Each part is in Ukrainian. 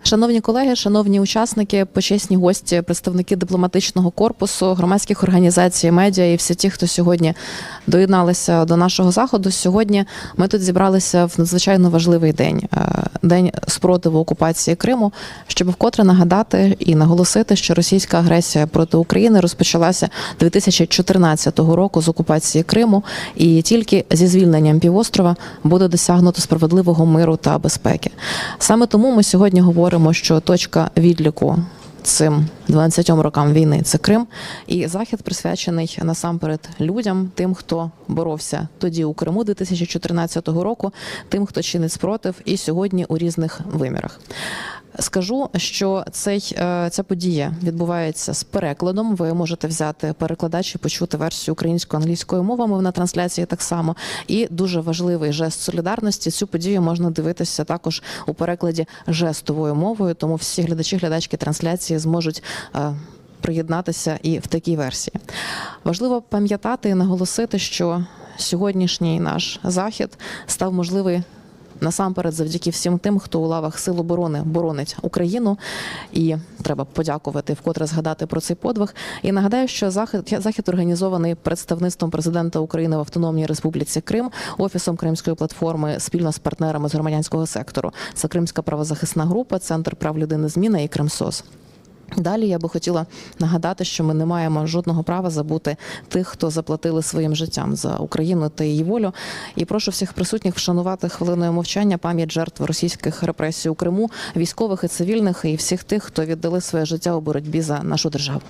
Шановні колеги, шановні учасники, почесні гості, представники дипломатичного корпусу, громадських організацій, медіа і всі ті, хто сьогодні доєдналися до нашого заходу. Сьогодні ми тут зібралися в надзвичайно важливий день – день спротиву окупації Криму, щоб вкотре нагадати і наголосити, що російська агресія проти України розпочалася 2014 року з окупації Криму, і тільки зі звільненням півострова буде досягнуто справедливого миру та безпеки. Саме тому ми сьогодні говоримо, що точка відліку цим 12 рокам війни – це Крим, і захід присвячений насамперед людям, тим, хто боровся тоді у Криму 2014 року, тим, хто чинить спротив і сьогодні у різних вимірах. Скажу, що ця подія відбувається з перекладом. Ви можете взяти перекладач і почути версію українською, англійською мовами на трансляції так само. І дуже важливий жест солідарності. Цю подію можна дивитися також у перекладі жестовою мовою, тому всі глядачі, глядачки трансляції зможуть приєднатися і в такій версії. Важливо пам'ятати і наголосити, що сьогоднішній наш захід став можливий насамперед завдяки всім тим, хто у лавах Сил оборони боронить Україну. І треба подякувати, вкотре згадати про цей подвиг. І нагадаю, що захід організований представництвом президента України в Автономній Республіці Крим, Офісом Кримської платформи спільно з партнерами з громадянського сектору. Це Кримська правозахисна група, Центр прав людини «Зміна» і Кримсоц. Далі я би хотіла нагадати, що ми не маємо жодного права забути тих, хто заплатили своїм життям за Україну та її волю. І прошу всіх присутніх вшанувати хвилиною мовчання пам'ять жертв російських репресій у Криму, військових і цивільних, і всіх тих, хто віддали своє життя у боротьбі за нашу державу.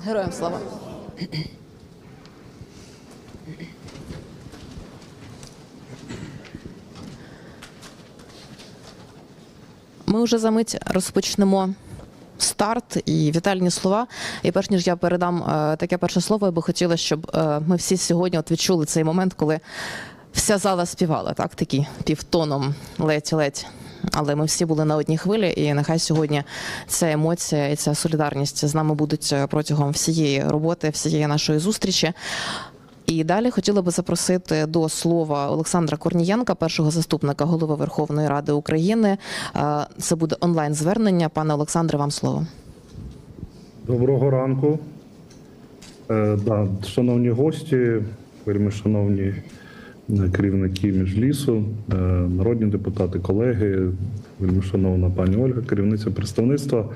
Героям слава! Ми вже за мить розпочнемо старт і вітальні слова. І перш ніж я передам таке перше слово, я би хотіла, щоб ми всі сьогодні відчули цей момент, коли вся зала співала, так, такий півтоном, ледь-ледь. Але ми всі були на одній хвилі, і нехай сьогодні ця емоція і ця солідарність з нами будуть протягом всієї роботи, всієї нашої зустрічі. І далі хотіла би запросити до слова Олександра Корнієнка, першого заступника Голови Верховної Ради України. Це буде онлайн-звернення. Пане Олександре, вам слово. Доброго ранку. Шановні гості, вельми шановні керівники Міжлісу, народні депутати, колеги, вельми шановна пані Ольга, керівниця представництва.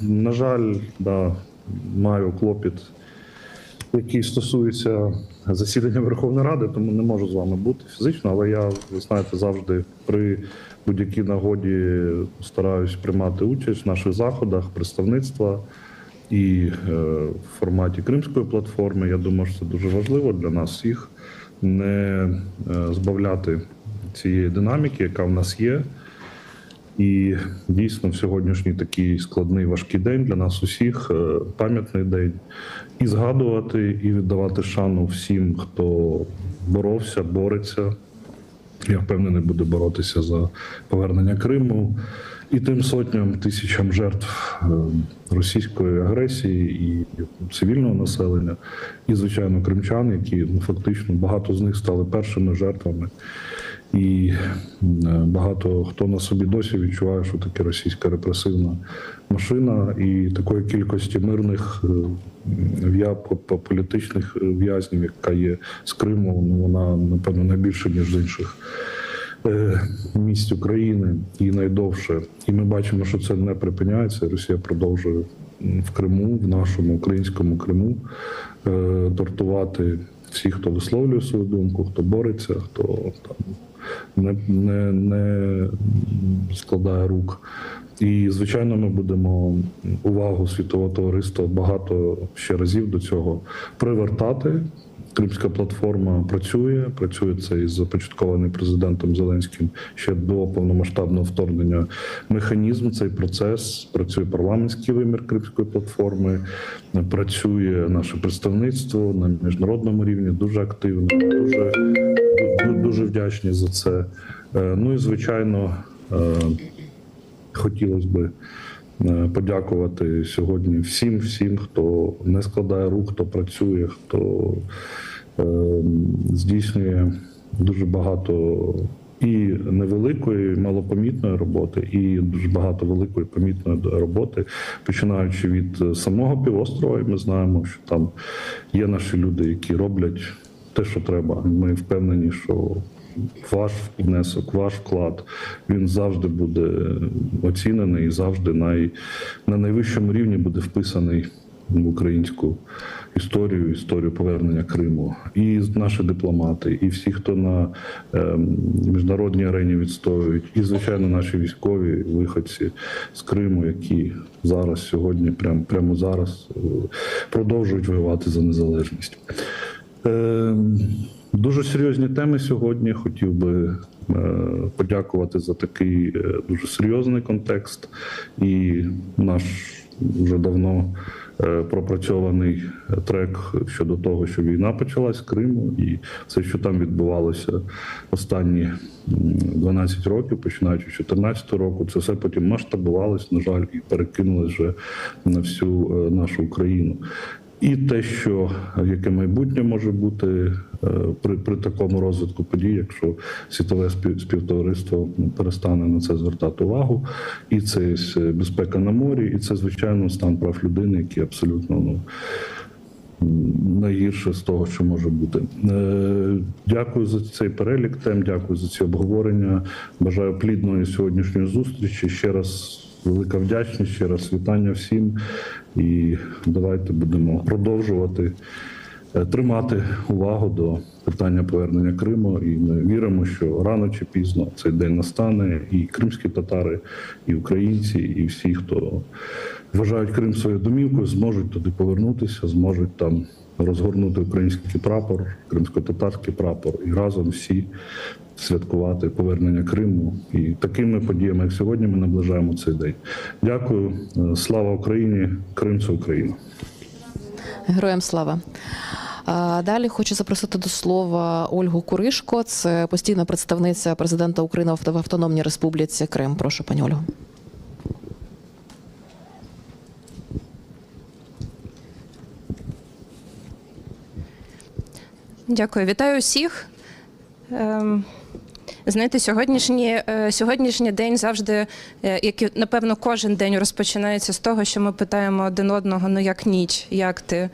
На жаль, маю клопіт, який стосується засідання Верховної Ради, тому не можу з вами бути фізично, але я, ви знаєте, завжди при будь-якій нагоді стараюсь приймати участь в наших заходах представництва і в форматі Кримської платформи. Я думаю, що це дуже важливо для нас всіх не збавляти цієї динаміки, яка в нас є. І дійсно в сьогоднішній такий складний, важкий день для нас усіх, пам'ятний день, і згадувати, і віддавати шану всім, хто боровся, бореться. Я впевнений, буде боротися за повернення Криму і тим сотням, тисячам жертв російської агресії і цивільного населення, і, звичайно, кримчан, які фактично багато з них стали першими жертвами. І багато хто на собі досі відчуває, що таке російська репресивна машина, і такої кількості мирних політичних в'язнів, яка є з Криму, вона, напевно, найбільша, ніж з інших місць України, і найдовше. І ми бачимо, що це не припиняється. Росія продовжує в Криму, в нашому українському Криму, тортувати всіх, хто висловлює свою думку, хто бореться, хто там не складає рук. І, звичайно, ми будемо увагу світового товариства багато ще разів до цього привертати. Кримська платформа працює це із започаткований президентом Зеленським ще до повномасштабного вторгнення механізм, цей процес, працює парламентський вимір Кримської платформи, працює наше представництво на міжнародному рівні дуже активно, дуже вдячні за це. Ну і, звичайно, хотілося б подякувати сьогодні всім, хто не складає рук, хто працює, хто здійснює дуже багато і невеликої, малопомітної роботи, і дуже багато великої помітної роботи, починаючи від самого півострова. І ми знаємо, що там є наші люди, які роблять те, що треба. Ми впевнені, що ваш внесок, ваш вклад, він завжди буде оцінений і завжди на найвищому рівні буде вписаний в українську історію повернення Криму. І наші дипломати, і всі, хто на міжнародній арені відстоюють, і, звичайно, наші військові виходці з Криму, які зараз, сьогодні, прямо зараз продовжують воювати за незалежність. Дуже серйозні теми сьогодні. Хотів би подякувати за такий дуже серйозний контекст. І наш вже давно пропрацьований трек щодо того, що війна почалась з Криму, і все, що там відбувалося останні 12 років, починаючи з 2014 року, це все потім масштабувалось, на жаль, і перекинулось вже на всю нашу Україну. І те, яке майбутнє може бути при такому розвитку подій, якщо світове співтовариство перестане на це звертати увагу. І це безпека на морі, і це, звичайно, стан прав людини, який абсолютно найгірше з того, що може бути. Дякую за цей перелік тем, дякую за ці обговорення. Бажаю плідної сьогоднішньої зустрічі. Ще раз велика вдячність, ще раз вітання всім. І давайте будемо продовжувати тримати увагу до питання повернення Криму. І ми віримо, що рано чи пізно цей день настане. І кримські татари, і українці, і всі, хто вважають Крим своєю домівкою, зможуть туди повернутися, зможуть там розгорнути український прапор, кримсько-татарський прапор, і разом всі святкувати повернення Криму. І такими подіями, як сьогодні, ми наближаємо цей день. Дякую. Слава Україні! Крим – це Україна! Героям слава! Далі хочу запросити до слова Ольгу Куришко. Це постійна представниця президента України в Автономній Республіці Крим. Прошу, пані Ольго. Дякую, вітаю усіх. Знаєте, сьогоднішній день завжди, як і, напевно, кожен день розпочинається з того, що ми питаємо один одного, ну як ніч, як ти?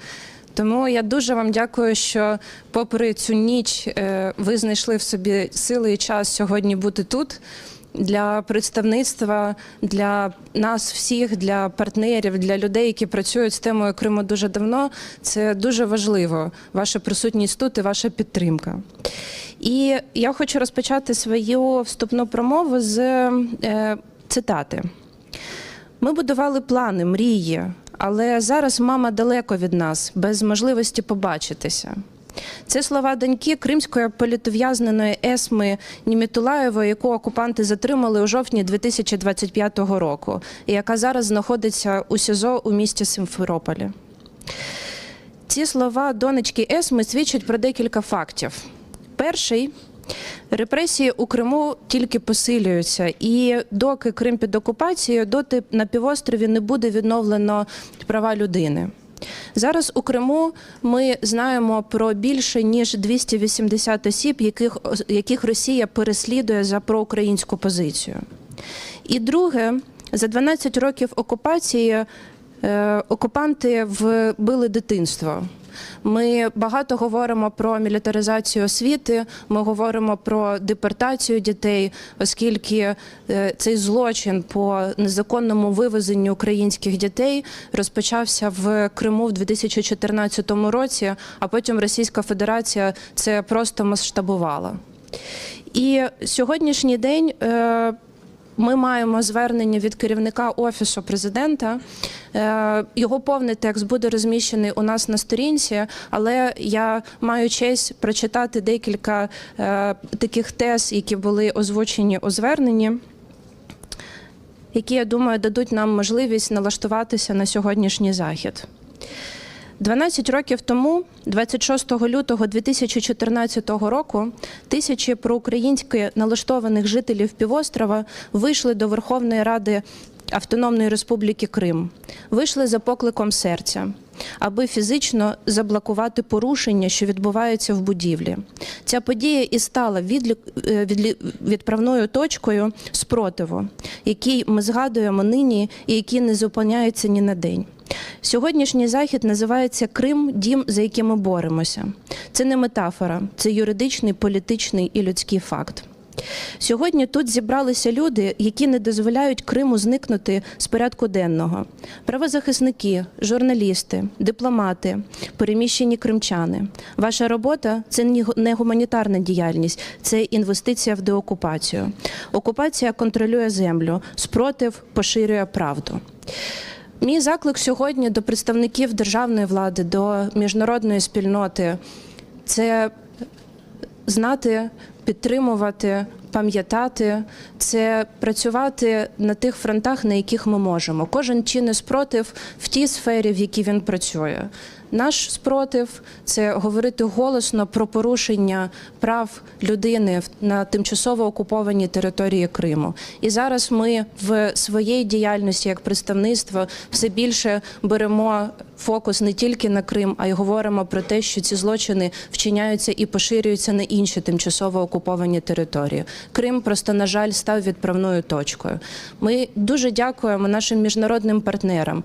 Тому я дуже вам дякую, що попри цю ніч ви знайшли в собі сили і час сьогодні бути тут. Для представництва, для нас всіх, для партнерів, для людей, які працюють з темою Криму дуже давно, це дуже важливо, ваша присутність тут і ваша підтримка. І я хочу розпочати свою вступну промову з цитати. «Ми будували плани, мрії, але зараз мама далеко від нас, без можливості побачитися». Це слова доньки кримської політов'язненої Есми Німітулаєвої, яку окупанти затримали у жовтні 2025 року, і яка зараз знаходиться у СІЗО у місті Сімферополі. Ці слова донечки Есми свідчать про декілька фактів. Перший – репресії у Криму тільки посилюються, і доки Крим під окупацією, доти на півострові не буде відновлено права людини. Зараз у Криму ми знаємо про більше ніж 280 осіб, яких Росія переслідує за проукраїнську позицію. І друге, за 12 років окупації окупанти вбили дитинство. Ми багато говоримо про мілітаризацію освіти, ми говоримо про депортацію дітей, оскільки цей злочин по незаконному вивезенню українських дітей розпочався в Криму в 2014 році, а потім Російська Федерація це просто масштабувала. І сьогоднішній день ми маємо звернення від керівника Офісу Президента. Його повний текст буде розміщений у нас на сторінці, але я маю честь прочитати декілька таких тез, які були озвучені у зверненні, які, я думаю, дадуть нам можливість налаштуватися на сьогоднішній захід. 12 років тому, 26 лютого 2014 року, тисячі проукраїнськи налаштованих жителів півострова вийшли до Верховної Ради Автономної Республіки Крим, вийшли за покликом серця, аби фізично заблокувати порушення, що відбуваються в будівлі. Ця подія і стала відправною точкою спротиву, який ми згадуємо нині і який не зупиняється ні на день. Сьогоднішній захід називається «Крим – дім, за яким ми боремося». Це не метафора, це юридичний, політичний і людський факт. Сьогодні тут зібралися люди, які не дозволяють Криму зникнути з порядку денного. Правозахисники, журналісти, дипломати, переміщені кримчани. Ваша робота – це не гуманітарна діяльність, це інвестиція в деокупацію. Окупація контролює землю, спротив поширює правду. Мій заклик сьогодні до представників державної влади, до міжнародної спільноти – це знати, підтримувати, пам'ятати, це працювати на тих фронтах, на яких ми можемо. Кожен чинить спротив в тій сфері, в якій він працює. Наш спротив – це говорити голосно про порушення прав людини на тимчасово окупованій території Криму. І зараз ми в своїй діяльності як представництво все більше беремо фокус не тільки на Крим, а й говоримо про те, що ці злочини вчиняються і поширюються на інші тимчасово окуповані території. Крим просто, на жаль, став відправною точкою. Ми дуже дякуємо нашим міжнародним партнерам,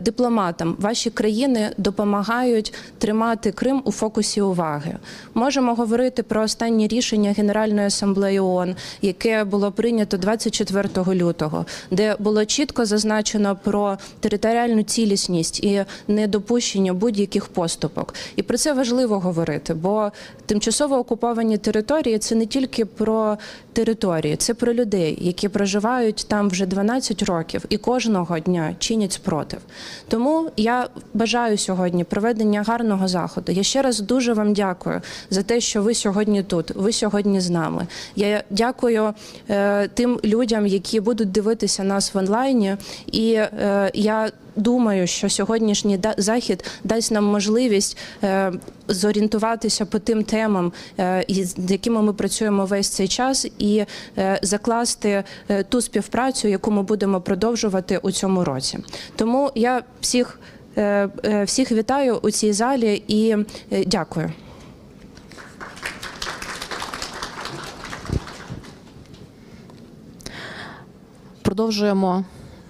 дипломатам. Ваші країни допомагають тримати Крим у фокусі уваги. Можемо говорити про останнє рішення Генеральної асамблеї ООН, яке було прийнято 24 лютого, де було чітко зазначено про територіальну цілісність і недопущення будь-яких поступок. І про це важливо говорити, бо тимчасово окуповані території – це не тільки про території, це про людей, які проживають там вже 12 років і кожного дня чинять спротив. Тому я бажаю сьогодні проведення гарного заходу. Я ще раз дуже вам дякую за те, що ви сьогодні тут, ви сьогодні з нами. Я дякую тим людям, які будуть дивитися нас в онлайні, і я думаю, що сьогоднішній захід дасть нам можливість зорієнтуватися по тим темам, з якими ми працюємо весь цей час, і закласти ту співпрацю, яку ми будемо продовжувати у цьому році. Тому я всіх вітаю у цій залі і дякую. продовжуємо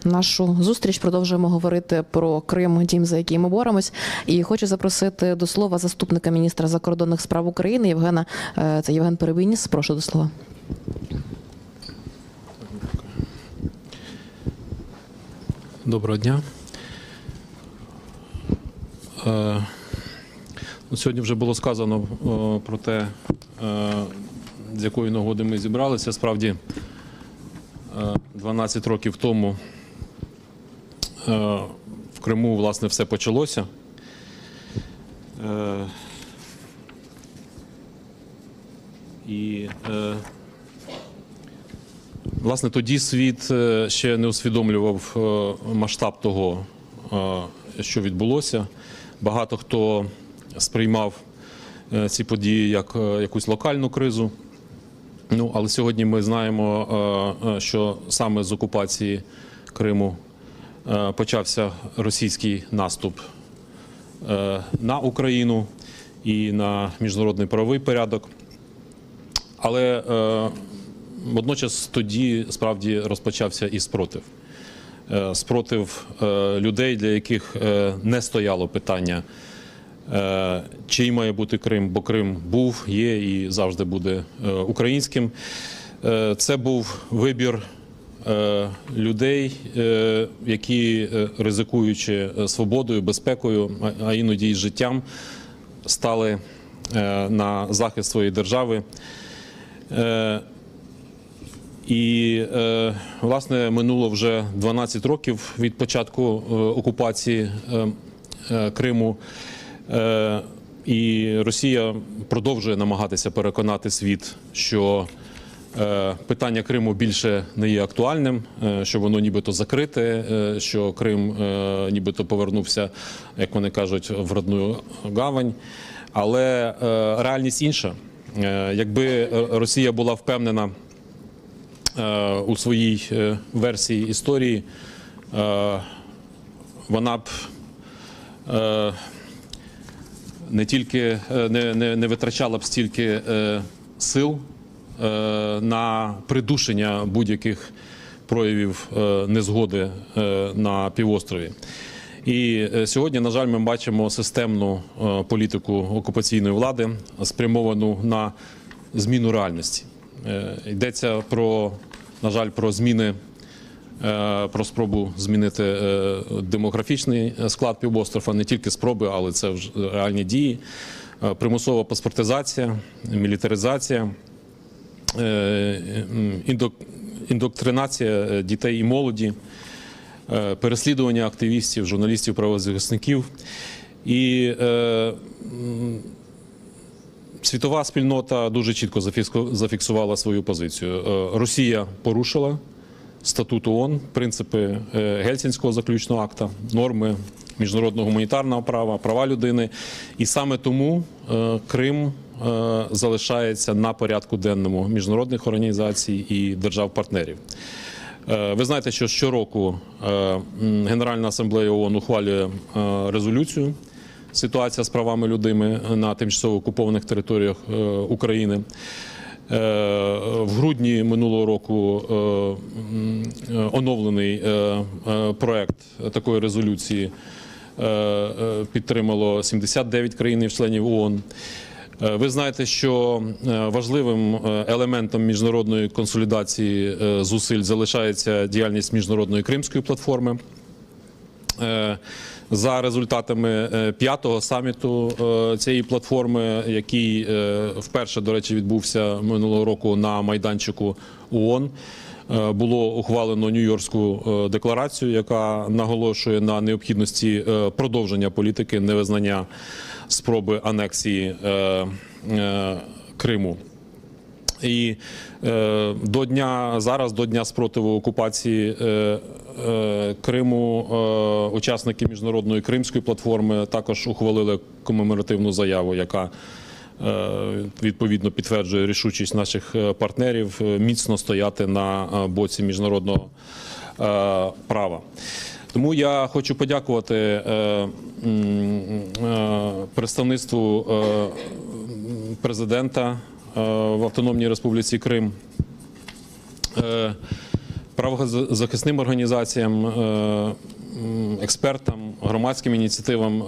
нашу зустріч, продовжуємо говорити про Крим, дім, за який ми боремось. І хочу запросити до слова заступника міністра закордонних справ України Євгена. Це Євген Перебийніс. Прошу до слова. Доброго дня. Сьогодні вже було сказано про те, з якої нагоди ми зібралися. Справді, 12 років тому в Криму, власне, все почалося. І, власне, тоді світ ще не усвідомлював масштаб того, що відбулося. Багато хто сприймав ці події як якусь локальну кризу. Але сьогодні ми знаємо, що саме з окупації Криму почався російський наступ на Україну і на міжнародний правовий порядок. Але водночас тоді справді розпочався і спротив. Спротив людей, для яких не стояло питання, чий має бути Крим, бо Крим був, є і завжди буде українським. Це був вибір людей, які, ризикуючи свободою, безпекою, а іноді й життям, стали на захист своєї держави. І, власне, минуло вже 12 років від початку окупації Криму. І Росія продовжує намагатися переконати світ, що питання Криму більше не є актуальним, що воно нібито закрите, що Крим нібито повернувся, як вони кажуть, в родну гавань. Але реальність інша. Якби Росія була впевнена у своїй версії історії, вона б не тільки не витрачала б стільки сил на придушення будь-яких проявів незгоди на півострові. І сьогодні, на жаль, ми бачимо системну політику окупаційної влади, спрямовану на зміну реальності. Йдеться про, на жаль, про зміни, про спробу змінити демографічний склад півострова, не тільки спроби, але це вже реальні дії, примусова паспортизація, мілітаризація, індоктринація дітей і молоді, переслідування активістів, журналістів, правозахисників. І світова спільнота дуже чітко зафіксувала свою позицію. Росія порушила статут ООН, принципи Гельсінського заключного акта, норми міжнародного гуманітарного права, права людини. І саме тому Крим залишається на порядку денному міжнародних організацій і держав-партнерів. Ви знаєте, що щороку Генеральна асамблея ООН ухвалює резолюцію «Ситуація з правами людини на тимчасово окупованих територіях України». В грудні минулого року оновлений проект такої резолюції підтримало 79 країн-членів ООН. Ви знаєте, що важливим елементом міжнародної консолідації зусиль залишається діяльність міжнародної Кримської платформи. За результатами 5-го саміту цієї платформи, який вперше, до речі, відбувся минулого року на майданчику ООН, було ухвалено Нью-Йоркську декларацію, яка наголошує на необхідності продовження політики невизнання спроби анексії Криму. І до дня спротиву окупації Криму учасники міжнародної Кримської платформи також ухвалили комеморативну заяву, яка відповідно підтверджує рішучість наших партнерів міцно стояти на боці міжнародного права. Тому я хочу подякувати представництву президента в Автономній Республіці Крим правозахисним організаціям, експертам, громадським ініціативам,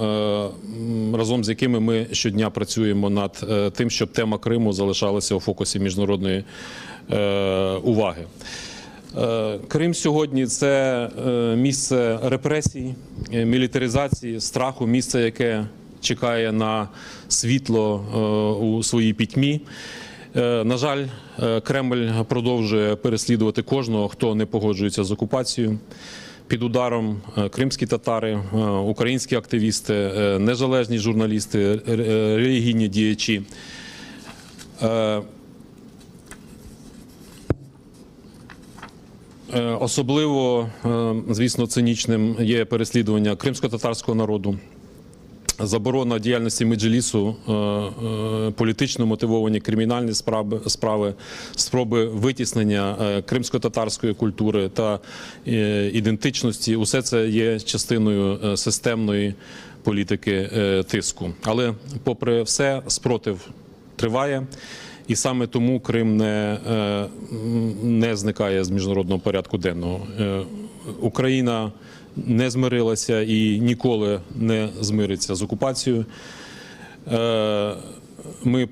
разом з якими ми щодня працюємо над тим, щоб тема Криму залишалася у фокусі міжнародної уваги. Крим сьогодні – це місце репресій, мілітаризації, страху, місце, яке чекає на світло у своїй пітьмі. На жаль, Кремль продовжує переслідувати кожного, хто не погоджується з окупацією. Під ударом кримські татари, українські активісти, незалежні журналісти, релігійні діячі. Особливо, звісно, цинічним є переслідування кримсько-татарського народу, заборона діяльності Меджлісу, політично мотивовані кримінальні справи, спроби витіснення кримсько-татарської культури та ідентичності. Усе це є частиною системної політики тиску. Але попри все, спротив триває. І саме тому Крим не зникає з міжнародного порядку денного. Україна не змирилася і ніколи не змириться з окупацією. Ми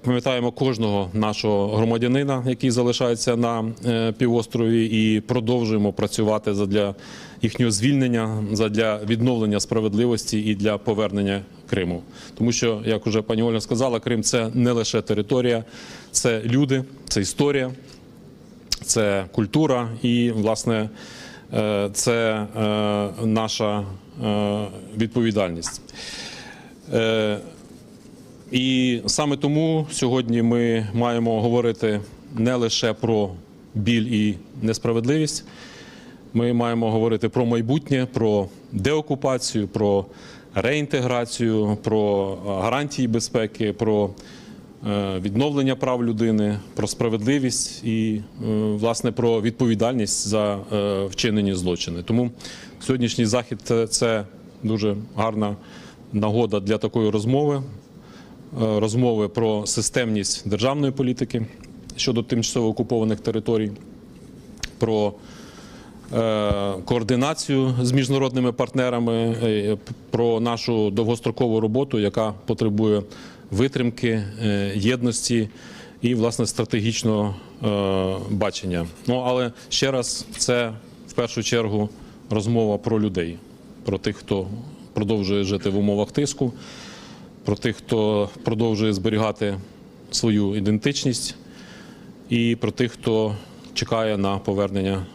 пам'ятаємо кожного нашого громадянина, який залишається на півострові, і продовжуємо працювати задля їхнього звільнення, задля відновлення справедливості і для повернення Криму. Тому що, як вже пані Ольга сказала, Крим – це не лише територія, це люди, це історія, це культура і, власне, це наша відповідальність. І саме тому сьогодні ми маємо говорити не лише про біль і несправедливість, ми маємо говорити про майбутнє, про деокупацію, про реінтеграцію, про гарантії безпеки, про відновлення прав людини, про справедливість і, власне, про відповідальність за вчинені злочини. Тому сьогоднішній захід – це дуже гарна нагода для такої розмови про системність державної політики щодо тимчасово окупованих територій, про координацію з міжнародними партнерами, про нашу довгострокову роботу, яка потребує витримки, єдності і, власне, стратегічного бачення. Ну, але ще раз, це в першу чергу розмова про людей, про тих, хто продовжує жити в умовах тиску, про тих, хто продовжує зберігати свою ідентичність, і про тих, хто чекає на повернення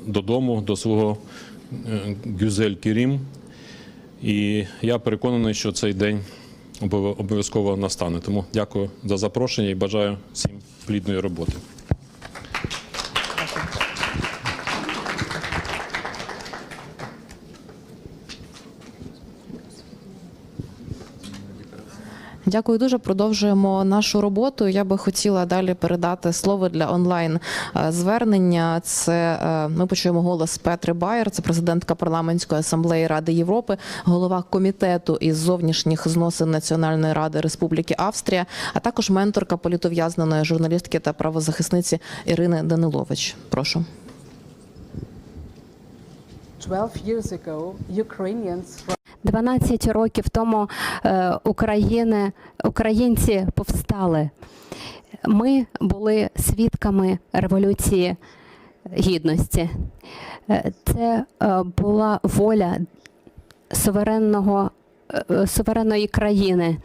додому, до свого Гюзель-Керім. І я переконаний, що цей день обов'язково настане. Тому дякую за запрошення і бажаю всім плідної роботи. Дякую дуже. Продовжуємо нашу роботу. Я би хотіла далі передати слово для онлайн-звернення. Це ми почуємо голос Петри Байер, це президентка Парламентської асамблеї Ради Європи, голова комітету із зовнішніх зносин Національної ради Республіки Австрія, а також менторка політов'язненої журналістки та правозахисниці Ірини Данилович. Прошу. 12 років тому українці повстали. Ми були свідками Революції Гідності. Це була воля суверенної країни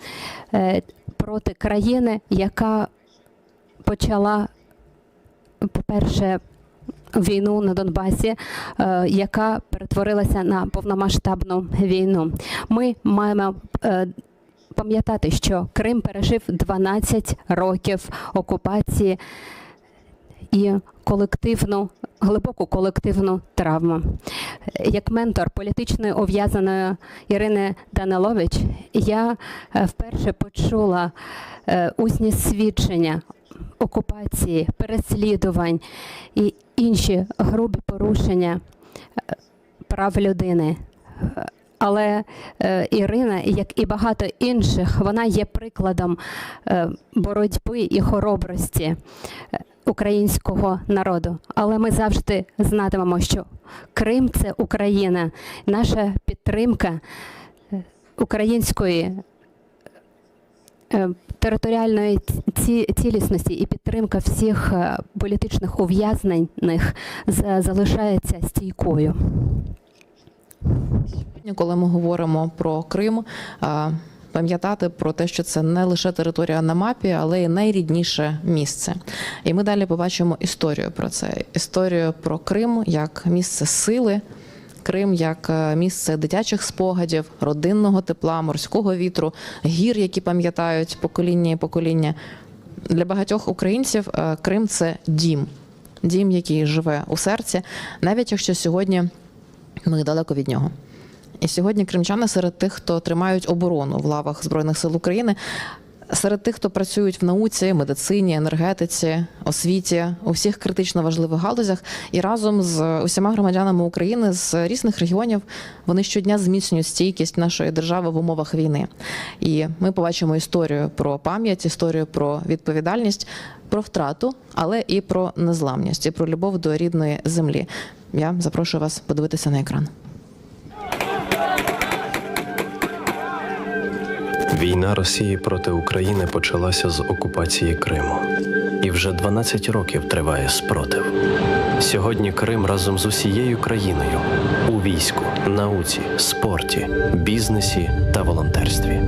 проти країни, яка почала, по-перше, війну на Донбасі, яка перетворилася на повномасштабну війну. Ми маємо пам'ятати, що Крим пережив 12 років окупації і глибоку колективну травму. Як ментор політичної ув'язненої Ірини Данилович, я вперше почула усні свідчення окупації, переслідувань і інші грубі порушення прав людини. Але Ірина, як і багато інших, вона є прикладом боротьби і хоробрості українського народу. Але ми завжди знатимемо, що Крим – це Україна. Наша підтримка української територіальної цілісності і підтримка всіх політичних ув'язнених залишається стійкою. Коли ми говоримо про Крим, пам'ятати про те, що це не лише територія на мапі, але й найрідніше місце. І ми далі побачимо історію про це. Історію про Крим як місце сили, Крим як місце дитячих спогадів, родинного тепла, морського вітру, гір, які пам'ятають покоління і покоління. Для багатьох українців Крим – це дім. Дім, який живе у серці, навіть якщо сьогодні ми далеко від нього. І сьогодні кримчани серед тих, хто тримають оборону в лавах Збройних сил України, серед тих, хто працюють в науці, медицині, енергетиці, освіті, у всіх критично важливих галузях. І разом з усіма громадянами України з різних регіонів вони щодня зміцнюють стійкість нашої держави в умовах війни. І ми побачимо історію про пам'ять, історію про відповідальність, про втрату, але і про незламність, і про любов до рідної землі. Я запрошую вас подивитися на екран. Війна Росії проти України почалася з окупації Криму. І вже 12 років триває спротив. Сьогодні Крим разом з усією країною у війську, науці, спорті, бізнесі та волонтерстві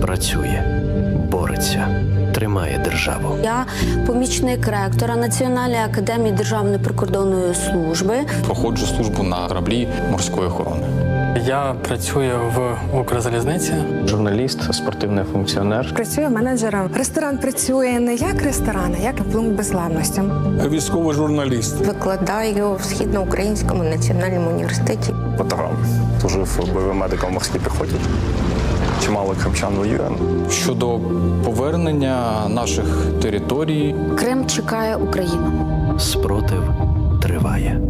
працює, бореться, тримає державу. Я помічник ректора Національної академії Державної прикордонної служби. Проходжу службу на кораблі морської охорони. Я працюю в Укрзалізниці. Журналіст, спортивний функціонер. Працюю менеджером. Ресторан працює не як ресторан, а як пункт безламності. Військовий журналіст. Викладаю в Східноукраїнському національному університеті. Фотограф. Служив бойовим медиком в морській піхоті. Чимало кримчан воює. Щодо повернення наших територій. Крим чекає Україну. Спротив триває.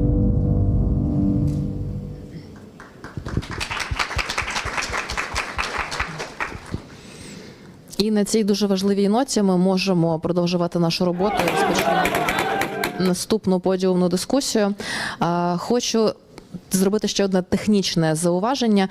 І на цій дуже важливій ноті ми можемо продовжувати нашу роботу і розпочинати наступну подіумну дискусію. Хочу зробити ще одне технічне зауваження.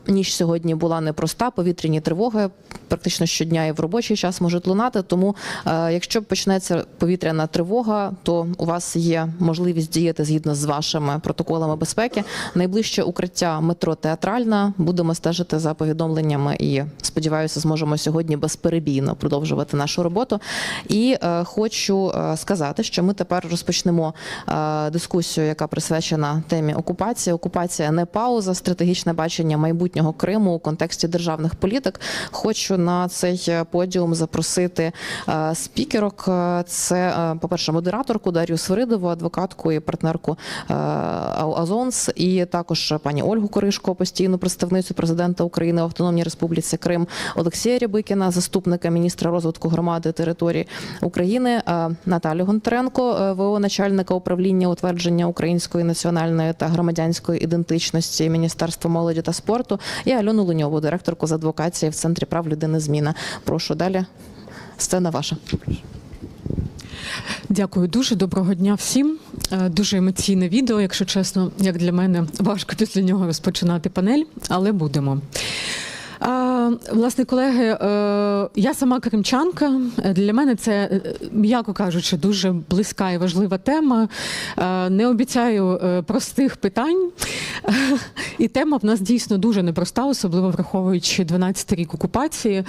Ніч сьогодні була непроста, повітряні тривоги практично щодня і в робочий час можуть лунати, тому якщо почнеться повітряна тривога, то у вас є можливість діяти згідно з вашими протоколами безпеки. Найближче укриття метро Театральна. Будемо стежити за повідомленнями і, сподіваюся, зможемо сьогодні безперебійно продовжувати нашу роботу. І хочу сказати, що ми тепер розпочнемо дискусію, яка присвячена темі окупації. Окупація не пауза, стратегічне бачення майбутнього Криму у контексті державних політик. Хочу на цей подіум запросити спікерок. Це, по-перше, модераторку Дар'ю Свиридову, адвокатку і партнерку Азонс, і також пані Ольгу Коришко, постійну представницю президента України в Автономній Республіці Крим, Олексія Рябикіна, заступника міністра розвитку громади території України, Наталю Гонтаренко, ВО начальника управління утвердження української національної та громадянської ідентичності Міністерства молоді та спорту, і Альону Луньову, директорку з адвокації в Центрі прав людини «Зміна». Прошу, далі. Сцена ваша. Дякую дуже. Доброго дня всім. Дуже емоційне відео, якщо чесно, як для мене, важко після нього розпочинати панель, але будемо. Власне, колеги, я сама кримчанка. Для мене це, м'яко кажучи, дуже близька і важлива тема. Не обіцяю простих питань. І тема в нас дійсно дуже непроста, особливо враховуючи 12-й рік окупації.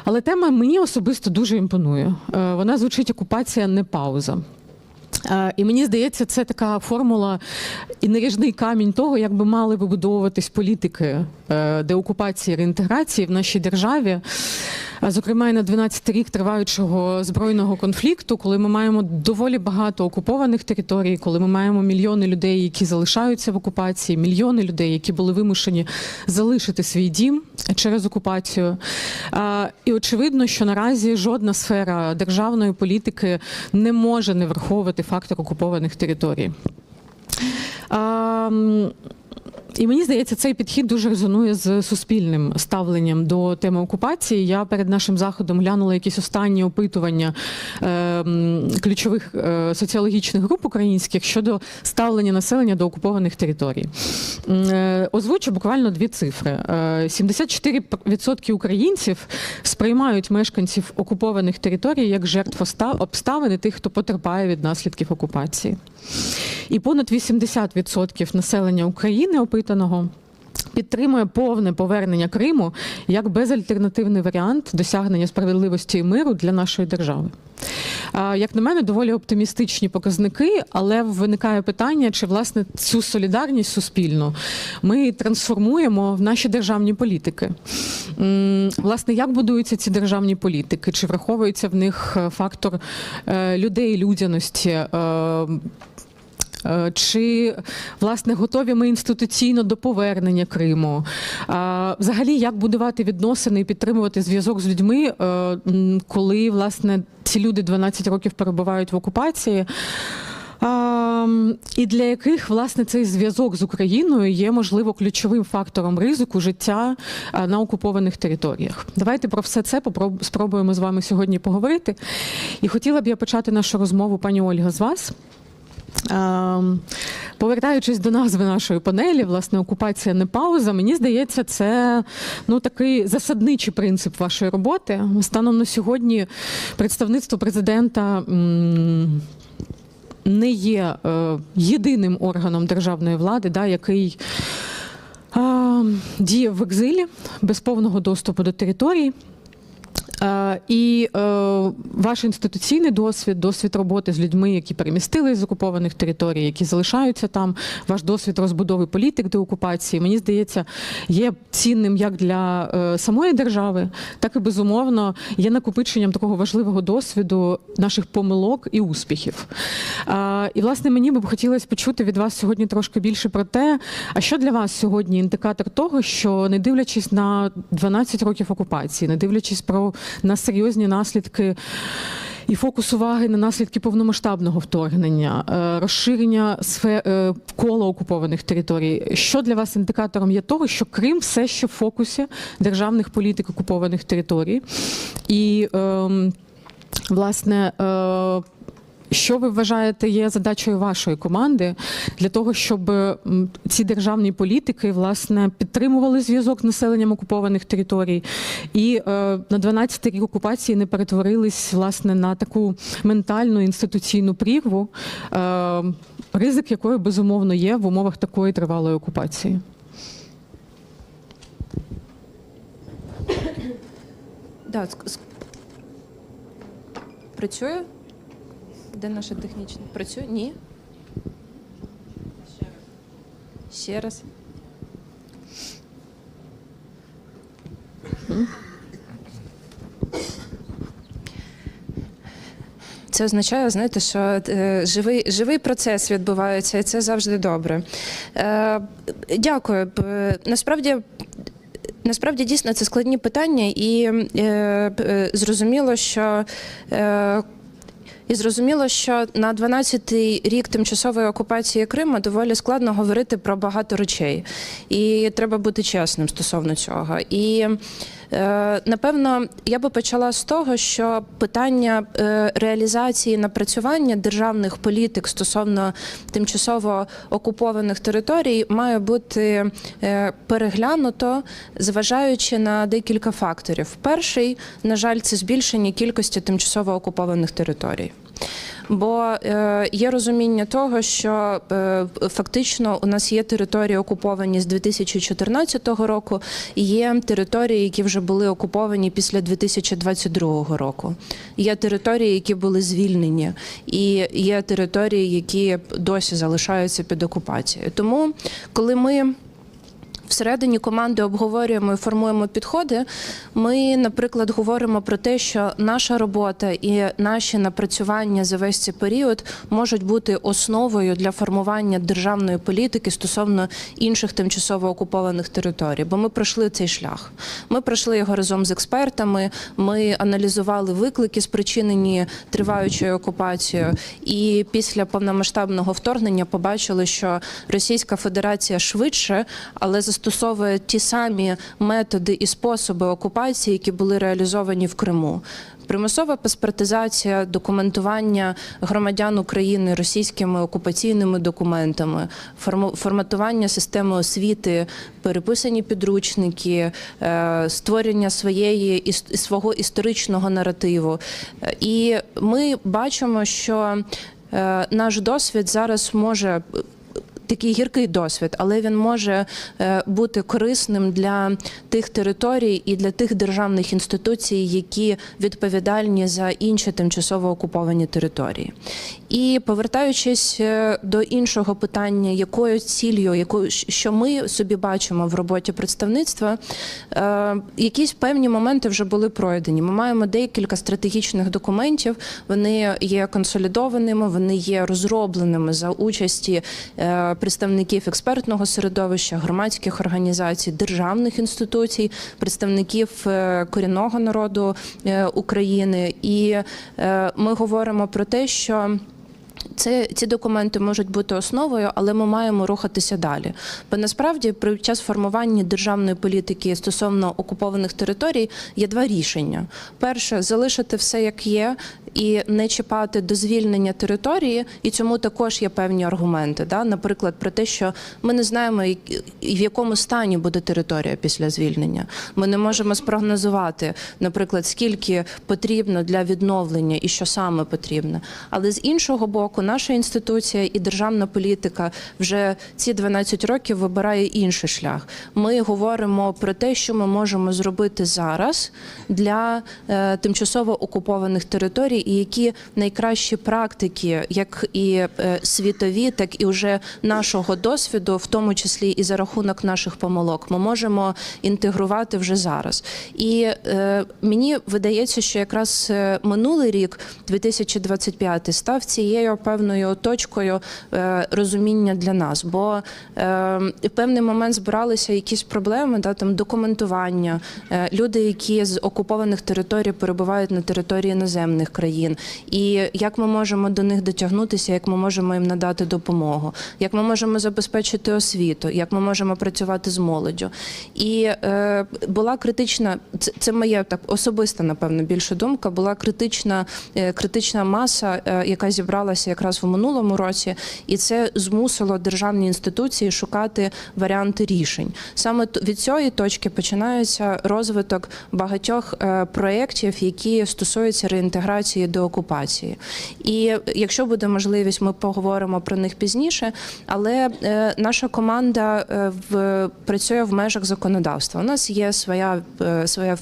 Але тема мені особисто дуже імпонує. Вона звучить «Окупація не пауза». І мені здається, це така формула і наріжний камінь того, як би мали вибудовуватись політики деокупації, реінтеграції в нашій державі. Зокрема, і на 12-й рік триваючого збройного конфлікту, коли ми маємо доволі багато окупованих територій, коли ми маємо мільйони людей, які залишаються в окупації, мільйони людей, які були вимушені залишити свій дім через окупацію. І очевидно, що наразі жодна сфера державної політики не може не враховувати фактор окупованих територій. І мені здається, цей підхід дуже резонує з суспільним ставленням до теми окупації. Я перед нашим заходом глянула якісь останні опитування ключових соціологічних груп українських щодо ставлення населення до окупованих територій. Озвучу буквально дві цифри. 74% українців сприймають мешканців окупованих територій як жертв обставин і тих, хто потерпає від наслідків окупації. І понад 80% населення України опитаного підтримує повне повернення Криму як безальтернативний варіант досягнення справедливості і миру для нашої держави. Як на мене, доволі оптимістичні показники, але виникає питання, чи, власне, цю солідарність суспільну ми трансформуємо в наші державні політики. Власне, як будуються ці державні політики? Чи враховується в них фактор людей, людяності? Чи, власне, готові ми інституційно до повернення Криму? Взагалі, як будувати відносини і підтримувати зв'язок з людьми, коли, власне, ці люди 12 років перебувають в окупації? І для яких, власне, цей зв'язок з Україною є, можливо, ключовим фактором ризику життя на окупованих територіях. Давайте про все це спробуємо з вами сьогодні поговорити. І хотіла б я почати нашу розмову, пані Ольга, з вас. Повертаючись до назви нашої панелі, власне, окупація не пауза, мені здається, це такий засадничий принцип вашої роботи. Станом на сьогодні представництво президента не є єдиним органом державної влади, який діє в екзилі без повного доступу до територій. І ваш інституційний досвід роботи з людьми, які перемістились з окупованих територій, які залишаються там, ваш досвід розбудови політик деокупації, мені здається, є цінним як для самої держави, так і, безумовно, є накопиченням такого важливого досвіду наших помилок і успіхів. І, власне, мені б хотілося почути від вас сьогодні трошки більше про те, а що для вас сьогодні індикатор того, що, не дивлячись на 12 років окупації, не дивлячись на серйозні наслідки і фокус уваги на наслідки повномасштабного вторгнення, розширення кола окупованих територій. Що для вас індикатором є того, що Крим все ще в фокусі державних політик окупованих територій? І, власне, що ви вважаєте є задачею вашої команди для того, щоб ці державні політики, власне, підтримували зв'язок з населенням окупованих територій і на 12 рік окупації не перетворились, власне, на таку ментальну інституційну прірву, ризик якої, безумовно, є в умовах такої тривалої окупації? Працює? Де наша технічна? Працює? Ні? Ще раз. Це означає, знаєте, що живий процес відбувається, і це завжди добре. Дякую. Насправді, дійсно, це складні питання, і зрозуміло, що на 12-й рік тимчасової окупації Криму доволі складно говорити про багато речей. І треба бути чесним стосовно цього. І, напевно, я би почала з того, що питання реалізації напрацювання державних політик стосовно тимчасово окупованих територій має бути переглянуто, зважаючи на декілька факторів. Перший, на жаль, це збільшення кількості тимчасово окупованих територій. Бо є розуміння того, що фактично у нас є території окуповані з 2014 року, і є території, які вже були окуповані після 2022 року. Є території, які були звільнені, і є території, які досі залишаються під окупацією. Тому, коли ми всередині команди обговорюємо і формуємо підходи, ми, наприклад, говоримо про те, що наша робота і наші напрацювання за весь цей період можуть бути основою для формування державної політики стосовно інших тимчасово окупованих територій, бо ми пройшли цей шлях. Ми пройшли його разом з експертами, ми аналізували виклики, спричинені триваючою окупацією, і після повномасштабного вторгнення побачили, що Російська Федерація швидше, але застосовує ті самі методи і способи окупації, які були реалізовані в Криму. Примусова паспортизація, документування громадян України російськими окупаційними документами, форматування системи освіти, переписані підручники, створення свого історичного наративу. І ми бачимо, що наш досвід зараз може, такий гіркий досвід, але він може бути корисним для тих територій і для тих державних інституцій, які відповідальні за інші тимчасово окуповані території. І повертаючись до іншого питання, якою ціллю, що ми собі бачимо в роботі представництва, якісь певні моменти вже були пройдені. Ми маємо декілька стратегічних документів, вони є консолідованими, вони є розробленими за участі представників експертного середовища, громадських організацій, державних інституцій, представників корінного народу України. І ми говоримо про те, що ці документи можуть бути основою, але ми маємо рухатися далі. Бо насправді під час формування державної політики стосовно окупованих територій є два рішення. Перше – залишити все як є і не чіпати до звільнення території, і цьому також є певні аргументи. Наприклад, про те, що ми не знаємо, в якому стані буде територія після звільнення. Ми не можемо спрогнозувати, наприклад, скільки потрібно для відновлення і що саме потрібно. Але з іншого боку, наша інституція і державна політика вже ці 12 років вибирає інший шлях. Ми говоримо про те, що ми можемо зробити зараз для тимчасово окупованих територій і які найкращі практики, як і світові, так і вже нашого досвіду, в тому числі і за рахунок наших помилок, ми можемо інтегрувати вже зараз. І мені видається, що якраз минулий рік, 2025, став цією певною точкою розуміння для нас, бо в певний момент збиралися якісь проблеми, там документування, люди, які з окупованих територій перебувають на території іноземних країн, і як ми можемо до них дотягнутися, як ми можемо їм надати допомогу, як ми можемо забезпечити освіту, як ми можемо працювати з молоддю. І була критична, це моя так особиста, напевно, більша думка, була критична маса, яка зібралася якраз в минулому році, і це змусило державні інституції шукати варіанти рішень. Саме від цієї точки починається розвиток багатьох проєктів, які стосуються реінтеграції до окупації. І якщо буде можливість, ми поговоримо про них пізніше, але наша команда працює в межах законодавства. У нас є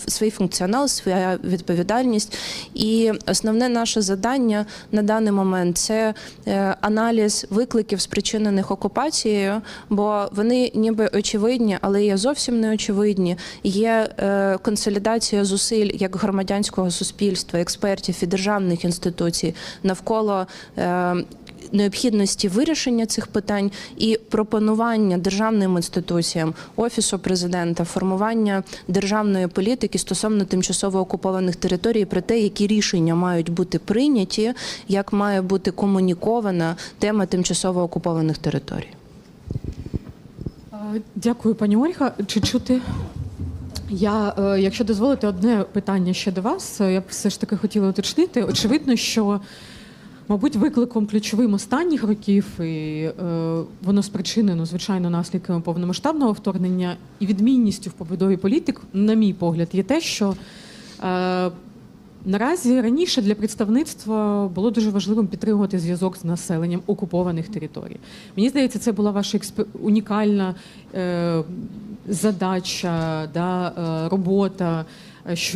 свій функціонал, своя відповідальність, і основне наше завдання на даний момент – це аналіз викликів, спричинених окупацією, бо вони ніби очевидні, але є зовсім не очевидні. Є консолідація зусиль як громадянського суспільства, експертів і державних інституцій навколо необхідності вирішення цих питань і пропонування державним інституціям, Офісу Президента, формування державної політики стосовно тимчасово окупованих територій про те, які рішення мають бути прийняті, як має бути комунікована тема тимчасово окупованих територій. Дякую, пані Ольга. Чи чути? Якщо дозволите, одне питання ще до вас. Я б все ж таки хотіла уточнити. Очевидно, що, мабуть, викликом ключовим останніх років, і воно спричинено, звичайно, наслідками повномасштабного вторгнення і відмінністю в побудові політик, на мій погляд, є те, що наразі раніше для представництва було дуже важливим підтримувати зв'язок з населенням окупованих територій. Мені здається, це була ваша унікальна задача, робота.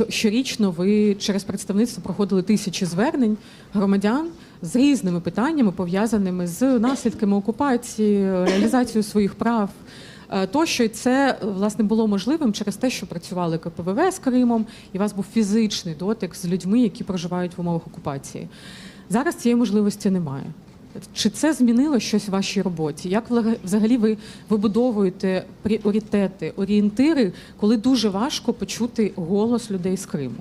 Щорічно ви через представництво проходили тисячі звернень громадян з різними питаннями, пов'язаними з наслідками окупації, реалізацією своїх прав. тощо. І це, власне, було можливим через те, що працювали КПВВ з Кримом, і у вас був фізичний дотик з людьми, які проживають в умовах окупації. Зараз цієї можливості немає. Чи це змінило щось в вашій роботі? Як взагалі ви вибудовуєте пріоритети, орієнтири, коли дуже важко почути голос людей з Криму?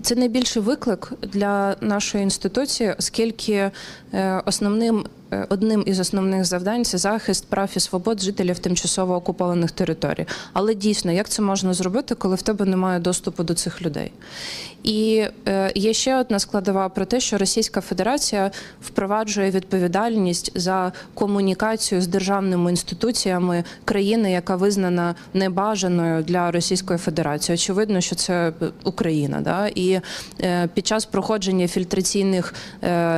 Це найбільший виклик для нашої інституції, оскільки одним із основних завдань це захист прав і свобод жителів тимчасово окупованих територій. Але дійсно, як це можна зробити, коли в тебе немає доступу до цих людей? І є ще одна складова про те, що Російська Федерація впроваджує відповідальність за комунікацію з державними інституціями країни, яка визнана небажаною для Російської Федерації. Очевидно, що це Україна. Да? І під час проходження фільтраційних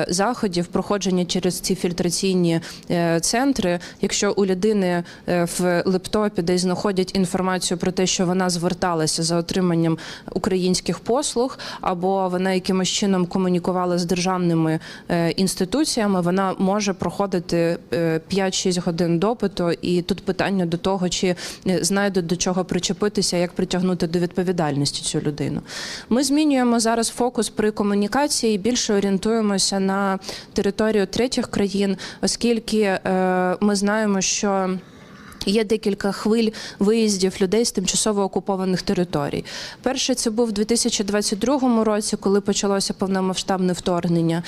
заходів, проходження через ці фільтраційні центри, якщо у людини в лептопі десь знаходять інформацію про те, що вона зверталася за отриманням українських послуг, або вона якимось чином комунікувала з державними інституціями, вона може проходити 5-6 годин допиту, і тут питання до того, чи знайдуть до чого причепитися, як притягнути до відповідальності цю людину. Ми змінюємо зараз фокус при комунікації і більше орієнтуємося на територію третіх країн, оскільки ми знаємо, що є декілька хвиль виїздів людей з тимчасово окупованих територій. Перший це був у 2022 році, коли почалося повномасштабне вторгнення.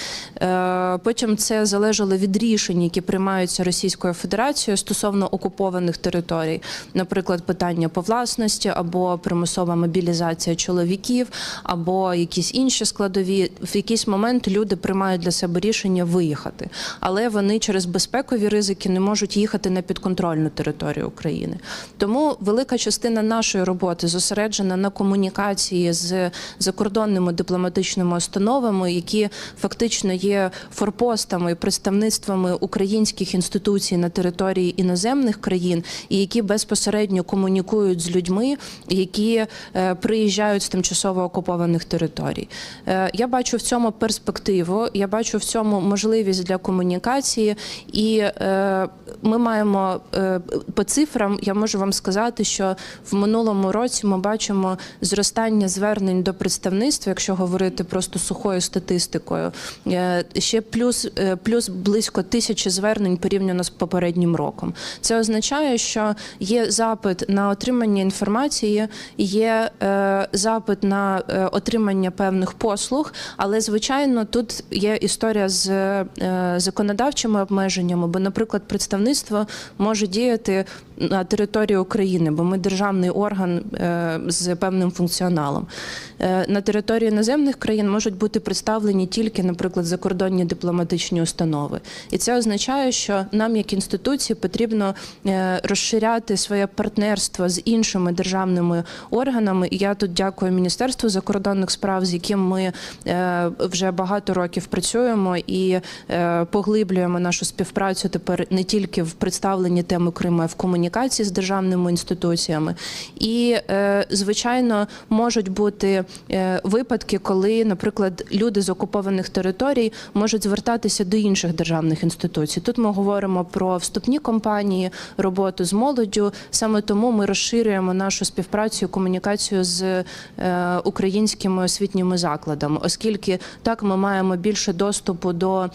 Потім це залежало від рішень, які приймаються Російською Федерацією стосовно окупованих територій. Наприклад, питання по власності, або примусова мобілізація чоловіків, або якісь інші складові. В якийсь момент люди приймають для себе рішення виїхати. Але вони через безпекові ризики не можуть їхати на підконтрольну територію України. Тому велика частина нашої роботи зосереджена на комунікації з закордонними дипломатичними установами, які фактично є форпостами, представництвами українських інституцій на території іноземних країн, і які безпосередньо комунікують з людьми, які приїжджають з тимчасово окупованих територій. Я бачу в цьому перспективу, я бачу в цьому можливість для комунікації, і ми маємо по цифрам, я можу вам сказати, що в минулому році ми бачимо зростання звернень до представництва, якщо говорити просто сухою статистикою, ще плюс близько 1000 звернень порівняно з попереднім роком. Це означає, що є запит на отримання інформації, є запит на отримання певних послуг, але, звичайно, тут є історія з законодавчими обмеженнями, бо, наприклад, представництво може діяти на території України, бо ми державний орган з певним функціоналом. На території іноземних країн можуть бути представлені тільки, наприклад, закордонні дипломатичні установи. І це означає, що нам, як інституції, потрібно розширяти своє партнерство з іншими державними органами. І я тут дякую Міністерству закордонних справ, з яким ми вже багато років працюємо і поглиблюємо нашу співпрацю тепер не тільки в представленні теми Криму, а в комунікації з державними інституціями. І, звичайно, можуть бути випадки, коли, наприклад, люди з окупованих територій можуть звертатися до інших державних інституцій. Тут ми говоримо про вступні кампанії, роботу з молоддю. Саме тому ми розширюємо нашу співпрацю і комунікацію з українськими освітніми закладами, оскільки так ми маємо більше доступу до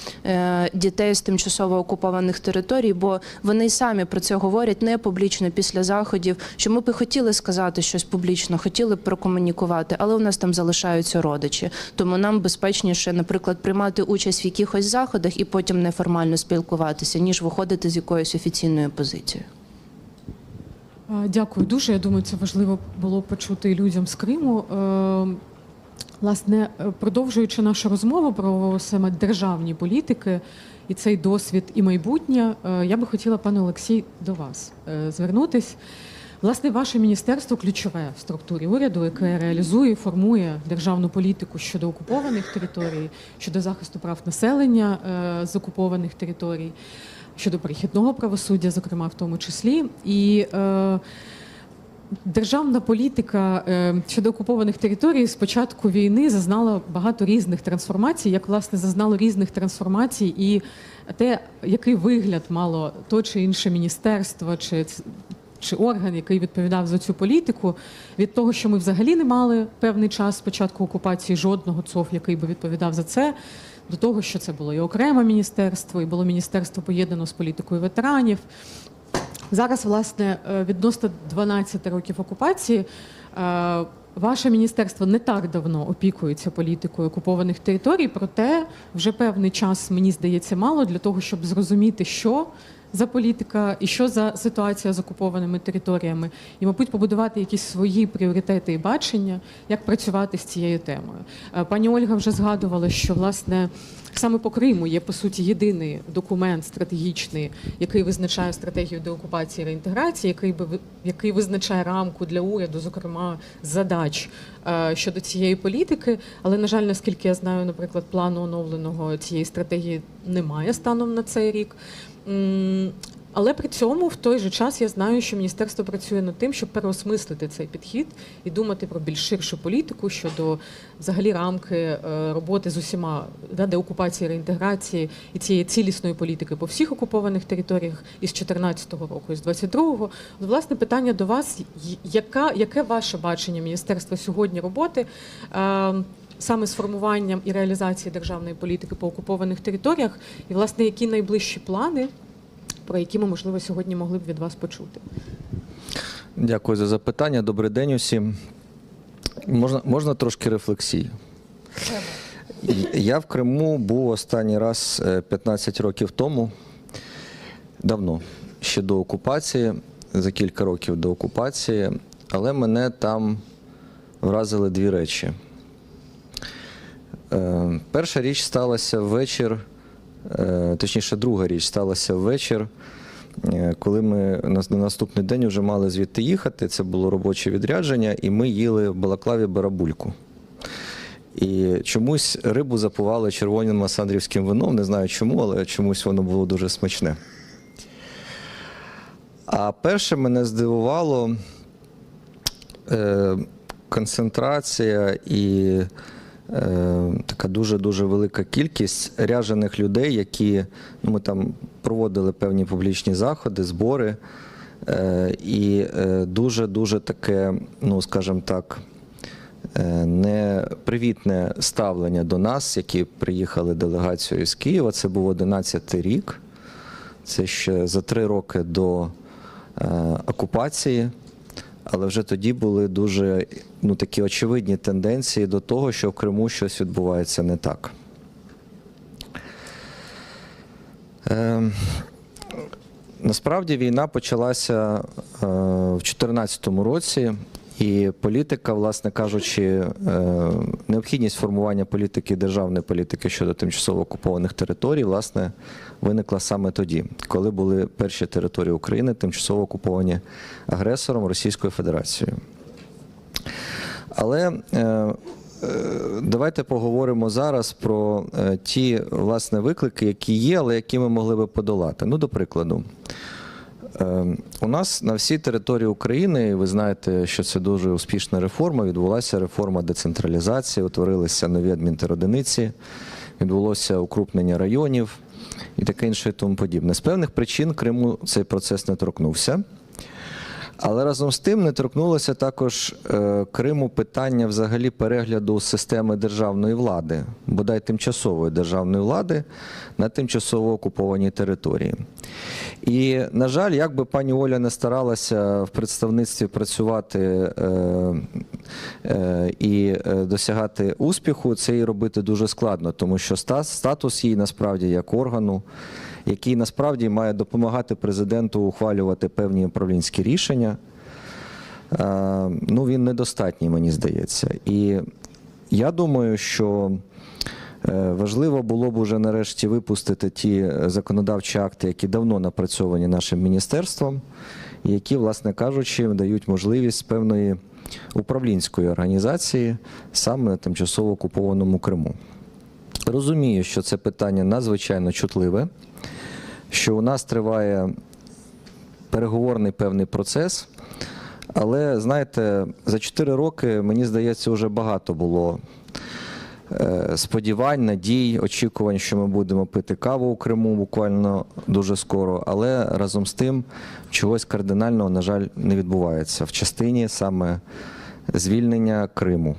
дітей з тимчасово окупованих територій, бо вони самі про це говорять не публічно після заходів, що ми б і хотіли сказати щось публічно, хотіли б прокомунікувати, але у нас там залишаються родичі. Тому нам безпечніше, наприклад, приймати участь в якихось заходах і потім неформально спілкуватися, ніж виходити з якоюсь офіційною позицією. Дякую дуже. Я думаю, це важливо було почути і людям з Криму. Власне, продовжуючи нашу розмову про саме державні політики і цей досвід і майбутнє, я би хотіла, пане Олексій, до вас звернутись. Власне, ваше міністерство ключове в структурі уряду, яке реалізує і формує державну політику щодо окупованих територій, щодо захисту прав населення з окупованих територій, щодо перехідного правосуддя, зокрема, в тому числі. І Державна політика щодо окупованих територій з початку війни зазнала багато різних трансформацій, як, власне, зазнало різних трансформацій і те, який вигляд мало то чи інше міністерство, чи орган, який відповідав за цю політику, від того, що ми взагалі не мали певний час з початку окупації жодного ЦОВ, який би відповідав за це, до того, що це було і окреме міністерство, і було міністерство поєднано з політикою ветеранів. Зараз, власне, відносно 12 років окупації, ваше міністерство не так давно опікується політикою окупованих територій, проте вже певний час, мені здається, мало для того, щоб зрозуміти, що за політика і що за ситуація з окупованими територіями, і, мабуть, побудувати якісь свої пріоритети і бачення, як працювати з цією темою. Пані Ольга вже згадувала, що, власне, саме по Криму є, по суті, єдиний документ стратегічний, який визначає стратегію деокупації і реінтеграції, який визначає рамку для уряду, зокрема, задач щодо цієї політики. Але, на жаль, наскільки я знаю, наприклад, плану оновленого цієї стратегії немає станом на цей рік. Але при цьому в той же час я знаю, що міністерство працює над тим, щоб переосмислити цей підхід і думати про більш ширшу політику щодо взагалі рамки роботи з усіма, деокупації, реінтеграції і цієї цілісної політики по всіх окупованих територіях із 2014 року, із 22-го. Власне, питання до вас, яке ваше бачення міністерства сьогодні роботи саме з формуванням і реалізацією державної політики по окупованих територіях, і, власне, які найближчі плани, про які ми, можливо, сьогодні могли б від вас почути? Дякую за запитання. Добрий день усім. Можна трошки рефлексії? Я в Криму був останній раз 15 років тому, давно, ще до окупації, за кілька років до окупації, але мене там вразили дві речі. Перша річ сталася ввечір, точніше, друга річ сталася ввечір, коли ми на наступний день вже мали звідти їхати. Це було робоче відрядження, і ми їли в Балаклаві барабульку. І чомусь рибу запивали червоним масандрівським вином, не знаю чому, але чомусь воно було дуже смачне. А перше мене здивувало концентрація і така дуже-дуже велика кількість ряжених людей, які, ми там проводили певні публічні заходи, збори, і дуже-дуже таке, скажімо так, непривітне ставлення до нас, які приїхали делегацією з Києва. Це був 11-й рік, це ще за 3 роки до окупації. Але вже тоді були дуже такі очевидні тенденції до того, що в Криму щось відбувається не так. Насправді війна почалася в 2014 році, і політика, власне кажучи, необхідність формування політики, державної політики щодо тимчасово окупованих територій, власне, виникла саме тоді, коли були перші території України тимчасово окуповані агресором Російською Федерацією. Але давайте поговоримо зараз про ті, власне, виклики, які є, але які ми могли би подолати. До прикладу, у нас на всій території України, ви знаєте, що це дуже успішна реформа, відбулася реформа децентралізації, утворилися нові адмінтеродиниці, відбулося укрупнення районів і таке інше і тому подібне. З певних причин Криму цей процес не торкнувся. Але разом з тим не торкнулося також Криму питання взагалі перегляду системи державної влади, бодай тимчасової державної влади на тимчасово окупованій території. І, на жаль, як би пані Оля не старалася в представництві працювати і досягати успіху, це їй робити дуже складно, тому що статус її насправді як органу, який насправді має допомагати президенту ухвалювати певні управлінські рішення, він недостатній, мені здається. І я думаю, що важливо було б уже нарешті випустити ті законодавчі акти, які давно напрацьовані нашим міністерством, і які, власне кажучи, дають можливість певної управлінської організації саме на тимчасово окупованому Криму. Розумію, що це питання надзвичайно чутливе, що у нас триває переговорний певний процес, Але, знаєте, за 4 роки, мені здається, вже багато було сподівань, надій, очікувань, що ми будемо пити каву у Криму буквально дуже скоро, але разом з тим чогось кардинального, на жаль, не відбувається в частині саме звільнення Криму.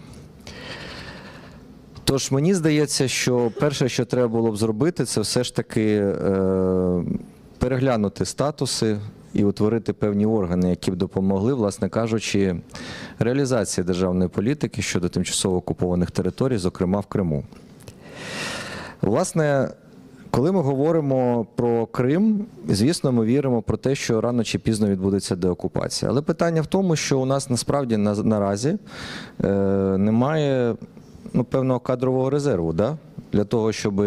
Тож мені здається, що перше, що треба було б зробити, це все ж таки переглянути статуси і утворити певні органи, які б допомогли, власне кажучи, реалізації державної політики щодо тимчасово окупованих територій, зокрема в Криму. Власне, коли ми говоримо про Крим, звісно, ми віримо про те, що рано чи пізно відбудеться деокупація. Але питання в тому, що у нас насправді наразі немає певного кадрового резерву, для того, щоб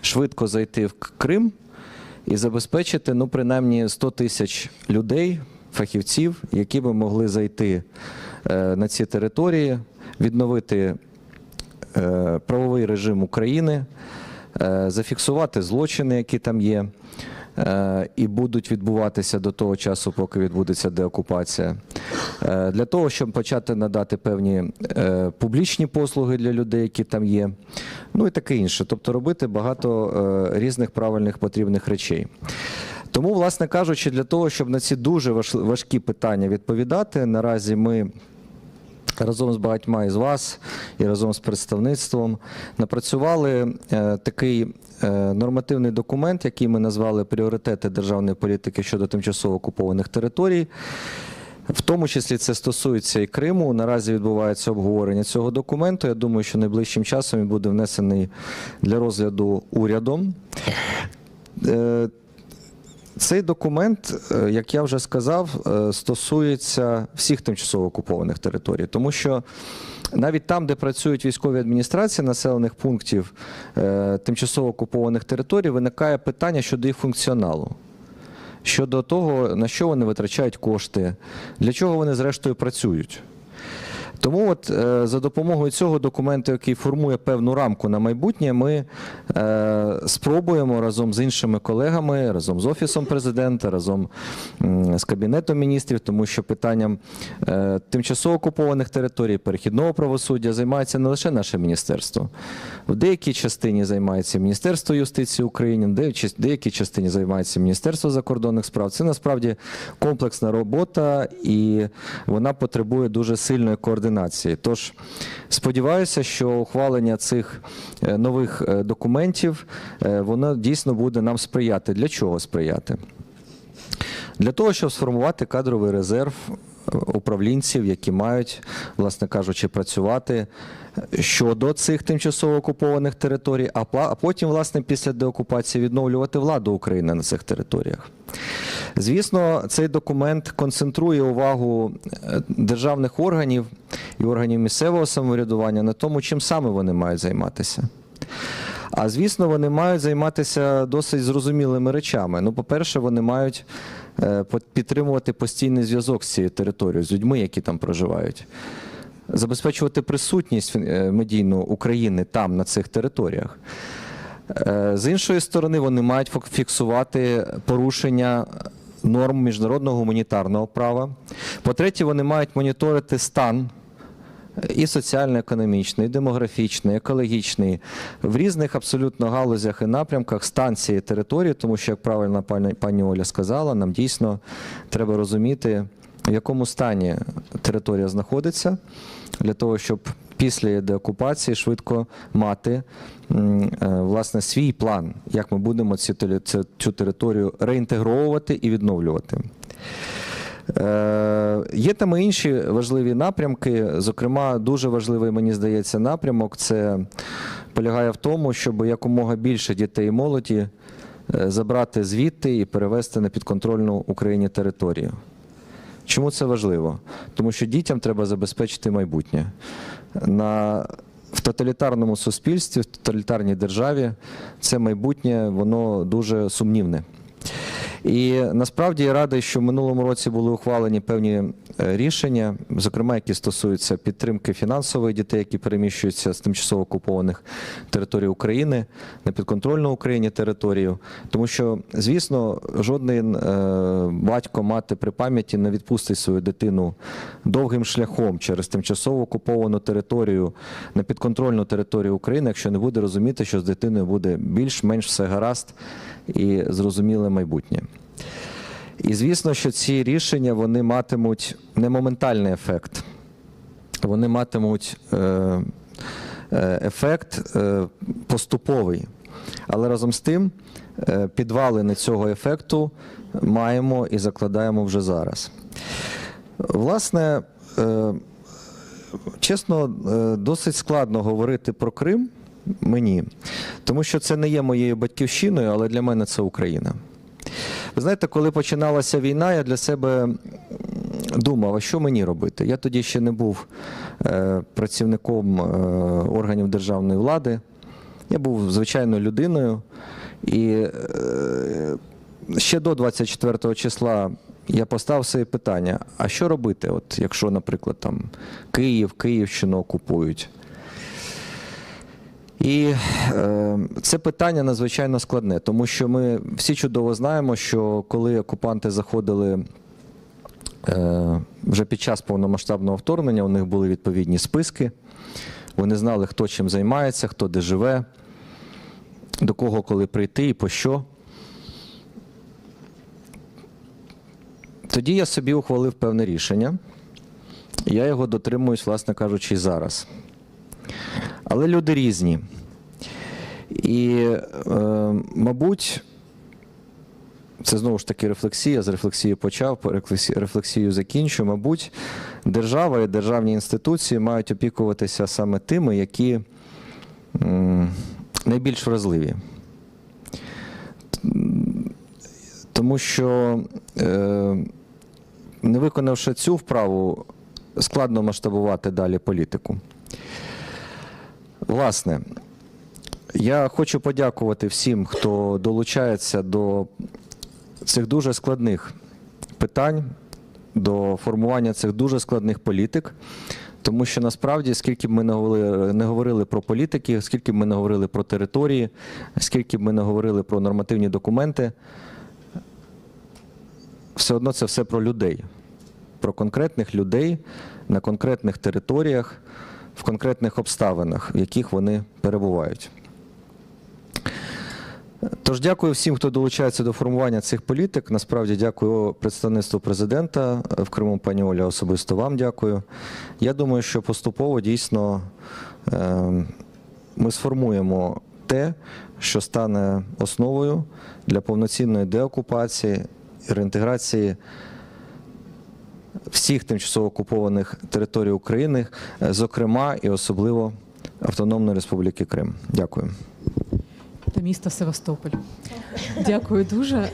швидко зайти в Крим і забезпечити, принаймні 100 тисяч людей, фахівців, які би могли зайти на ці території, відновити правовий режим України, зафіксувати злочини, які там є, і будуть відбуватися до того часу, поки відбудеться деокупація. Для того, щоб почати надати певні публічні послуги для людей, які там є, і таке інше. Тобто робити багато різних правильних потрібних речей. Тому, власне кажучи, для того, щоб на ці дуже важкі питання відповідати, наразі ми разом з багатьма із вас і разом з представництвом напрацювали такий нормативний документ, який ми назвали «Пріоритети державної політики щодо тимчасово окупованих територій». В тому числі це стосується і Криму. Наразі відбувається обговорення цього документу. Я думаю, що найближчим часом він буде внесений для розгляду урядом. Цей документ, як я вже сказав, стосується всіх тимчасово окупованих територій, тому що навіть там, де працюють військові адміністрації населених пунктів тимчасово окупованих територій, виникає питання щодо їх функціоналу. Щодо того, на що вони витрачають кошти, для чого вони зрештою працюють. Тому за допомогою цього документу, який формує певну рамку на майбутнє, ми спробуємо разом з іншими колегами, разом з Офісом Президента, разом з Кабінетом міністрів, тому що питанням тимчасово окупованих територій, перехідного правосуддя займається не лише наше міністерство. В деякій частині займається Міністерство юстиції України, в деякій частині займається Міністерство закордонних справ. Це насправді комплексна робота і вона потребує дуже сильної координації. Тож, сподіваюся, що ухвалення цих нових документів, воно дійсно буде нам сприяти. Для чого сприяти? Для того, щоб сформувати кадровий резерв управлінців, які мають, власне кажучи, працювати щодо цих тимчасово окупованих територій, а потім, власне, після деокупації відновлювати владу України на цих територіях. Звісно, цей документ концентрує увагу державних органів і органів місцевого самоврядування на тому, чим саме вони мають займатися. А звісно, вони мають займатися досить зрозумілими речами. По-перше, вони мають підтримувати постійний зв'язок з цією територією, з людьми, які там проживають. Забезпечувати присутність медійну України там, на цих територіях. З іншої сторони, вони мають фіксувати порушення норм міжнародного гуманітарного права. По-третє, вони мають моніторити стан і соціально-економічний, і демографічний, екологічний, в різних абсолютно галузях і напрямках стан цієї території, тому що, як правильно пані Оля сказала, нам дійсно треба розуміти, в якому стані територія знаходиться, для того, щоб після деокупації швидко мати, власне, свій план, як ми будемо цю територію реінтегровувати і відновлювати. Є там і інші важливі напрямки, зокрема, дуже важливий, мені здається, напрямок, це полягає в тому, щоб якомога більше дітей і молоді забрати звідти і перевести на підконтрольну Україні територію. Чому це важливо? Тому що дітям треба забезпечити майбутнє. В тоталітарному суспільстві, в тоталітарній державі це майбутнє, воно дуже сумнівне. І насправді я радий, що в минулому році були ухвалені певні рішення, зокрема, які стосуються підтримки фінансової дітей, які переміщуються з тимчасово окупованих територій України на підконтрольну Україні територію. Тому що, звісно, жоден батько, мати при пам'яті не відпустить свою дитину довгим шляхом через тимчасово окуповану територію на підконтрольну територію України, якщо не буде розуміти, що з дитиною буде більш-менш все гаразд і зрозуміле майбутнє. І звісно, що ці рішення, вони матимуть не моментальний ефект, вони матимуть ефект поступовий. Але разом з тим підвалини цього ефекту маємо і закладаємо вже зараз. Власне, чесно, досить складно говорити про Крим мені, тому що це не є моєю батьківщиною, але для мене це Україна. Ви знаєте, коли починалася війна, я для себе думав, а що мені робити? Я тоді ще не був працівником органів державної влади, я був звичайною людиною, і ще до 24 числа я поставив собі питання, а що робити, от, якщо, наприклад, там Київщину окупують? І це питання надзвичайно складне, тому що ми всі чудово знаємо, що коли окупанти заходили вже під час повномасштабного вторгнення, у них були відповідні списки, вони знали, хто чим займається, хто де живе, до кого коли прийти і по що. Тоді я собі ухвалив певне рішення, і я його дотримуюсь, власне кажучи, і зараз. Але люди різні. І, мабуть, це знову ж таки рефлексія, з рефлексії почав, рефлексію закінчу. Мабуть, держава і державні інституції мають опікуватися саме тими, які найбільш вразливі. Тому що, не виконавши цю вправу, складно масштабувати далі політику. Власне, я хочу подякувати всім, хто долучається до цих дуже складних питань, до формування цих дуже складних політик, тому що насправді, скільки б ми не говорили про політики, скільки б ми не говорили про території, скільки б ми не говорили про нормативні документи, все одно це все про людей, про конкретних людей на конкретних територіях, в конкретних обставинах, в яких вони перебувають. Тож дякую всім, хто долучається до формування цих політик. Насправді дякую представництву президента в Криму, пані Оля, особисто вам дякую. Я думаю, що поступово дійсно ми сформуємо те, що стане основою для повноцінної деокупації і реінтеграції всіх тимчасово окупованих територій України, зокрема і особливо Автономної Республіки Крим. Дякую. Та міста Севастополь. Дякую дуже.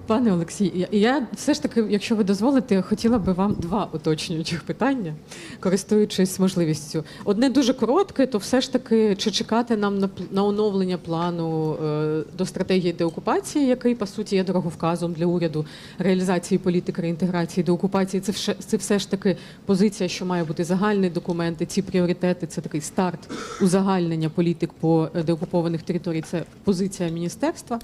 Пане Олексій, я все ж таки, якщо ви дозволите, хотіла би вам два уточнюючих питання, користуючись можливістю. Одне дуже коротке, то все ж таки, чи чекати нам на оновлення плану до стратегії деокупації, який, по суті, є дороговказом для уряду реалізації політики реінтеграції деокупації. Це все ж таки позиція, що має бути загальний документ, і ці пріоритети, це такий старт узагальнення політик по деокупованих територіях, це позиція міністерства.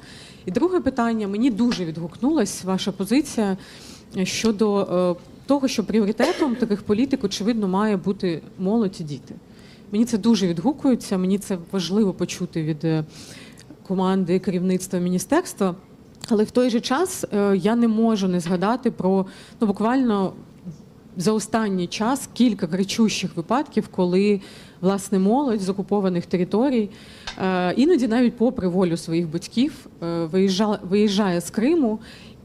І друге питання, мені дуже відгукнулась ваша позиція щодо того, що пріоритетом таких політик, очевидно, має бути молодь і діти. Мені це дуже відгукується, мені це важливо почути від команди керівництва міністерства, але в той же час я не можу не згадати про, буквально за останній час кілька кричущих випадків, коли власне молодь з окупованих територій, іноді навіть попри волю своїх батьків, виїжджає з Криму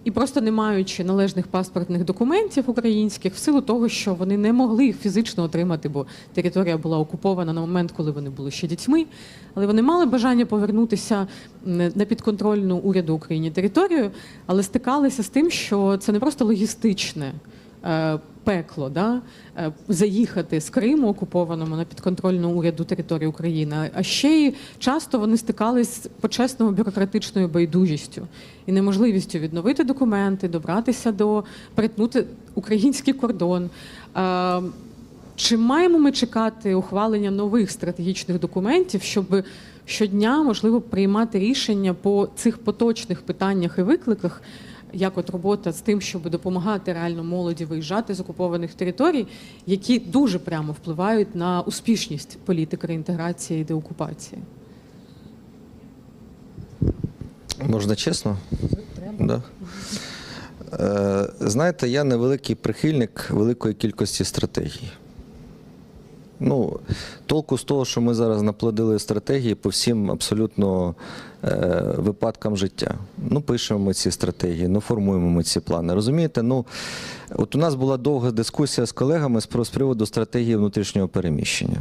і просто не маючи належних паспортних документів українських, в силу того, що вони не могли їх фізично отримати, бо територія була окупована на момент, коли вони були ще дітьми, але вони мали бажання повернутися на підконтрольну уряду України територію, але стикалися з тим, що це не просто логістичне пекло, да? Заїхати з Криму, окупованому на підконтрольну уряду території України, а ще й часто вони стикались з почесною бюрократичною байдужістю і неможливістю відновити документи, добратися перетнути український кордон. Чи маємо ми чекати ухвалення нових стратегічних документів, щоб щодня, можливо, приймати рішення по цих поточних питаннях і викликах, як от робота з тим, щоб допомагати реально молоді виїжджати з окупованих територій, які дуже прямо впливають на успішність політики реінтеграції і деокупації? Можна чесно? Да. Знаєте, я невеликий прихильник великої кількості стратегій. Толку з того, що ми зараз наплодили стратегії по всім абсолютно випадкам життя. Пишемо ми ці стратегії, формуємо ми ці плани. Розумієте, от у нас була довга дискусія з колегами з приводу стратегії внутрішнього переміщення.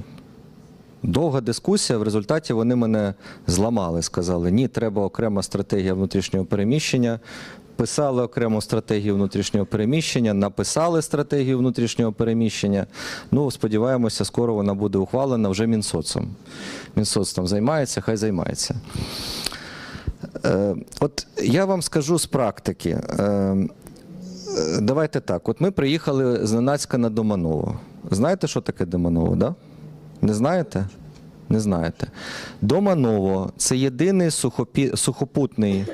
Довга дискусія, в результаті вони мене зламали, сказали, ні, треба окрема стратегія внутрішнього переміщення. Писали окрему стратегію внутрішнього переміщення, написали стратегію внутрішнього переміщення. Сподіваємося, скоро вона буде ухвалена вже Мінсоцом. Мінсоц там займається, хай займається. От я вам скажу з практики. Давайте так, от ми приїхали зненацька на Доманово. Знаєте, що таке Доманово, да? Не знаєте? Не знаєте. Доманово – це єдиний сухопутний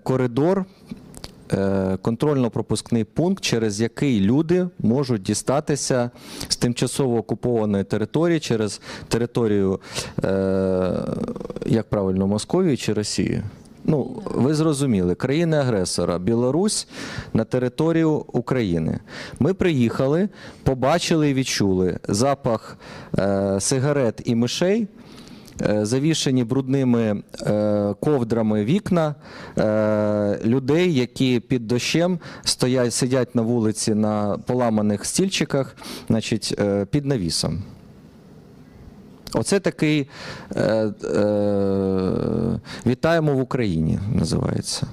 коридор, контрольно-пропускний пункт, через який люди можуть дістатися з тимчасово окупованої території через територію, як правильно, Московії чи Росії. Ви зрозуміли, країни-агресора, Білорусь на територію України. Ми приїхали, побачили і відчули запах сигарет і мишей, завішені брудними ковдрами вікна, людей, які під дощем сидять на вулиці на поламаних стільчиках, під навісом. Оце такий «Вітаємо в Україні» називається.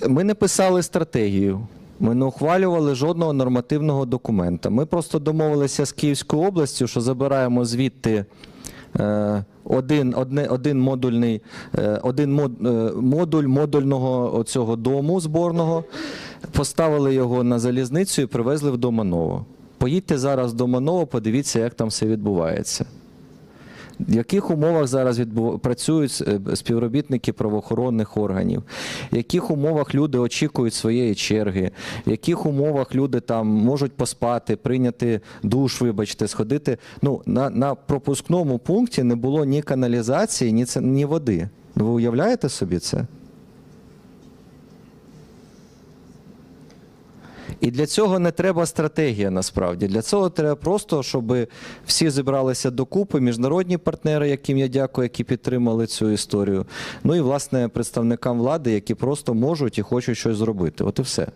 Ми не писали стратегію, ми не ухвалювали жодного нормативного документа. Ми просто домовилися з Київською областю, що забираємо звідти один модуль модульного цього дому зборного, поставили його на залізницю і привезли в Доманово. Поїдьте зараз в Доманово, подивіться, як там все відбувається. В яких умовах зараз працюють співробітники правоохоронних органів, в яких умовах люди очікують своєї черги, в яких умовах люди там можуть поспати, прийняти душ, сходити. На пропускному пункті не було ні каналізації, ні води. Ви уявляєте собі це? І для цього не треба стратегія, насправді. Для цього треба просто, щоб всі зібралися докупи, міжнародні партнери, яким я дякую, які підтримали цю історію, і, власне, представникам влади, які просто можуть і хочуть щось зробити. От і все.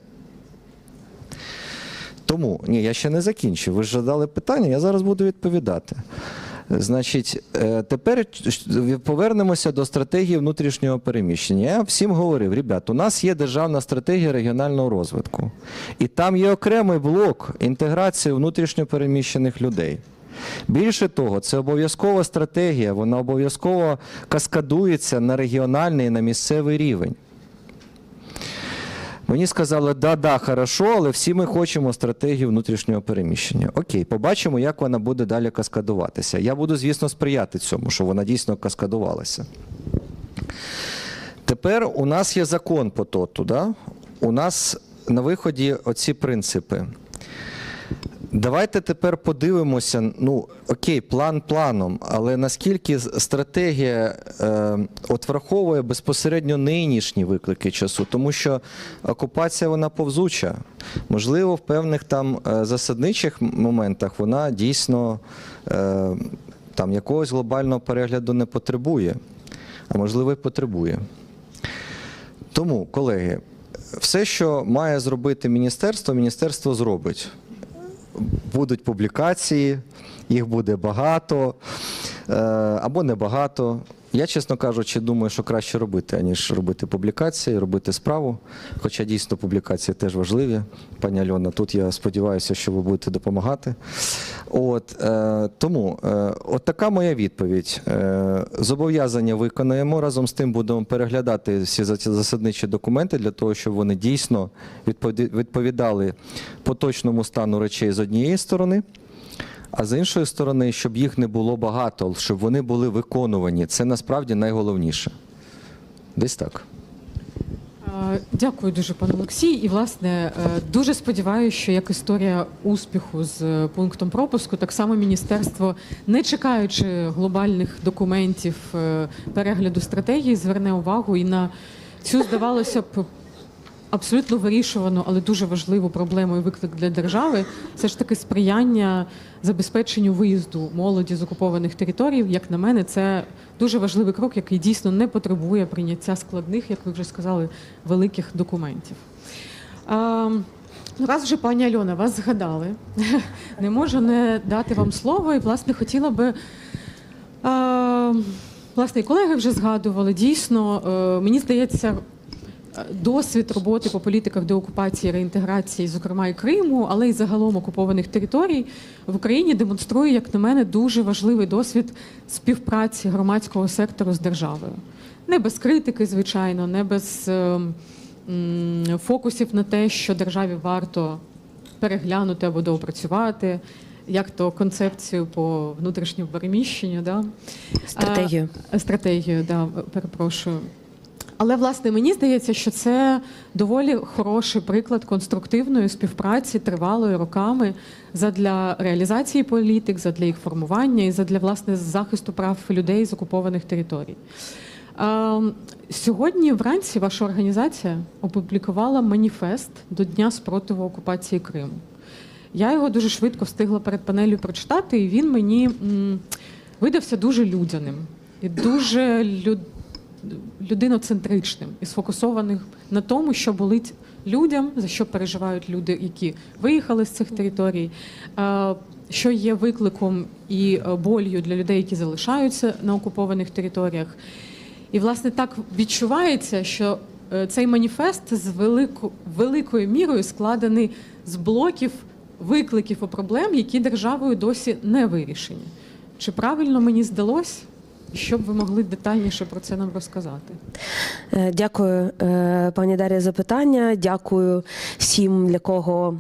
Тому, я ще не закінчив. Ви ж задали питання, я зараз буду відповідати. Тепер повернемося до стратегії внутрішнього переміщення. Я всім говорив, ребят, у нас є державна стратегія регіонального розвитку. І там є окремий блок інтеграції внутрішньо переміщених людей. Більше того, це обов'язкова стратегія, вона обов'язково каскадується на регіональний і на місцевий рівень. Мені сказали, да, хорошо, але всі ми хочемо стратегію внутрішнього переміщення. Окей, побачимо, як вона буде далі каскадуватися. Я буду, звісно, сприяти цьому, щоб вона дійсно каскадувалася. Тепер у нас є закон по ТОТу, да? У нас на виході оці принципи. Давайте тепер подивимося, окей, план планом, але наскільки стратегія враховує безпосередньо нинішні виклики часу, тому що окупація, вона повзуча. Можливо, в певних там засадничих моментах вона дійсно там якогось глобального перегляду не потребує, а можливо і потребує. Тому, колеги, все, що має зробити міністерство зробить. Будуть публікації, їх буде багато або небагато. Я, чесно кажучи, думаю, що краще робити, аніж робити публікації, робити справу. Хоча дійсно публікації теж важливі. Пані Альона, тут я сподіваюся, що ви будете допомагати. Тому от така моя відповідь. Зобов'язання виконаємо, разом з тим будемо переглядати всі засадничі документи для того, щоб вони дійсно відповідали поточному стану речей з однієї сторони, а з іншої сторони, щоб їх не було багато, щоб вони були виконувані. Це насправді найголовніше. Десь так. Дякую дуже, пане Олексій. І, власне, дуже сподіваюся, що як історія успіху з пунктом пропуску, так само міністерство, не чекаючи глобальних документів перегляду стратегії, зверне увагу і на цю, здавалося б, абсолютно вирішувану, але дуже важливу проблему і виклик для держави – це ж таки сприяння забезпеченню виїзду молоді з окупованих територій. Як на мене, це дуже важливий крок, який дійсно не потребує прийняття складних, як ви вже сказали, великих документів. Раз вже, пані Альона, вас згадали, не можу не дати вам слово. І, власне, хотіла би... Власне, і колеги вже згадували. Дійсно, мені здається, досвід роботи по політиках деокупації, реінтеграції, зокрема і Криму, але й загалом окупованих територій в Україні демонструє, як на мене, дуже важливий досвід співпраці громадського сектору з державою. Не без критики, звичайно, не без фокусів на те, що державі варто переглянути або доопрацювати, як то концепцію по внутрішньому переміщенню. Да? Стратегію, да, перепрошую. Але, власне, мені здається, що це доволі хороший приклад конструктивної співпраці, тривалої роками задля реалізації політик, задля їх формування і задля, власне, захисту прав людей з окупованих територій. Сьогодні вранці ваша організація опублікувала маніфест до Дня спротиву окупації Криму. Я його дуже швидко встигла перед панелью прочитати, і він мені видався дуже людяним і дуже людиноцентричним і сфокусованим на тому, що болить людям, за що переживають люди, які виїхали з цих територій, що є викликом і болью для людей, які залишаються на окупованих територіях. І, власне, так відчувається, що цей маніфест з великою мірою складений з блоків викликів і проблем, які державою досі не вирішені. Чи правильно мені здалось? Що б ви могли детальніше про це нам розказати? Дякую, пані Дар'я, за питання. Дякую всім, для кого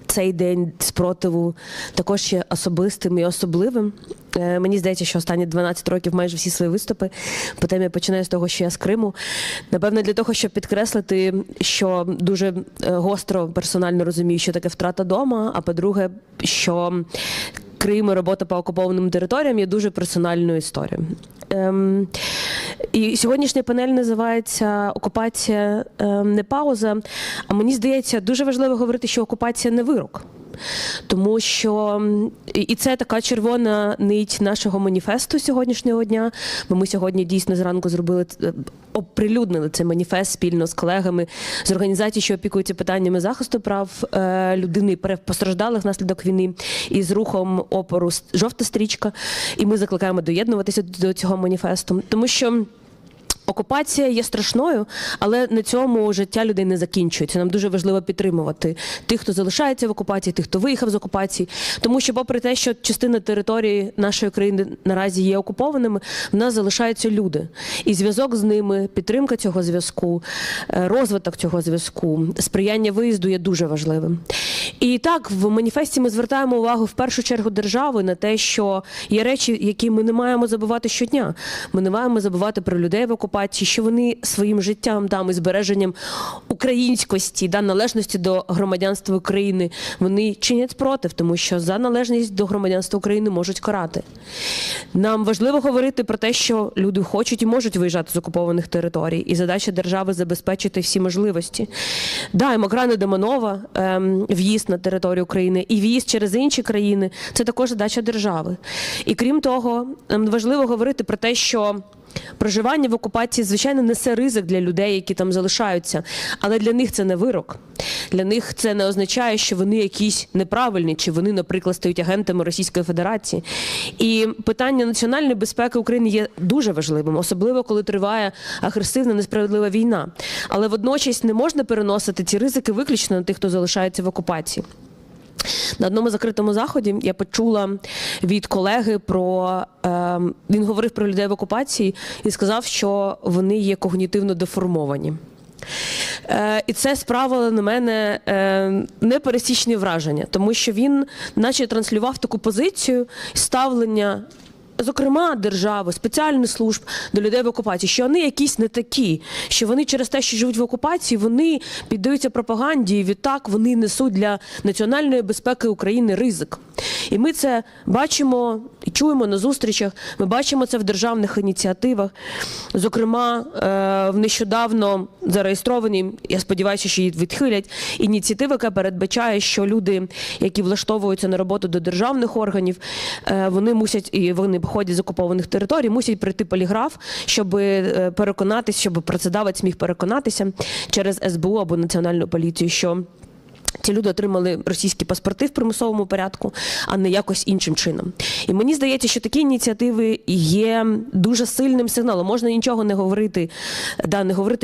цей день спротиву також є особистим і особливим. Мені здається, що останні 12 років майже всі свої виступи по темі починаю з того, що я з Криму. Напевно, для того, щоб підкреслити, що дуже гостро персонально розумію, що таке втрата дома, а по-друге, що Крим і робота по окупованим територіям є дуже персональною історією. І сьогоднішня панель називається «Окупація не пауза». А мені здається, дуже важливо говорити, що окупація не вирок. Тому що, і це така червона нить нашого маніфесту сьогоднішнього дня, бо ми сьогодні дійсно зранку оприлюднили цей маніфест спільно з колегами з організацій, що опікуються питаннями захисту прав людини, постраждалих внаслідок війни, і з рухом опору «Жовта стрічка». І ми закликаємо доєднуватися до цього маніфесту. Тому що окупація є страшною, але на цьому життя людей не закінчується. Нам дуже важливо підтримувати тих, хто залишається в окупації, тих, хто виїхав з окупації. Тому що попри те, що частина території нашої країни наразі є окупованими, в нас залишаються люди. І зв'язок з ними, підтримка цього зв'язку, розвиток цього зв'язку, сприяння виїзду є дуже важливим. І так, в маніфесті ми звертаємо увагу в першу чергу держави на те, що є речі, які ми не маємо забувати щодня. Ми не маємо забувати про людей в окупації, що вони своїм життям і збереженням українськості, належності до громадянства України, вони чинять спротив, тому що за належність до громадянства України можуть карати. Нам важливо говорити про те, що люди хочуть і можуть виїжджати з окупованих територій, і задача держави забезпечити всі можливості. І Мокран і Доманова, в'їзд на територію України і в'їзд через інші країни – це також задача держави. І крім того, нам важливо говорити про те, що проживання в окупації, звичайно, несе ризик для людей, які там залишаються, але для них це не вирок. Для них це не означає, що вони якісь неправильні, чи вони, наприклад, стають агентами Російської Федерації. І питання національної безпеки України є дуже важливим, особливо коли триває агресивна, несправедлива війна. Але водночас не можна переносити ці ризики виключно на тих, хто залишається в окупації. На одному закритому заході я почула від колеги він говорив про людей в окупації і сказав, що вони є когнітивно деформовані. І це справило на мене непересічні враження, тому що він наче транслював таку позицію ставлення, зокрема держави, спеціальних служб до людей в окупації, що вони якісь не такі, що вони через те, що живуть в окупації, вони піддаються пропаганді, і відтак вони несуть для національної безпеки України ризик. І ми це бачимо і чуємо на зустрічах, ми бачимо це в державних ініціативах. Зокрема, в нещодавно зареєстрованій, я сподіваюся, що її відхилять, ініціатива, яка передбачає, що люди, які влаштовуються на роботу до державних органів, вони мусять, і вони походять з окупованих територій, мусять пройти поліграф, щоб переконатися, щоб працедавець міг переконатися через СБУ або Національну поліцію, що ці люди отримали російські паспорти в примусовому порядку, а не якось іншим чином. І мені здається, що такі ініціативи є дуже сильним сигналом. Можна нічого не говорити,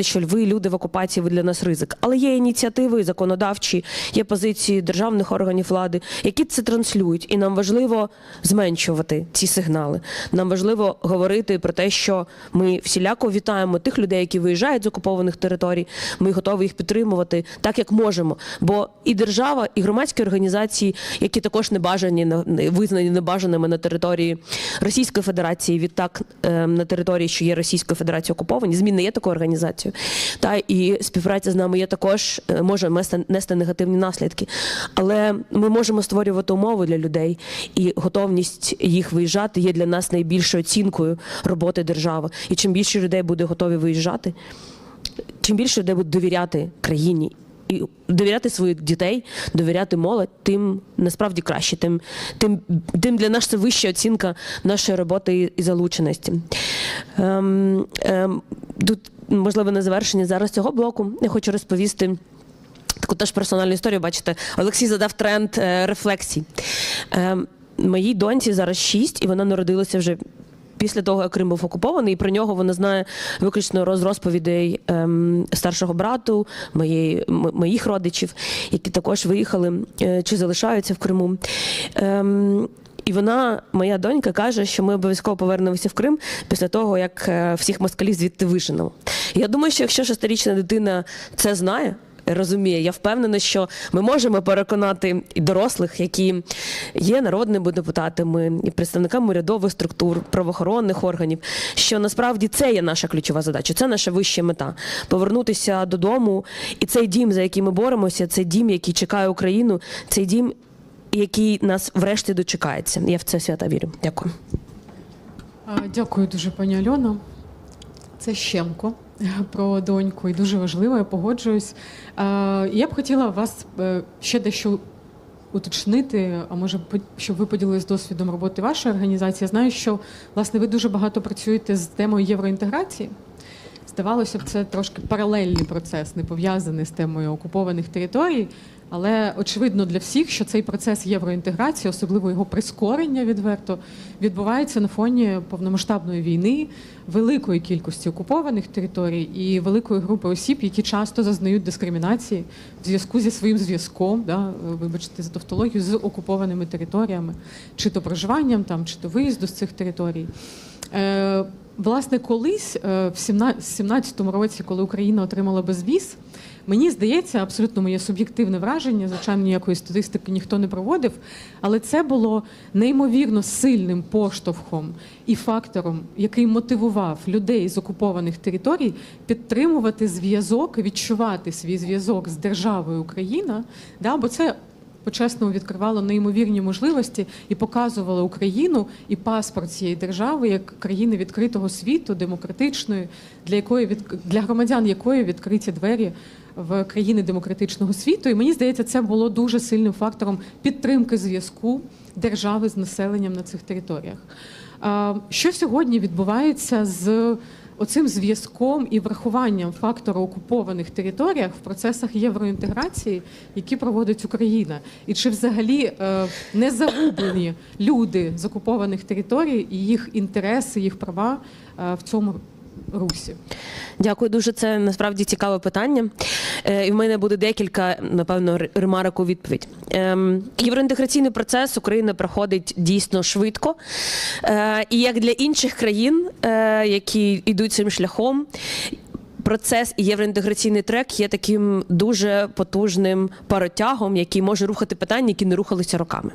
що ви, люди в окупації, ви для нас ризик. Але є ініціативи законодавчі, є позиції державних органів влади, які це транслюють. І нам важливо зменшувати ці сигнали. Нам важливо говорити про те, що ми всіляко вітаємо тих людей, які виїжджають з окупованих територій. Ми готові їх підтримувати так, як можемо. Бо і держава, і громадські організації, які також визнані небажаними на території Російської Федерації, відтак на території, що є Російською Федерацією окуповані, ЗМІ не є такою організацією. І співпраця з нами є також, може нести негативні наслідки. Але ми можемо створювати умови для людей, і готовність їх виїжджати є для нас найбільшою оцінкою роботи держави. І чим більше людей буде готові виїжджати, чим більше людей буде довіряти країні, і довіряти своїх дітей, довіряти молодь, тим насправді краще, тим для нас це вища оцінка нашої роботи і залученості. Тут, можливо, на завершення зараз цього блоку я хочу розповісти таку теж персональну історію. Бачите, Олексій задав тренд рефлексій. Моїй доньці зараз 6, і вона народилася вже після того, як Крим був окупований, і про нього вона знає виключно з розповідей старшого брату, моїх родичів, які також виїхали чи залишаються в Криму. І вона, моя донька, каже, що ми обов'язково повернемося в Крим після того, як всіх москалів звідти виженемо. Я думаю, що якщо 6-річна дитина це знає, розуміє, я впевнена, що ми можемо переконати і дорослих, які є народними депутатами, і представниками урядових структур, правоохоронних органів, що насправді це є наша ключова задача, це наша вища мета – повернутися додому. І цей дім, за який ми боремося, це дім, який чекає Україну, цей дім, який нас врешті дочекається. Я в це свято вірю. Дякую. Дякую дуже, пані Альона. Це Щемко про доньку, і дуже важливо, я погоджуюсь. Я б хотіла вас ще дещо уточнити, а може, щоб ви поділились досвідом роботи вашої організації. Я знаю, що, власне, ви дуже багато працюєте з темою євроінтеграції. Здавалося б, це трошки паралельний процес, не пов'язаний з темою окупованих територій, але очевидно для всіх, що цей процес євроінтеграції, особливо його прискорення відверто, відбувається на фоні повномасштабної війни, великої кількості окупованих територій і великої групи осіб, які часто зазнають дискримінації в зв'язку зі своїм зв'язком, вибачте за тавтологію, з окупованими територіями, чи то проживанням там, чи то виїзду з цих територій. Власне, колись, в 17-му році, коли Україна отримала безвіз, мені здається, абсолютно моє суб'єктивне враження, звичайно, ніякої статистики ніхто не проводив, але це було неймовірно сильним поштовхом і фактором, який мотивував людей з окупованих територій підтримувати зв'язок, відчувати свій зв'язок з державою Україна, бо це по-чесному відкривало неймовірні можливості і показувало Україну і паспорт цієї держави як країни відкритого світу, демократичної, для громадян якої відкриті двері в країни демократичного світу. І мені здається, це було дуже сильним фактором підтримки зв'язку держави з населенням на цих територіях. Що сьогодні відбувається з оцим зв'язком і врахуванням фактору окупованих територіях в процесах євроінтеграції, які проводить Україна? І чи взагалі не загублені люди з окупованих територій і їх інтереси, їх права в цьому русі? Дякую дуже. Це насправді цікаве питання. І в мене буде декілька, напевно, ремарок у відповідь. Євроінтеграційний процес України проходить дійсно швидко. І як для інших країн, які йдуть цим шляхом, процес і євроінтеграційний трек є таким дуже потужним паротягом, який може рухати питання, які не рухалися роками.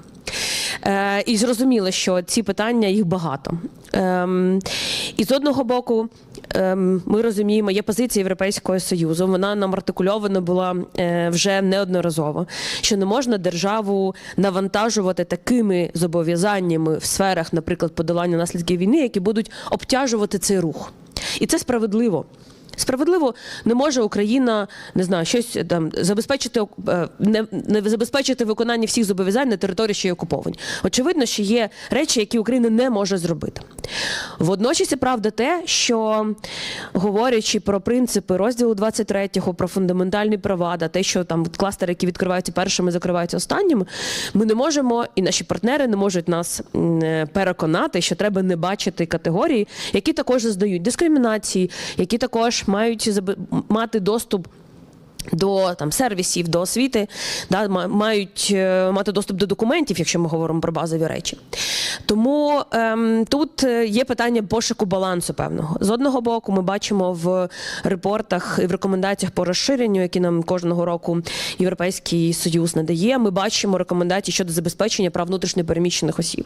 І зрозуміло, що ці питання, їх багато. І з одного боку, ми розуміємо, є позиція Європейського Союзу, вона нам артикульована була вже неодноразово, що не можна державу навантажувати такими зобов'язаннями в сферах, наприклад, подолання наслідків війни, які будуть обтяжувати цей рух. І це справедливо. Справедливо не може Україна, не знаю, щось там забезпечити, не забезпечити виконання всіх зобов'язань на території, що є окуповані. Очевидно, що є речі, які Україна не може зробити. Водночас, і правда те, що говорячи про принципи розділу 23-го, про фундаментальні права, те, що там кластери, які відкриваються першими, закриваються останніми, ми не можемо, і наші партнери не можуть нас переконати, що треба не бачити категорії, які також зазнають дискримінації, які також мають мати доступ до там сервісів, до освіти, мають мати доступ до документів, якщо ми говоримо про базові речі. Тому тут є питання пошуку балансу певного. З одного боку, ми бачимо в репортах і в рекомендаціях по розширенню, які нам кожного року Європейський Союз надає, ми бачимо рекомендації щодо забезпечення прав внутрішньопереміщених осіб.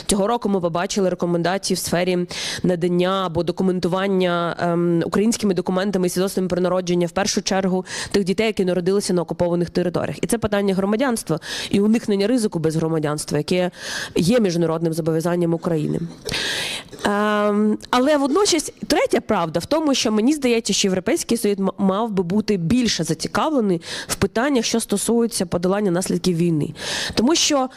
Цього року ми побачили рекомендації в сфері надання або документування українськими документами і свідоцтвами про народження, в першу чергу, тих дітей, які народилися на окупованих територіях. І це питання громадянства і уникнення ризику без громадянства, яке є міжнародним зобов'язанням України. Але водночас третя правда в тому, що мені здається, що Європейський Союз мав би бути більше зацікавлений в питаннях, що стосуються подолання наслідків війни. Тому що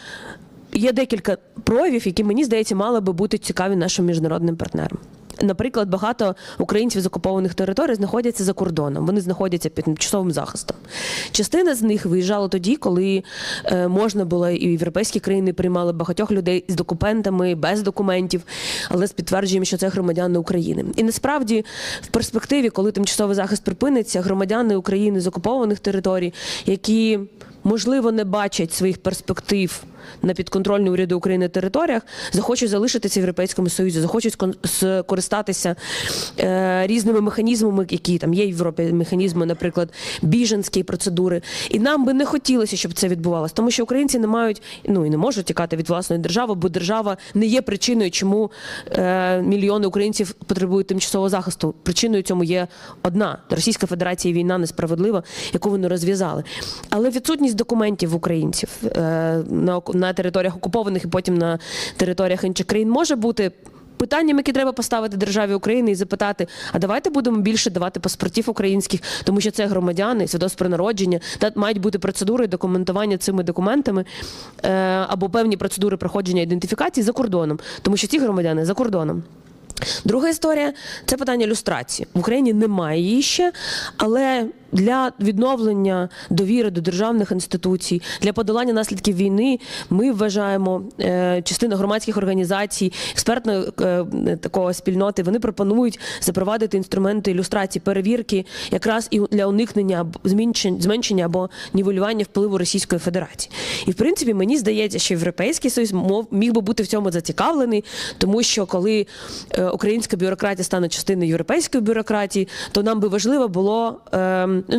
є декілька проявів, які, мені здається, мали би бути цікаві нашим міжнародним партнерам. Наприклад, багато українців з окупованих територій знаходяться за кордоном, вони знаходяться під тимчасовим захистом. Частина з них виїжджала тоді, коли можна було, і європейські країни приймали багатьох людей з документами, без документів, але з підтвердженням, що це громадяни України. І насправді, в перспективі, коли тимчасовий захист припиниться, громадяни України з окупованих територій, які, можливо, не бачать своїх перспектив на підконтрольні уряду України територіях, захочуть залишитися в Європейському Союзі, захочуть скористатися різними механізмами, які там є в Європі, механізми, наприклад, біженські процедури. І нам би не хотілося, щоб це відбувалося, тому що українці не мають, і не можуть тікати від власної держави, бо держава не є причиною, чому мільйони українців потребують тимчасового захисту. Причиною цьому є одна – Російська Федерація, війна несправедлива, яку вони розв'язали. Але відсутність документів в українців на територіях окупованих і потім на територіях інших країн може бути питанням, які треба поставити державі України і запитати, а давайте будемо більше давати паспортів українських, тому що це громадяни, свідоцтво про народження, та мають бути процедури документування цими документами або певні процедури проходження ідентифікації за кордоном, тому що ці громадяни за кордоном. Друга історія – це питання люстрації. В Україні немає її ще, але для відновлення довіри до державних інституцій, для подолання наслідків війни ми вважаємо, частина громадських організацій, експертної такої спільноти, вони пропонують запровадити інструменти ілюстрації, перевірки якраз і для уникнення зменшення або нівелювання впливу Російської Федерації. І, в принципі, мені здається, що Європейський Союз міг би бути в цьому зацікавлений, тому що коли українська бюрократія стане частиною європейської бюрократії, то нам би важливо було,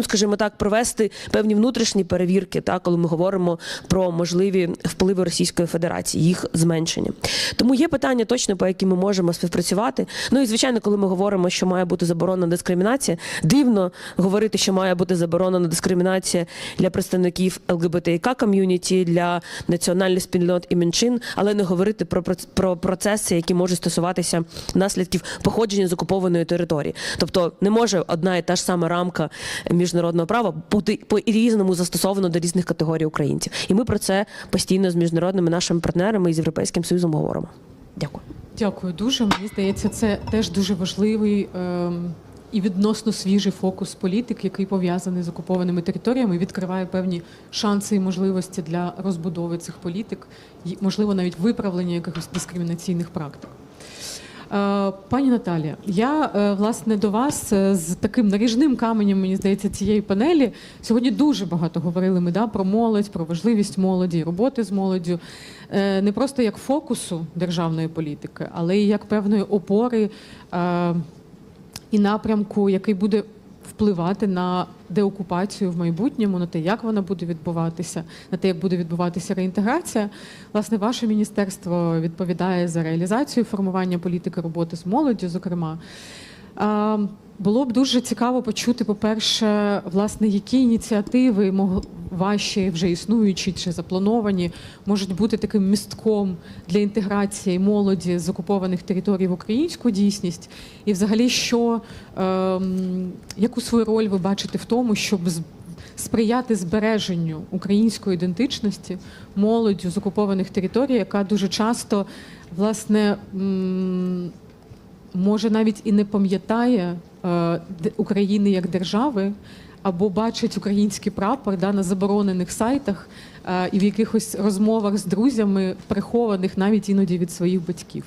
скажімо так, провести певні внутрішні перевірки, коли ми говоримо про можливі впливи Російської Федерації, їх зменшення. Тому є питання точно, по яким ми можемо співпрацювати. І, звичайно, коли ми говоримо, що має бути заборонена дискримінація, дивно говорити, що має бути заборонена дискримінація для представників ЛГБТІК-ком'юніті, для національних спільнот і меншин, але не говорити про процеси, які можуть стосуватися наслідків походження з окупованої території. Тобто не може одна і та ж сама рамка міжнародного права бути по-різному застосовано до різних категорій українців. І ми про це постійно з міжнародними нашими партнерами і з Європейським Союзом говоримо. Дякую. Дякую дуже. Мені здається, це теж дуже важливий і відносно свіжий фокус політик, який пов'язаний з окупованими територіями, відкриває певні шанси і можливості для розбудови цих політик, і, можливо, навіть виправлення якихось дискримінаційних практик. Пані Наталія, я, власне, до вас з таким наріжним каменем, мені здається, цієї панелі. Сьогодні дуже багато говорили ми про молодь, про важливість молоді, роботи з молоддю. Не просто як фокусу державної політики, але і як певної опори і напрямку, який буде впливати на деокупацію в майбутньому, на те, як вона буде відбуватися, на те, як буде відбуватися реінтеграція. Власне, ваше міністерство відповідає за реалізацію формування політики роботи з молоддю, зокрема. Було б дуже цікаво почути, по-перше, власне, які ініціативи ваші, вже існуючі чи заплановані, можуть бути таким містком для інтеграції молоді з окупованих територій в українську дійсність, і взагалі, яку свою роль ви бачите в тому, щоб сприяти збереженню української ідентичності молоддю з окупованих територій, яка дуже часто, власне, може навіть і не пам'ятає України як держави, або бачить український прапор на заборонених сайтах і в якихось розмовах з друзями, прихованих навіть іноді від своїх батьків.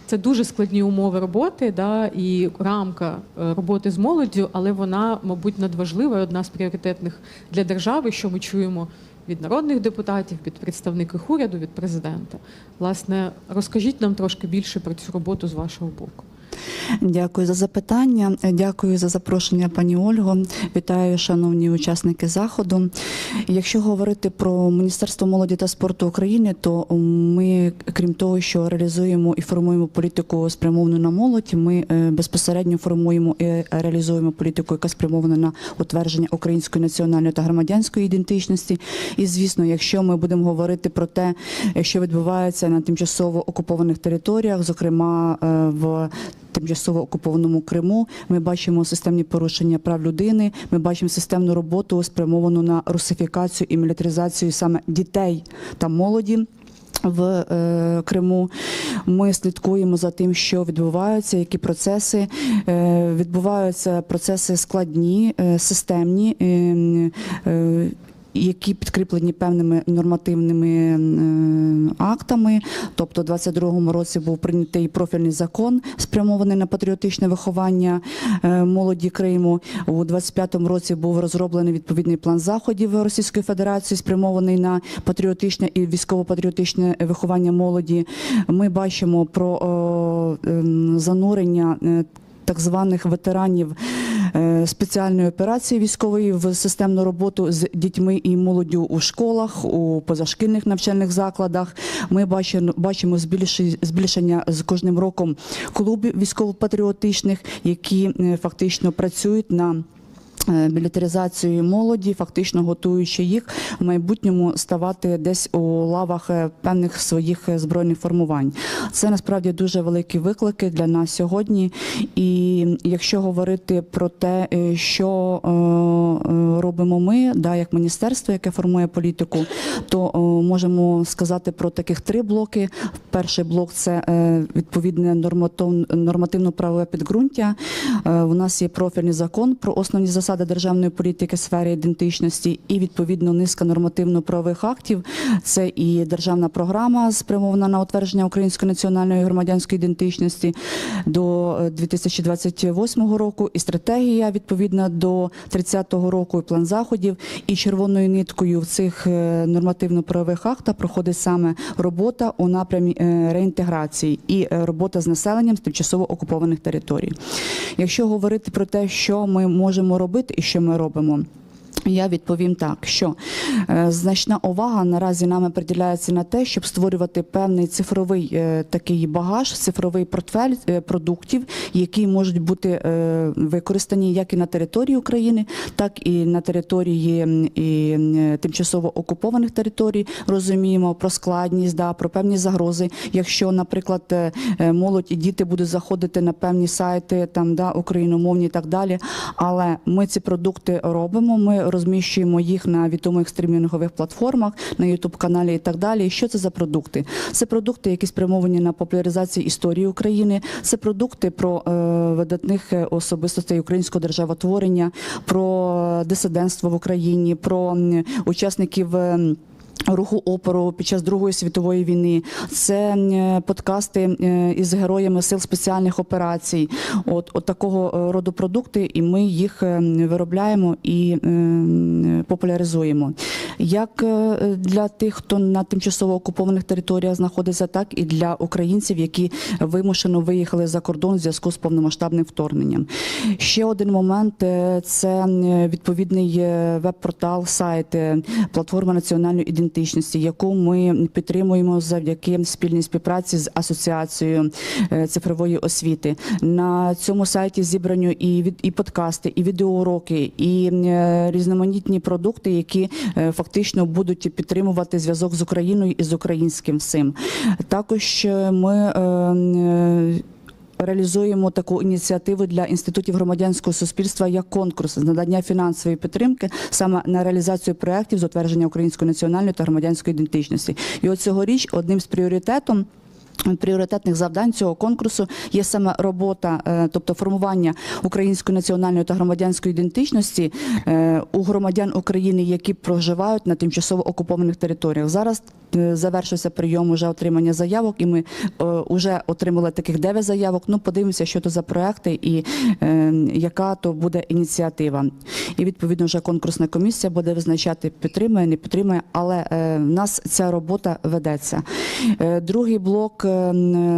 Це дуже складні умови роботи, і рамка роботи з молоддю, але вона, мабуть, надважлива і одна з пріоритетних для держави, що ми чуємо від народних депутатів, від представників уряду, від президента. Власне, розкажіть нам трошки більше про цю роботу з вашого боку. Дякую за запитання, дякую за запрошення, пані Ольго. Вітаю, шановні учасники заходу. Якщо говорити про Міністерство молоді та спорту України, то ми, крім того, що реалізуємо і формуємо політику спрямовану на молодь, ми безпосередньо формуємо і реалізуємо політику, яка спрямована на утвердження української національної та громадянської ідентичності. І, звісно, якщо ми будемо говорити про те, що відбувається на тимчасово окупованих територіях, зокрема в тимчасово окупованому Криму, ми бачимо системні порушення прав людини, ми бачимо системну роботу, спрямовану на русифікацію і мілітаризацію саме дітей та молоді в Криму. Ми слідкуємо за тим, що відбуваються, які процеси. Відбуваються процеси складні, системні, які підкріплені певними нормативними актами. Тобто у 2022 році був прийнятий профільний закон, спрямований на патріотичне виховання молоді Криму. У 2025 році був розроблений відповідний план заходів Російської Федерації, спрямований на патріотичне і військово-патріотичне виховання молоді. Ми бачимо про занурення так званих ветеранів спеціальної операції військової в системну роботу з дітьми і молоддю у школах, у позашкільних навчальних закладах. Ми бачимо збільшення з кожним роком клубів військово-патріотичних, які фактично працюють на мілітаризацію молоді, фактично готуючи їх в майбутньому ставати десь у лавах певних своїх збройних формувань. Це насправді дуже великі виклики для нас сьогодні. І якщо говорити про те, що робимо ми, як міністерство, яке формує політику, то можемо сказати про таких 3 блоки. Перший блок – це відповідне нормативно-правове підґрунтя. У нас є профільний закон про основні засади державної політики в сфері ідентичності і, відповідно, низка нормативно-правових актів. Це і державна програма, спрямована на утвердження української національної і громадянської ідентичності до 2028 року, і стратегія, відповідна до 30-го року, і план заходів. І червоною ниткою в цих нормативно-правових актах проходить саме робота у напрямі реінтеграції і робота з населенням з тимчасово окупованих територій. Якщо говорити про те, що ми можемо робити і що ми робимо, я відповім так, що значна увага наразі нами приділяється на те, щоб створювати певний цифровий такий багаж, цифровий портфель продуктів, які можуть бути використані як і на території України, так і на території і тимчасово окупованих територій. Розуміємо про складність, про певні загрози. Якщо, наприклад, молодь і діти будуть заходити на певні сайти, україномовні і так далі, але ми ці продукти робимо, ми розміщуємо їх на відомих стрімінгових платформах, на YouTube-каналі і так далі. Що це за продукти? Це продукти, які спрямовані на популяризацію історії України, це продукти про видатних особистостей українського державотворення, про дисидентство в Україні, про учасників руху опору під час Другої світової війни. Це подкасти із героями сил спеціальних операцій. От такого роду продукти, і ми їх виробляємо і популяризуємо. Як для тих, хто на тимчасово окупованих територіях знаходиться, так і для українців, які вимушено виїхали за кордон в зв'язку з повномасштабним вторгненням. Ще один момент – це відповідний веб-портал, сайт, платформа національної ідентичності, яку ми підтримуємо завдяки спільній співпраці з Асоціацією цифрової освіти. На цьому сайті зібрані і подкасти, і відеоуроки, і різноманітні продукти, які фактично будуть підтримувати зв'язок з Україною і з українським всім. Також ми реалізуємо таку ініціативу для інститутів громадянського суспільства як конкурс з надання фінансової підтримки саме на реалізацію проєктів з утвердження української національної та громадянської ідентичності. І от цьогоріч одним з пріоритетних завдань цього конкурсу є саме робота, тобто формування української національної та громадянської ідентичності у громадян України, які проживають на тимчасово окупованих територіях. Зараз завершився прийом уже отримання заявок, і ми вже отримали таких 9 заявок. Ну, подивимося, що то за проекти і яка то буде ініціатива. І відповідно вже конкурсна комісія буде визначати, підтримує, не підтримує, але в нас ця робота ведеться. Другий блок –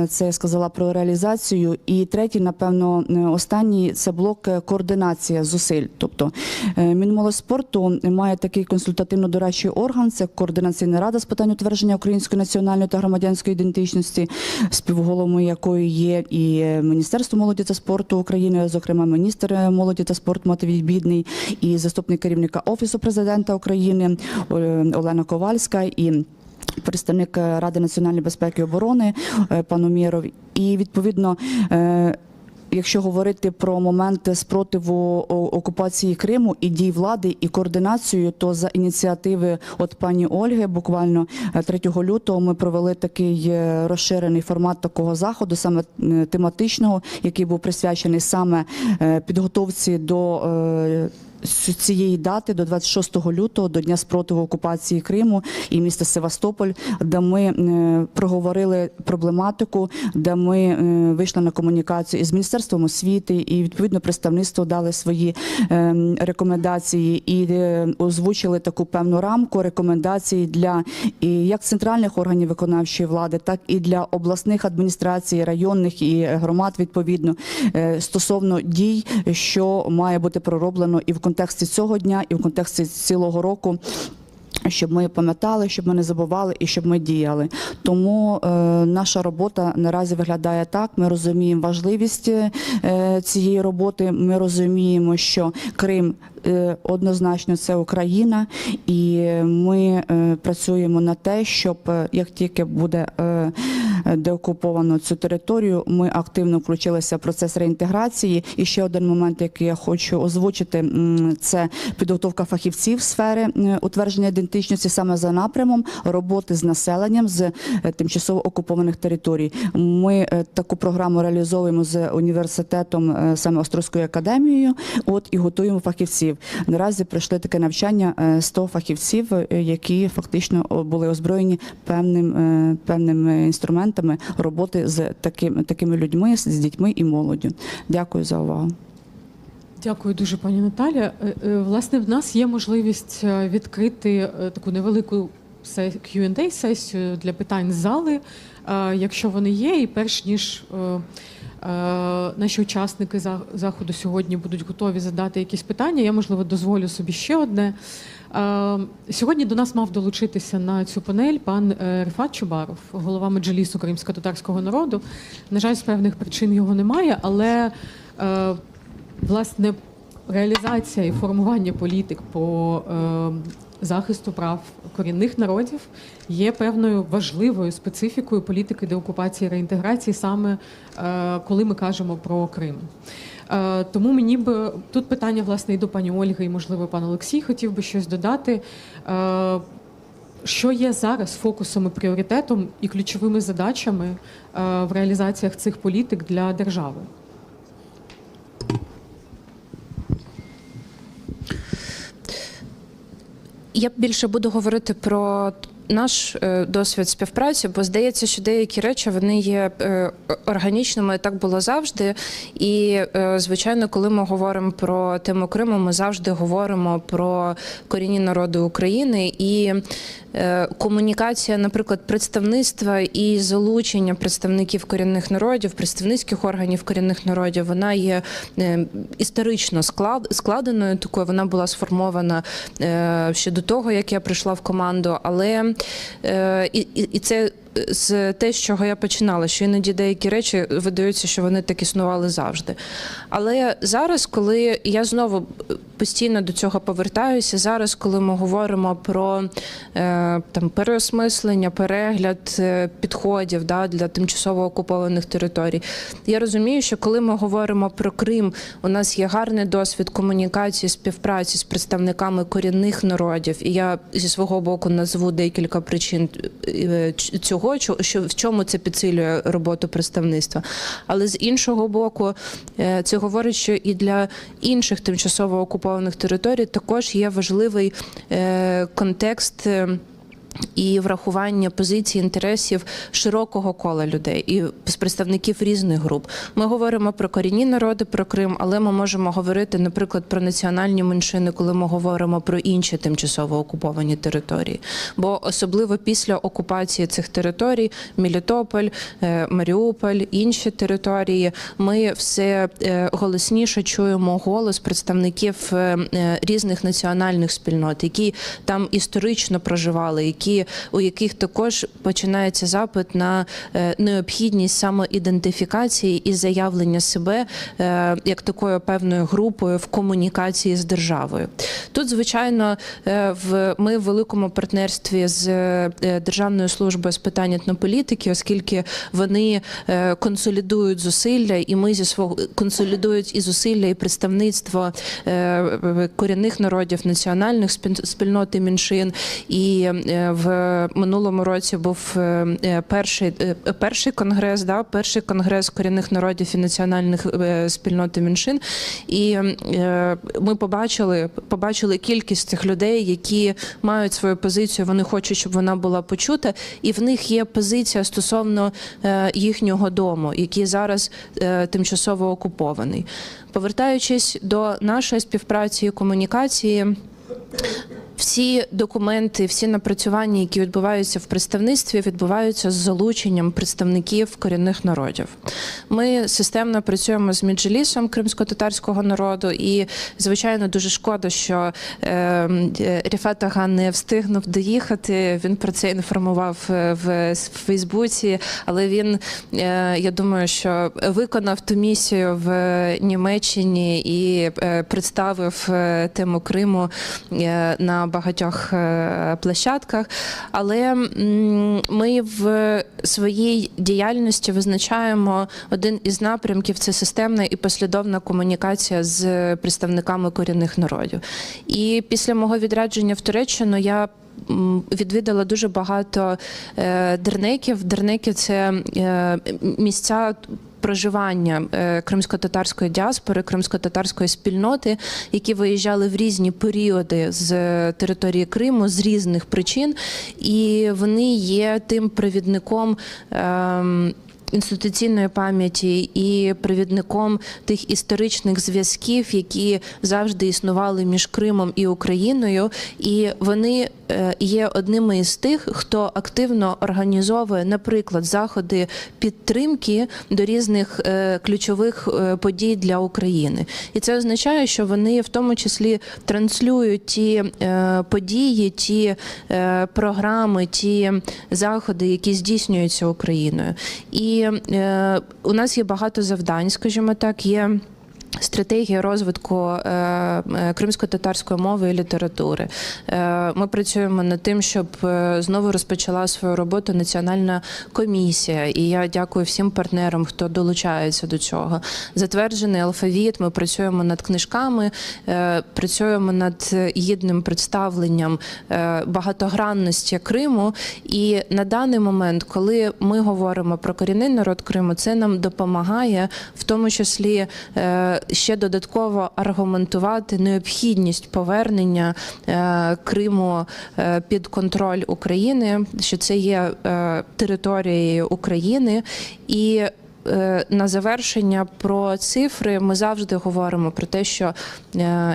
це я сказала про реалізацію. І третій, напевно, останній – це блок координація зусиль. Тобто Мінмолодьспорту має такий консультативно-дорадчий орган – це Координаційна рада з питань утвердження української національної та громадянської ідентичності, співголовою якої є і Міністерство молоді та спорту України, зокрема міністр молоді та спорту Матвій Бідний, і заступник керівника Офісу президента України Олена Ковальська, і представник Ради національної безпеки і оборони пан Умєров. І відповідно, якщо говорити про момент спротиву окупації Криму і дій влади, і координацію, то за ініціативи от пані Ольги буквально 3 лютого ми провели такий розширений формат такого заходу, саме тематичного, який був присвячений саме підготовці до цієї дати, до 26 лютого, до Дня спротиву окупації Криму і міста Севастополь, де ми проговорили проблематику, де ми вийшли на комунікацію із Міністерством освіти, і відповідно представництво дали свої рекомендації і озвучили таку певну рамку рекомендацій для як центральних органів виконавчої влади, так і для обласних адміністрацій, районних і громад відповідно стосовно дій, що має бути пророблено і в контексті цього дня, і в контексті цілого року, щоб ми пам'ятали, щоб ми не забували і щоб ми діяли. Тому наша робота наразі виглядає так. Ми розуміємо важливість цієї роботи, ми розуміємо, що Крим однозначно це Україна, і ми працюємо на те, щоб як тільки буде деокуповано цю територію, ми активно включилися в процес реінтеграції. І ще один момент, який я хочу озвучити, це підготовка фахівців в сфері утвердження ідентичності саме за напрямом роботи з населенням з тимчасово окупованих територій. Ми таку програму реалізовуємо з університетом, саме Острозькою академією, і готуємо фахівців. Наразі пройшли таке навчання 100 фахівців, які фактично були озброєні певними інструментами роботи з такими людьми, з дітьми і молоддю. Дякую за увагу. Дякую дуже, пані Наталя. Власне, в нас є можливість відкрити таку невелику Q&A-сесію для питань з зали, якщо вони є, і перш ніж наші учасники заходу сьогодні будуть готові задати якісь питання, я, можливо, дозволю собі ще одне. Сьогодні до нас мав долучитися на цю панель пан Рифат Чубаров, голова Меджлісу кримськотатарського народу. На жаль, з певних причин його немає, але, власне, реалізація і формування політик по захисту прав корінних народів є певною важливою специфікою політики деокупації і реінтеграції, саме коли ми кажемо про Крим. Тому мені б тут питання, власне, і до пані Ольги, і, можливо, пан Олексій хотів би щось додати. Що є зараз фокусом і пріоритетом і ключовими задачами в реалізаціях цих політик для держави? Я більше буду говорити про наш досвід співпраці, бо здається, що деякі речі вони є органічними, і так було завжди. І, звичайно, коли ми говоримо про тему Криму, ми завжди говоримо про корінні народи України. І комунікація, наприклад, представництва і залучення представників корінних народів, представницьких органів корінних народів, вона є історично складеною такою, вона була сформована ще до того, як я прийшла в команду, але і це з те, з чого я починала, що іноді деякі речі видаються, що вони так існували завжди. Але зараз, коли я знову постійно до цього повертаюся, зараз, коли ми говоримо про переосмислення, перегляд підходів для тимчасово окупованих територій, я розумію, що коли ми говоримо про Крим, у нас є гарний досвід комунікації, співпраці з представниками корінних народів, і я зі свого боку назву декілька причин цього, в чому це підсилює роботу представництва. Але з іншого боку, це говорить, що і для інших тимчасово окупованих територій також є важливий контекст і врахування позицій, інтересів широкого кола людей і з представників різних груп. Ми говоримо про корінні народи, про Крим, але ми можемо говорити, наприклад, про національні меншини, коли ми говоримо про інші тимчасово окуповані території. Бо особливо після окупації цих територій, Мелітополь, Маріуполь, інші території, ми все голосніше чуємо голос представників різних національних спільнот, які там історично проживали, у яких також починається запит на необхідність самоідентифікації і заявлення себе як такою певною групою в комунікації з державою. Тут, звичайно, ми в великому партнерстві з Державною службою з питань етнополітики, оскільки вони консолідують зусилля, і ми зі свого консолідують і зусилля, і представництво корінних народів, національних спільнот і меншин. І в минулому році був перший конгрес, перший конгрес корінних народів і національних спільнот і меншин. І ми побачили кількість цих людей, які мають свою позицію, вони хочуть, щоб вона була почута, і в них є позиція стосовно їхнього дому, який зараз тимчасово окупований. Повертаючись до нашої співпраці і комунікації, всі документи, всі напрацювання, які відбуваються в представництві, відбуваються з залученням представників корінних народів. Ми системно працюємо з Меджлісом кримсько-татарського народу, і, звичайно, дуже шкода, що Ріфат Ага не встигнув доїхати. Він про це інформував в Фейсбуці, але він, я думаю, що виконав ту місію в Німеччині і представив тему Криму на багатьох площадках, але ми в своїй діяльності визначаємо один із напрямків – це системна і послідовна комунікація з представниками корінних народів. І після мого відрядження в Туреччину я відвідала дуже багато дернеків. Дернеки – це місця проживання кримсько-татарської діаспори, кримсько-татарської спільноти, які виїжджали в різні періоди з території Криму з різних причин, і вони є тим провідником інституційної пам'яті і провідником тих історичних зв'язків, які завжди існували між Кримом і Україною, і вони є одними із тих, хто активно організовує, наприклад, заходи підтримки до різних ключових подій для України. І це означає, що вони в тому числі транслюють ті події, ті програми, ті заходи, які здійснюються Україною. І у нас є багато завдань, скажімо так, є стратегія розвитку кримсько-татарської мови і літератури. Ми працюємо над тим, щоб знову розпочала свою роботу національна комісія. І я дякую всім партнерам, хто долучається до цього. Затверджений алфавіт, ми працюємо над книжками, працюємо над гідним представленням багатогранності Криму. І на даний момент, коли ми говоримо про корінний народ Криму, це нам допомагає, в тому числі ще додатково аргументувати необхідність повернення Криму під контроль України, що це є територією України. І на завершення про цифри ми завжди говоримо про те, що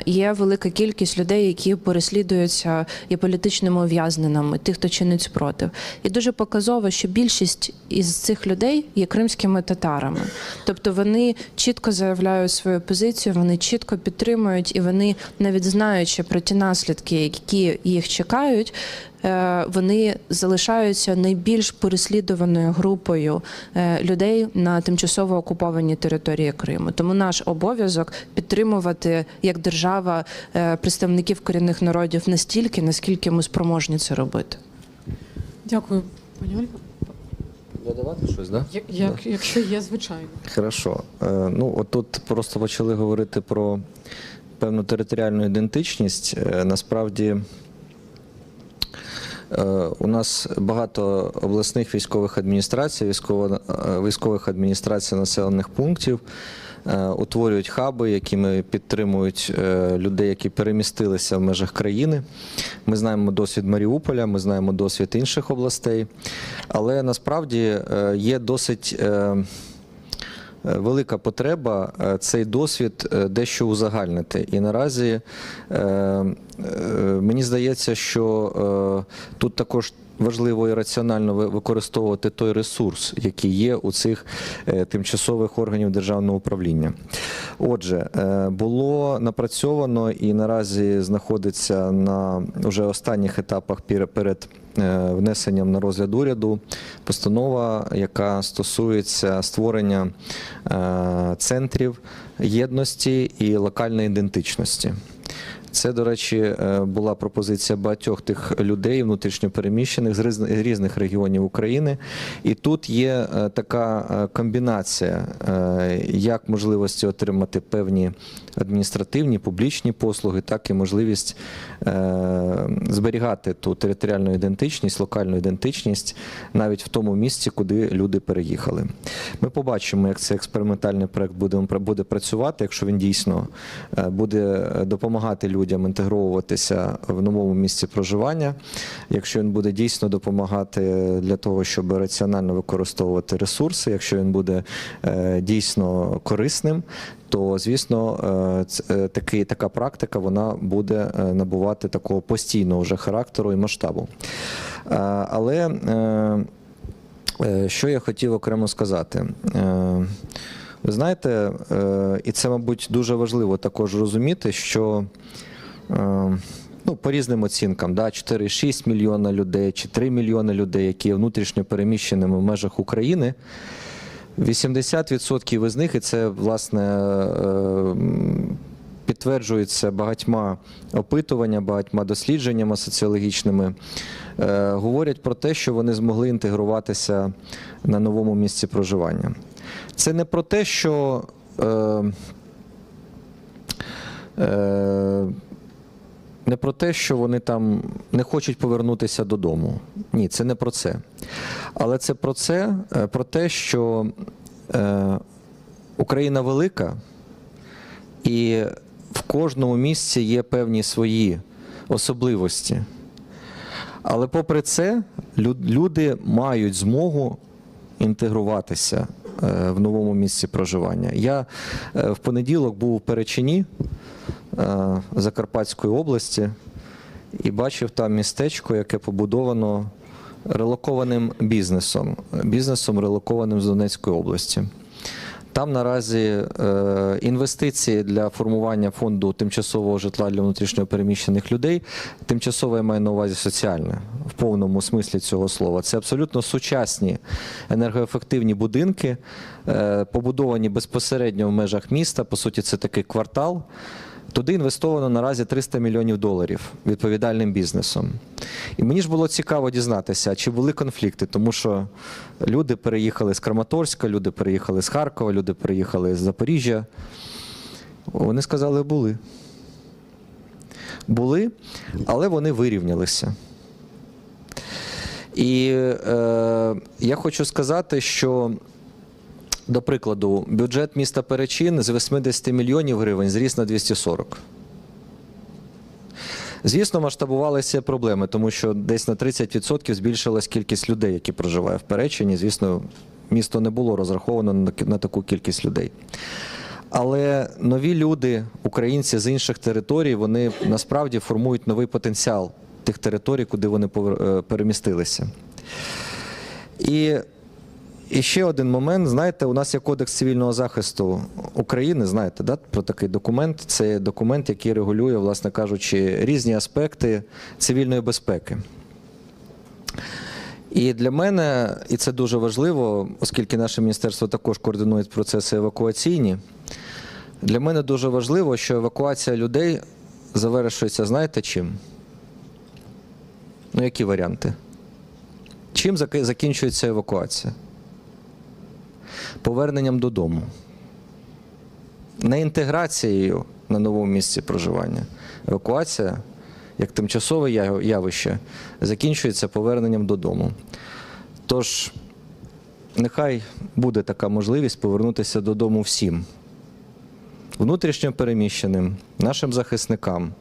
є велика кількість людей, які переслідуються і політичними ув'язненими, тих, хто чинить спротив. І дуже показово, що більшість із цих людей є кримськими татарами. Тобто вони чітко заявляють свою позицію, вони чітко підтримують, і вони, навіть знаючи про ті наслідки, які їх чекають, вони залишаються найбільш переслідуваною групою людей на тимчасово окупованій території Криму. Тому наш обов'язок підтримувати як держава представників корінних народів настільки, наскільки ми спроможні це робити. Дякую, пані Ольга. Додавати щось, да? Якщо є, звичайно. Хорошо. Ну, от тут просто почали говорити про певну територіальну ідентичність. Насправді, у нас багато обласних військових адміністрацій, військових адміністрацій населених пунктів утворюють хаби, якими підтримують людей, які перемістилися в межах країни. Ми знаємо досвід Маріуполя, ми знаємо досвід інших областей, але насправді є досить велика потреба цей досвід дещо узагальнити. І наразі мені здається, що тут також важливо і раціонально використовувати той ресурс, який є у цих тимчасових органів державного управління. Отже, було напрацьовано і наразі знаходиться на вже останніх етапах перед внесенням на розгляд уряду постанова, яка стосується створення центрів єдності і локальної ідентичності. Це, до речі, була пропозиція багатьох тих людей, внутрішньопереміщених з різних регіонів України. І тут є така комбінація, як можливості отримати певні адміністративні, публічні послуги, так і можливість зберігати ту територіальну ідентичність, локальну ідентичність навіть в тому місці, куди люди переїхали. Ми побачимо, як цей експериментальний проект буде працювати, якщо він дійсно буде допомагати людям інтегровуватися в новому місці проживання, якщо він буде дійсно допомагати для того, щоб раціонально використовувати ресурси, якщо він буде дійсно корисним, то, звісно, така практика вона буде набувати такого постійного вже характеру і масштабу. Але що я хотів окремо сказати? Ви знаєте, і це, мабуть, дуже важливо також розуміти, що по різним оцінкам, 4,6 мільйона людей чи 3 мільйони людей, які є внутрішньо переміщеними в межах України, 80% із них, і це, власне, підтверджується багатьма опитуваннями, багатьма дослідженнями соціологічними, говорять про те, що вони змогли інтегруватися на новому місці проживання. Це не про те, що вони там не хочуть повернутися додому. Ні, це не про це. Але це про те, що Україна велика, і в кожному місці є певні свої особливості. Але попри це, люди мають змогу інтегруватися в новому місці проживання. Я в понеділок був у Перечині Закарпатської області і бачив там містечко, яке побудовано релокованим бізнесом релокованим з Донецької області. Там наразі інвестиції для формування фонду тимчасового житла для внутрішньо переміщених людей, тимчасово я маю на увазі соціальне, в повному смислі цього слова. Це абсолютно сучасні енергоефективні будинки, побудовані безпосередньо в межах міста, по суті це такий квартал. Туди інвестовано наразі $300 мільйонів відповідальним бізнесом. І мені ж було цікаво дізнатися, чи були конфлікти, тому що люди переїхали з Краматорська, люди переїхали з Харкова, люди переїхали з Запоріжжя. Вони сказали, були. Були, але вони вирівнялися. І я хочу сказати, що, до прикладу, бюджет міста Перечин з 80 мільйонів гривень зріс на 240. Звісно, масштабувалися проблеми, тому що десь на 30% збільшилась кількість людей, які проживають в Перечині. Звісно, місто не було розраховано на таку кількість людей. Але нові люди, українці з інших територій, вони насправді формують новий потенціал тих територій, куди вони перемістилися. І ще один момент, знаєте, у нас є Кодекс цивільного захисту України, знаєте, да, про такий документ. Це документ, який регулює, власне кажучи, різні аспекти цивільної безпеки. І для мене, і це дуже важливо, оскільки наше міністерство також координує процеси евакуаційні, для мене дуже важливо, що евакуація людей завершується, знаєте, чим? Ну, які варіанти? Чим закінчується евакуація? Поверненням додому. Не інтеграцією на новому місці проживання. Евакуація, як тимчасове явище, закінчується поверненням додому. Тож, нехай буде така можливість повернутися додому всім. Внутрішньо переміщеним, нашим захисникам,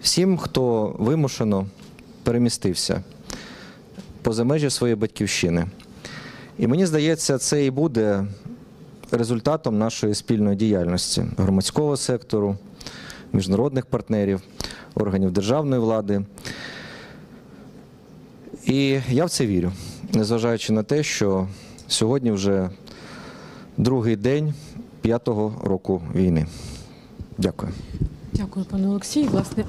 всім, хто вимушено перемістився поза межі своєї батьківщини. І мені здається, це і буде результатом нашої спільної діяльності громадського сектору, міжнародних партнерів, органів державної влади. І я в це вірю, незважаючи на те, що сьогодні вже другий день 5-го року війни. Дякую. Дякую, пане Олексій. Власне,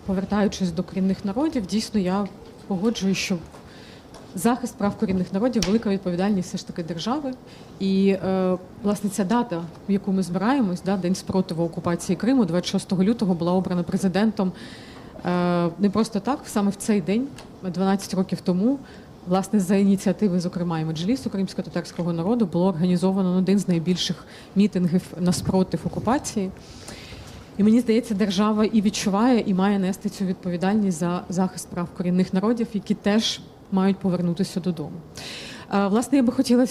повертаючись до корінних народів, дійсно я погоджуюсь, що захист прав корінних народів – велика відповідальність все ж таки держави. І, власне, ця дата, в яку ми збираємось, День спротиву окупації Криму, 26 лютого, була обрана президентом не просто так, саме в цей день, 12 років тому, власне, за ініціативи, зокрема, і Меджлісу кримсько-татарського народу, було організовано один з найбільших мітингів на спротив окупації. І мені здається, держава і відчуває, і має нести цю відповідальність за захист прав корінних народів, які теж мають повернутися додому. Власне, я би хотіла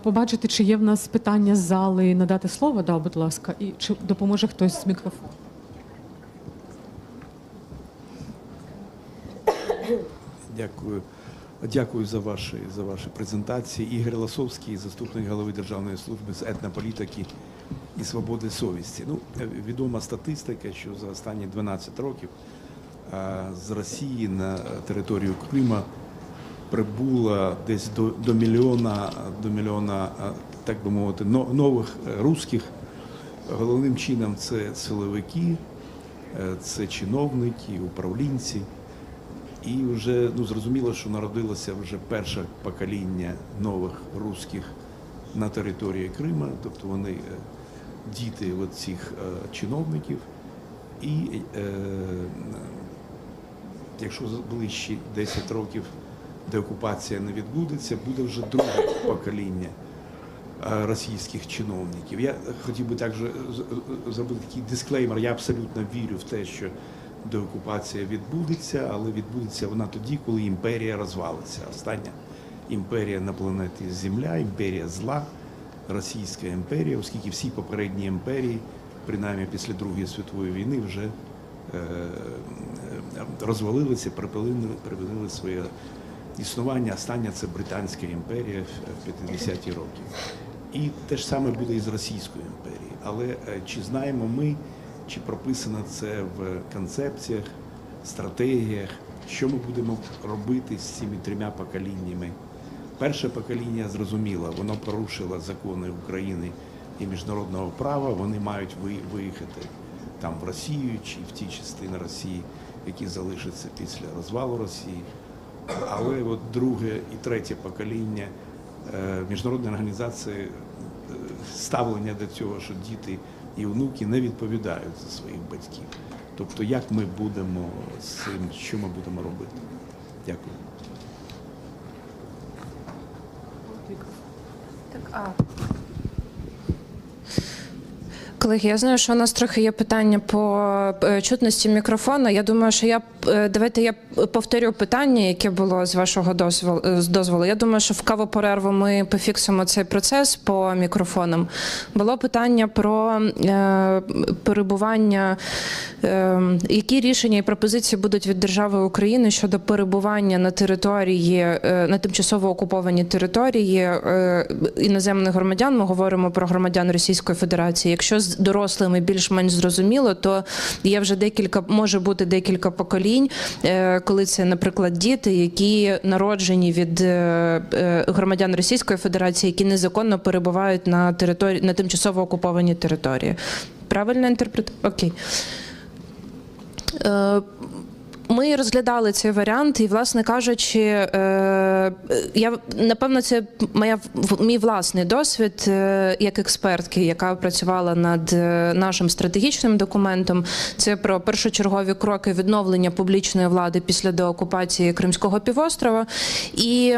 побачити, чи є в нас питання з зали, надати слово, да, будь ласка, і чи допоможе хтось з мікрофону. Дякую. Дякую за ваші презентації. Ігор Ласовський, заступник голови Державної служби з етнополітики і свободи совісті. Ну, відома статистика, що за останні 12 років з Росії на територію Крима прибуло десь до мільйона, так би мовити, нових русських. Головним чином це силовики, це чиновники, управлінці. І вже зрозуміло, що народилося вже перше покоління нових русських на території Криму, тобто вони діти цих чиновників. І якщо ближчі 10 років деокупація не відбудеться, буде вже друге покоління російських чиновників. Я хотів би також зробити такий дисклеймер, я абсолютно вірю в те, що деокупація відбудеться, але відбудеться вона тоді, коли імперія розвалиться. Остання імперія на планеті Земля, імперія зла, Російська імперія, оскільки всі попередні імперії, принаймні після Другої світової війни, вже розвалилися, припинили своє існування. Остання – це Британська імперія в 50-ті роки. І те ж саме буде і з Російською імперією. Але чи знаємо ми, чи прописано це в концепціях, стратегіях, що ми будемо робити з цими трьома поколіннями перше покоління зрозуміло, воно порушило закони України і міжнародного права, вони мають виїхати там в Росію чи в ті частини Росії, які залишаться після розвалу Росії. Але от друге і третє покоління міжнародні організації ставлення до цього, що діти і внуки не відповідають за своїх батьків. Тобто, як ми будемо з цим, що ми будемо робити? Дякую. Колеги, я знаю, що у нас трохи є питання по чутності мікрофона. Я думаю, що давайте я повторю питання, яке було з вашого дозволу. Я думаю, що в кавоперерву ми пофіксимо цей процес по мікрофонам. Було питання про перебування, які рішення і пропозиції будуть від держави України щодо перебування на території, на тимчасово окупованій території іноземних громадян. Ми говоримо про громадян Російської Федерації. Якщо з дорослими більш-менш зрозуміло, то є вже може бути декілька поколінь, коли це, наприклад, діти, які народжені від громадян Російської Федерації, які незаконно перебувають на тимчасово окупованій території. Правильно інтерпретую? Окей. Ми розглядали цей варіант, і, власне кажучи, напевно, це мій власний досвід як експертки, яка працювала над нашим стратегічним документом. Це про першочергові кроки відновлення публічної влади після деокупації Кримського півострова. І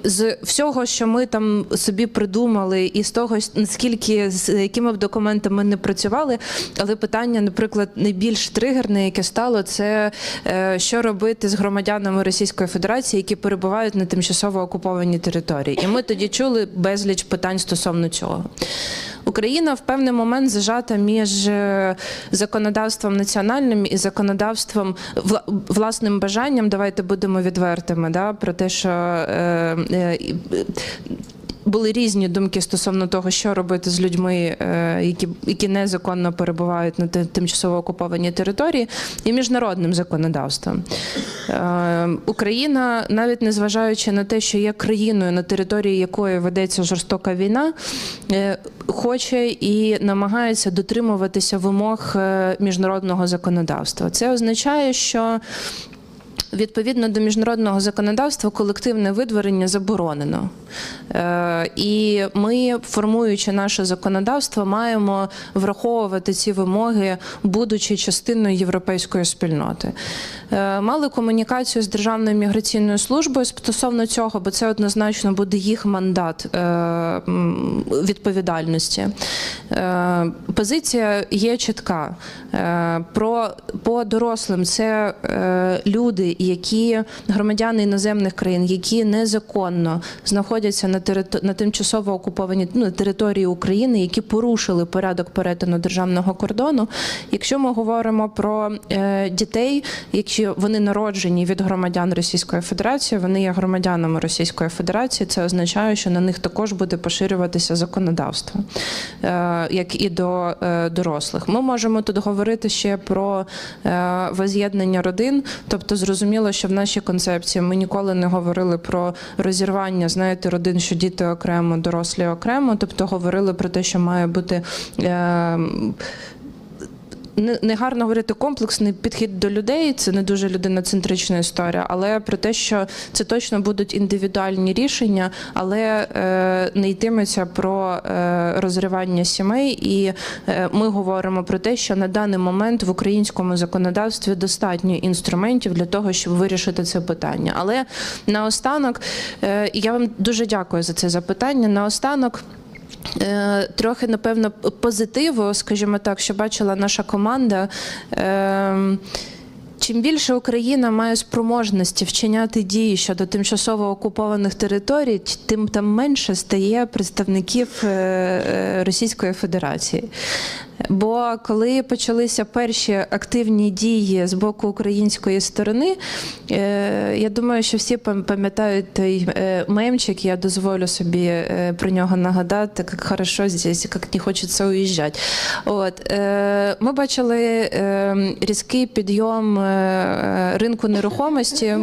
з всього, що ми там собі придумали, і з того, наскільки, з якими б документами не працювали, але питання, наприклад, найбільш тригерне, яке стало, це що робити з громадянами Російської Федерації, які перебувають на тимчасово окупованій території. І ми тоді чули безліч питань стосовно цього. Україна в певний момент зажата між законодавством національним і законодавством, власним бажанням, давайте будемо відвертими, про те, що були різні думки стосовно того, що робити з людьми, які незаконно перебувають на тимчасово окупованій території, і міжнародним законодавством. Україна, навіть незважаючи на те, що є країною, на території якої ведеться жорстока війна, хоче і намагається дотримуватися вимог міжнародного законодавства. Це означає, що відповідно до міжнародного законодавства колективне видворення заборонено. І ми, формуючи наше законодавство, маємо враховувати ці вимоги, будучи частиною європейської спільноти. Мали комунікацію з Державною міграційною службою стосовно цього, бо це однозначно буде їх мандат відповідальності. Позиція є чітка. По дорослим це люди, які громадяни іноземних країн, які незаконно знаходяться на тимчасово окупованій території України, які порушили порядок перетину державного кордону. Якщо ми говоримо про дітей, якщо вони народжені від громадян Російської Федерації, вони є громадянами Російської Федерації, це означає, що на них також буде поширюватися законодавство, як і до дорослих. Ми можемо тут говорити ще про воз'єднання родин, тобто зрозуміло, що в нашій концепції ми ніколи не говорили про розірвання, знаєте, родин, що діти окремо, дорослі окремо, тобто говорили про те, що має бути не гарно говорити комплексний підхід до людей, це не дуже людиноцентрична історія, але про те, що це точно будуть індивідуальні рішення, але не йтиметься про розривання сімей. І ми говоримо про те, що на даний момент в українському законодавстві достатньо інструментів для того, щоб вирішити це питання. Але наостанок, я вам дуже дякую за це запитання, наостанок, трохи, напевно, позитиву, скажімо так, що бачила наша команда. Чим більше Україна має спроможності вчиняти дії щодо тимчасово окупованих територій, тим там менше стає представників Російської Федерації. Бо коли почалися перші активні дії з боку української сторони, я думаю, що всі пам'ятають той мемчик, я дозволю собі про нього нагадати, як хорошо здесь, як не хочеться уїжджати. Ми бачили різкий підйом ринку нерухомості,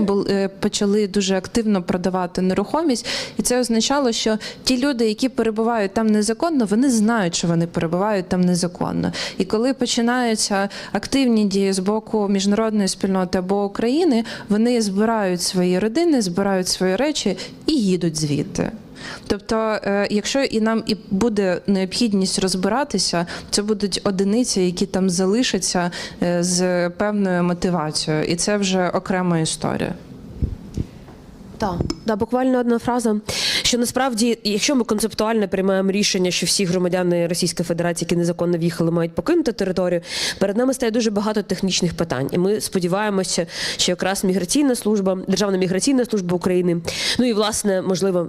почали дуже активно продавати нерухомість, і це означало, що ті люди, які перебувають там незаконно, вони знають, що вони перебувають там незаконно. І коли починаються активні дії з боку міжнародної спільноти або України, вони збирають свої родини, збирають свої речі і їдуть звідти. Тобто, якщо і нам і буде необхідність розбиратися, це будуть одиниці, які там залишаться з певною мотивацією, і це вже окрема історія. Так, буквально одна фраза, що насправді, якщо ми концептуально приймаємо рішення, що всі громадяни Російської Федерації, які незаконно в'їхали, мають покинути територію, перед нами стає дуже багато технічних питань. І ми сподіваємося, що якраз міграційна служба, Державна міграційна служба України, ну і, власне, можливо,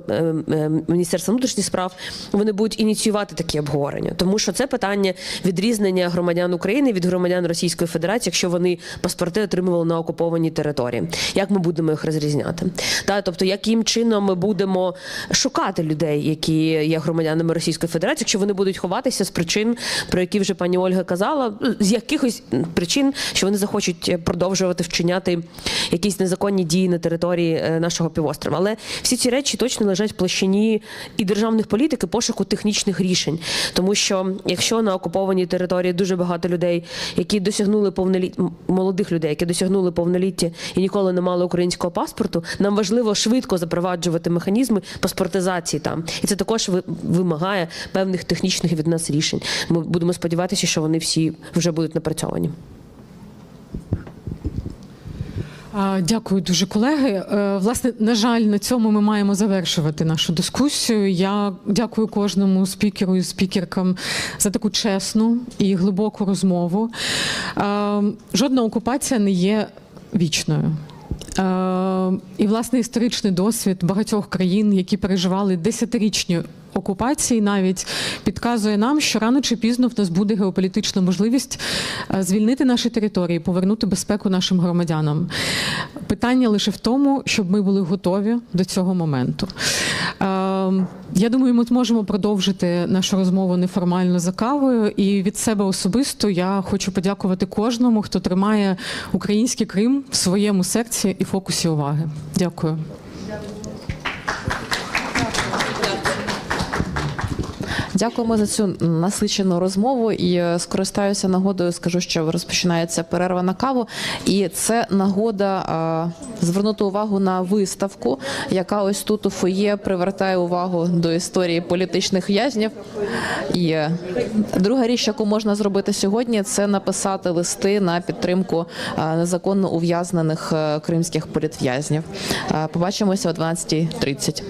Міністерство внутрішніх справ, вони будуть ініціювати такі обговорення. Тому що це питання відрізнення громадян України від громадян Російської Федерації, якщо вони паспорти отримували на окупованій території. Як ми будемо їх розрізняти? Тобто, яким чином ми будемо шукати людей, які є громадянами Російської Федерації, якщо вони будуть ховатися з причин, про які вже пані Ольга казала, з якихось причин, що вони захочуть продовжувати вчиняти якісь незаконні дії на території нашого півострова. Але всі ці речі точно лежать в площині і державних політик, і пошуку технічних рішень. Тому що, якщо на окупованій території дуже багато людей, які досягнули молодих людей, які досягнули повноліття і ніколи не мали українського паспорту, нам важливо швидко запроваджувати механізми паспортизації там. І це також вимагає певних технічних від нас рішень. Ми будемо сподіватися, що вони всі вже будуть напрацьовані. Дякую дуже, колеги. Власне, на жаль, на цьому ми маємо завершувати нашу дискусію. Я дякую кожному спікеру і спікеркам за таку чесну і глибоку розмову. Жодна окупація не є вічною. І, власне, історичний досвід багатьох країн, які переживали десятирічні окупації, навіть підказує нам, що рано чи пізно в нас буде геополітична можливість звільнити наші території, повернути безпеку нашим громадянам. Питання лише в тому, щоб ми були готові до цього моменту. Я думаю, ми зможемо продовжити нашу розмову неформально за кавою. І від себе особисто я хочу подякувати кожному, хто тримає український Крим в своєму серці і фокусі уваги. Дякую. Дякуємо за цю насичену розмову і скористаюся нагодою, скажу, що розпочинається перерва на каву. І це нагода звернути увагу на виставку, яка ось тут у фоє привертає увагу до історії політичних в'язнів. І друга річ, яку можна зробити сьогодні, це написати листи на підтримку незаконно ув'язнених кримських політв'язнів. Побачимося о 12:30.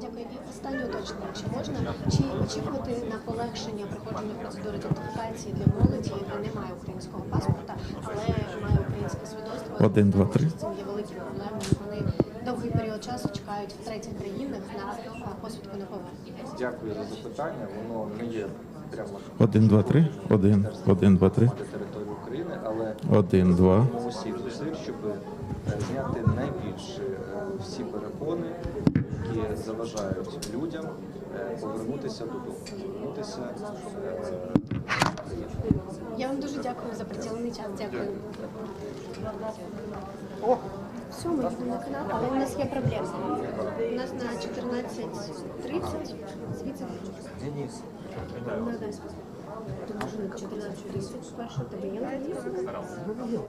Дякую. І останнє уточнення, якщо можна, чи очікувати на полегшення проходження процедури ідентифікації для молоді, яка не має українського паспорта, але має українське свідоцтво? 1, 2, 3. З цим є великі проблеми. Вони довгий період часу чекають в третіх країнах на посвідку на повернення. Дякую за запитання. Воно не є прямо 1, 2, 3. 1, 1, 2, 3. на території України, але 1, 2. ми усіх зусиль, щоб зняти найбільш всі перепони, які заважають людям повернутися додому, повернутися. Я вам дуже дякую за приділений час. Дякую. Все, ми йдемо на канал, але у нас є проблема. У нас на 14:30 звідси. Ні. Надай спасибо. Тому що на 14:30 спершу тебе є.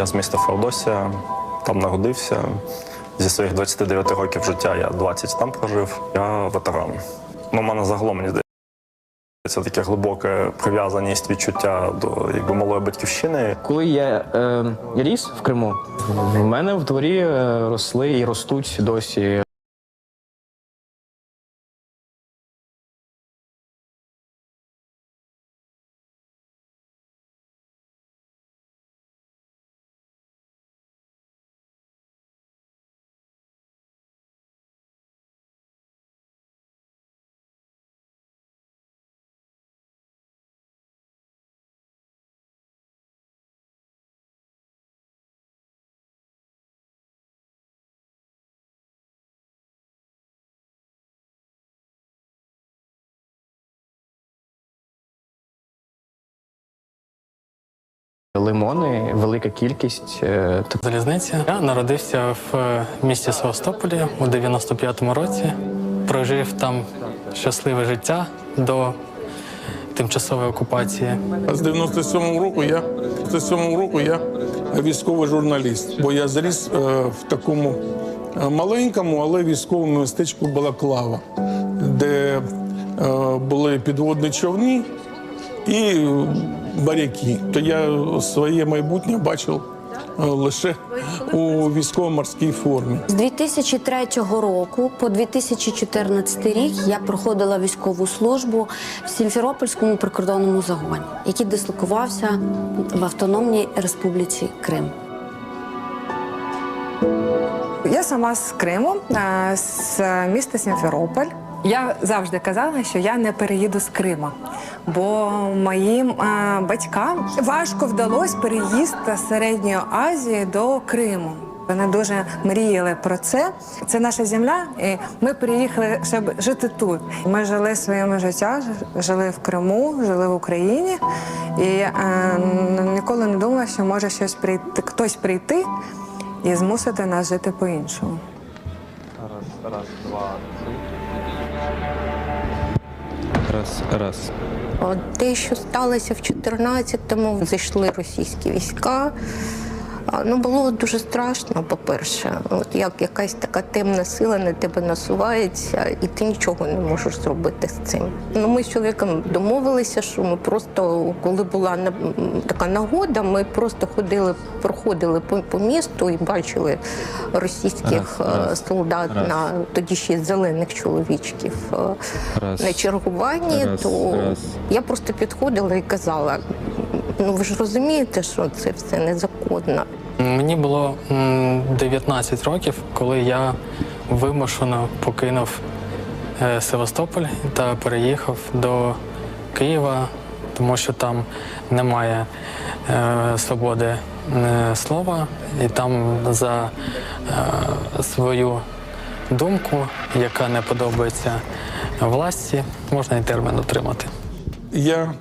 Я з міста Феодосія, там народився. Зі своїх 29 років життя я 20 там прожив. Я ветеран. У мене загалом, мені здається, це таке глибоке прив'язаність, відчуття до малої батьківщини. Коли я ріс в Криму, в мене в дворі росли і ростуть досі лимони, велика кількість. Залізниця. Я народився в місті Севастополі у 95-му році. Прожив там щасливе життя до тимчасової окупації. З 97-го року я військовий журналіст, бо я зріс в такому маленькому, але військовому містечку Балаклава, де були підводні човни і моряки. То я своє майбутнє бачив лише у військово-морській формі. З 2003 року по 2014 рік я проходила військову службу в Сімферопольському прикордонному загоні, який дислокувався в Автономній Республіці Крим. Я сама з Криму, з міста Сімферополь. Я завжди казала, що я не переїду з Крима, бо моїм батькам важко вдалося переїзд з Середньої Азії до Криму. Вони дуже мріяли про це. Це наша земля, і ми приїхали, щоб жити тут. Ми жили своїм життям, жили в Криму, жили в Україні. І ніколи не думала, що може хтось прийти і змусити нас жити по-іншому. Раз, два, три. Раз. Те, що сталося в 14-му, зайшли російські війська. Було дуже страшно, по-перше. Як якась така темна сила на тебе насувається, і ти нічого не можеш зробити з цим. Ми з чоловіком домовилися, що ми просто, коли була така нагода, ми просто проходили по місту і бачили російських солдат, тоді ще зелених чоловічків на чергуванні. Я просто підходила і казала, ви ж розумієте, що це все незаконно. Мені було 19 років, коли я вимушено покинув Севастополь та переїхав до Києва, тому що там немає свободи слова, і там за свою думку, яка не подобається власті, можна і термін отримати. Я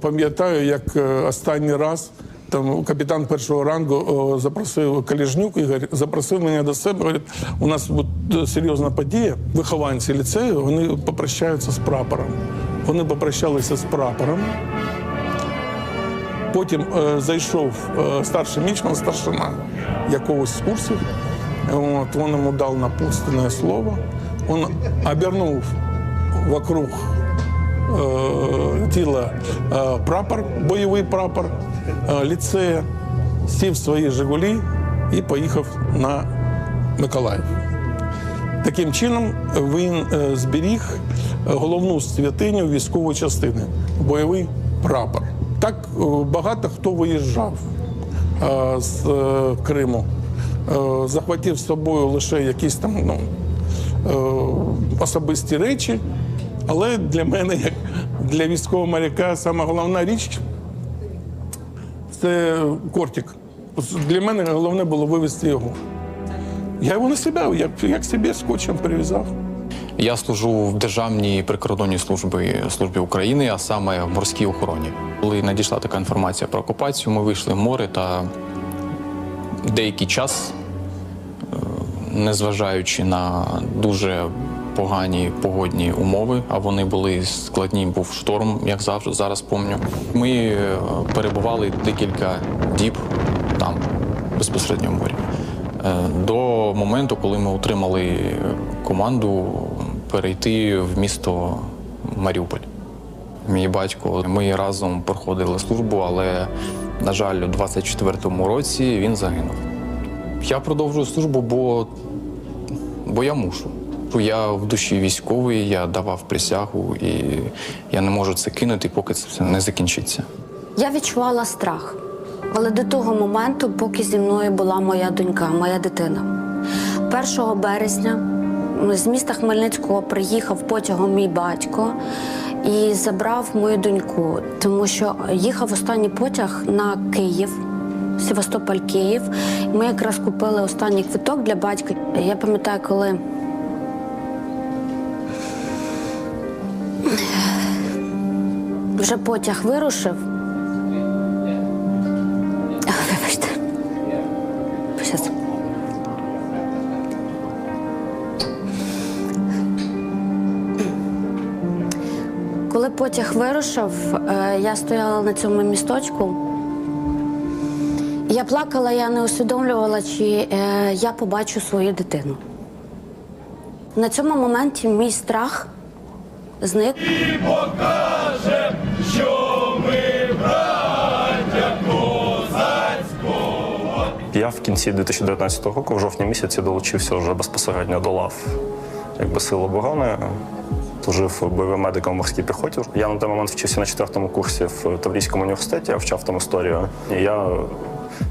пам'ятаю, як останній раз там капітан першого рангу запросив Каліжнюк, Ігор, запросив мене до себе, говорить, у нас буде серйозна подія, вихованці ліцею, вони попрощаються з прапором. Вони попрощалися з прапором. Потім зайшов старший мічман, старшина якогось з курсів, він йому дав напутственне слово, він обернув вокруг тіла прапор, бойовий прапор ліцею, сів в свої «Жигулі» і поїхав на Миколаїв. Таким чином він зберіг головну святиню військової частини – бойовий прапор. Так багато хто виїжджав з Криму, захватив з собою лише якісь там особисті речі, але для мене, як для військового моряка, сама головна річ – це кортик. Для мене головне було вивезти його. Я його на себе, як собі скотчем прив'язав. Я служу в Державній прикордонній службі України, а саме в морській охороні. Коли надійшла така інформація про окупацію, ми вийшли в море та деякий час, незважаючи на дуже погані погодні умови, а вони були складні, був шторм, як завжди, зараз пам'ятаю. Ми перебували декілька діб там, безпосередньо в морі. До моменту, коли ми отримали команду перейти в місто Маріуполь. Мій батько, ми разом проходили службу, але, на жаль, у 24-му році він загинув. Я продовжую службу, бо я мушу. Я в душі військовий, я давав присягу, і я не можу це кинути, поки це все не закінчиться. Я відчувала страх, але до того моменту, поки зі мною була моя донька, моя дитина. 1 березня з міста Хмельницького приїхав потягом мій батько і забрав мою доньку, тому що їхав останній потяг на Київ, Севастополь-Київ. Ми якраз купили останній квиток для батька. Я пам'ятаю, коли вже потяг вирушив. Вибачте. Щас. Коли потяг вирушив, я стояла на цьому місточку. Я плакала, я не усвідомлювала, чи я побачу свою дитину. На цьому моменті мій страх зник. І покажем, що ми браття козацького. Я в кінці 2019 року, в жовтні місяці, долучився вже безпосередньо до лав Сил оборони. Служив бойовим медиком в морській піхоті. Я на той момент вчився на 4-му курсі в Таврійському університеті, я вчав там історію. І я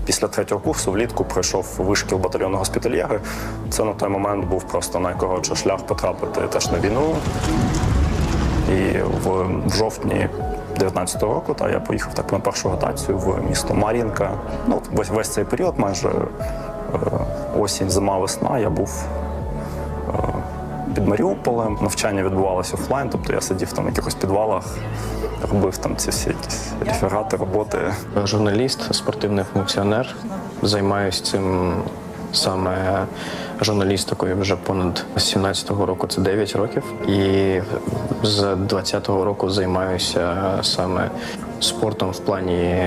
після 3-го курсу влітку пройшов вишкіл батальйону госпітальєри. Це на той момент був просто найкоротший шлях потрапити теж на війну. І в жовтні 19-го року я поїхав так на першу ротацію в місто Мар'їнка. Ну, весь цей період, майже осінь, зима, весна, я був під Маріуполем. Навчання відбувалося офлайн, тобто я сидів там в якихось підвалах, робив там ці всі якісь реферати, роботи. Журналіст, спортивний функціонер. Займаюся цим саме журналістикою вже понад 17-го року, це 9 років. І з 20-го року займаюся саме спортом в плані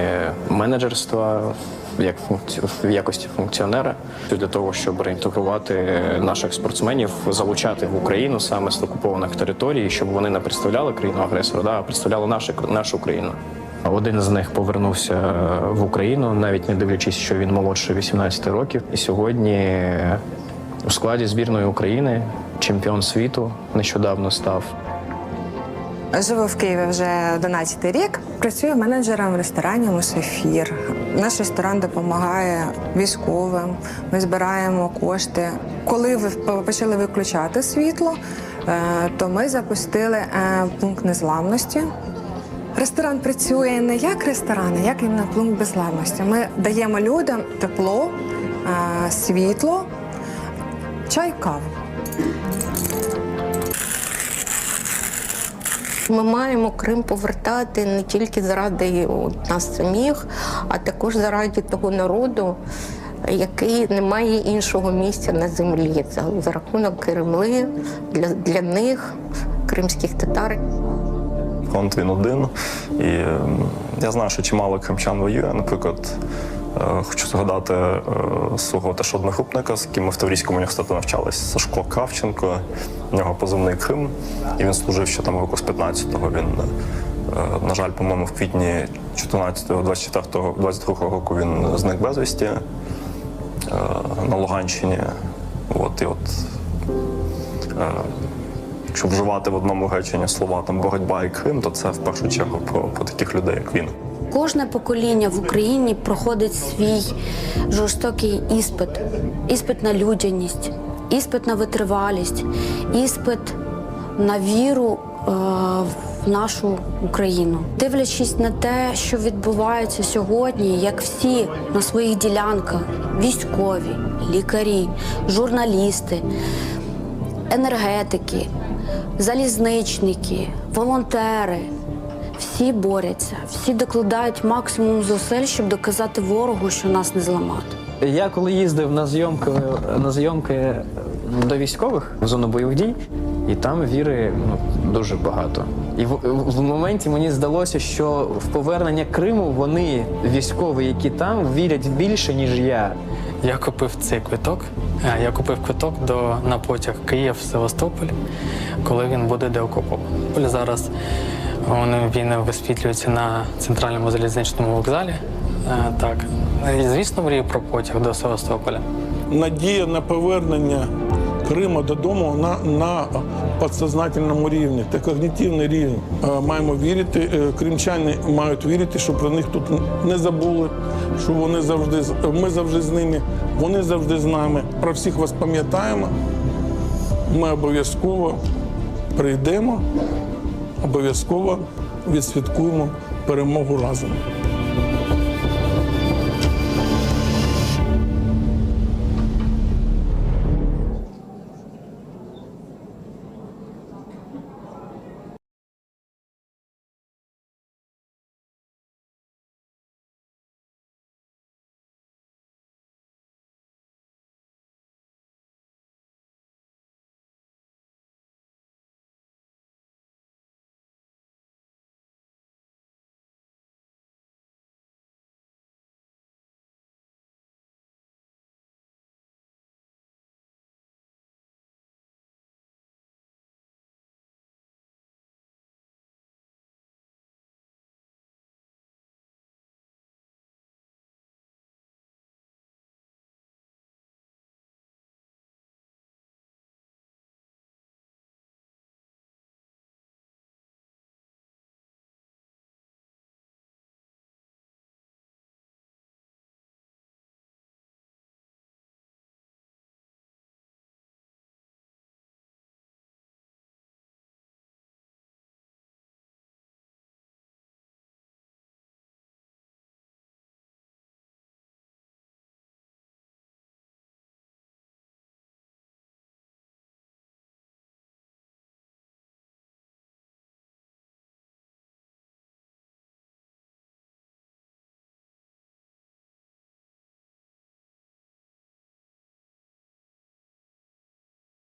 менеджерства, як в якості функціонера, для того, щоб реінтегрувати наших спортсменів, залучати в Україну саме з окупованих територій, щоб вони не представляли країну-агресора, а представляли нашу країну. Один з них повернувся в Україну, навіть не дивлячись, що він молодше 18 років. І сьогодні у складі збірної України чемпіон світу нещодавно став. Живу в Києві вже 11-й рік. Працюю менеджером в ресторані «Мусафір». Наш ресторан допомагає військовим, ми збираємо кошти. Коли почали виключати світло, то ми запустили пункт незламності. Ресторан працює не як ресторан, а як іменно пункт незламності. Ми даємо людям тепло, світло, чай, каву. Ми маємо Крим повертати не тільки заради нас самих, а також заради того народу, який не має іншого місця на землі. За рахунок Кремли, для них, кримських татар. Фронт він один. І я знаю, що чимало кримчан воює. Наприклад, хочу згадати свого теж одногрупника, з яким ми в Таврійському університеті навчалися, Сашко Кравченко. У нього позивний Крим, і він служив ще там року з 15-го. Він, на жаль, по-моєму, в квітні 14-го, 24-го, 22-го року він зник безвісті на Луганщині. Якщо вживати в одному реченні слова там боротьба і Крим, то це в першу чергу про таких людей, як він. Кожне покоління в Україні проходить свій жорстокий іспит. Іспит на людяність, іспит на витривалість, іспит на віру в нашу Україну. Дивлячись на те, що відбувається сьогодні, як всі на своїх ділянках, військові, лікарі, журналісти, енергетики, залізничники, волонтери, всі борються, всі докладають максимум зусиль, щоб доказати ворогу, що нас не зламати. Я коли їздив на зйомки до військових в зону бойових дій, і там віри дуже багато. І в моменті мені здалося, що в повернення Криму вони, військові, які там, вірять більше, ніж я. я купив цей квиток. Я купив квиток на потяг Київ-Севастополь, коли він буде деокупований. Зараз він висвітлюється на центральному залізничному вокзалі. Так, і, звісно, мрію про потяг до Севастополя. Надія на повернення Криму додому на підсознательному рівні, це когнітивний рівень. Маємо вірити, кримчани мають вірити, що про них тут не забули, що ми завжди з ними, вони завжди з нами. Про всіх вас пам'ятаємо, ми обов'язково прийдемо, обов'язково відсвяткуємо перемогу разом.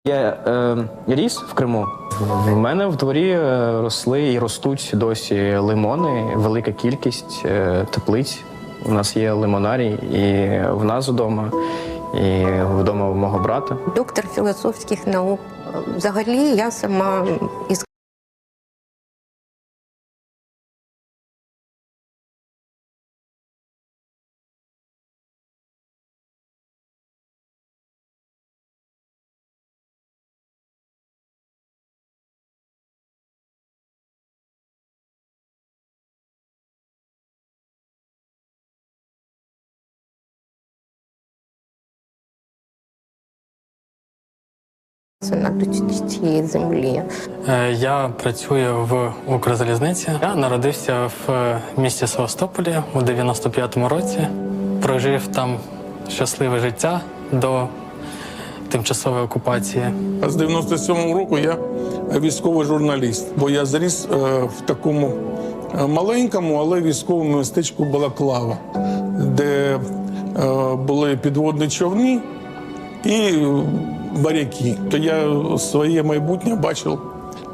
Я ріс в Криму. В мене в дворі росли і ростуть досі лимони, велика кількість теплиць. У нас є лимонарій і в нас вдома, і вдома у мого брата. Доктор філософських наук. Взагалі я сама із цієї землі. Я працюю в Укрзалізниці. Я народився в місті Севастополі у 95-му році. Прожив там щасливе життя до тимчасової окупації. З 97-го року я військовий журналіст, бо я зріс в такому маленькому, але військовому містечку Балаклава, де були підводні човни і моряки. То я своє майбутнє бачив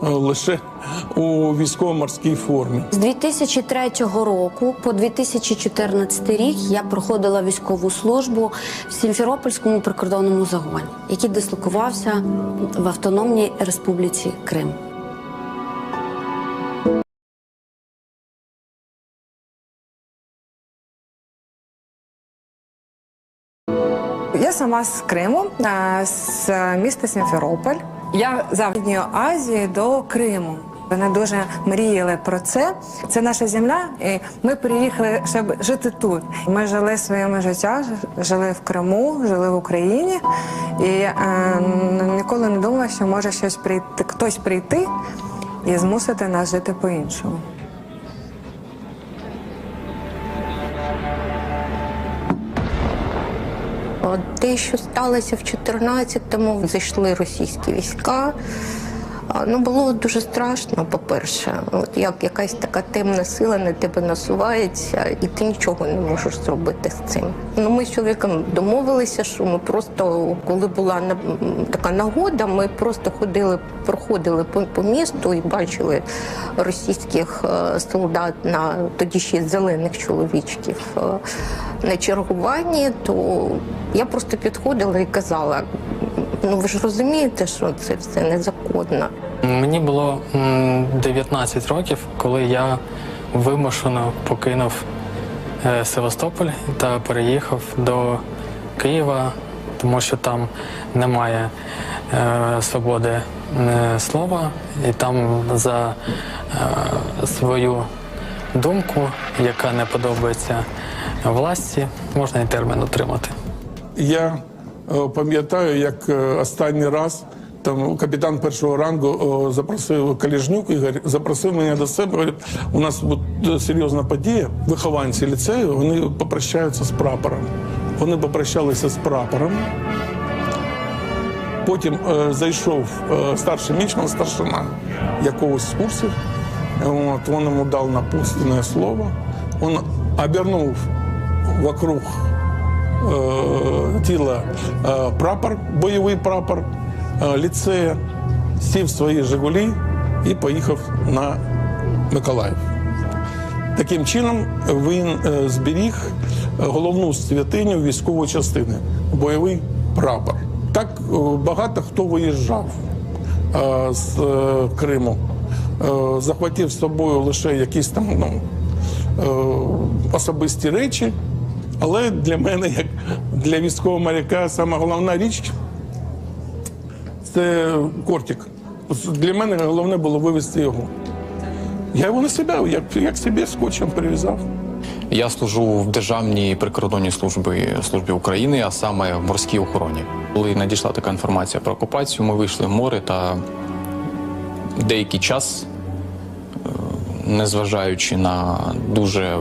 лише у військово-морській формі. З 2003 року по 2014 рік я проходила військову службу в Сімферопольському прикордонному загоні, який дислокувався в Автономній Республіці Крим. Я сама з Криму, з міста Сімферополь. Я з Західної Азії до Криму. Вони дуже мріяли про це. Це наша земля, і ми приїхали, щоб жити тут. Ми жили своїми життя, жили в Криму, жили в Україні. І ніколи не думала, що може хтось прийти і змусити нас жити по-іншому. Те, що сталося в 14-му, зайшли російські війська. Ну, було дуже страшно, по-перше. От як якась така темна сила на тебе насувається, і ти нічого не можеш зробити з цим. Ну, ми з чоловіком домовилися, що ми просто, коли була така нагода, ми просто проходили по місту і бачили російських солдат, тоді ще зелених чоловічків, на чергуванні, то я просто підходила і казала: ну ви ж розумієте, що це все незаконно. Мені було 19 років, коли я вимушено покинув Севастополь та переїхав до Києва, тому що там немає свободи слова, і там за свою думку, яка не подобається власті, можна і термін отримати. Я пам'ятаю, як останній раз там капітан першого рангу запросив, Каліжнюк Ігор, запросив мене до себе, говорить: у нас буде серйозна подія, вихованці ліцею, вони попрощаються з прапором. Вони попрощалися з прапором. Потім зайшов старший мічман, старшина якогось з курсів. Вот, он ему дал напутственное слово. Он обернул вокруг тела прапор, бойовий прапор ліцея, сів в свої «Жигулі» і поїхав на Миколаїв. Таким чином він зберіг головну святиню військової частини – бойовий прапор. Так багато хто виїжджав з Криму, захватив з собою лише якісь там особисті речі, але для мене, як для військового моряка, сама головна річ – це кортик. Для мене головне було вивезти його. Я його на себе, як собі скотчем прив'язав. Я служу в Державній прикордонній службі України, а саме в морській охороні. Коли надійшла така інформація про окупацію, ми вийшли в море та деякий час, незважаючи на дуже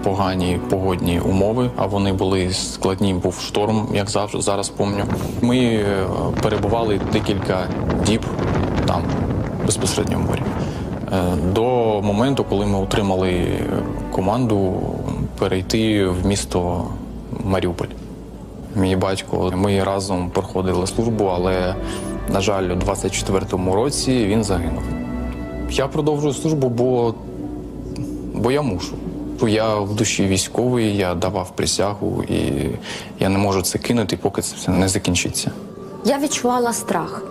погані погодні умови, а вони були складні, був шторм, як завжди, зараз пам'ятаю, ми перебували декілька діб там, безпосередньо в морі. До моменту, коли ми отримали команду перейти в місто Маріуполь. Мій батько, ми разом проходили службу, але, на жаль, у 24-му році він загинув. Я продовжую службу, бо я мушу. Я в душі військовий, я давав присягу, і я не можу це кинути, поки це все не закінчиться. Я відчувала страх,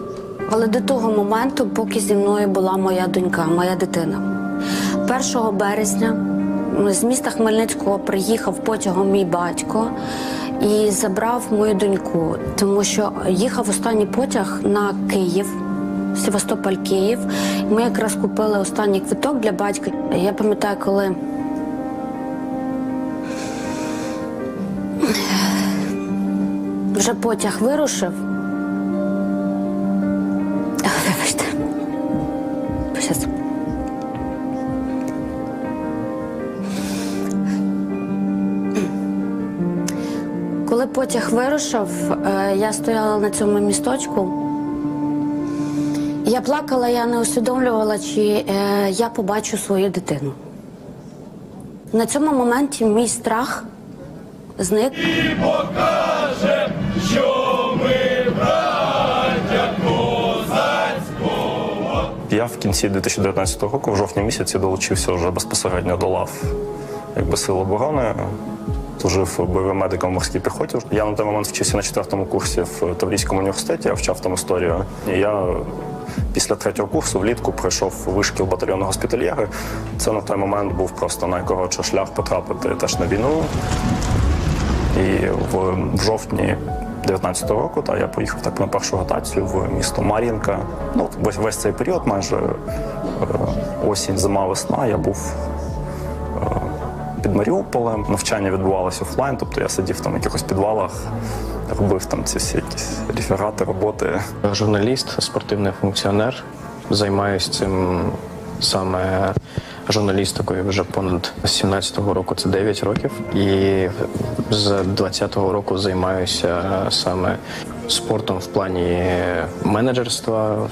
але до того моменту, поки зі мною була моя донька, моя дитина. 1 березня з міста Хмельницького приїхав потягом мій батько і забрав мою доньку, тому що їхав останній потяг на Київ, Севастополь-Київ. Ми якраз купили останній квиток для батька. Я пам'ятаю, коли вже потяг вирушив. Вибачте. Щас. Коли потяг вирушив, я стояла на цьому місточку. Я плакала, я не усвідомлювала, чи я побачу свою дитину. На цьому моменті мій страх зник. І покажем, що ми браття козацького. Я в кінці 2019 року, в жовтні місяці, долучився вже безпосередньо до лав Сил оборони. Служив бойовим медиком в морській піхоті. Я на той момент вчився на 4-му курсі в Таврійському університеті, я вчав там історію. І я після 3-го курсу влітку пройшов вишкіл батальйону госпітальєри. Це на той момент був просто найкоротший шлях потрапити теж на війну. І в жовтні 19-го року я поїхав так на першу ротацію в місто Мар'їнка. Ну, весь цей період, майже осінь, зима, весна, я був під Маріуполем. Навчання відбувалося офлайн, тобто я сидів там в якихось підвалах, робив там ці всі якісь реферати, роботи. Журналіст, спортивний функціонер. Займаюся цим саме журналістикою вже понад 17-го року, це 9 років. І з 20-го року займаюся саме спортом в плані менеджерства,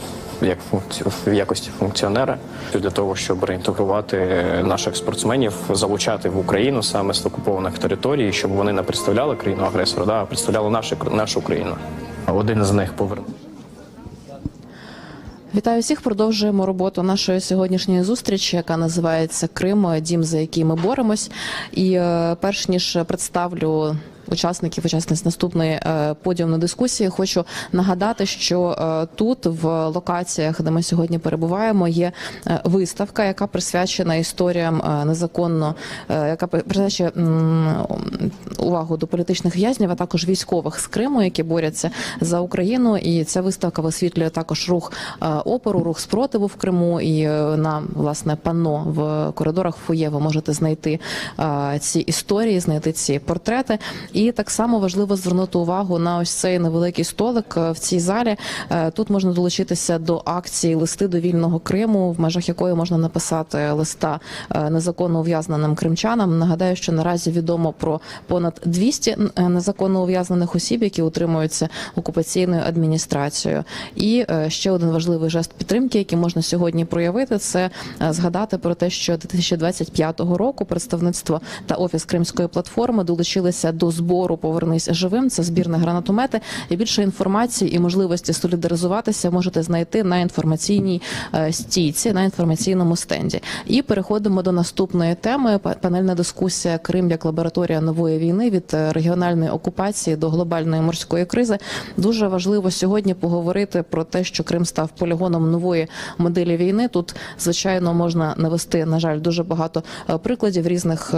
в якості функціонера для того, щоб реінтегрувати наших спортсменів, залучати в Україну саме з окупованих територій, щоб вони не представляли країну-агресора, а представляли нашу країну. Один з них повернув. Вітаю всіх. Продовжуємо роботу нашої сьогоднішньої зустрічі, яка називається «Крим. Дім, за який ми боремось». І перш ніж представлю учасниць наступної подіумної дискусії, хочу нагадати, що тут, в локаціях, де ми сьогодні перебуваємо, є виставка, яка присвячена історіям незаконно, яка присвячує увагу до політичних в'язнів, а також військових з Криму, які борються за Україну. І ця виставка висвітлює також рух опору, рух спротиву в Криму. І на, власне, панно в коридорах фоє ви можете знайти ці історії, знайти ці портрети. І так само важливо звернути увагу на ось цей невеликий столик в цій залі. Тут можна долучитися до акції «Листи до вільного Криму», в межах якої можна написати листа незаконно ув'язненим кримчанам. Нагадаю, що наразі відомо про понад 200 незаконно ув'язнених осіб, які утримуються окупаційною адміністрацією. І ще один важливий жест підтримки, який можна сьогодні проявити, це згадати про те, що 2025 року представництво та офіс Кримської платформи долучилися до збору «Повернись живим». Це збір на гранатомети. І більше інформації і можливості солідаризуватися можете знайти на інформаційній стійці, на інформаційному стенді. І переходимо до наступної теми. Панельна дискусія «Крим як лабораторія нової війни. Від регіональної окупації до глобальної морської кризи». Дуже важливо сьогодні поговорити про те, що Крим став полігоном нової моделі війни. Тут, звичайно, можна навести, на жаль, дуже багато прикладів різних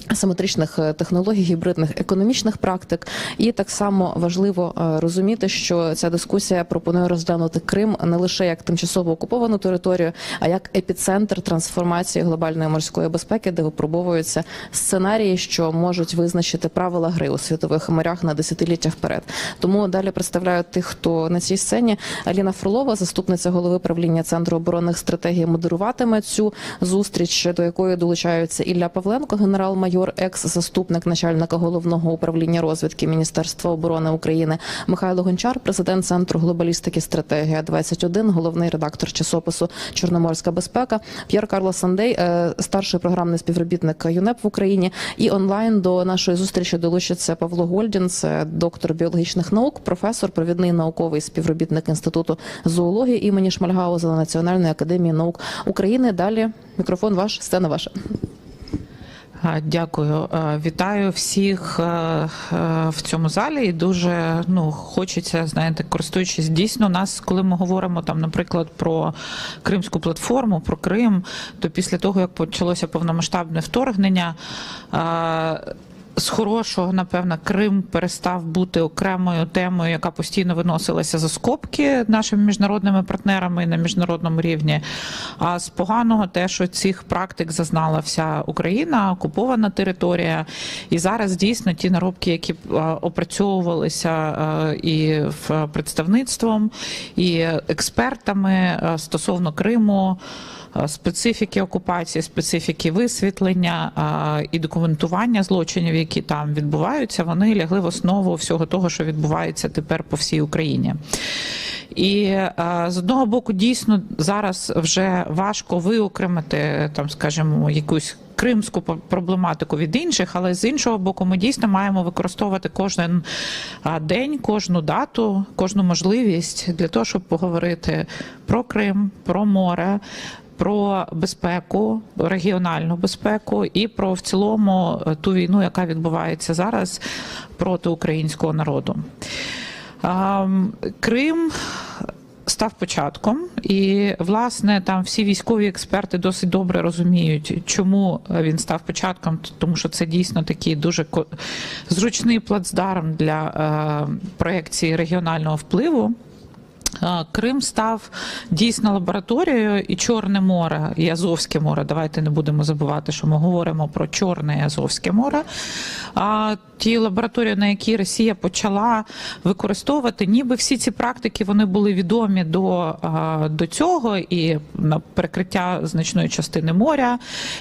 асиметричних технологій, гібридних економічних практик. І так само важливо розуміти, що ця дискусія пропонує розглянути Крим не лише як тимчасово окуповану територію, а як епіцентр трансформації глобальної морської безпеки, де випробовуються сценарії, що можуть визначити правила гри у світових морях на десятиліття вперед. Тому далі представляю тих, хто на цій сцені. Аліна Фролова, заступниця голови правління Центру оборонних стратегій, модеруватиме цю зустріч, до якої долучаються Ілля Павленко, генерал-майор, екс-заступник начальника Головного управління розвідки Міністерства оборони України, Михайло Гончар, президент Центру глобалістики «Стратегія-21», головний редактор часопису «Чорноморська безпека», П'єр Карло Сандей, старший програмний співробітник ЮНЕП в Україні. І онлайн до нашої зустрічі долучиться Павло Гольдін, це доктор біологічних наук, професор, провідний науковий співробітник Інституту зоології імені Шмальгауза Національної академії наук України. Далі мікрофон ваш, сцена ваша. Дякую. Вітаю всіх в цьому залі. І дуже хочеться, знаєте, користуючись дійсно нас, коли ми говоримо там, наприклад, про Кримську платформу, про Крим, то після того, як почалося повномасштабне вторгнення, з хорошого, напевно, Крим перестав бути окремою темою, яка постійно виносилася за скобки нашими міжнародними партнерами на міжнародному рівні. А з поганого те, що цих практик зазнала вся Україна, окупована територія. І зараз дійсно ті наробки, які опрацьовувалися і в представництвом, і експертами стосовно Криму, специфіки окупації, специфіки висвітлення і документування злочинів, які там відбуваються, вони лягли в основу всього того, що відбувається тепер по всій Україні. І з одного боку, дійсно, зараз вже важко виокремити, там, скажімо, якусь кримську проблематику від інших, але з іншого боку, ми дійсно маємо використовувати кожен день, кожну дату, кожну можливість для того, щоб поговорити про Крим, про море, про безпеку, регіональну безпеку і про в цілому ту війну, яка відбувається зараз проти українського народу. Крим став початком, і, власне, там всі військові експерти досить добре розуміють, чому він став початком, тому що це дійсно такий дуже зручний плацдарм для проекції регіонального впливу. Крим став дійсно лабораторією, і Чорне море, і Азовське море, давайте не будемо забувати, що ми говоримо про Чорне і Азовське море, ті лабораторії, на які Росія почала використовувати, ніби всі ці практики вони були відомі до цього, і на перекриття значної частини моря,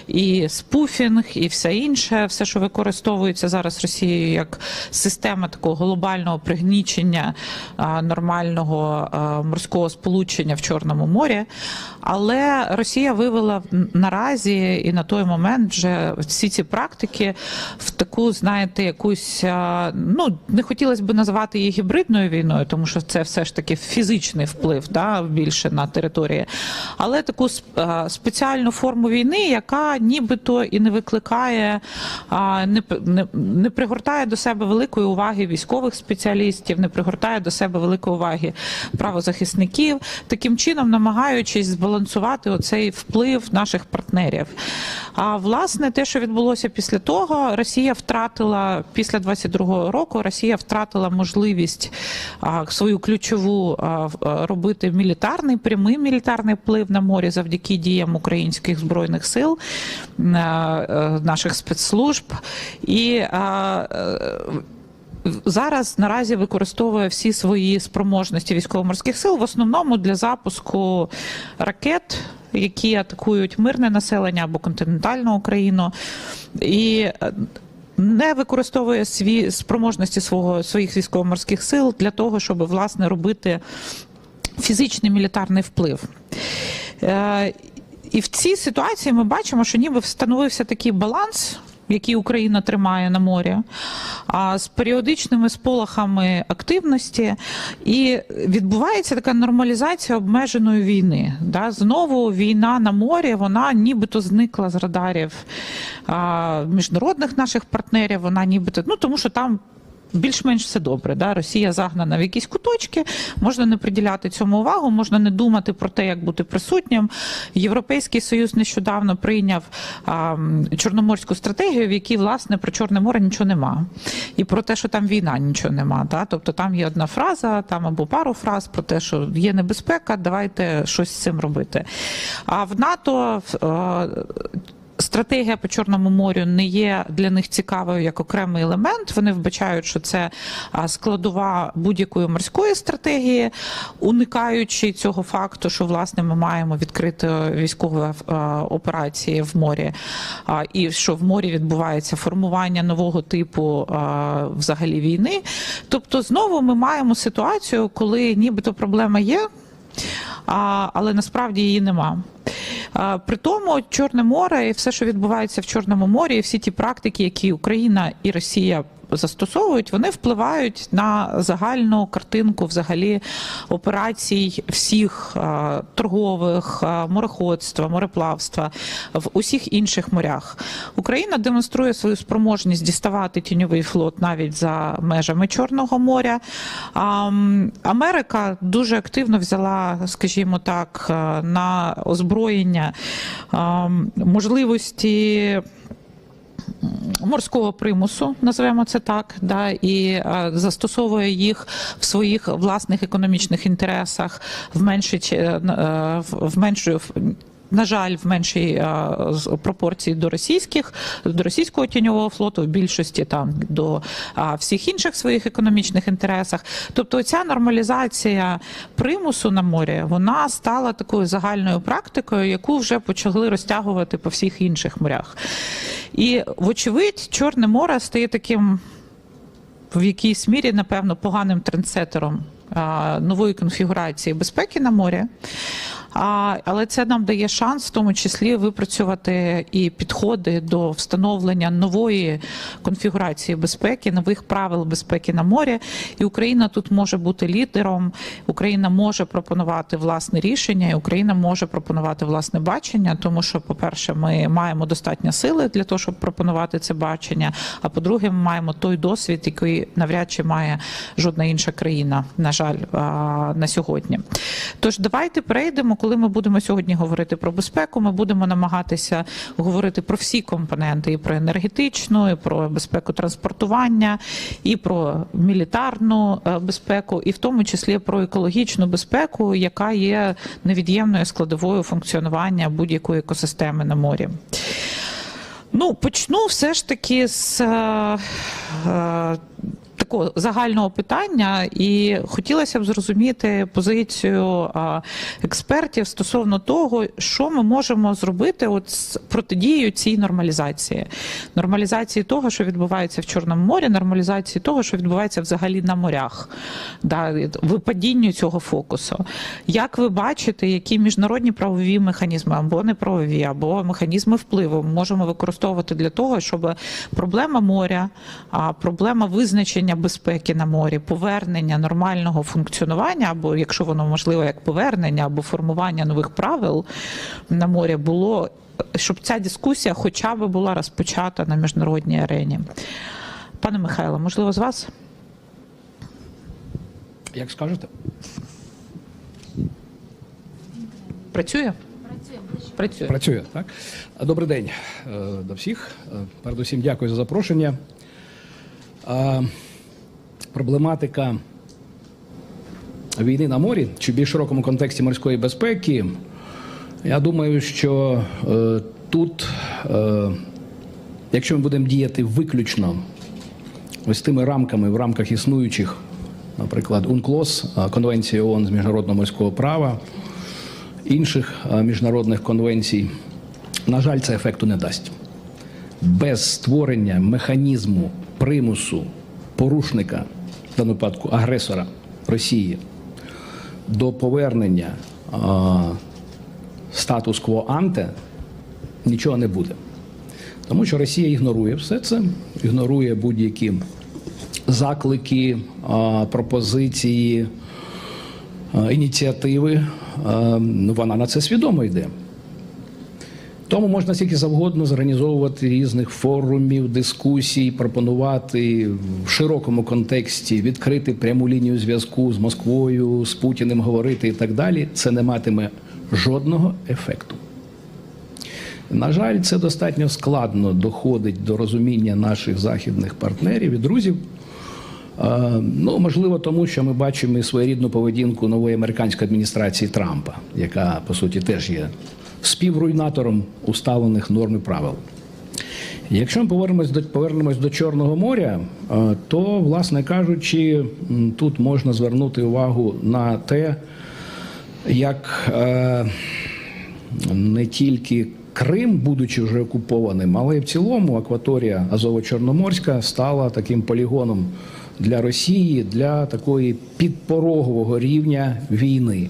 і спуфінг, і все інше, все, що використовується зараз Росією як система такого глобального пригнічення нормального морського сполучення в Чорному морі. Але Росія вивела наразі і на той момент вже всі ці практики в таку, знаєте, якусь, ну, не хотілося б називати її гібридною війною, тому що це все ж таки фізичний вплив, да, більше на території, але таку спеціальну форму війни, яка нібито і не викликає, не пригортає до себе великої уваги військових спеціалістів, не пригортає до себе великої уваги правозахисників, таким чином намагаючись збалансувати оцей вплив наших партнерів. А власне те, що відбулося після того, Росія втратила, після 22-го року, Росія втратила можливість свою ключову робити мілітарний, прямий мілітарний вплив на морі завдяки діям українських збройних сил, наших спецслужб. І зараз наразі використовує всі свої спроможності військово-морських сил в основному для запуску ракет, які атакують мирне населення або континентальну Україну, і не використовує спроможності своїх військово-морських сил для того, щоб, власне, робити фізичний мілітарний вплив. І в цій ситуації ми бачимо, що ніби встановився такий баланс, який Україна тримає на морі, з періодичними сполохами активності, і відбувається така нормалізація обмеженої війни. Да? Знову війна на морі, вона нібито зникла з радарів міжнародних наших партнерів, вона нібито, ну тому що там більш-менш все добре. Да? Росія загнана в якісь куточки, можна не приділяти цьому увагу, можна не думати про те, як бути присутнім. Європейський Союз нещодавно прийняв Чорноморську стратегію, в якій, власне, про Чорне море нічого нема. І про те, що там війна, нічого нема. Да? Тобто там є одна фраза, там або пару фраз про те, що є небезпека, давайте щось з цим робити. А в НАТО стратегія по Чорному морю не є для них цікавою як окремий елемент. Вони вбачають, що це складова будь-якої морської стратегії, уникаючи цього факту, що, власне, ми маємо відкрити військові операції в морі, і що в морі відбувається формування нового типу взагалі війни. Тобто, знову ми маємо ситуацію, коли нібито проблема є, але насправді її нема. При тому Чорне море і все, що відбувається в Чорному морі, і всі ті практики, які Україна і Росія застосовують, вони впливають на загальну картинку взагалі операцій всіх торгових, мореходства, мореплавства в усіх інших морях. Україна демонструє свою спроможність діставати тіньовий флот навіть за межами Чорного моря. Америка дуже активно взяла, скажімо так, на озброєння можливості морського примусу, називаємо це так, да, і застосовує їх в своїх власних економічних інтересах на жаль, в меншій пропорції до російського тіньового флоту, в більшості там до всіх інших своїх економічних інтересах. Тобто ця нормалізація примусу на морі, вона стала такою загальною практикою, яку вже почали розтягувати по всіх інших морях. І, вочевидь, Чорне море стає таким, в якійсь мірі, напевно, поганим трендсеттером нової конфігурації безпеки на морі. Але це нам дає шанс, в тому числі, випрацювати і підходи до встановлення нової конфігурації безпеки, нових правил безпеки на морі. І Україна тут може бути лідером, Україна може пропонувати власне рішення, і Україна може пропонувати власне бачення, тому що, по-перше, ми маємо достатньо сили для того, щоб пропонувати це бачення, а по-друге, ми маємо той досвід, який навряд чи має жодна інша країна, на жаль, на сьогодні. Тож давайте перейдемо. Коли ми будемо сьогодні говорити про безпеку, ми будемо намагатися говорити про всі компоненти, і про енергетичну, і про безпеку транспортування, і про мілітарну безпеку, і в тому числі про екологічну безпеку, яка є невід'ємною складовою функціонування будь-якої екосистеми на морі. Ну, почну все ж таки з такого загального питання, і хотілося б зрозуміти позицію експертів стосовно того, що ми можемо зробити от з протидією цій нормалізації. Нормалізації того, що відбувається в Чорному морі, нормалізації того, що відбувається взагалі на морях, да, випадінню цього фокусу. Як ви бачите, які міжнародні правові механізми, або неправові, або механізми впливу ми можемо використовувати для того, щоб проблема моря, проблема визначення безпеки на морі, повернення нормального функціонування, або якщо воно можливо як повернення, або формування нових правил на морі було, щоб ця дискусія хоча б була розпочата на міжнародній арені. Пане Михайло, можливо, з вас? Як скажете? Працює? Працює. Працює, так? Добрий день до всіх. Передусім дякую за запрошення. Проблематика війни на морі, чи в більш широкому контексті морської безпеки, я думаю, що тут, якщо ми будемо діяти виключно ось тими рамками, в рамках існуючих, наприклад, УНКЛОС, Конвенції ООН з міжнародного морського права, інших міжнародних конвенцій, на жаль, це ефекту не дасть. Без створення механізму примусу порушника, в даному випадку агресора Росії, до повернення статус-кво анте, нічого не буде. Тому що Росія ігнорує все це, ігнорує будь-які заклики, пропозиції, ініціативи. Вона на це свідомо йде. Тому можна скільки завгодно зорганізовувати різних форумів, дискусій, пропонувати в широкому контексті відкрити пряму лінію зв'язку з Москвою, з Путіним говорити і так далі. Це не матиме жодного ефекту. На жаль, це достатньо складно доходить до розуміння наших західних партнерів і друзів. Ну, можливо, тому що ми бачимо своєрідну поведінку нової американської адміністрації Трампа, яка, по суті, теж є співруйнатором усталених норм і правил. Якщо ми повернемось до Чорного моря, то, власне кажучи, тут можна звернути увагу на те, як не тільки Крим, будучи вже окупованим, але й в цілому акваторія Азово-Чорноморська стала таким полігоном для Росії, для такої підпорогового рівня війни.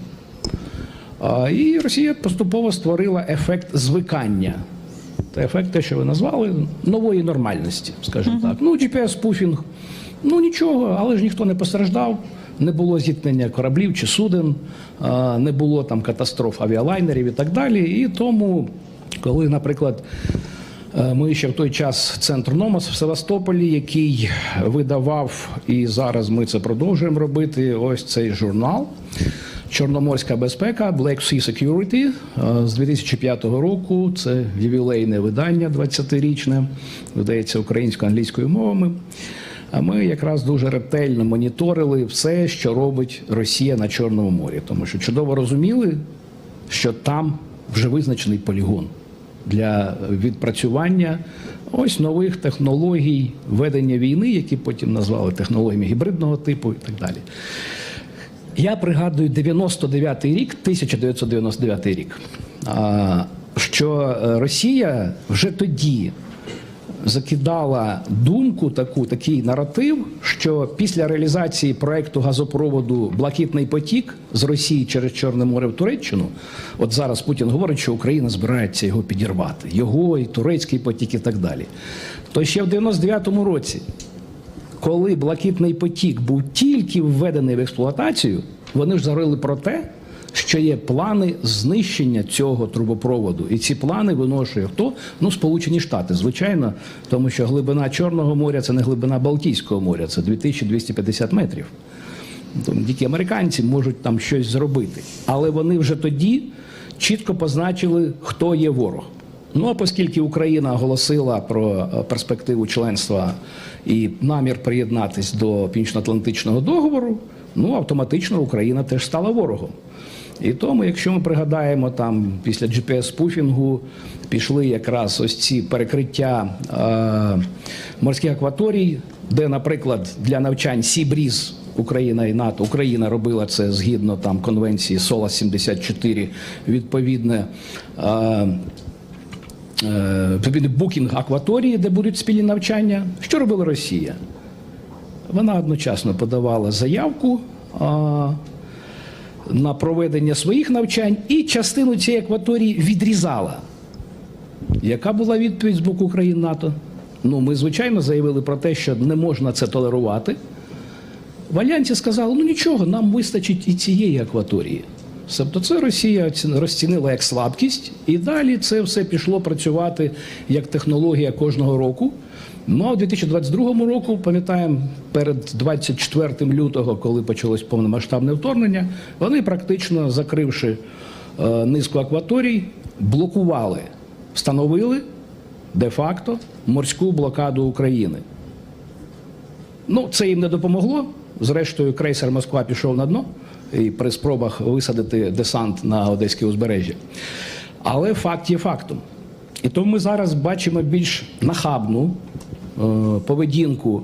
І Росія поступово створила ефект звикання. Це ефект, те, що ви назвали, нової нормальності, скажімо так. Ну, GPS-пуфінг, ну нічого, але ж ніхто не постраждав, не було зіткнення кораблів чи суден, не було там катастроф авіалайнерів і так далі. І тому, коли, наприклад, ми ще в той час центр Номос в Севастополі, який видавав, і зараз ми це продовжуємо робити, ось цей журнал «Чорноморська безпека», Black Sea Security, з 2005 року. Це ювілейне видання, 20-річне, видається українською, англійською мовами. А ми якраз дуже ретельно моніторили все, що робить Росія на Чорному морі. Тому що чудово розуміли, що там вже визначений полігон для відпрацювання ось нових технологій ведення війни, які потім назвали технологіями гібридного типу і так далі. Я пригадую 99-й рік, 1999 рік, що Росія вже тоді закидала думку, такий наратив, що після реалізації проекту газопроводу «Блакитний потік» з Росії через Чорне море в Туреччину, от зараз Путін говорить, що Україна збирається його підірвати, його і турецький потік і так далі. То ще в 99-му році, коли «Блакитний потік» був тільки введений в експлуатацію, вони ж говорили про те, що є плани знищення цього трубопроводу. І ці плани виношує хто? Ну, Сполучені Штати, звичайно, тому що глибина Чорного моря – це не глибина Балтійського моря, це 2250 метрів. Тому тільки американці можуть там щось зробити. Але вони вже тоді чітко позначили, хто є ворог. Ну, а оскільки Україна оголосила про перспективу членства і намір приєднатись до Північно-Атлантичного договору, ну, автоматично Україна теж стала ворогом. І тому, якщо ми пригадаємо, там після GPS-спуфінгу пішли якраз ось ці перекриття морських акваторій, де, наприклад, для навчань Сі-Бріз Україна і НАТО, Україна робила це згідно там конвенції СОЛАС-74, відповідний букінг акваторії, де будуть спільні навчання. Що робила Росія? Вона одночасно подавала заявку на проведення своїх навчань і частину цієї акваторії відрізала. Яка була відповідь з боку країн НАТО? Ну, ми, звичайно, заявили про те, що не можна це толерувати. В Альянсі сказали, ну нічого, нам вистачить і цієї акваторії. Тобто це Росія розцінила як слабкість, і далі це все пішло працювати як технологія кожного року. Ну, а у 2022 року, пам'ятаємо, перед 24 лютого, коли почалось повномасштабне вторгнення, вони практично, закривши низку акваторій, блокували, встановили де-факто морську блокаду України. Ну, це їм не допомогло. Зрештою, крейсер «Москва» пішов на дно і при спробах висадити десант на Одеське узбережжя. Але факт є фактом. І тому ми зараз бачимо більш нахабну поведінку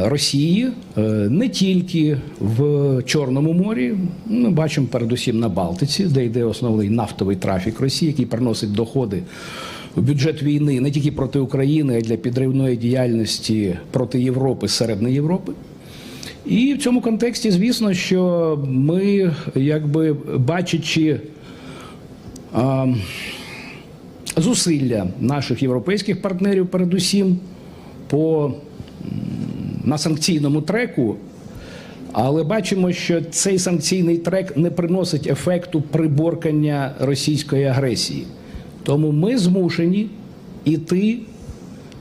Росії не тільки в Чорному морі, ми бачимо передусім на Балтиці, де йде основний нафтовий трафік Росії, який приносить доходи в бюджет війни не тільки проти України, а й для підривної діяльності проти Європи, середини Європи. І в цьому контексті, звісно, що ми, якби бачачи зусилля наших європейських партнерів, передусім, на санкційному треку, але бачимо, що цей санкційний трек не приносить ефекту приборкання російської агресії. Тому ми змушені йти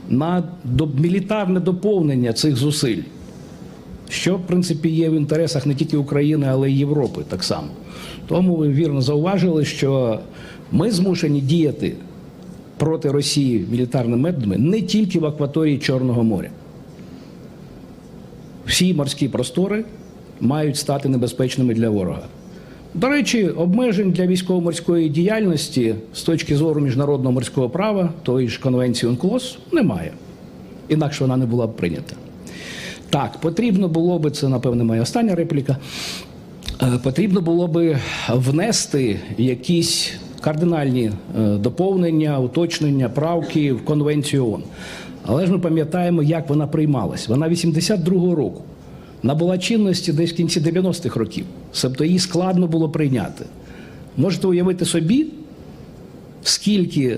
на мілітарне доповнення цих зусиль, що, в принципі, є в інтересах не тільки України, але й Європи так само. Тому ви вірно зауважили, що ми змушені діяти проти Росії мілітарними методами не тільки в акваторії Чорного моря. Всі морські простори мають стати небезпечними для ворога. До речі, обмежень для військово-морської діяльності з точки зору міжнародного морського права, тої ж конвенції УНКЛОС, немає. Інакше вона не була б прийнята. Так, потрібно було би, це, напевне, моя остання репліка, потрібно було би внести якісь кардинальні доповнення, уточнення, правки в Конвенцію ООН. Але ж ми пам'ятаємо, як вона приймалась. Вона 82-го року набула чинності десь в кінці 90-х років. Тобто її складно було прийняти. Можете уявити собі, скільки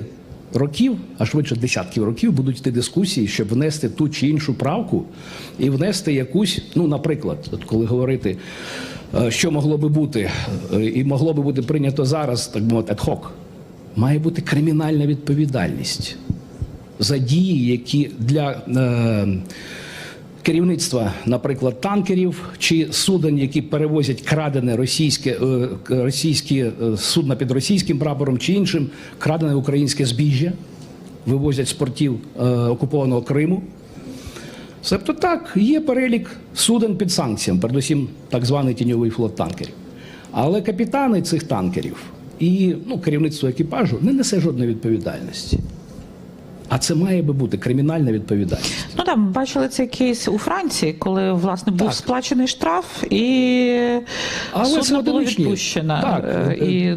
років, а швидше десятків років, будуть йти дискусії, щоб внести ту чи іншу правку і внести якусь, ну, наприклад, от коли говорити, що могло би бути, і могло би бути прийнято зараз, так мовити, ad-hoc, має бути кримінальна відповідальність за дії, які для керівництва, наприклад, танкерів чи суден, які перевозять крадене російське судна під російським прапором чи іншим, крадене українське збіжжя, вивозять з портів окупованого Криму. Тобто так, є перелік суден під санкціями, передусім так званий тіньовий флот танкерів. Але капітани цих танкерів і керівництво екіпажу не несе жодної відповідальності. А це має би бути кримінальна відповідальність. Ну так, ми бачили цей кейс у Франції, коли, власне, був сплачений штраф і судно було відпущено. І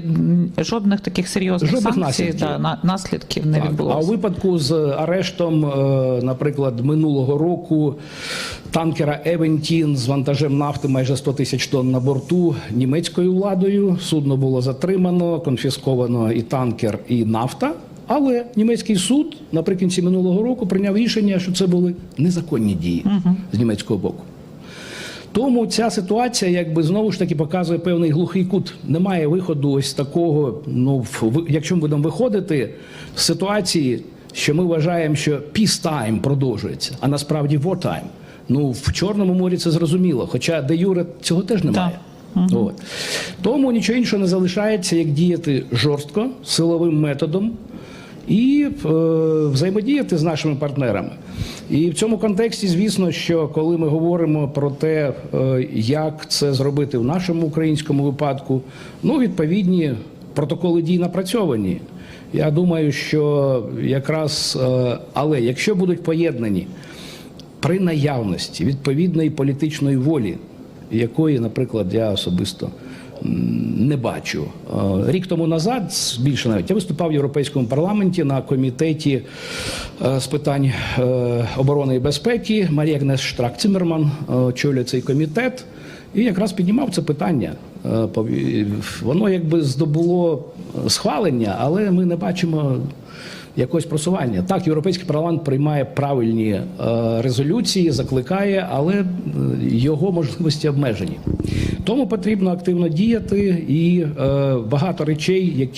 жодних таких серйозних санкцій, наслідків не відбулося. А у випадку з арештом, наприклад, минулого року танкера «Евентін» з вантажем нафти майже 100 тисяч тонн на борту німецькою владою, судно було затримано, конфісковано і танкер, і нафта. Але німецький суд наприкінці минулого року прийняв рішення, що це були незаконні дії з німецького боку. Тому ця ситуація, якби, знову ж таки, показує певний глухий кут. Немає виходу ось такого, якщо ми будемо виходити з ситуації, що ми вважаємо, що peace-time продовжується, а насправді war-time. В Чорному морі це зрозуміло, хоча де юре цього теж немає. Тому нічого іншого не залишається, як діяти жорстко, силовим методом, і взаємодіяти з нашими партнерами. І в цьому контексті, звісно, що коли ми говоримо про те, як це зробити в нашому українському випадку, ну, відповідні протоколи дій напрацьовані. Я думаю, що якраз, але якщо будуть поєднані при наявності відповідної політичної волі, якої, наприклад, я особисто не бачу. Рік тому назад, більше навіть, я виступав в Європейському парламенті на комітеті з питань оборони і безпеки. Марія Агнес Штрак-Циммерман очолює цей комітет і якраз піднімав це питання. Воно якби здобуло схвалення, але ми не бачимо якогось просування. Так, Європейський парламент приймає правильні резолюції, закликає, але його можливості обмежені. Тому потрібно активно діяти, і багато речей,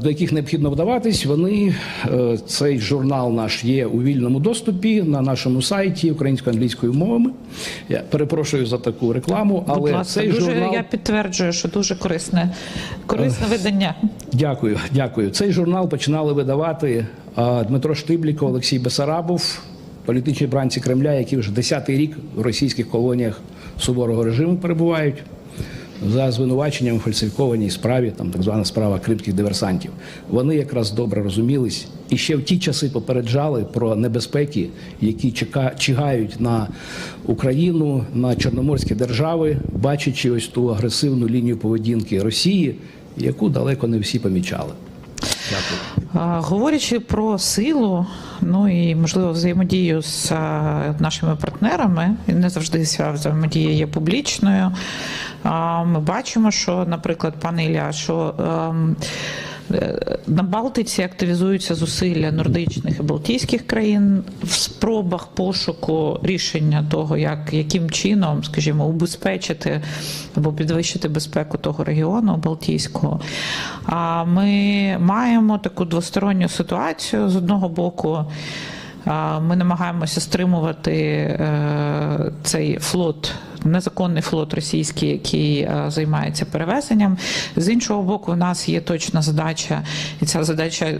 до яких необхідно вдаватись, цей журнал наш є у вільному доступі на нашому сайті українсько-англійською мовами. Я перепрошую за таку рекламу, але будь ласка, цей журнал... Я підтверджую, що дуже корисне видання. Дякую. Цей журнал починали видавати Дмитро Штибліков, Олексій Бесарабов, політичні бранці Кремля, які вже 10-й рік в російських колоніях суворого режиму перебувають за звинуваченням у фальсифікованій справі, там так звана справа кримських диверсантів. Вони якраз добре розумілись і ще в ті часи попереджали про небезпеки, які чигають на Україну, на Чорноморські держави, бачачи ось ту агресивну лінію поведінки Росії, яку далеко не всі помічали. Дякую. Говорячи про силу, ну і, можливо, взаємодію з нашими партнерами, і не завжди ця взаємодія є публічною, ми бачимо, що, наприклад, пане Ілля, що на Балтиці активізуються зусилля нордичних і балтійських країн в спробах пошуку рішення того, яким чином, скажімо, убезпечити або підвищити безпеку того регіону Балтійського. А ми маємо таку двосторонню ситуацію. З одного боку, ми намагаємося стримувати цей флот, незаконний флот російський, який займається перевезенням. З іншого боку, у нас є точна задача, і ця задача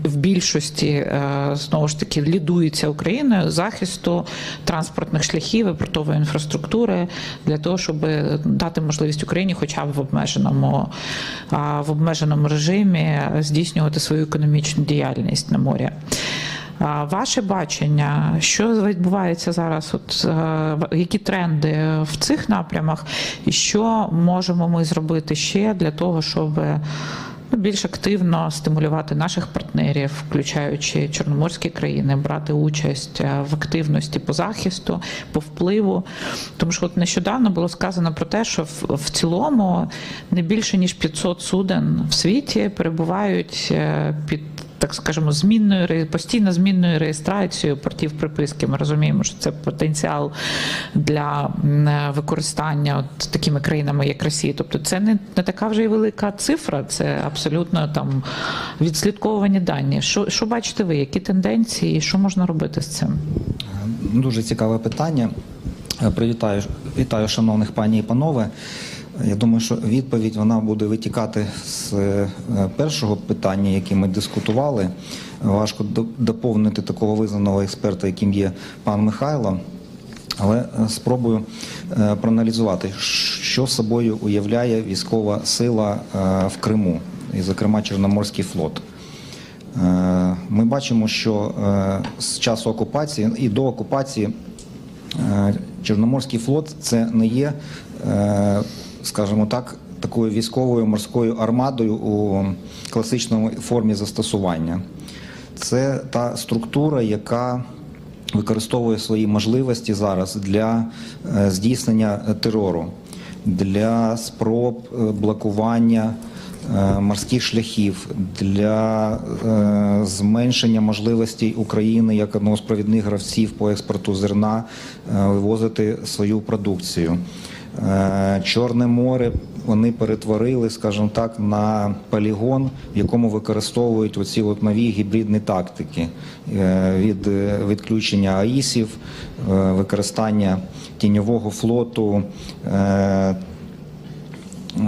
в більшості, знову ж таки, лідується Україною, захисту транспортних шляхів і портової інфраструктури для того, щоб дати можливість Україні хоча б в обмеженому режимі здійснювати свою економічну діяльність на морі. Ваше бачення, що відбувається зараз, які тренди в цих напрямах, і що можемо ми зробити ще для того, щоб більш активно стимулювати наших партнерів, включаючи чорноморські країни, брати участь в активності по захисту, по впливу. Тому що нещодавно було сказано про те, що в цілому не більше ніж 500 суден в світі перебувають під, так скажемо, постійно змінною реєстрацією портів приписки. Ми розуміємо, що це потенціал для використання такими країнами, як Росія. Тобто це не така вже й велика цифра, це абсолютно там відслідковані дані. Що бачите ви, які тенденції, що можна робити з цим? Дуже цікаве питання. Вітаю шановних пані і панове. Я думаю, що відповідь вона буде витікати з першого питання, яке ми дискутували. Важко доповнити такого визнаного експерта, яким є пан Михайло, але спробую проаналізувати, що собою уявляє військова сила в Криму, і, зокрема, Чорноморський флот. Ми бачимо, що з часу окупації і до окупації Чорноморський флот – це не є, скажімо так, такою військовою морською армадою у класичному формі застосування. Це та структура, яка використовує свої можливості зараз для здійснення терору, для спроб блокування морських шляхів, для зменшення можливостей України як одного з провідних гравців по експорту зерна вивозити свою продукцію. Чорне море вони перетворили, скажімо так, на полігон, в якому використовують оці нові гібридні тактики від відключення АІСів, використання тіньового флоту,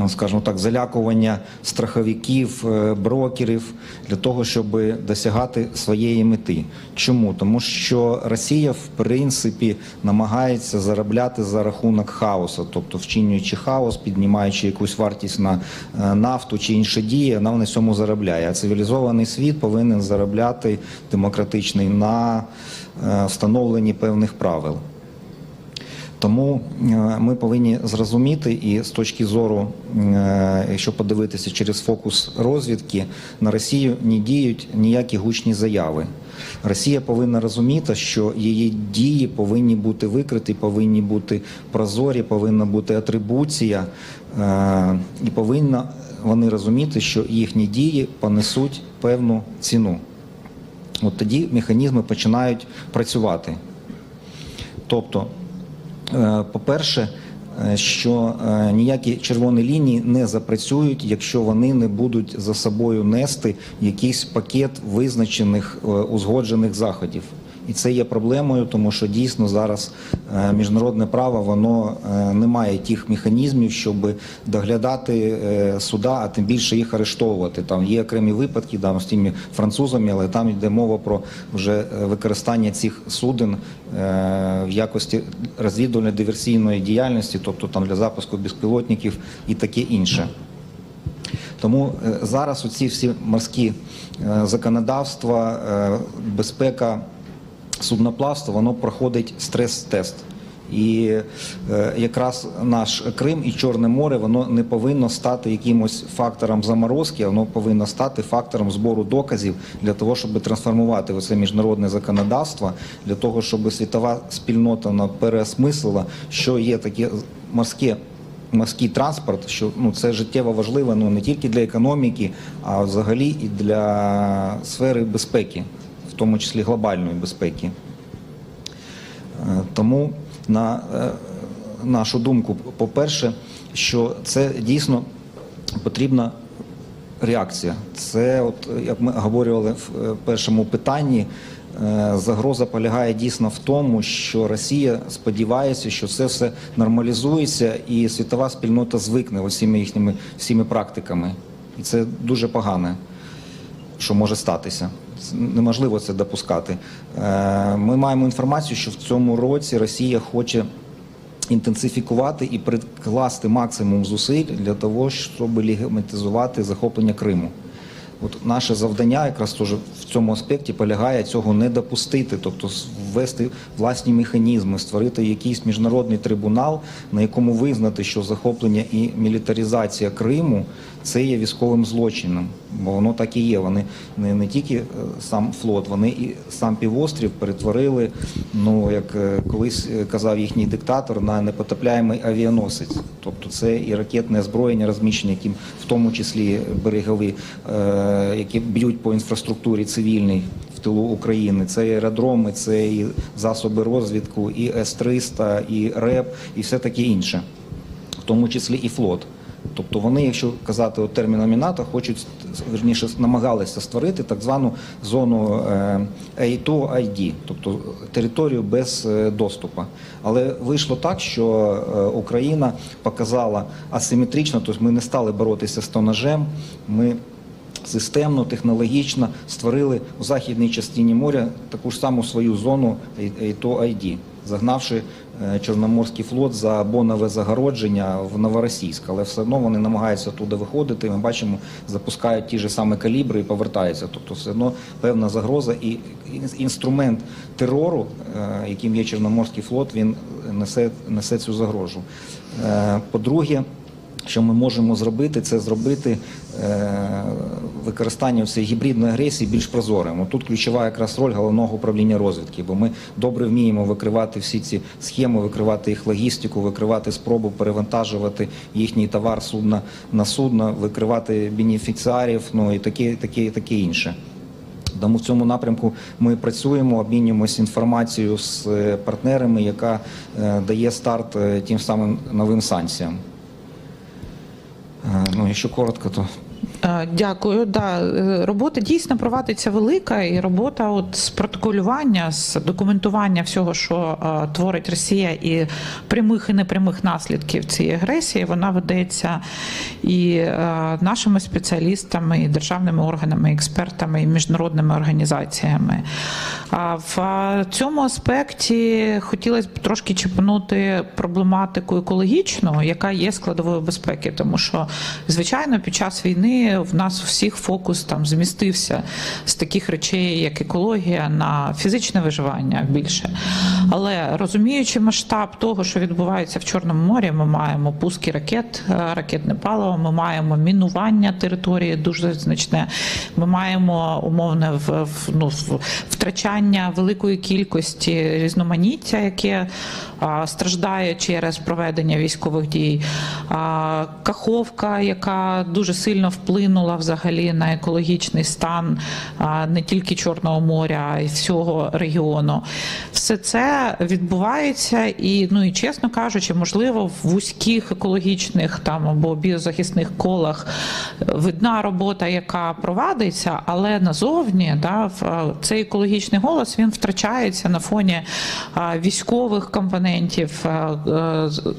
скажімо так, залякування страховиків, брокерів для того, щоб досягати своєї мети. Чому? Тому що Росія, в принципі, намагається заробляти за рахунок хаосу, тобто вчинюючи хаос, піднімаючи якусь вартість на нафту чи інші дії, вона на цьому заробляє. А цивілізований світ повинен заробляти, демократичний, на встановленні певних правил. Тому ми повинні зрозуміти, і з точки зору, якщо подивитися через фокус розвідки, на Росію не діють ніякі гучні заяви. Росія повинна розуміти, що її дії повинні бути викриті, повинні бути прозорі, повинна бути атрибуція, і повинні вони розуміти, що їхні дії понесуть певну ціну. От тоді механізми починають працювати. Тобто, по-перше, що ніякі червоні лінії не запрацюють, якщо вони не будуть за собою нести якийсь пакет визначених, узгоджених заходів. І це є проблемою, тому що дійсно зараз міжнародне право, воно не має тих механізмів, щоб доглядати суда, а тим більше їх арештовувати. Там є окремі випадки, там, з тими французами, але там йде мова про вже використання цих суден в якості розвідувально-диверсійної діяльності, тобто там для запуску безпілотників і таке інше. Тому зараз оці всі морські законодавства, безпека судноплавства, воно проходить стрес-тест. І якраз наш Крим і Чорне море, воно не повинно стати якимось фактором заморозки, а воно повинно стати фактором збору доказів для того, щоб трансформувати оце міжнародне законодавство, для того, щоб світова спільнота переосмислила, що є таке морський транспорт, що це життєво важливо не тільки для економіки, а взагалі і для сфери безпеки, в тому числі глобальної безпеки. Тому, на нашу думку, по-перше, що це дійсно потрібна реакція. Це, от, як ми говорили в першому питанні, загроза полягає дійсно в тому, що Росія сподівається, що це все нормалізується і світова спільнота звикне усіми їхніми всіми практиками. І це дуже погане, що може статися. Неможливо це допускати. Ми маємо інформацію, що в цьому році Росія хоче інтенсифікувати і прикласти максимум зусиль для того, щоб легітимізувати захоплення Криму. От наше завдання якраз теж в цьому аспекті полягає цього не допустити, тобто ввести власні механізми, створити якийсь міжнародний трибунал, на якому визнати, що захоплення і мілітаризація Криму – це є військовим злочином, бо воно так і є. Вони не тільки сам флот, вони і сам півострів перетворили, як колись казав їхній диктатор, на непотопляємий авіаносець. Тобто це і ракетне озброєння розміщення, яким в тому числі берегові, які б'ють по інфраструктурі цивільній в тилу України. Це і аеродроми, це і засоби розвідку, і С-300, і РЕП, і все таке інше, в тому числі і флот. Тобто вони, якщо казати термінами НАТО, хочуть, верніше, намагалися створити так звану зону A2ID, тобто територію без доступу. Але вийшло так, що Україна показала асиметрично, тобто ми не стали боротися з тонажем, ми системно, технологічно створили у західній частині моря таку ж саму свою зону A2ID, загнавши Чорноморський флот за бонове загородження в Новоросійськ. Але все одно вони намагаються туди виходити, ми бачимо, запускають ті ж самі калібри і повертаються. Тобто все одно певна загроза і інструмент терору, яким є Чорноморський флот, він несе цю загрозу. По-друге, що ми можемо зробити, це зробити використання цієї гібридної агресії більш прозорим. Тут ключова якраз роль головного управління розвідки, бо ми добре вміємо викривати всі ці схеми, викривати їх логістику, викривати спробу перевантажувати їхній товар судна на судно, викривати бенефіціарів, і таке інше. Тому в цьому напрямку ми працюємо, обмінюємося інформацією з партнерами, яка дає старт тим самим новим санкціям. Якщо коротко, то Дякую. Да, робота дійсно провадиться велика, і робота от з протоколювання, з документування всього, що творить Росія, і прямих і непрямих наслідків цієї агресії, вона ведеться і нашими спеціалістами, і державними органами, експертами, і міжнародними організаціями. А в цьому аспекті хотілося б трошки чіпнути проблематику екологічну, яка є складовою безпеки, тому що, звичайно, під час війни в нас у всіх фокус там змістився з таких речей, як екологія, на фізичне виживання більше. Але розуміючи масштаб того, що відбувається в Чорному морі, ми маємо пуски ракет, ракетне паливо, ми маємо мінування території дуже значне, ми маємо умовне втрачання великої кількості різноманіття, яке страждає через проведення військових дій, Каховка, яка дуже сильно вплинула взагалі на екологічний стан не тільки Чорного моря, а й всього регіону. Все це відбувається і, ну і чесно кажучи, можливо, в вузьких екологічних там або біозахисних колах видна робота, яка провадиться, але назовні цей екологічний голос, він втрачається на фоні військових компонентів,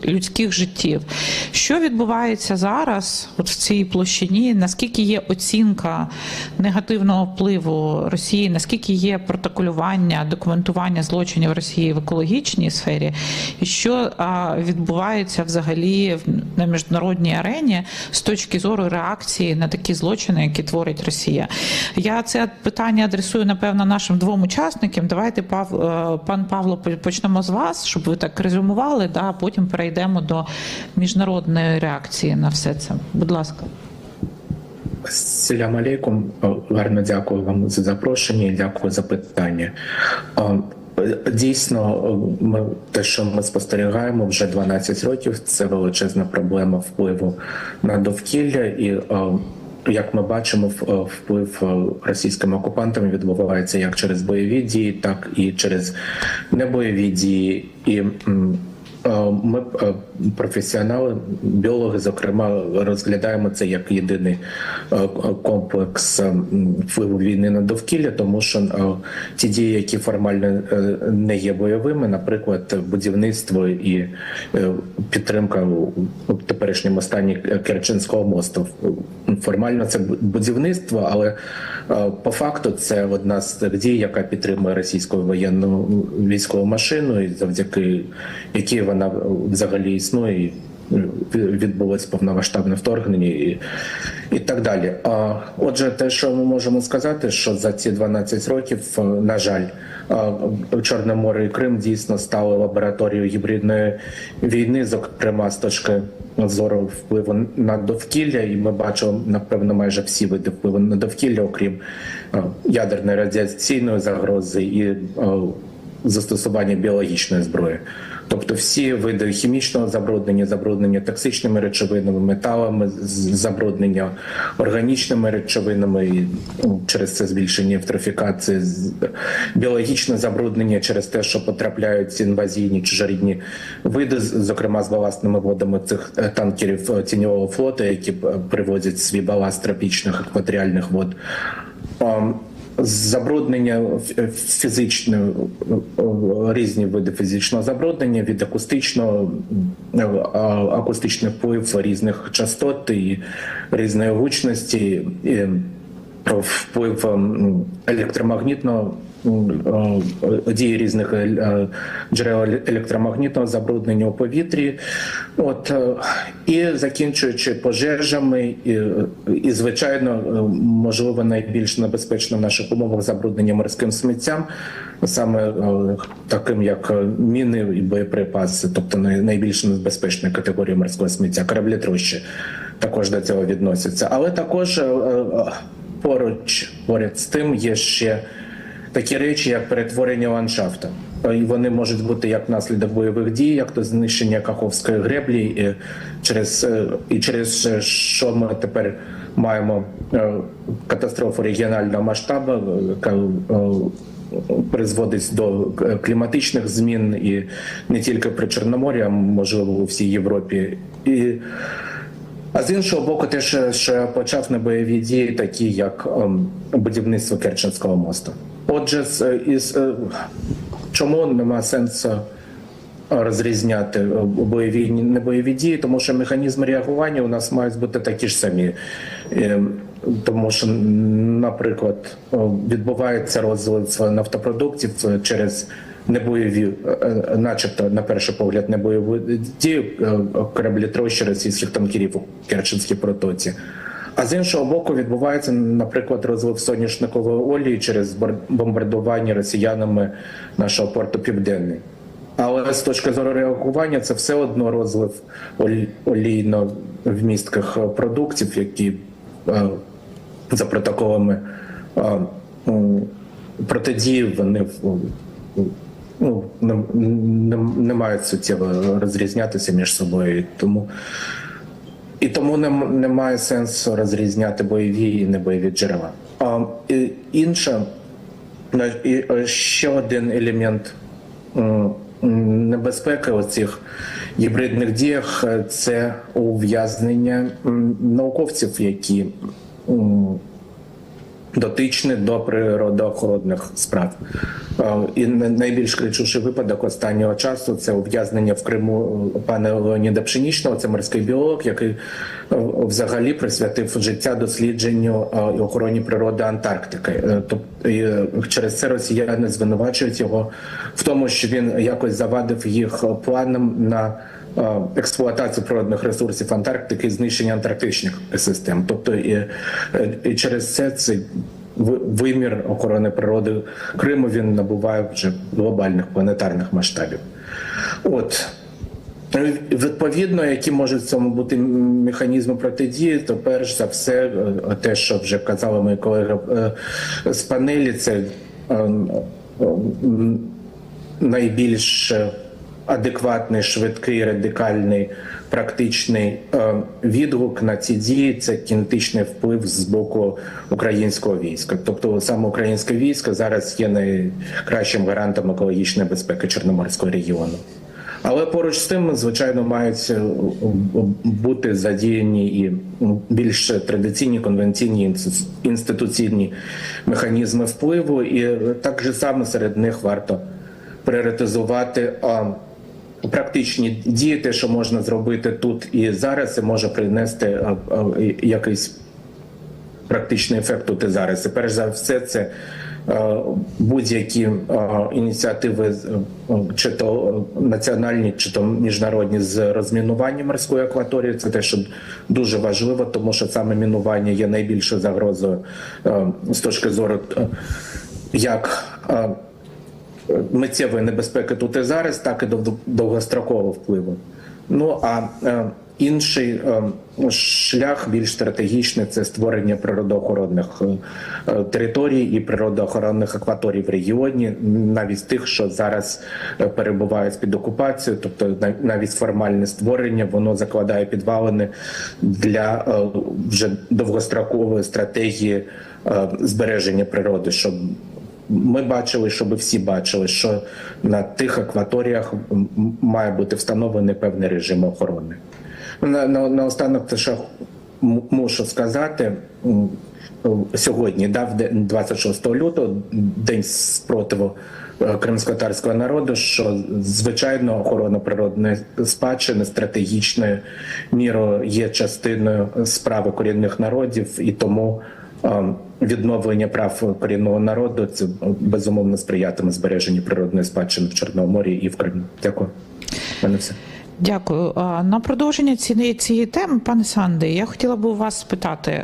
людських життів. Що відбувається зараз от в цій площині? Наскільки є оцінка негативного впливу Росії, наскільки є протоколювання, документування злочинів Росії в екологічній сфері, і що відбувається взагалі на міжнародній арені з точки зору реакції на такі злочини, які творить Росія? Я це питання адресую, напевно, нашим двом учасникам. Давайте, пан Павло, почнемо з вас, щоб ви так резюмували, а потім перейдемо до міжнародної реакції на все це. Будь ласка. Ассаляму алейкум. Гарно дякую вам за запрошення і дякую за питання. Дійсно, те, що ми спостерігаємо вже 12 років, це величезна проблема впливу на довкілля. І, як ми бачимо, вплив російськими окупантами відбувається як через бойові дії, так і через небойові дії. І ми, професіонали, біологи, зокрема, розглядаємо це як єдиний комплекс впливу війни на довкілля, тому що ті дії, які формально не є бойовими, наприклад, будівництво і підтримка у теперішньому стані Керченського мосту, формально це будівництво, але по факту це одна з тих дій, яка підтримує російську воєнну військову машину, і завдяки якій вона взагалі існує, і відбулось повномасштабне вторгнення і так далі. Отже, те, що ми можемо сказати, що за ці 12 років, на жаль, Чорне море і Крим дійсно стали лабораторією гібридної війни, зокрема з точки зору впливу на довкілля, і ми бачимо, напевно, майже всі види впливу на довкілля, окрім ядерної радіаційної загрози і застосування біологічної зброї. Тобто всі види хімічного забруднення токсичними речовинами, металами, забруднення органічними речовинами, і через це збільшення евтрофікації, біологічне забруднення через те, що потрапляють інвазійні чужорідні види, зокрема з баластними водами цих танкерів тіньового флоту, які привозять свій баласт тропічних екваторіальних вод. Забруднення фізичне, різні види фізичного забруднення, від акустичний вплив різних частот і різної гучності, і вплив електромагнітного, дії різних джерел електромагнітного забруднення у повітрі, і закінчуючи пожежами, і звичайно, можливо, найбільш небезпечним в наших умовах забруднення морським сміттям, саме таким як міни і боєприпаси, тобто найбільш небезпечна категорія морського сміття, кораблетрощі також до цього відносяться. Але також поряд з тим є ще такі речі, як перетворення ландшафту. І вони можуть бути як наслідок бойових дій, як то знищення Каховської греблі, і через що ми тепер маємо катастрофу регіонального масштабу, яка призводить до кліматичних змін, і не тільки при Чорномор'ї, а можливо у всій Європі. І А з іншого боку, теж, що я почав на бойові дії, такі як будівництво Керченського мосту. Отже, чому немає сенсу розрізняти бойові і небойові дії? Тому що механізми реагування у нас мають бути такі ж самі. Тому що, наприклад, відбувається розвиток нафтопродуктів через небойові, начебто, на перший погляд, небойові дії кораблі-трощі російських танкерів у Керченській протоці. А з іншого боку, відбувається, наприклад, розлив соняшникової олії через бомбардування росіянами нашого порту Південний. Але з точки зору реагування це все одно розлив олійно-вмістких продуктів, які за протоколами протидії вони не мають суттєво розрізнятися між собою. Тому немає сенсу розрізняти бойові і небойові джерела. Ще один елемент небезпеки у цих гібридних діях – це ув'язнення науковців, які дотичні до природоохоронних справ. І найбільш кричущий випадок останнього часу – це ув'язнення в Криму пана Леоніда Пшенічного, це морський біолог, який взагалі присвятив життя дослідженню і охороні природи Антарктики. Через це росіяни звинувачують його в тому, що він якось завадив їх планам на експлуатацію природних ресурсів Антарктики і знищення антарктичних систем. Тобто і через це вимір охорони природи Криму він набуває вже глобальних планетарних масштабів. Відповідно, які можуть в цьому бути механізми протидії, то перш за все, те, що вже казали мої колеги з панелі, це найбільш адекватний, швидкий, радикальний, практичний відгук на ці дії – це кінетичний вплив з боку українського війська. Тобто саме українське військо зараз є найкращим гарантом екологічної безпеки Чорноморського регіону. Але поруч з тим, звичайно, мають бути задіяні і більш традиційні, конвенційні, інституційні механізми впливу, і так же само серед них варто пріоритизувати практичні дії, те, що можна зробити тут і зараз, і може принести якийсь практичний ефект тут і зараз. І перш за все, це будь-які ініціативи, чи то національні, чи то міжнародні, з розмінування морської акваторії. Це те, що дуже важливо, тому що саме мінування є найбільшою загрозою з точки зору як миттєвої небезпеки тут і зараз, так і довгострокового впливу. Інший шлях, більш стратегічний, це створення природоохоронних територій і природоохоронних акваторій в регіоні, навіть тих, що зараз перебувають під окупацією, тобто навіть формальне створення, воно закладає підвалини для вже довгострокової стратегії збереження природи, щоб ми бачили, щоб всі бачили, що на тих акваторіях має бути встановлений певний режим охорони. Наостанок, те, що мушу сказати, сьогодні, 26 лютого, День спротиву кримськотатарського народу, що, звичайно, охорона природної спадщини стратегічною мірою є частиною справи корінних народів, і тому відновлення прав корінного народу це безумовно сприятиме збереженню природної спадщини в Чорному морі і в Криму. Дякую. У мене все. Дякую. На продовження цієї теми, пане Санди, я хотіла б у вас спитати,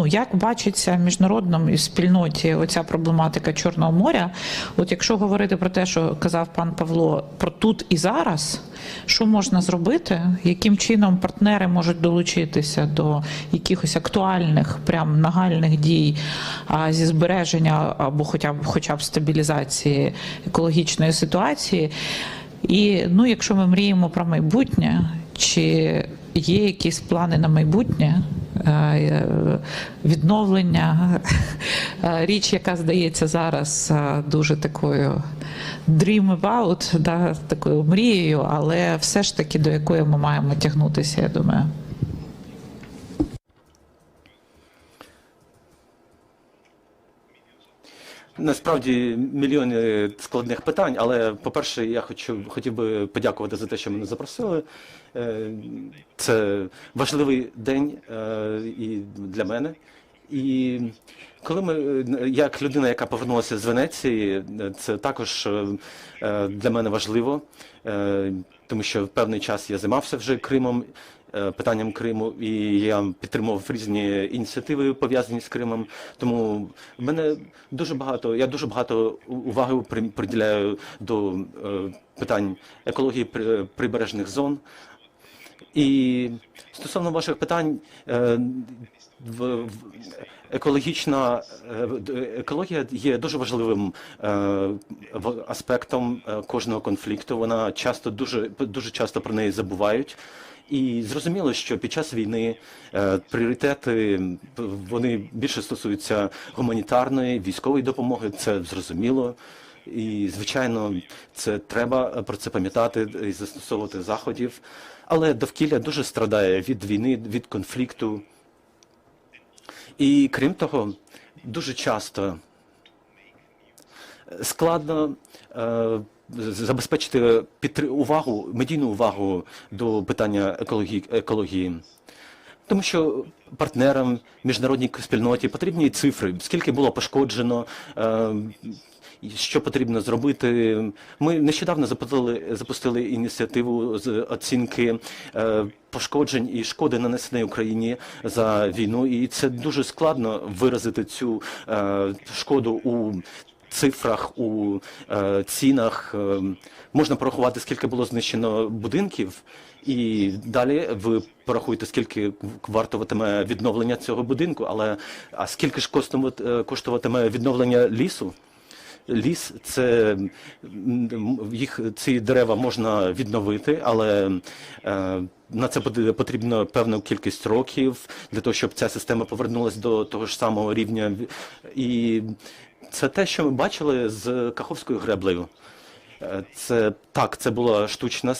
як бачиться в міжнародній спільноті оця проблематика Чорного моря? От якщо говорити про те, що казав пан Павло, про тут і зараз, що можна зробити, яким чином партнери можуть долучитися до якихось актуальних, прям нагальних дій зі збереження або хоча б стабілізації екологічної ситуації? І якщо ми мріємо про майбутнє, чи є якісь плани на майбутнє, відновлення, річ, яка здається зараз дуже такою dream about, такою мрією, але все ж таки до якої ми маємо тягнутися, я думаю. Насправді мільйони складних питань, але, по-перше, я хотів би подякувати за те, що мене запросили. Це важливий день і для мене. І коли як людина, яка повернулася з Венеції, це також для мене важливо, тому що в певний час я займався вже Кримом, питанням Криму, і я підтримував різні ініціативи, пов'язані з Кримом. Тому я дуже багато уваги приділяю до питань екології прибережних зон. І стосовно ваших питань, екологія є дуже важливим аспектом кожного конфлікту. Вона дуже часто про неї забувають. І зрозуміло, що під час війни пріоритети, вони більше стосуються гуманітарної, військової допомоги, це зрозуміло. І, звичайно, це треба про це пам'ятати і застосовувати заходів. Але довкілля дуже страдає від війни, від конфлікту. І, крім того, дуже часто складно забезпечити медійну увагу до питання екології. Тому що партнерам, міжнародній спільноті потрібні цифри, скільки було пошкоджено, що потрібно зробити. Ми нещодавно запустили ініціативу з оцінки пошкоджень і шкоди, нанесеної Україні за війну. І це дуже складно виразити цю шкоду у цифрах, у цінах. Можна порахувати, скільки було знищено будинків, і далі ви порахуєте, скільки вартуватиме відновлення цього будинку, а скільки ж коштуватиме відновлення лісу? Ліс – ці дерева можна відновити, але на це потрібно певну кількість років для того, щоб ця система повернулася до того ж самого рівня. І це те, що ми бачили з Каховською греблею. Це була штучна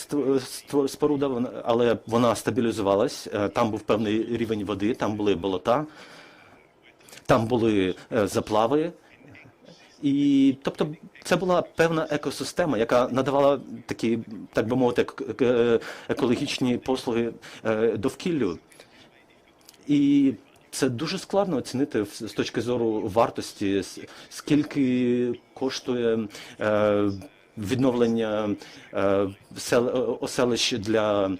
споруда, але вона стабілізувалась. Там був певний рівень води, там були болота, там були заплави. І, тобто, це була певна екосистема, яка надавала такі, так би мовити, екологічні послуги довкіллю. І це дуже складно оцінити з точки зору вартості, скільки коштує відновлення оселищ для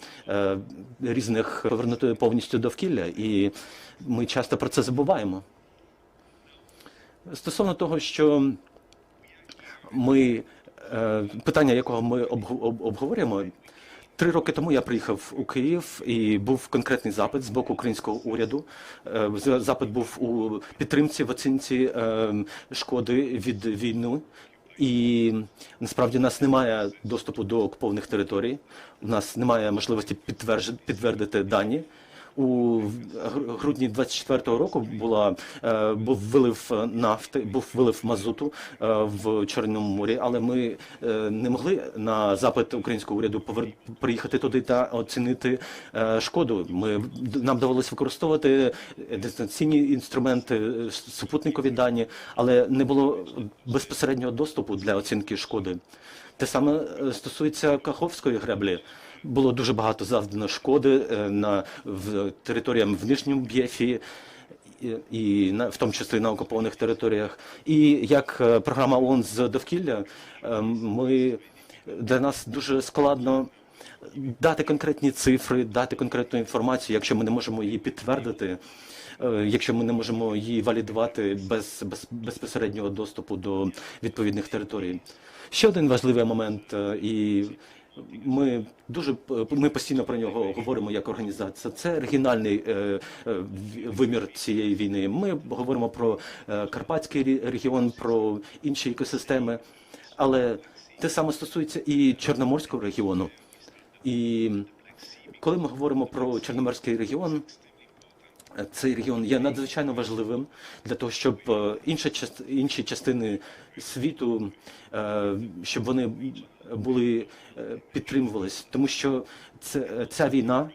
різних, повернути повністю довкілля. І ми часто про це забуваємо. Стосовно того, що питання, якого ми обговорюємо, 3 роки тому я приїхав у Київ і був конкретний запит з боку українського уряду. Запит був у підтримці, в оцінці шкоди від війни. І насправді у нас немає доступу до окупованих територій, у нас немає можливості підтвердити дані. У грудні 24-го року був вилив нафти, був вилив мазуту в Чорному морі, але ми не могли на запит українського уряду приїхати туди та оцінити шкоду. Нам довелося використовувати дистанційні інструменти, супутникові дані, але не було безпосереднього доступу для оцінки шкоди. Те саме стосується Каховської греблі. Було дуже багато завдано шкоди територіям в Нижньому Б'єфі, і в тому числі на окупованих територіях. І як програма ООН з довкілля, для нас дуже складно дати конкретні цифри, дати конкретну інформацію, якщо ми не можемо її підтвердити, якщо ми не можемо її валідувати без безпосереднього доступу до відповідних територій. Ще один важливий момент, і ми постійно про нього говоримо як організація. Це регіональний вимір цієї війни. Ми говоримо про Карпатський регіон, про інші екосистеми, але те саме стосується і Чорноморського регіону. І коли ми говоримо про Чорноморський регіон, цей регіон є надзвичайно важливим для того, щоб інші частини світу, щоб вони підтримувались. Тому що ця війна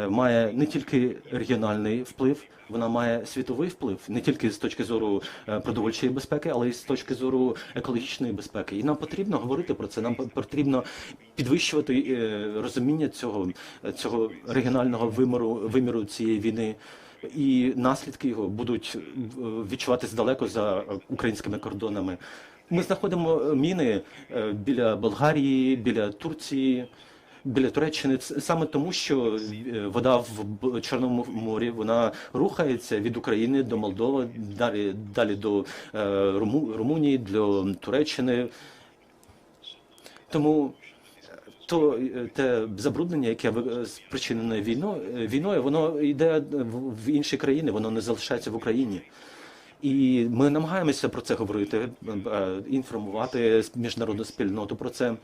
має не тільки регіональний вплив, вона має світовий вплив, не тільки з точки зору продовольчої безпеки, але й з точки зору екологічної безпеки. І нам потрібно говорити про це, нам потрібно підвищувати розуміння цього регіонального виміру цієї війни. І наслідки його будуть відчуватись далеко за українськими кордонами. Ми знаходимо міни біля Болгарії, біля Турції, біля Туреччини, саме тому, що вода в Чорному морі, вона рухається від України до Молдови, далі до Румунії, до Туреччини. Тому те забруднення, яке спричинене війною, воно йде в інші країни, воно не залишається в Україні. І ми намагаємося про це говорити, інформувати міжнародну спільноту про це.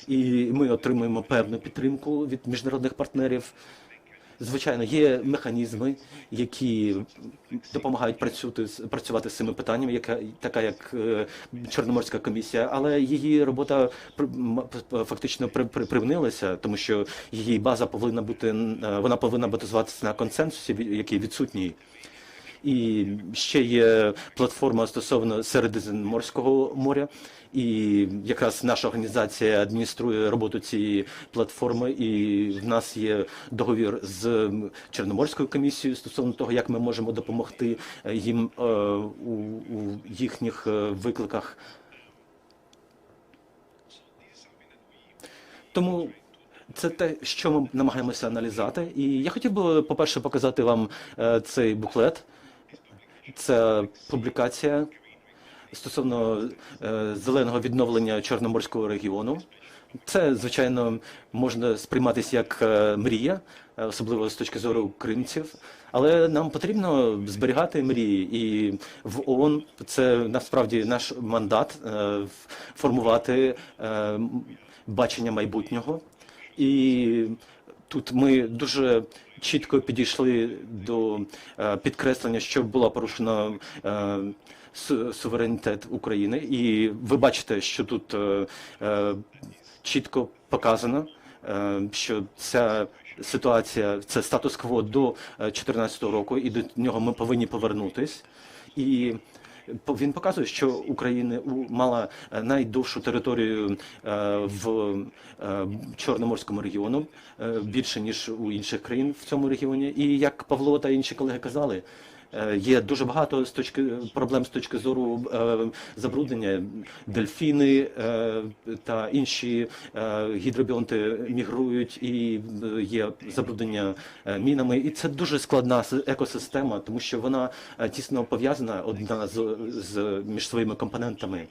І ми отримуємо певну підтримку від міжнародних партнерів. Звичайно, є механізми, які допомагають працювати з цими питаннями, така як Чорноморська комісія, але її робота фактично припинилася, тому що її база повинна бути зватися на консенсусі, який відсутній. І ще є платформа стосовно Середземноморського моря, і якраз наша організація адмініструє роботу цієї платформи, і в нас є договір з Чорноморською комісією стосовно того, як ми можемо допомогти їм у їхніх викликах. Тому це те, що ми намагаємося аналізувати. І я хотів би, по-перше, показати вам цей буклет. Це публікація стосовно зеленого відновлення Чорноморського регіону. Це, звичайно, можна сприйматися як мрія, особливо з точки зору кримців. Але нам потрібно зберігати мрії. І в ООН це насправді наш мандат формувати бачення майбутнього. І тут ми дуже чітко підійшли до підкреслення, що була порушена суверенітет України. І ви бачите, що тут чітко показано, що ця ситуація, це статус-кво до 2014 року, і до нього ми повинні повернутись. І він показує, що Україна мала найдовшу територію в Чорноморському регіону, більше, ніж у інших країн в цьому регіоні. І як Павло та інші колеги казали, є дуже багато проблем з точки зору забруднення. Дельфіни та інші гідробіонти мігрують, і є забруднення мінами. І це дуже складна екосистема, тому що вона тісно пов'язана одна між своїми компонентами.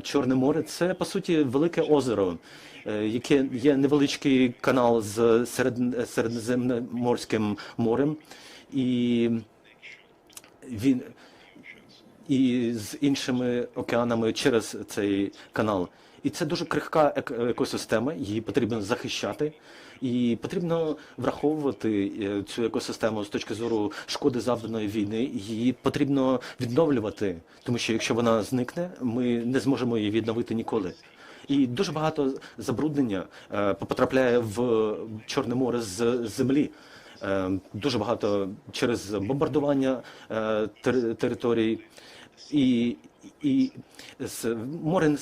Чорне море – це, по суті, велике озеро, яке є невеличкий канал з Середземноморським морем. І з іншими океанами через цей канал. І це дуже крихка екосистема, її потрібно захищати. І потрібно враховувати цю екосистему з точки зору шкоди завданої війни. Її потрібно відновлювати, тому що якщо вона зникне, ми не зможемо її відновити ніколи. І дуже багато забруднення потрапляє в Чорне море з землі. Дуже багато через бомбардування територій. І море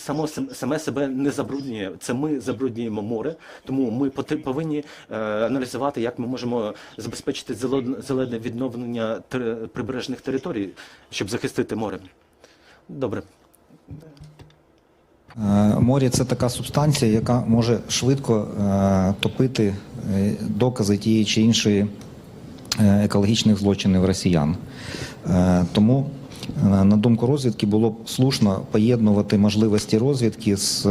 саме себе не забруднює. Це ми забруднюємо море, тому ми повинні аналізувати, як ми можемо забезпечити зелене відновлення прибережних територій, щоб захистити море. Добре. Море – це така субстанція, яка може швидко топити докази тієї чи іншої екологічних злочинів росіян. Тому, на думку розвідки, було б слушно поєднувати можливості розвідки з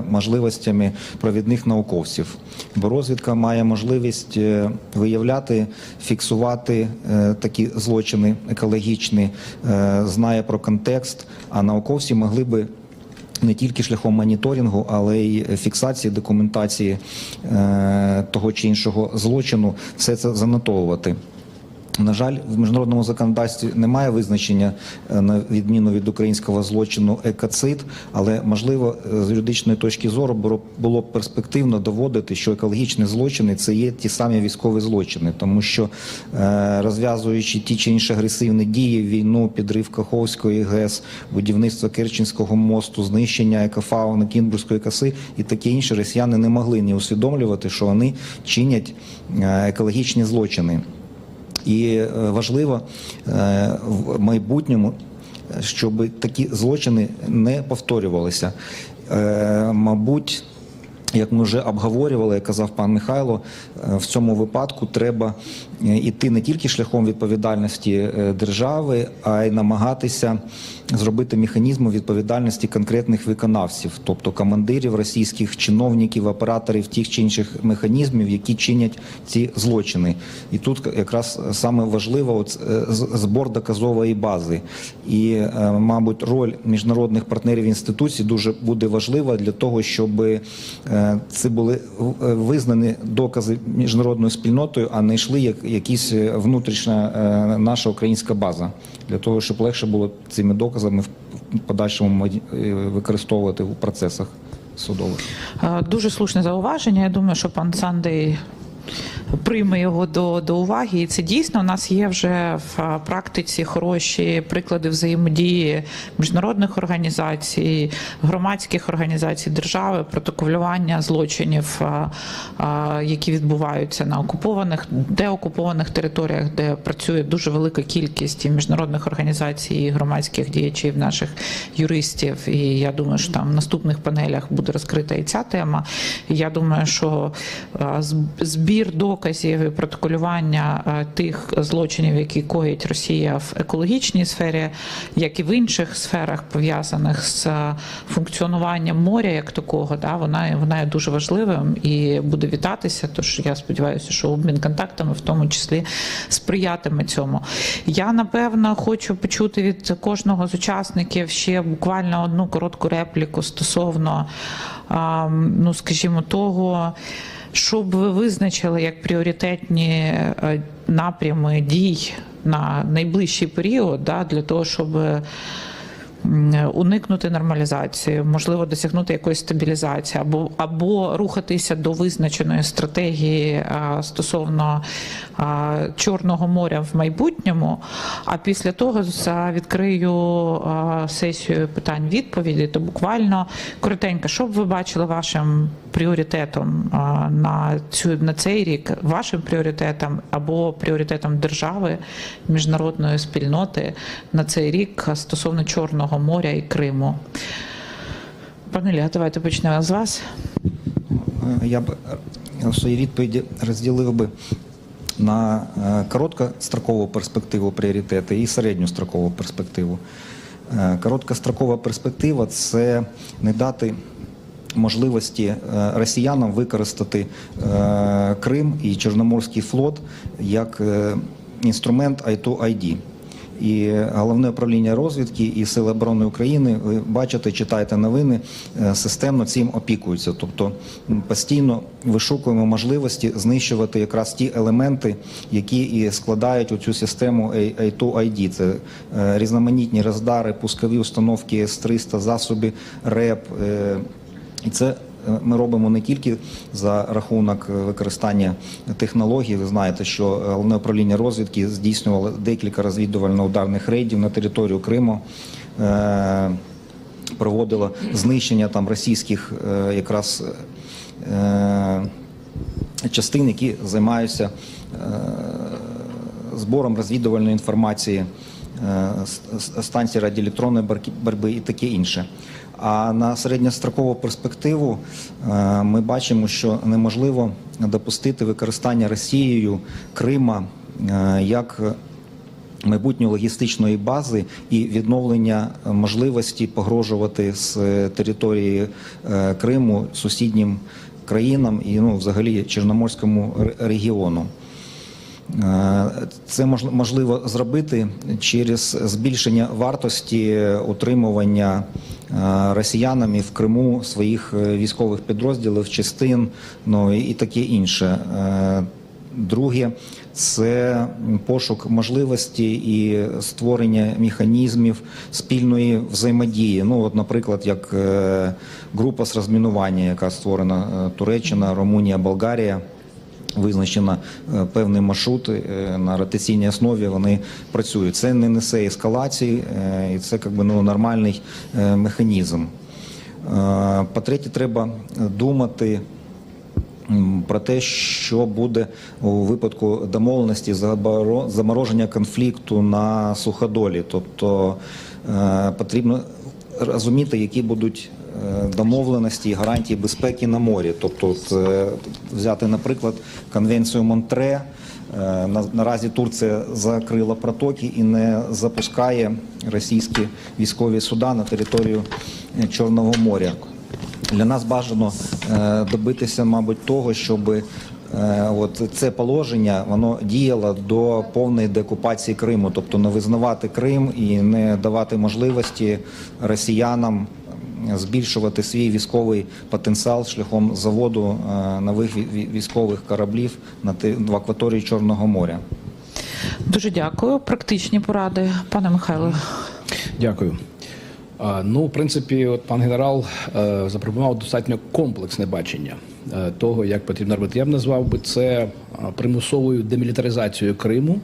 можливостями провідних науковців. Бо розвідка має можливість виявляти, фіксувати такі злочини екологічні, знає про контекст, а науковці могли би не тільки шляхом моніторингу, але й фіксації, документації того чи іншого злочину, все це занотовувати. На жаль, в міжнародному законодавстві немає визначення, на відміну від українського злочину, екоцид, але, можливо, з юридичної точки зору було б перспективно доводити, що екологічні злочини – це є ті самі військові злочини, тому що, розв'язуючи ті чи інші агресивні дії, війну, підрив Каховської ГЕС, будівництво Керченського мосту, знищення екофауни Кінбурзької коси і таке інше, росіяни не могли не усвідомлювати, що вони чинять екологічні злочини. І важливо в майбутньому, щоб такі злочини не повторювалися. Мабуть, як ми вже обговорювали, як казав пан Михайло, в цьому випадку треба йти не тільки шляхом відповідальності держави, а й намагатися зробити механізм відповідальності конкретних виконавців, тобто командирів російських, чиновників, операторів тих чи інших механізмів, які чинять ці злочини. І тут якраз саме важливо збор доказової бази. І, мабуть, роль міжнародних партнерів інституцій дуже буде важлива для того, щоб це були визнані докази міжнародною спільнотою, а не йшли як якась внутрішня наша українська база, для того, щоб легше було цими доказами в подальшому використовувати у процесах судових. Дуже слушне зауваження. Я думаю, що пан Сандей прийме його до уваги. І це дійсно у нас є вже в практиці хороші приклади взаємодії міжнародних організацій, громадських організацій держави, протоколювання злочинів, які відбуваються на окупованих, деокупованих територіях, де працює дуже велика кількість і міжнародних організацій, і громадських діячів, наших юристів. І я думаю, що там в наступних панелях буде розкрита і ця тема. І я думаю, що збір доказів і протоколювання тих злочинів, які коїть Росія в екологічній сфері, як і в інших сферах, пов'язаних з функціонуванням моря як такого, вона є дуже важливим і буде вітатися, тож я сподіваюся, що обмін контактами в тому числі сприятиме цьому. Я, напевно, хочу почути від кожного з учасників ще буквально одну коротку репліку стосовно, скажімо, того, що б ви визначили як пріоритетні напрями дій на найближчий період, для того, щоб уникнути нормалізації, можливо, досягнути якоїсь стабілізації, або рухатися до визначеної стратегії стосовно Чорного моря в майбутньому, а після того відкрию сесію питань-відповідей, то буквально коротенько, що б ви бачили вашим пріоритетом на цей рік, вашим пріоритетом або пріоритетом держави, міжнародної спільноти на цей рік стосовно Чорного моря і Криму? Пане Ілля, давайте почнемо з вас. Я б в своїй відповіді розділив би на короткострокову перспективу пріоритети і середньострокову перспективу. Короткострокова перспектива – це не дати можливості росіянам використати Крим і Чорноморський флот як інструмент I2ID. І Головне управління розвідки і Сили оборони України, ви бачите, читаєте новини, системно цим опікуються. Тобто постійно вишукуємо можливості знищувати якраз ті елементи, які і складають оцю систему I2ID. Це різноманітні роздари, пускові установки С-300, засоби РЕП. І це ми робимо не тільки за рахунок використання технологій. Ви знаєте, що Головне управління розвідки здійснювало декілька розвідувально-ударних рейдів на територію Криму, проводило знищення там російських якраз частин, які займаються збором розвідувальної інформації, станції радіоелектронної боротьби і таке інше. А на середньострокову перспективу ми бачимо, що неможливо допустити використання Росією Крима як майбутньої логістичної бази і відновлення можливості погрожувати з території Криму сусіднім країнам і взагалі Чорноморському регіону. Це можливо зробити через збільшення вартості утримування росіянами в Криму своїх військових підрозділів, частин, і таке інше. Друге, це пошук можливості і створення механізмів спільної взаємодії. Ну, от, наприклад, як група з розмінування, яка створена Туреччина, Румунія, Болгарія, визначено певний маршрут, на ротаційній основі вони працюють. Це не несе ескалації, і це нормальний механізм. По-третє, треба думати про те, що буде у випадку домовленості замороження конфлікту на суходолі. Тобто потрібно розуміти, які будуть домовленості і гарантії безпеки на морі. Тобто взяти, наприклад, конвенцію Монтре. Наразі Турція закрила протоки і не запускає російські військові суда на територію Чорного моря. Для нас бажано добитися, мабуть, того, щоб це положення воно діяло до повної деокупації Криму, тобто не визнавати Крим і не давати можливості росіянам збільшувати свій військовий потенціал шляхом заводу нових військових кораблів в акваторії Чорного моря. Дуже дякую. Практичні поради, пане Михайло. Дякую. В принципі, от пан генерал запропонував достатньо комплексне бачення того, як потрібно робити. Я б назвав би це примусовою демілітаризацією Криму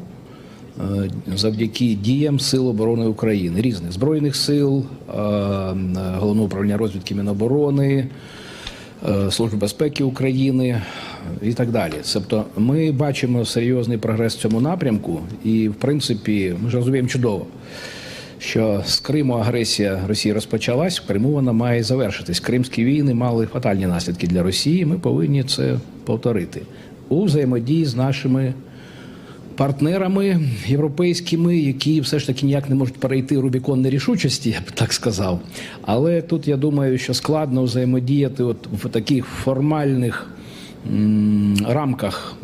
завдяки діям Сил оборони України, різних Збройних сил, Головного управління розвідки Міноборони, Служби безпеки України і так далі. Тобто ми бачимо серйозний прогрес в цьому напрямку і, в принципі, ми ж розуміємо чудово, що з Криму агресія Росії розпочалась, в Криму вона має завершитись. Кримські війни мали фатальні наслідки для Росії, ми повинні це повторити у взаємодії з нашими партнерами європейськими, які все ж таки ніяк не можуть перейти Рубікон нерішучості, я б так сказав. Але тут, я думаю, що складно взаємодіяти в таких формальних рамках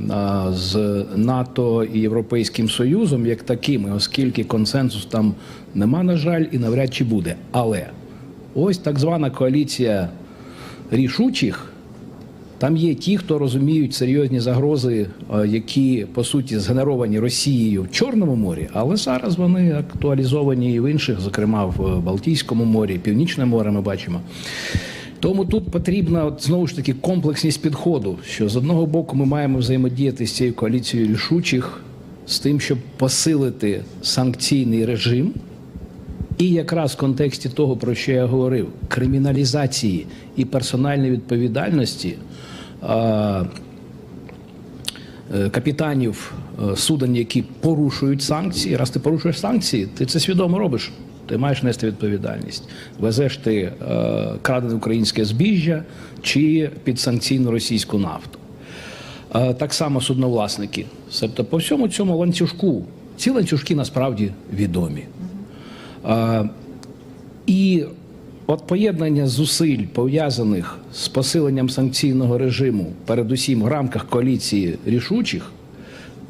з НАТО і Європейським Союзом, як такими, оскільки консенсус там нема, на жаль, і навряд чи буде. Але ось так звана коаліція рішучих, там є ті, хто розуміють серйозні загрози, які, по суті, згенеровані Росією в Чорному морі, але зараз вони актуалізовані і в інших, зокрема в Балтійському морі, Північне море ми бачимо. Тому тут потрібна, знову ж таки, комплексність підходу, що з одного боку ми маємо взаємодіяти з цією коаліцією рішучих, з тим, щоб посилити санкційний режим, і якраз в контексті того, про що я говорив, криміналізації і персональної відповідальності капітанів суден, які порушують санкції. Раз ти порушуєш санкції, ти це свідомо робиш. Ти маєш нести відповідальність. Везеш ти крадене українське збіжжя чи підсанкційну російську нафту. Так само судновласники. Тобто по всьому цьому ланцюжку, ці ланцюжки насправді відомі. І от поєднання зусиль, пов'язаних з посиленням санкційного режиму, передусім в рамках коаліції рішучих,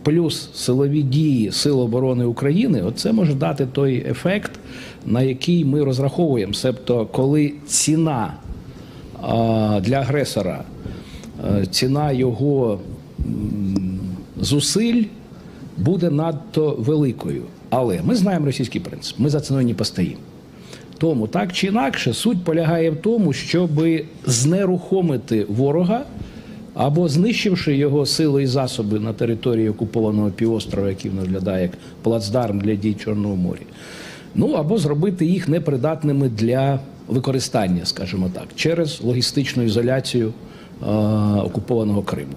плюс силові дії Сил оборони України, оце може дати той ефект, на який ми розраховуємо. Тобто, коли ціна для агресора, ціна його зусиль буде надто великою. Але ми знаємо російський принцип, ми за ціною не постоїмо. Тому так чи інакше суть полягає в тому, щоб знерухомити ворога, або знищивши його сили і засоби на території окупованого півострова, який виглядає як плацдарм для дій Чорного моря, або зробити їх непридатними для використання, скажімо так, через логістичну ізоляцію окупованого Криму.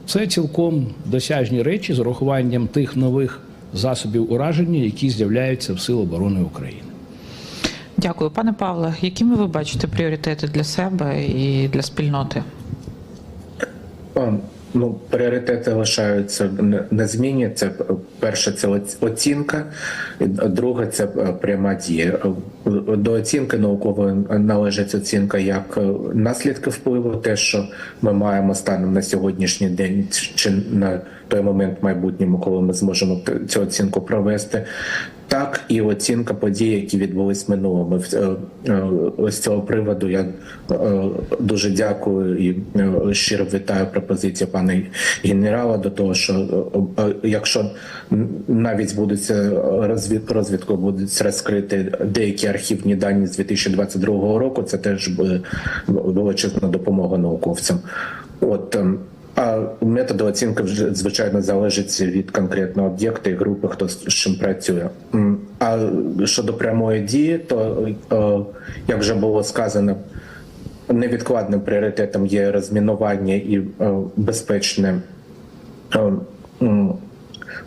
Це цілком досяжні речі з урахуванням тих нових засобів ураження, які з'являються в Сил оборони України. Дякую. Пане Павле, якими ви бачите пріоритети для себе і для спільноти? Пріоритети лишаються незмінні. Це перше, це оцінка, друге, це пряма дія. До оцінки наукової належить оцінка як наслідки впливу, те, що ми маємо станом на сьогоднішній день, чи на той момент в майбутньому, коли ми зможемо цю оцінку провести, так і оцінка подій, які відбулись в минулому. З цього приводу я дуже дякую і щиро вітаю пропозицію пана генерала до того, що якщо навіть будуть розвідкою будуть розкрити деякі архівні дані з 2022 року, це теж буде величезна допомога науковцям. А метод оцінки вже, звичайно, залежить від конкретного об'єкта і групи, хто з чим працює. А щодо прямої дії, то, як вже було сказано, невідкладним пріоритетом є розмінування і безпечне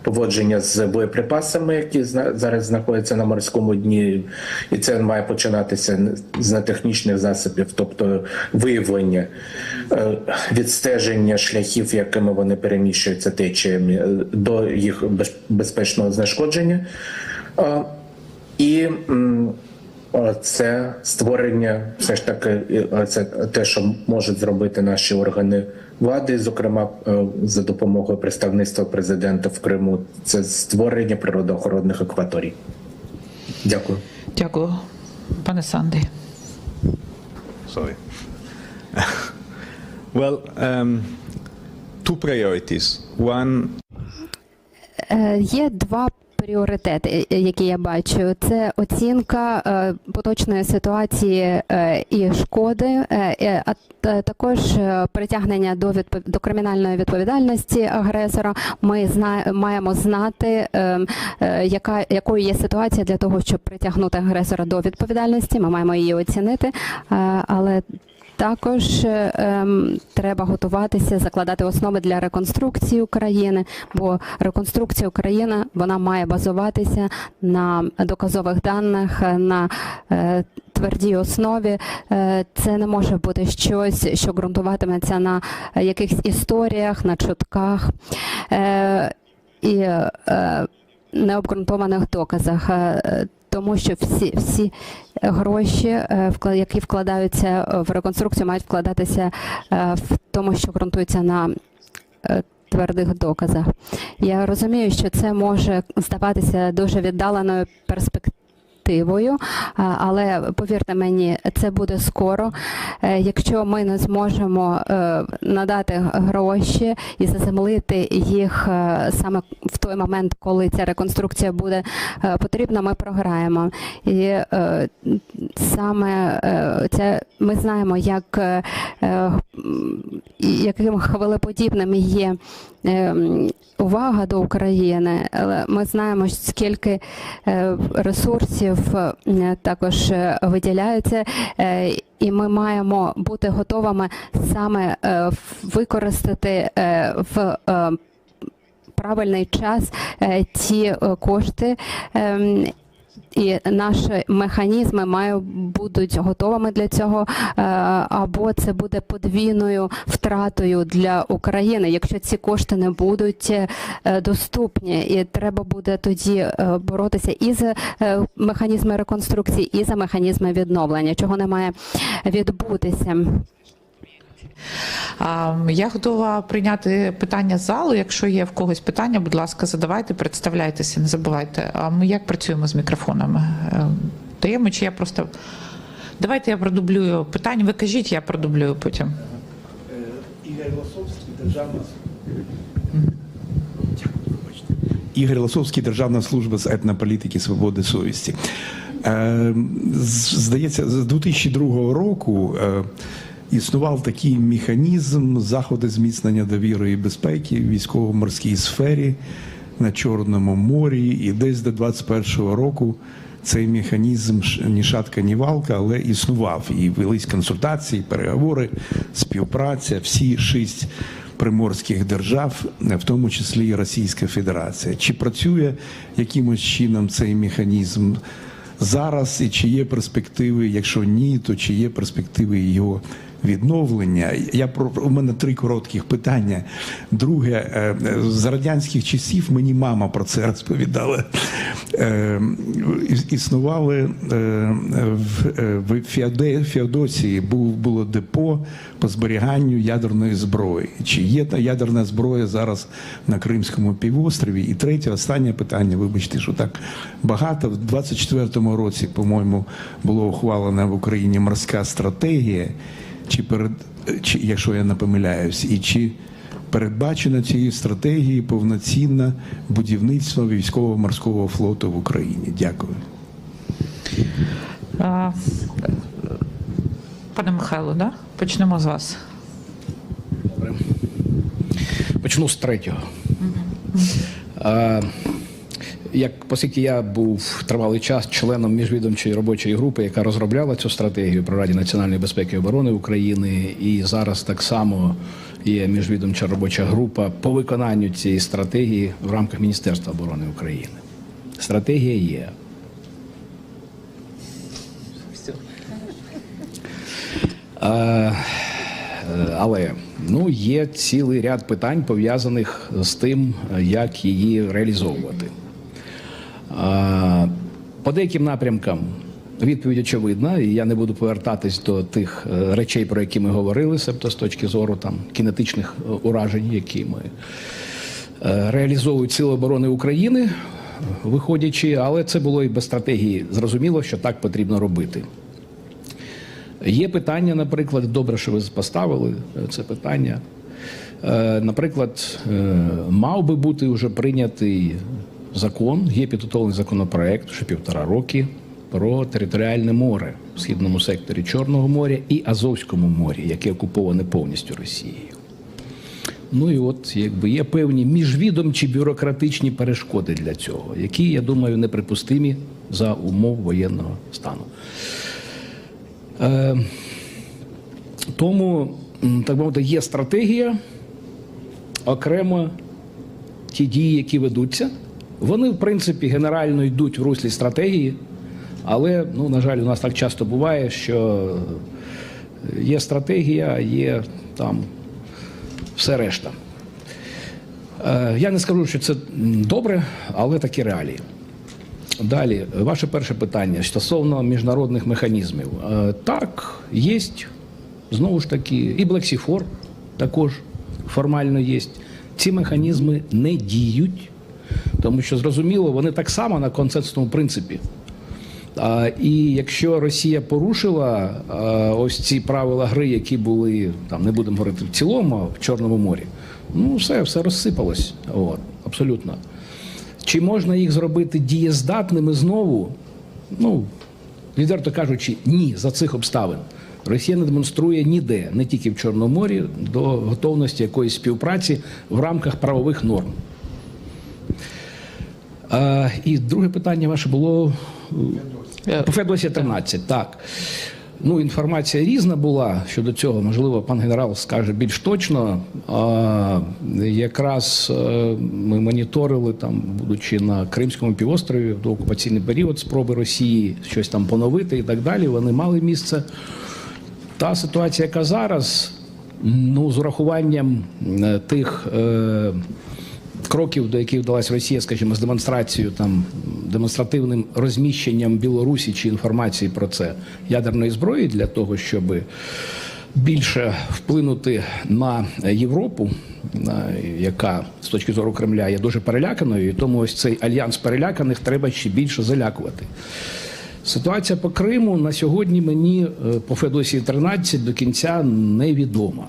поводження з боєприпасами, які зараз знаходяться на морському дні, і це має починатися з нетехнічних засобів, тобто виявлення, відстеження шляхів, якими вони переміщуються течіями, до їх безпечного знешкодження. І це створення, все ж таки, це те, що можуть зробити наші органи влади, зокрема за допомогою представництва президента в Криму, це створення природоохоронних акваторій. Дякую. Дякую. Пане Санди. Sorry. Well, two priorities. One... Є два пріоритети, які я бачу. Це оцінка поточної ситуації і шкоди, а також притягнення до кримінальної відповідальності агресора. Ми маємо знати, якою є ситуація для того, щоб притягнути агресора до відповідальності. Ми маємо її оцінити, але також треба готуватися, закладати основи для реконструкції України, бо реконструкція України, вона має базуватися на доказових даних, на твердій основі. Це не може бути щось, що ґрунтуватиметься на якихось історіях, на чутках і необґрунтованих доказах. Тому що всі гроші, які вкладаються в реконструкцію, мають вкладатися в тому, що ґрунтується на твердих доказах. Я розумію, що це може здаватися дуже віддаленою перспективою, але повірте мені, це буде скоро. Якщо ми не зможемо надати гроші і заземлити їх саме в той момент, коли ця реконструкція буде потрібна, ми програємо. І саме це ми знаємо, яким хвилеподібним є увага до України, але ми знаємо, скільки ресурсів також виділяється, і ми маємо бути готовими саме використати в правильний час ті кошти, і наші механізми будуть готовими для цього, або це буде подвійною втратою для України, якщо ці кошти не будуть доступні. І треба буде тоді боротися і за механізми реконструкції, і за механізми відновлення, чого не має відбутися. Я готова прийняти питання з залу. Якщо є в когось питання, будь ласка, задавайте, представляйтеся, не забувайте. А ми як працюємо з мікрофонами? Даємо чи я просто... Давайте я продублюю питання. Ви кажіть, я продублюю потім. Ігор Лосовський, Державна служба з етнополітики, свободи, совісті. Здається, з 2002 року існував такий механізм заходи зміцнення довіри і безпеки в військово-морській сфері на Чорному морі. І десь до 2021 року цей механізм ні шатка, ні валка, але існував. І велись консультації, переговори, співпраця, всі 6 приморських держав, в тому числі і Російська Федерація. Чи працює якимось чином цей механізм зараз, і чи є перспективи, якщо ні, то чи є перспективи його відновлення. У мене 3 коротких питання. Друге, з радянських часів мені мама про це розповідала. Існували в Феодосії було депо по зберіганню ядерної зброї. Чи є та ядерна зброя зараз на Кримському півострові? І третє, останнє питання, вибачте, що так багато. В 24-му році, по-моєму, було ухвалена в Україні морська стратегія, чи якщо я не помиляюсь, і чи передбачено цією стратегією повноцінне будівництво військово-морського флоту в Україні? Дякую. Пане Михайло, да? Почнемо з вас. Добре. Почну з третього. Оскільки я був тривалий час членом міжвідомчої робочої групи, яка розробляла цю стратегію при Раді національної безпеки і оборони України, і зараз так само є міжвідомча робоча група по виконанню цієї стратегії в рамках Міністерства оборони України. Стратегія є. Але є цілий ряд питань, пов'язаних з тим, як її реалізовувати. По деяким напрямкам відповідь очевидна, і я не буду повертатись до тих речей, про які ми говорили, себто з точки зору кінетичних уражень, які ми реалізовують Сили оборони України, виходячи, але це було і без стратегії зрозуміло, що так потрібно робити. Є питання, наприклад, добре, що ви поставили це питання. Наприклад, мав би бути вже прийнятий закон, є підготовлений законопроект, ще 1,5 роки, про територіальне море в східному секторі Чорного моря і Азовському морі, яке окуповане повністю Росією. І от, є певні міжвідомчі бюрократичні перешкоди для цього, які, я думаю, неприпустимі за умов воєнного стану. Тому, так мовити, є стратегія, окремо ті дії, які ведуться. Вони, в принципі, генерально йдуть в руслі стратегії, але, на жаль, у нас так часто буває, що є стратегія, а є там все решта. Я не скажу, що це добре, але такі реалії. Далі, ваше перше питання стосовно міжнародних механізмів. Так, є, знову ж таки, і Black також формально є. Ці механізми не діють, тому що, зрозуміло, вони так само на консенсусному принципі. І якщо Росія порушила ось ці правила гри, які були, не будемо говорити в цілому, а в Чорному морі, все розсипалось, абсолютно. Чи можна їх зробити дієздатними знову? Відверто кажучи, ні, за цих обставин. Росія не демонструє ніде, не тільки в Чорному морі, до готовності якоїсь співпраці в рамках правових норм. І друге питання ваше було по Феодосії 13. Так. Інформація різна була щодо цього. Можливо, пан генерал скаже більш точно. Якраз ми моніторили, будучи на Кримському півострові в доокупаційний період, спроби Росії щось там поновити і так далі. Вони мали місце. Та ситуація, яка зараз, з урахуванням тих кроків, до яких вдалась Росія, скажімо, з демонстрацією, демонстративним розміщенням Білорусі чи інформації про це ядерної зброї для того, щоб більше вплинути на Європу, яка з точки зору Кремля є дуже переляканою, і тому ось цей альянс переляканих треба ще більше залякувати. Ситуація по Криму на сьогодні мені по Феодосії 13 до кінця невідома.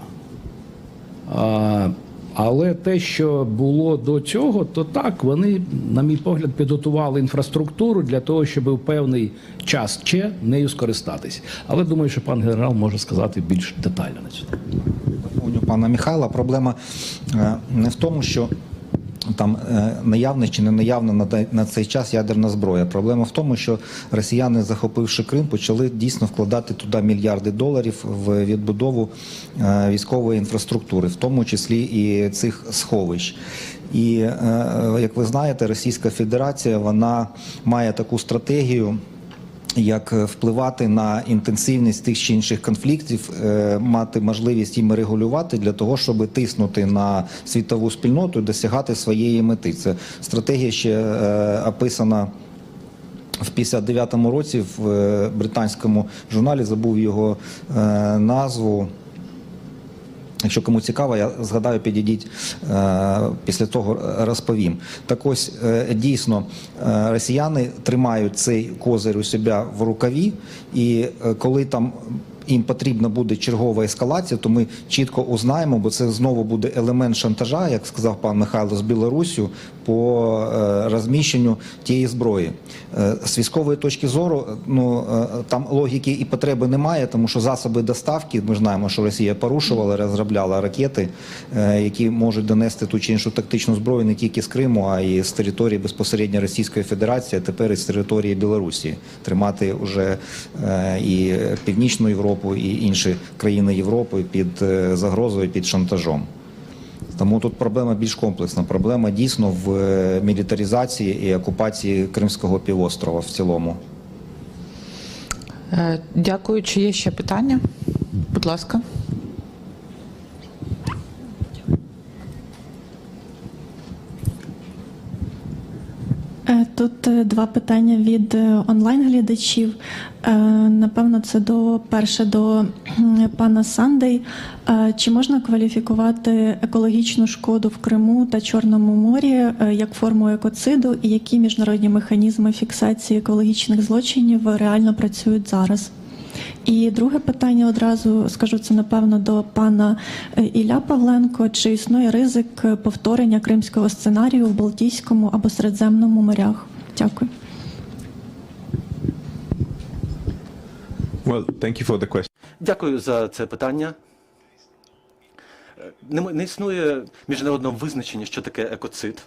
Але те, що було до цього, то так, вони, на мій погляд, підготували інфраструктуру для того, щоб у певний час ще нею скористатись. Але думаю, що пан генерал може сказати більш детально на це. Пана Михайла, проблема не в тому, що там наявна чи не наявна на цей час ядерна зброя. Проблема в тому, що росіяни, захопивши Крим, почали дійсно вкладати туди мільярди доларів в відбудову військової інфраструктури, в тому числі і цих сховищ. І, як ви знаєте, Російська Федерація, вона має таку стратегію як впливати на інтенсивність тих чи інших конфліктів, мати можливість їм регулювати для того, щоб тиснути на світову спільноту і досягати своєї мети. Це стратегія ще описана в 59-му році в британському журналі, забув його назву. Якщо кому цікаво, я згадаю, підійдіть, після того розповім. Так ось, дійсно, росіяни тримають цей козир у себе в рукаві, і коли там їм потрібна буде чергова ескалація, то ми чітко узнаємо, бо це знову буде елемент шантажа, як сказав пан Михайло, з Білоруссю по розміщенню тієї зброї. З військової точки зору, там логіки і потреби немає, тому що засоби доставки, ми знаємо, що Росія порушувала, розробляла ракети, які можуть донести ту чи іншу тактичну зброю не тільки з Криму, а й з території безпосередньо Російської Федерації, а тепер і з території Білорусі. Тримати вже і Північну Європу, і інші країни Європи під загрозою, під шантажом. Тому тут проблема більш комплексна. Проблема дійсно в мілітаризації і окупації Кримського півострова в цілому. Дякую. Чи є ще питання? Будь ласка. Тут два питання від онлайн-глядачів. Напевно, це перше до пана Сандей. Чи можна кваліфікувати екологічну шкоду в Криму та Чорному морі як форму екоциду, і які міжнародні механізми фіксації екологічних злочинів реально працюють зараз? І друге питання одразу, скажу це, напевно, до пана Ілля Павленко. Чи існує ризик повторення кримського сценарію в Балтійському або Середземному морях? Дякую. Well, thank you for the question. Дякую за це питання. Не існує міжнародного визначення, що таке екоцид,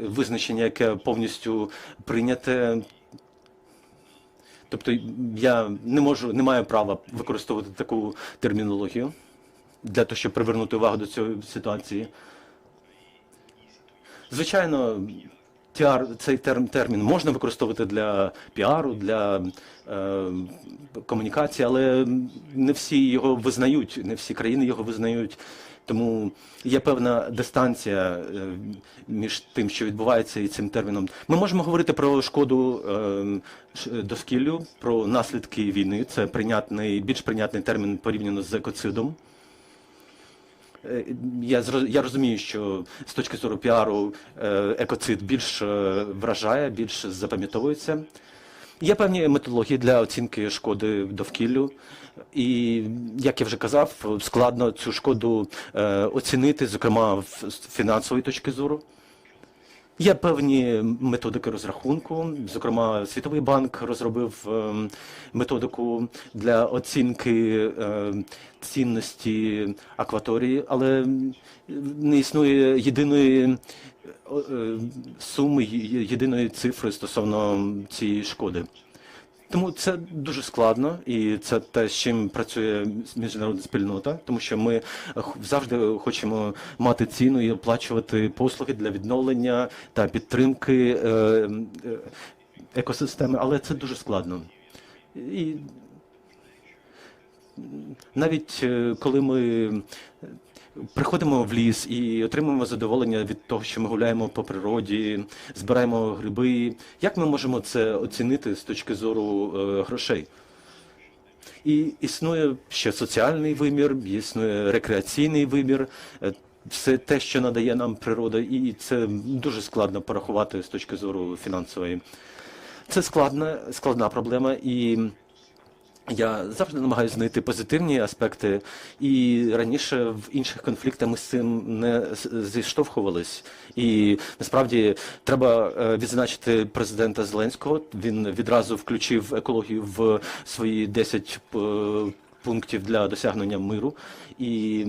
визначення, яке повністю прийняте. Тобто я не маю права використовувати таку термінологію для того, щоб привернути увагу до цієї ситуації. Звичайно, цей термін можна використовувати для піару, для комунікації, але не всі його визнають, не всі країни його визнають. Тому є певна дистанція між тим, що відбувається, і цим терміном. Ми можемо говорити про шкоду довкіллю, про наслідки війни. Це більш прийнятний термін порівняно з екоцидом. Я розумію, що з точки зору піару екоцид більш вражає, більш запам'ятовується. Є певні методології для оцінки шкоди довкіллю. І, як я вже казав, складно цю шкоду оцінити, зокрема з фінансової точки зору. Є певні методики розрахунку, зокрема Світовий банк розробив методику для оцінки цінності акваторії, але не існує єдиної суми, єдиної цифри стосовно цієї шкоди. Тому це дуже складно, і це те, з чим працює міжнародна спільнота, тому що ми завжди хочемо мати ціну і оплачувати послуги для відновлення та підтримки екосистеми, але це дуже складно. І навіть коли ми приходимо в ліс і отримуємо задоволення від того, що ми гуляємо по природі, збираємо гриби. Як ми можемо це оцінити з точки зору грошей? І існує ще соціальний вимір, існує рекреаційний вимір, все те, що надає нам природа, і це дуже складно порахувати з точки зору фінансової. Це складна проблема, і я завжди намагаюся знайти позитивні аспекти, і раніше в інших конфліктах ми з цим не зіштовхувались. І насправді треба відзначити президента Зеленського. Він відразу включив екологію в свої 10 пунктів для досягнення миру. І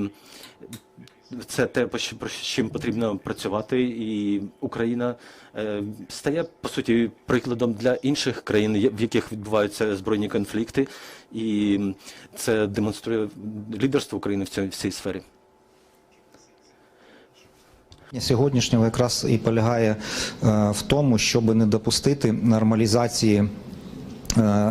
це те, про чим потрібно працювати, і Україна стає, по суті, прикладом для інших країн, в яких відбуваються збройні конфлікти, і це демонструє лідерство України в цій сфері. Сьогоднішнього якраз і полягає в тому, щоб не допустити нормалізації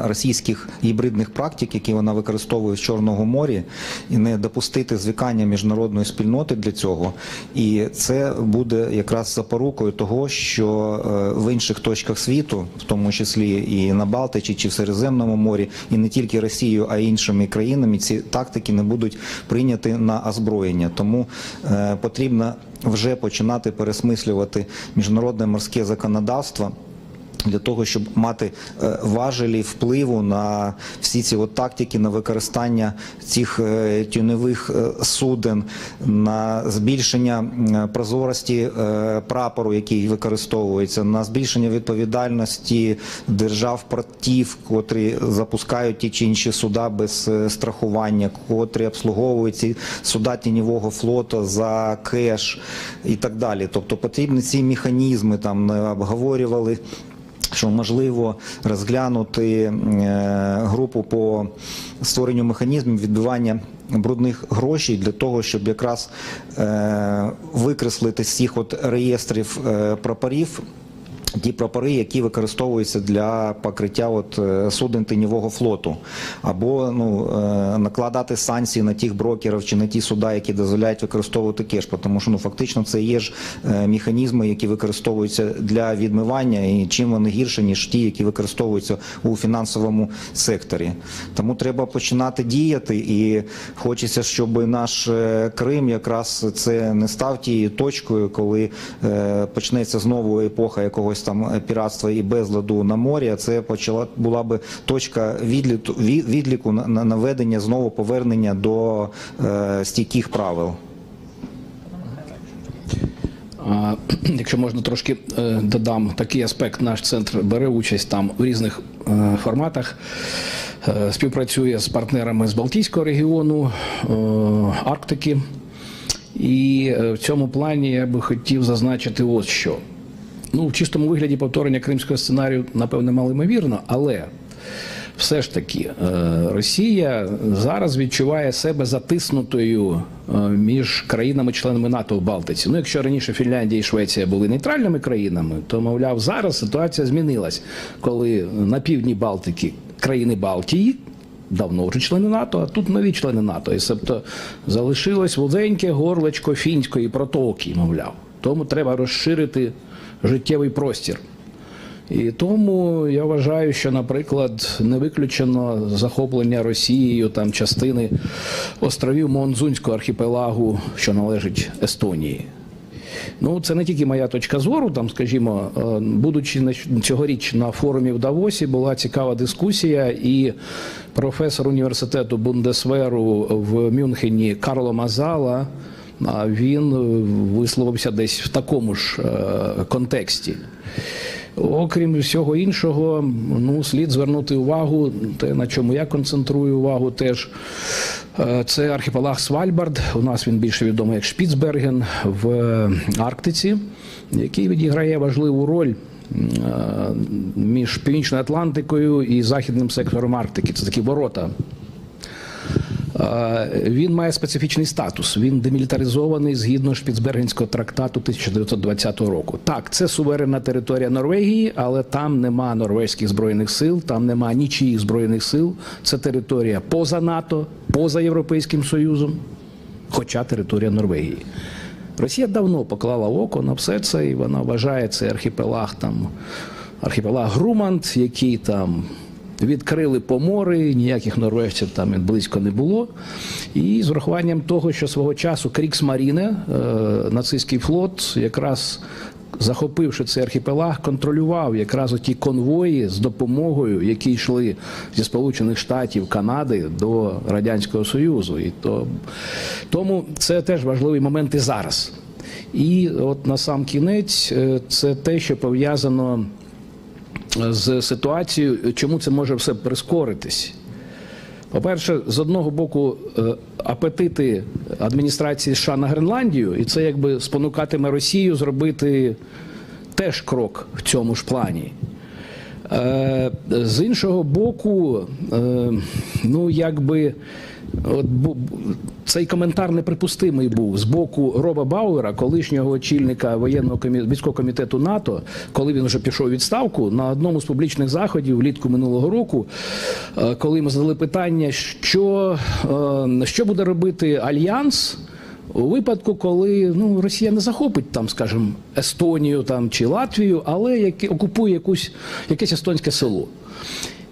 російських гібридних практик, які вона використовує в Чорному морі, і не допустити звикання міжнародної спільноти для цього. І це буде якраз запорукою того, що в інших точках світу, в тому числі і на Балтиці, чи в Середземному морі, і не тільки Росією, а й іншими країнами, ці тактики не будуть прийняті на озброєння. Тому потрібно вже починати пересмислювати міжнародне морське законодавство, для того, щоб мати важелі впливу на всі ці тактики, на використання цих тіньових суден, на збільшення прозорості прапору, який використовується, на збільшення відповідальності держав-портів, котрі запускають ті чи інші суда без страхування, котрі обслуговують ці суда тіньового флоту за кеш і так далі. Тобто потрібні ці механізми, там обговорювали, що можливо розглянути групу по створенню механізмів відбивання брудних грошей для того, щоб якраз викреслити з цих реєстрів прапорів ті прапори, які використовуються для покриття суден тіньового флоту, або накладати санкції на тих брокерів чи на ті суда, які дозволяють використовувати кеш, тому що фактично це є ж механізми, які використовуються для відмивання, і чим вони гірше, ніж ті, які використовуються у фінансовому секторі. Тому треба починати діяти, і хочеться, щоб наш Крим якраз це не став тією точкою, коли почнеться знову епоха якогось там піратства і безладу на морі, а це була би точка відліку на наведення, знову повернення до стійких правил. Якщо можна, трошки додам такий аспект. Наш центр бере участь там в різних форматах, співпрацює з партнерами з Балтійського регіону, Арктики. І в цьому плані я би хотів зазначити ось що. В чистому вигляді повторення кримського сценарію, напевне, малоймовірно, але все ж таки Росія зараз відчуває себе затиснутою між країнами-членами НАТО в Балтиці. Якщо раніше Фінляндія і Швеція були нейтральними країнами, то, мовляв, зараз ситуація змінилась, коли на півдні Балтики країни Балтії, давно вже члени НАТО, а тут нові члени НАТО. І тобто залишилось вузеньке горлечко фінської протоки, мовляв. Тому треба розширити життєвий простір. І тому я вважаю, що, наприклад, не виключено захоплення Росією там частини островів Моонзунського архіпелагу, що належить Естонії. Це не тільки моя точка зору, там, скажімо, будучи цьогоріч на форумі в Давосі, була цікава дискусія, і професор університету Бундесверу в Мюнхені Карло Мазала, він висловився десь в такому ж контексті. Окрім всього іншого, слід звернути увагу, те, на чому я концентрую увагу теж, це архіпелаг Свальбард, у нас він більше відомий як Шпіцберген в Арктиці, який відіграє важливу роль між Північною Атлантикою і західним сектором Арктики. Це такі ворота. Він має специфічний статус. Він демілітаризований згідно Шпіцбергенського трактату 1920 року. Так, це суверенна територія Норвегії, але там нема норвезьких збройних сил, там нема нічиїх збройних сил. Це територія поза НАТО, поза Європейським Союзом, хоча територія Норвегії. Росія давно поклала око на все це, і вона вважає цей архіпелаг Груманд, який там відкрили помори, ніяких норвежців там близько не було. І з урахуванням того, що свого часу Кріксмаріне, нацистський флот, якраз захопивши цей архіпелаг, контролював якраз оті конвої з допомогою, які йшли зі Сполучених Штатів, Канади до Радянського Союзу. І тому це теж важливий момент і зараз. І от на сам кінець це те, що пов'язано з ситуацією, чому це може все прискоритись. По-перше, з одного боку, апетити адміністрації США на Гренландію, і це якби спонукатиме Росію зробити теж крок в цьому ж плані. З іншого боку, цей коментар неприпустимий був з боку Роба Бауера, колишнього очільника військового комітету НАТО, коли він вже пішов у відставку, на одному з публічних заходів влітку минулого року, коли ми задали питання, що буде робити Альянс у випадку, коли Росія не захопить там, скажімо, Естонію там, чи Латвію, але окупує якесь естонське село.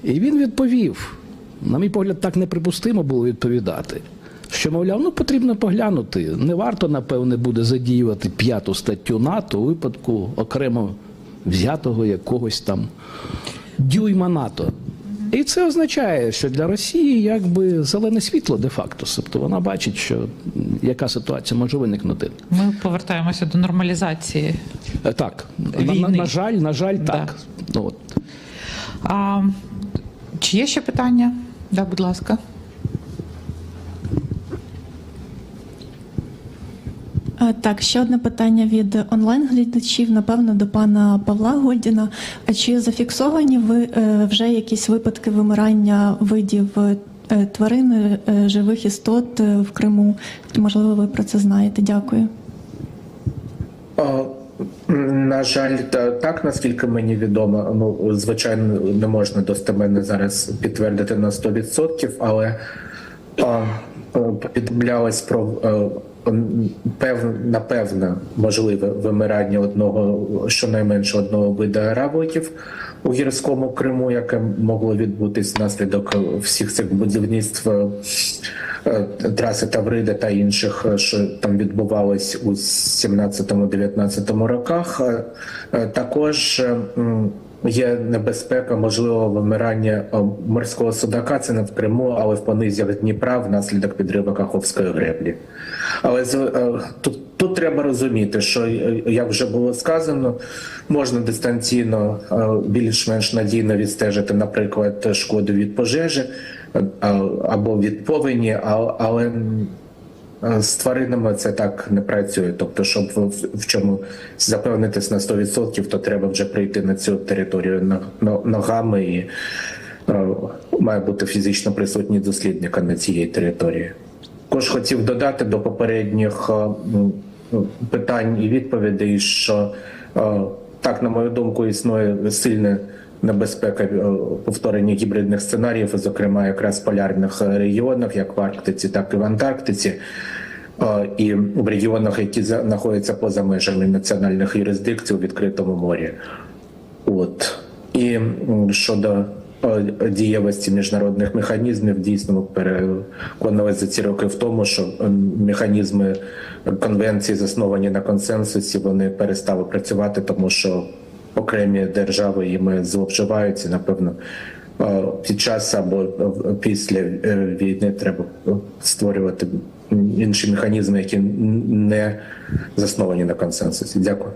І він відповів, на мій погляд, так неприпустимо було відповідати, що, мовляв, потрібно поглянути, не варто, напевне, буде задіювати 5-ту статтю НАТО у випадку окремо взятого якогось там дюйма НАТО. І це означає, що для Росії якби зелене світло де-факто. Тобто вона бачить, що яка ситуація може виникнути. Ми повертаємося до нормалізації. Так. Війни. На жаль, так. От. Чи є ще питання? Да, будь ласка. Так, ще одне питання від онлайн-глядачів, напевно, до пана Павла Гольдіна. Чи зафіксовані ви вже якісь випадки вимирання видів тварин, живих істот в Криму? Можливо, ви про це знаєте. Дякую. На жаль, так, наскільки мені відомо, звичайно, не можна достеменно зараз підтвердити на 100%, але повідомлялось про напевне можливе вимирання щонайменше одного виду равликів у гірському Криму, яке могло відбутись внаслідок всіх цих будівництв траси Таврида та інших, що там відбувалось у 17-19 роках. Також є небезпека можливого вимирання морського судака, це не в Криму, але в понизях Дніпра внаслідок підриву Каховської греблі. Але тут треба розуміти, що, як вже було сказано, можна дистанційно більш-менш надійно відстежити, наприклад, шкоду від пожежі або від повені, але з тваринами це так не працює. Тобто, щоб в чому запевнитись на 100%, то треба вже прийти на цю територію ногами і має бути фізично присутній дослідник на цій території. Також хотів додати до попередніх питань і відповідей, що так, на мою думку, існує сильна небезпека повторення гібридних сценаріїв, зокрема якраз в полярних регіонах, як в Арктиці, так і в Антарктиці, і в регіонах, які знаходяться поза межами національних юрисдикцій у відкритому морі. І щодо дієвості міжнародних механізмів, дійсно, ми переконалися за ці роки в тому, що механізми конвенції, засновані на консенсусі, вони перестали працювати, тому що окремі держави їми зловживаються. Напевно, під час або після війни треба створювати інші механізми, які не засновані на консенсусі. Дякую.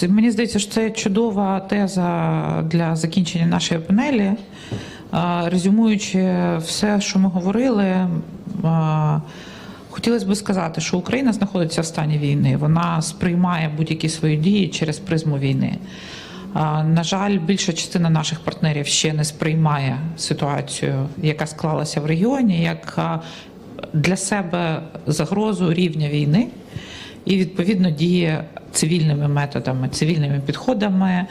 Мені здається, що це чудова теза для закінчення нашої панелі. Резюмуючи все, що ми говорили, хотілося б сказати, що Україна знаходиться в стані війни. Вона сприймає будь-які свої дії через призму війни. На жаль, більша частина наших партнерів ще не сприймає ситуацію, яка склалася в регіоні, як для себе загрозу рівня війни і, відповідно, діє цивільними методами, цивільними підходами,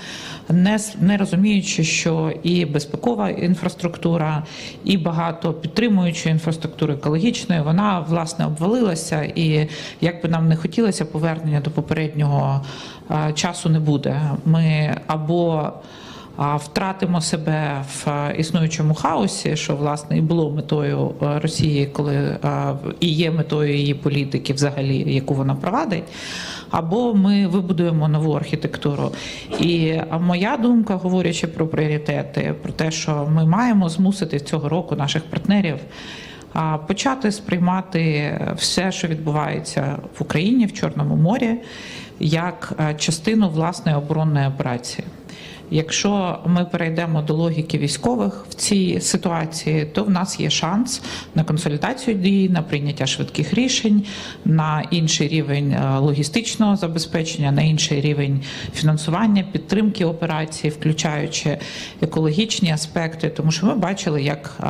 не розуміючи, що і безпекова інфраструктура, і багато підтримуючої інфраструктури екологічної, вона, власне, обвалилася, і як би нам не хотілося, повернення до попереднього часу не буде. Ми або втратимо себе в існуючому хаосі, що, власне, і було метою Росії, коли і є метою її політики взагалі, яку вона провадить, або ми вибудуємо нову архітектуру. І моя думка, говорячи про пріоритети, про те, що ми маємо змусити цього року наших партнерів почати сприймати все, що відбувається в Україні, в Чорному морі, як частину власної оборонної операції. Якщо ми перейдемо до логіки військових в цій ситуації, то в нас є шанс на консолідацію дій, на прийняття швидких рішень, на інший рівень логістичного забезпечення, на інший рівень фінансування, підтримки операцій, включаючи екологічні аспекти. Тому що ми бачили, як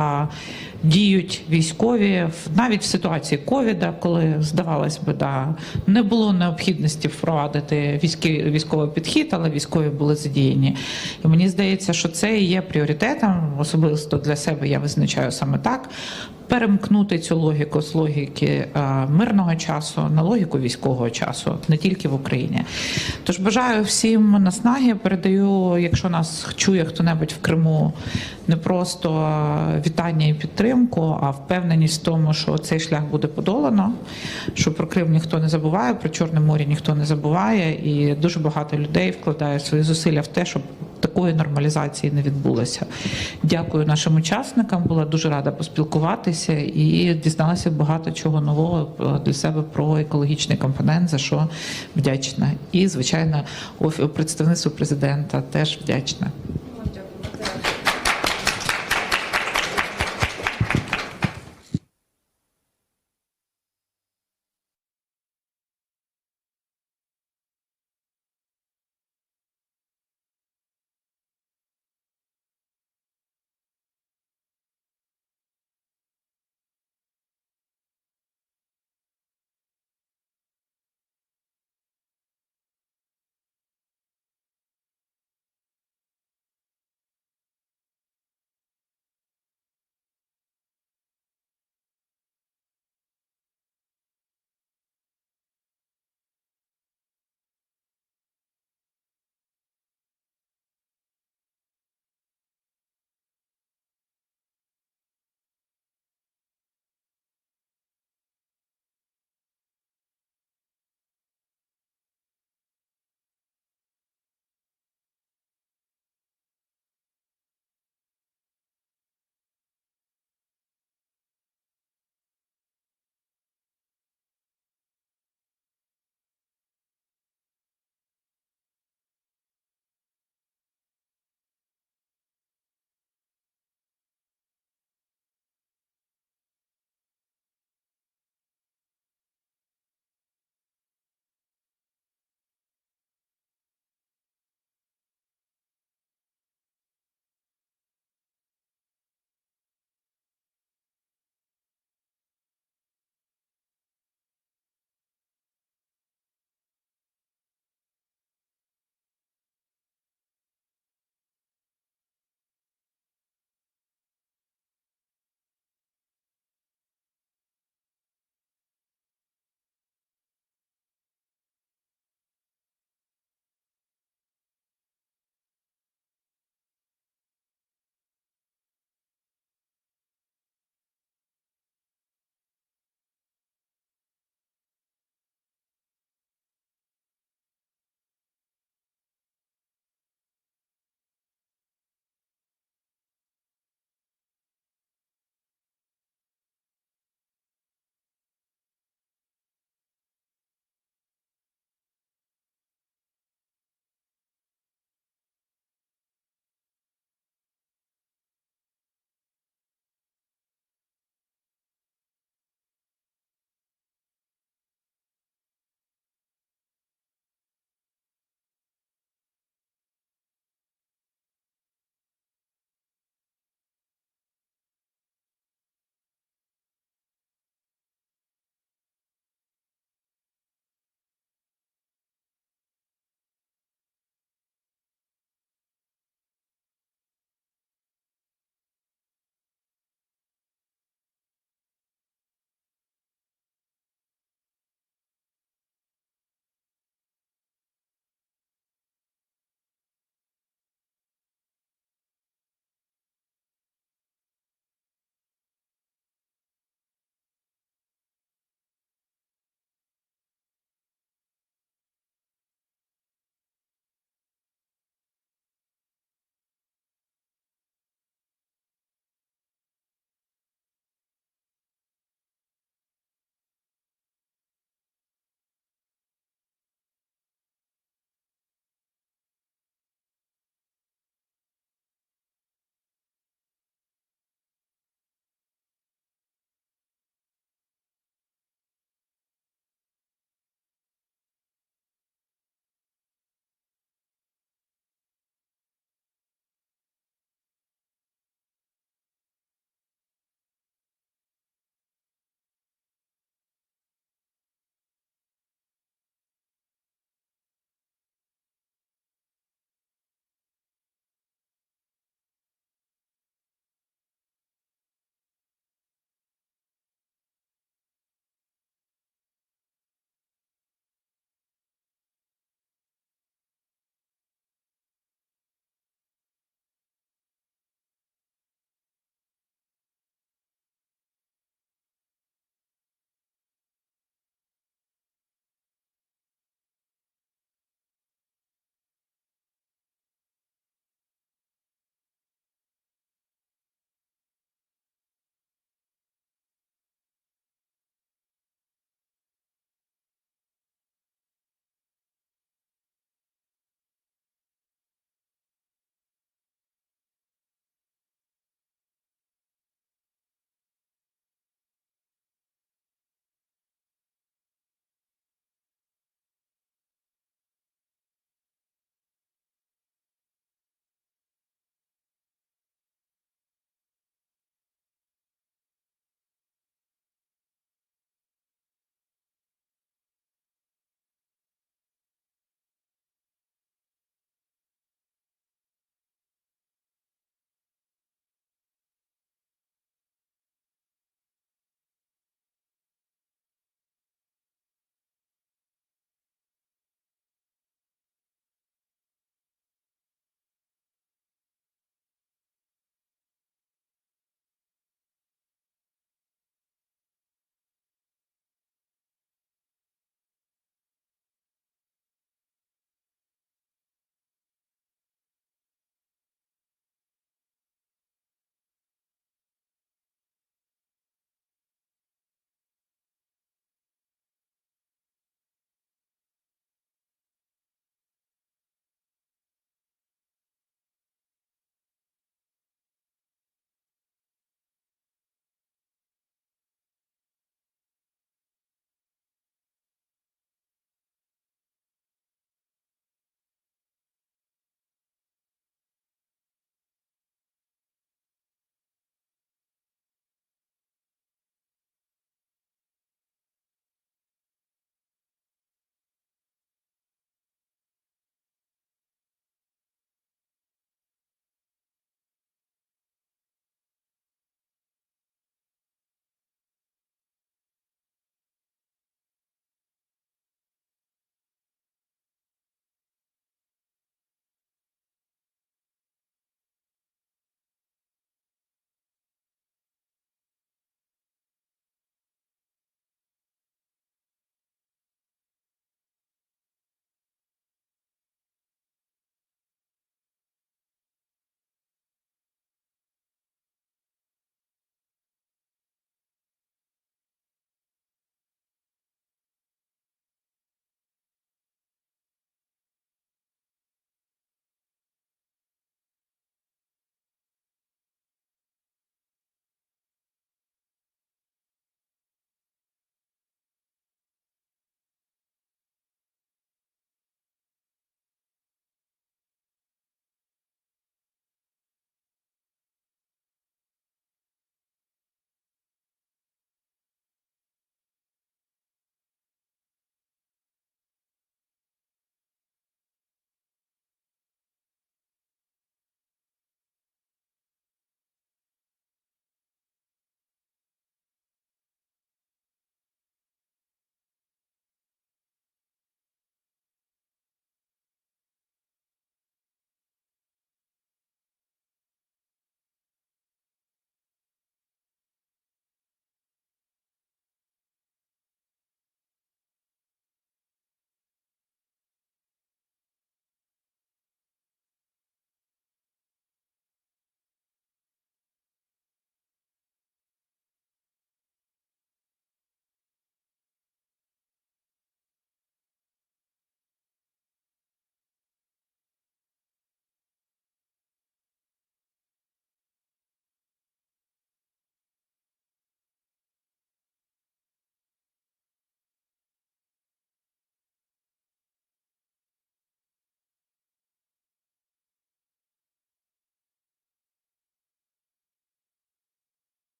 діють військові навіть в ситуації ковіда, коли здавалось би, не було необхідності впровадити військовий підхід, але військові були задіяні. І мені здається, що це і є пріоритетом, особисто для себе я визначаю саме так. Перемкнути цю логіку з логіки мирного часу на логіку військового часу, не тільки в Україні. Тож бажаю всім наснаги, передаю, якщо нас чує хто-небудь в Криму, не просто вітання і підтримку, а впевненість в тому, що цей шлях буде подолано, що про Крим ніхто не забуває, про Чорне море ніхто не забуває, і дуже багато людей вкладає свої зусилля в те, щоб такої нормалізації не відбулося. Дякую нашим учасникам, була дуже рада поспілкуватися і дізналася багато чого нового для себе про екологічний компонент, за що вдячна. І, звичайно, представництву президента теж вдячна.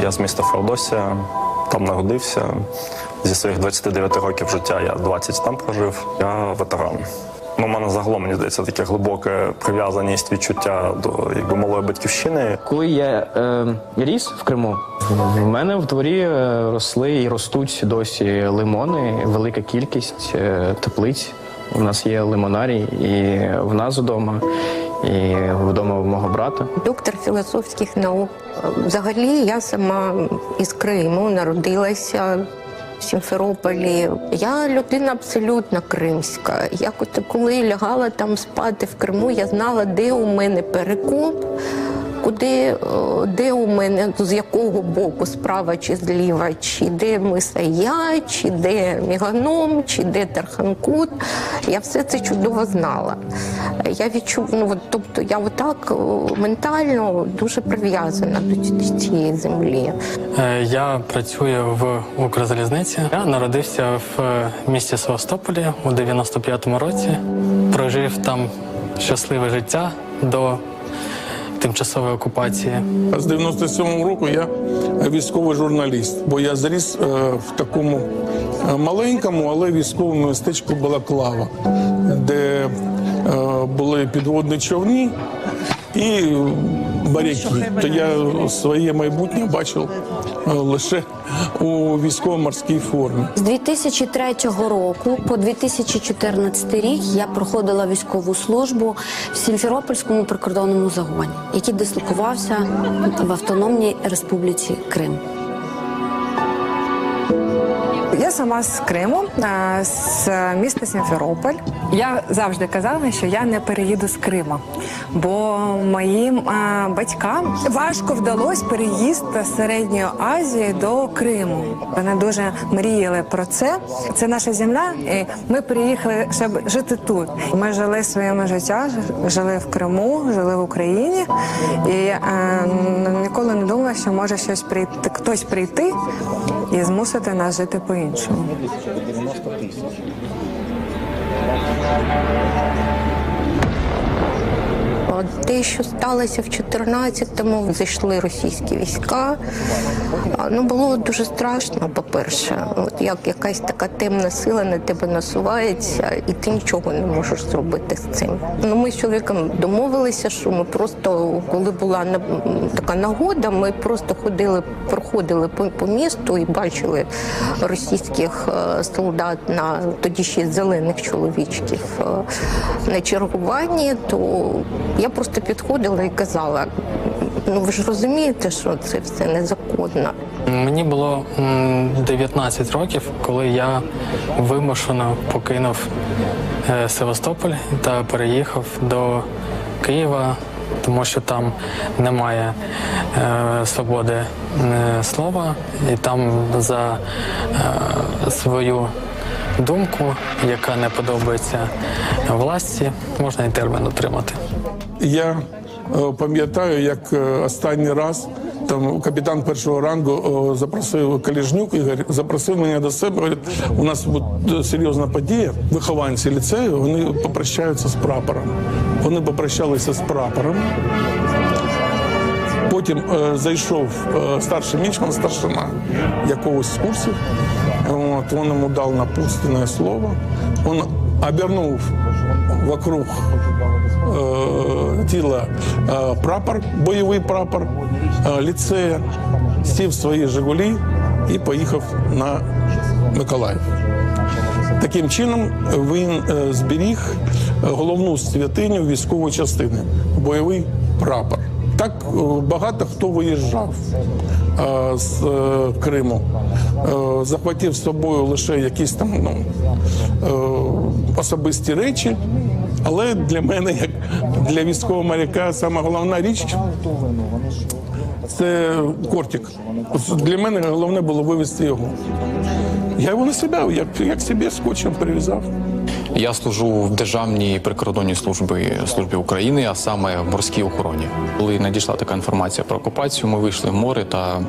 Я з міста Феодосія, там народився. Зі своїх 29 років життя я 20 там прожив. Я ветеран. У мене загалом, мені здається, таке глибоке прив'язаність, відчуття до малої батьківщини. Коли я ріс в Криму, в мене в дворі росли і ростуть досі лимони, велика кількість теплиць. У нас є лимонарій і в нас вдома, і вдома в мого брата. Доктор філософських наук. Взагалі я сама із Криму народилася в Сімферополі. Я людина абсолютно кримська. Я коли лягала там спати в Криму, я знала, де у мене перекоп, де у мене, з якого боку, справа чи зліва, чи де Мисая, чи де Міганом, чи де Тарханкут. Я все це чудово знала. Я відчув, тобто я отак ментально дуже прив'язана до цієї землі. Я працюю в Укрзалізниці. Я народився в місті Севастополі у 95-му році. Прожив там щасливе життя до тимчасової окупації. З 97-го року я військовий журналіст, бо я зріс в такому маленькому, але військовому містечку Балаклава, де були підводні човни і моряки. То я своє майбутнє бачив лише у військово-морській формі. З 2003 року по 2014 рік я проходила військову службу в Сімферопольському прикордонному загоні, який дислокувався в Автономній Республіці Крим. Я сама з Криму, з міста Сімферополь. Я завжди казала, що я не переїду з Крима, бо моїм батькам важко вдалося переїзд з Середньої Азії до Криму. Вони дуже мріяли про це. Це наша земля, і ми приїхали, щоб жити тут. Ми жили своїм життям, жили в Криму, жили в Україні, і ніколи не думала, що може хтось прийти і змусити нас жити по-іншому. Те, що сталося в 14-му, зайшли російські війська. Було дуже страшно, по-перше. Як якась така темна сила на тебе насувається, і ти нічого не можеш зробити з цим. Ми з чоловіком домовилися, що ми просто, коли була така нагода, ми просто проходили по місту і бачили російських солдат, тоді ще зелених чоловічків, на чергуванні, то я просто підходила і казала, ви ж розумієте, що це все незаконно. Мені було 19 років, коли я вимушено покинув Севастополь та переїхав до Києва, тому що там немає свободи слова, і там за свою думку, яка не подобається власті, можна і термін отримати. Я пам'ятаю, як останній раз там капітан першого рангу запросив Каліжнюк, Ігор, запросив мене до себе, говорить, у нас буде серйозна подія, вихованці ліцею, вони попрощаються з прапором. Вони попрощалися з прапором. Потім зайшов старший мічман, старшина якогось з курсів. Он ему дал напутственное слово. Он обернул вокруг тіла прапор, бойовий прапор ліцея, сів в свої «Жигулі» і поїхав на Миколаїв. Таким чином він зберіг головну святиню військової частини – бойовий прапор. Так багато хто виїжджав з Криму, захватив з собою лише якісь там особисті речі, але для мене, як для військового моряка, сама головна річ – це кортик. Для мене головне було вивезти його. Я його на себе, як себе скотчем прив'язав. Я служу в Державній прикордонній службі України, а саме в морській охороні. Коли надійшла така інформація про окупацію, ми вийшли в море та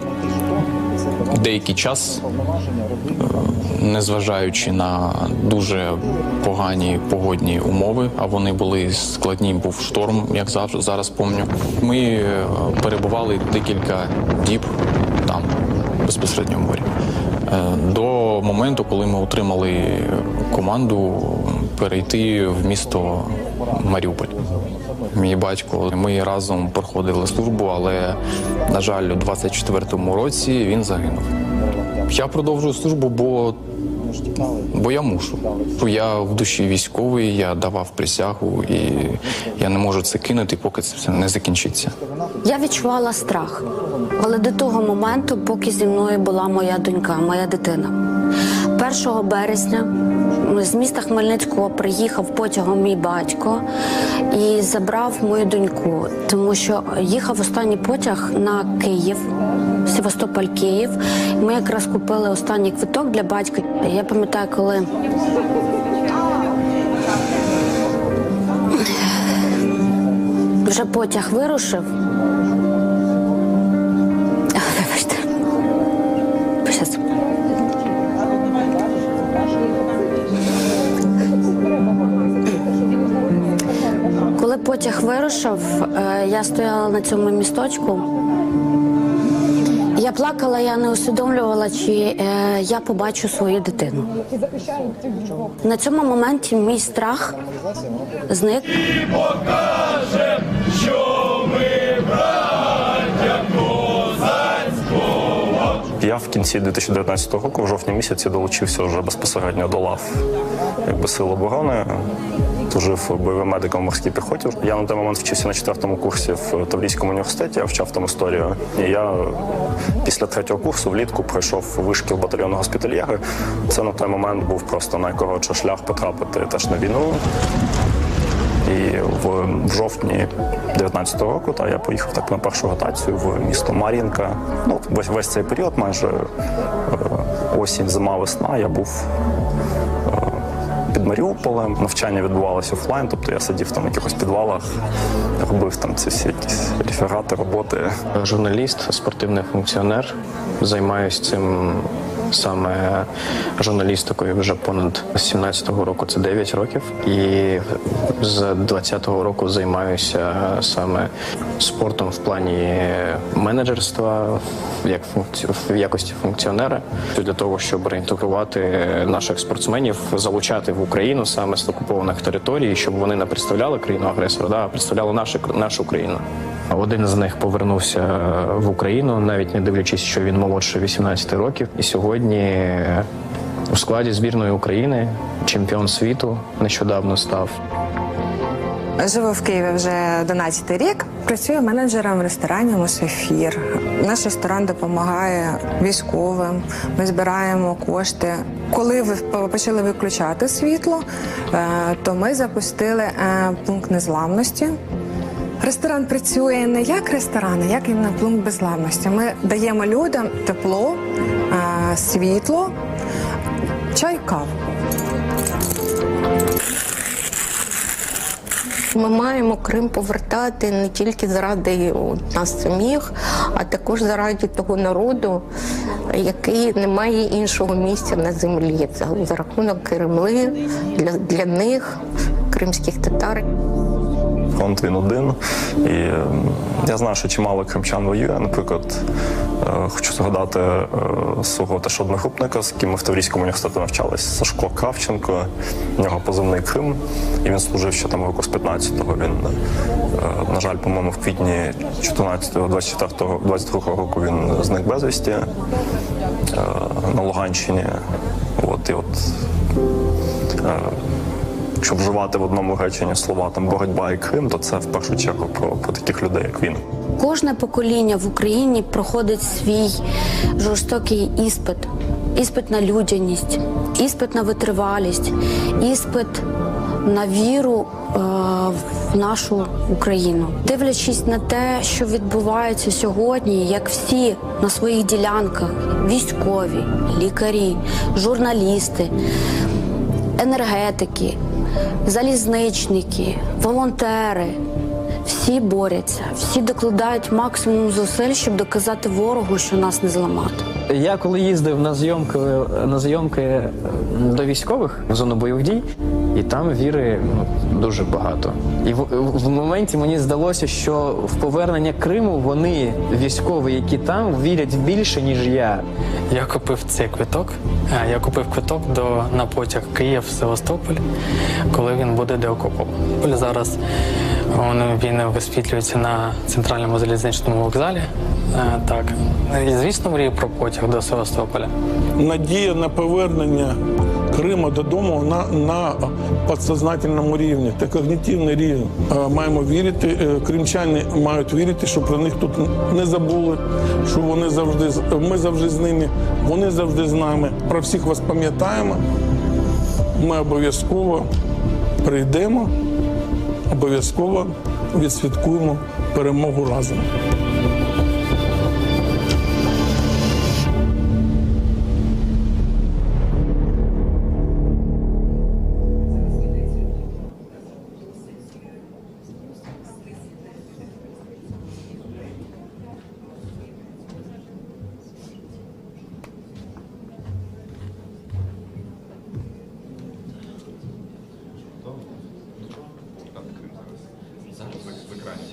деякий час, незважаючи на дуже погані погодні умови, а вони були складні, був шторм, як зараз пам'ятаю, ми перебували декілька діб там, безпосередньо в морі. До моменту, коли ми отримали команду перейти в місто Маріуполь. Мій батько, ми разом проходили службу, але, на жаль, у 24-му році він загинув. Я продовжую службу, бо я мушу. Я в душі військовий, я давав присягу, і я не можу це кинути, поки це все не закінчиться. Я відчувала страх, але до того моменту, поки зі мною була моя донька, моя дитина. 1 березня з міста Хмельницького приїхав потягом мій батько і забрав мою доньку, тому що їхав останній потяг на Київ, Севастополь-Київ. Ми якраз купили останній квиток для батька. Я пам'ятаю, коли вже потяг вирушив. Вибачте. Щас. Коли потяг вирушив, я стояла на цьому місточку. Я плакала, я не усвідомлювала, чи я побачу свою дитину. На цьому моменті мій страх зник. Покажем, що ми браття козацького. Я в кінці 2019 року, в жовтні місяці, долучився вже безпосередньо до лав Сил оборони. Служив бойовим медиком в морській піхоті. Я на той момент вчився на 4-му курсі в Таврійському університеті, я вчав там історію. І я після 3-го курсу влітку пройшов вишкіл батальйону госпітальєри. Це на той момент був просто найкоротший шлях потрапити теж на війну. І в жовтні 19-го року я поїхав так на першу ротацію в місто Мар'їнка. Весь цей період, майже осінь, зима, весна, я був під Маріуполем. Навчання відбувалося офлайн, тобто я сидів там в якихось підвалах, робив там ці всі якісь реферати, роботи. Журналіст, спортивний функціонер. Займаюся цим саме журналістикою вже понад 17-го року, це 9 років. І з 20-го року займаюся саме спортом в плані менеджерства, як в якості функціонера, для того, щоб реінтегрувати наших спортсменів, залучати в Україну саме з окупованих територій, щоб вони не представляли країну-агресора, а представляли нашу країну. Один з них повернувся в Україну, навіть не дивлячись, що він молодше 18 років. І сьогодні у складі збірної України чемпіон світу нещодавно став. Живу в Києві вже 11-й рік. Працюю менеджером в ресторані «Мусафір». Наш ресторан допомагає військовим. Ми збираємо кошти. Коли почали виключати світло, то ми запустили пункт незламності. Ресторан працює не як ресторан, а як іменно пункт безламності. Ми даємо людям тепло, світло, чай, каву. Ми маємо Крим повертати не тільки заради нас самих, а також заради того народу, який не має іншого місця на землі. За рахунок Кремли, для них, кримських татар. Фронт він один. І я знаю, що чимало кримчан воює. Наприклад, хочу згадати свого теж одногрупника, з яким ми в Таврійському університеті навчалися, Сашко Кравченко. У нього позивний Крим, і він служив ще там року з 15-го. Він, на жаль, по-моєму, в квітні 14-го, 22-го року він зник безвісті на Луганщині. Якщо вживати в одному реченні слова там боротьба і Крим, то це в першу чергу про таких людей, як він. Кожне покоління в Україні проходить свій жорстокий іспит. Іспит на людяність, іспит на витривалість, іспит на віру в нашу Україну. Дивлячись на те, що відбувається сьогодні, як всі на своїх ділянках, військові, лікарі, журналісти, енергетики, залізничники, волонтери, всі борються, всі докладають максимум зусиль, щоб доказати ворогу, що нас не зламати. Я коли їздив на зйомки до військових в зону бойових дій, І там віри дуже багато. І в моменті мені здалося, що в повернення Криму вони, військові, які там, вірять більше, ніж я. Я купив цей квиток. Я купив квиток на потяг Київ-Севастополь, коли він буде деокупований. Зараз він висвітлюється на центральному залізничному вокзалі. Так. І, звісно, мрію про потяг до Севастополя. Надія на повернення Криму додому на підсознательному рівні, це когнітивний рівень. Маємо вірити, кримчани мають вірити, що про них тут не забули, що ми завжди з ними, вони завжди з нами. Про всіх вас пам'ятаємо, ми обов'язково прийдемо, обов'язково відсвяткуємо перемогу разом.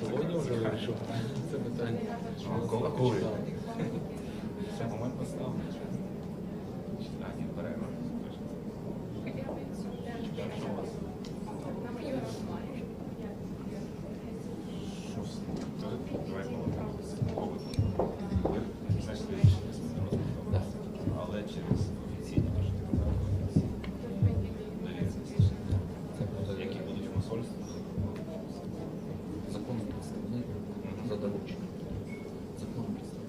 Сьогодні вже вирішив це питання. Коли? Це момент поставив. А, ні, беремо. Але через офіційні які будуть в посольствах. Законний представник за дорученням. Законний представник.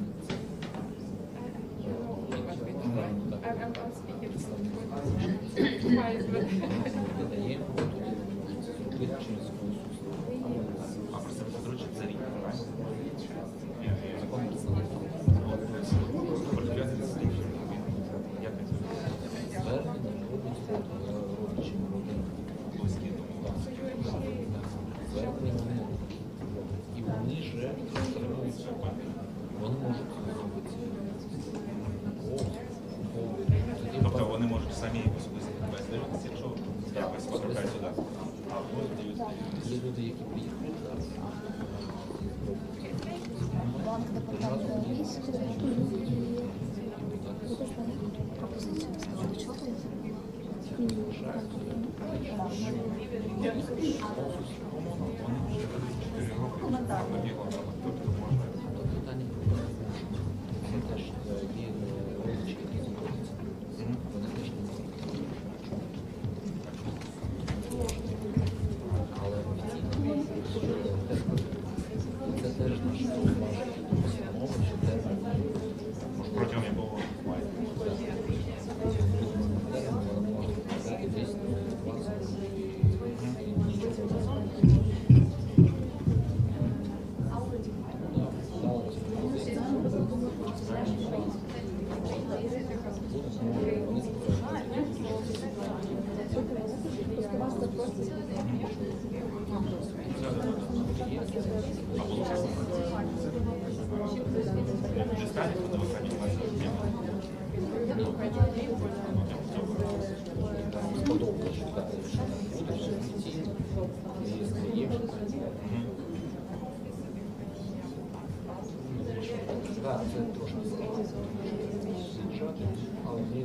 Видає, зробити через консульство. А представник доручення за рік, правильно? Законний представник. Звернення робить родичів, родин, близькі до звернення вони і вони ж вони можуть зробити. Тобто вони можуть самі особисто дивитися, якщо якось потрапляють туди. А вони дають. Є люди, які приїхали зараз. Банк депутатів міських пропозицію чого? Це теж наша умова, що термін протягом якого має Так, це трошки з'їжджати, але ми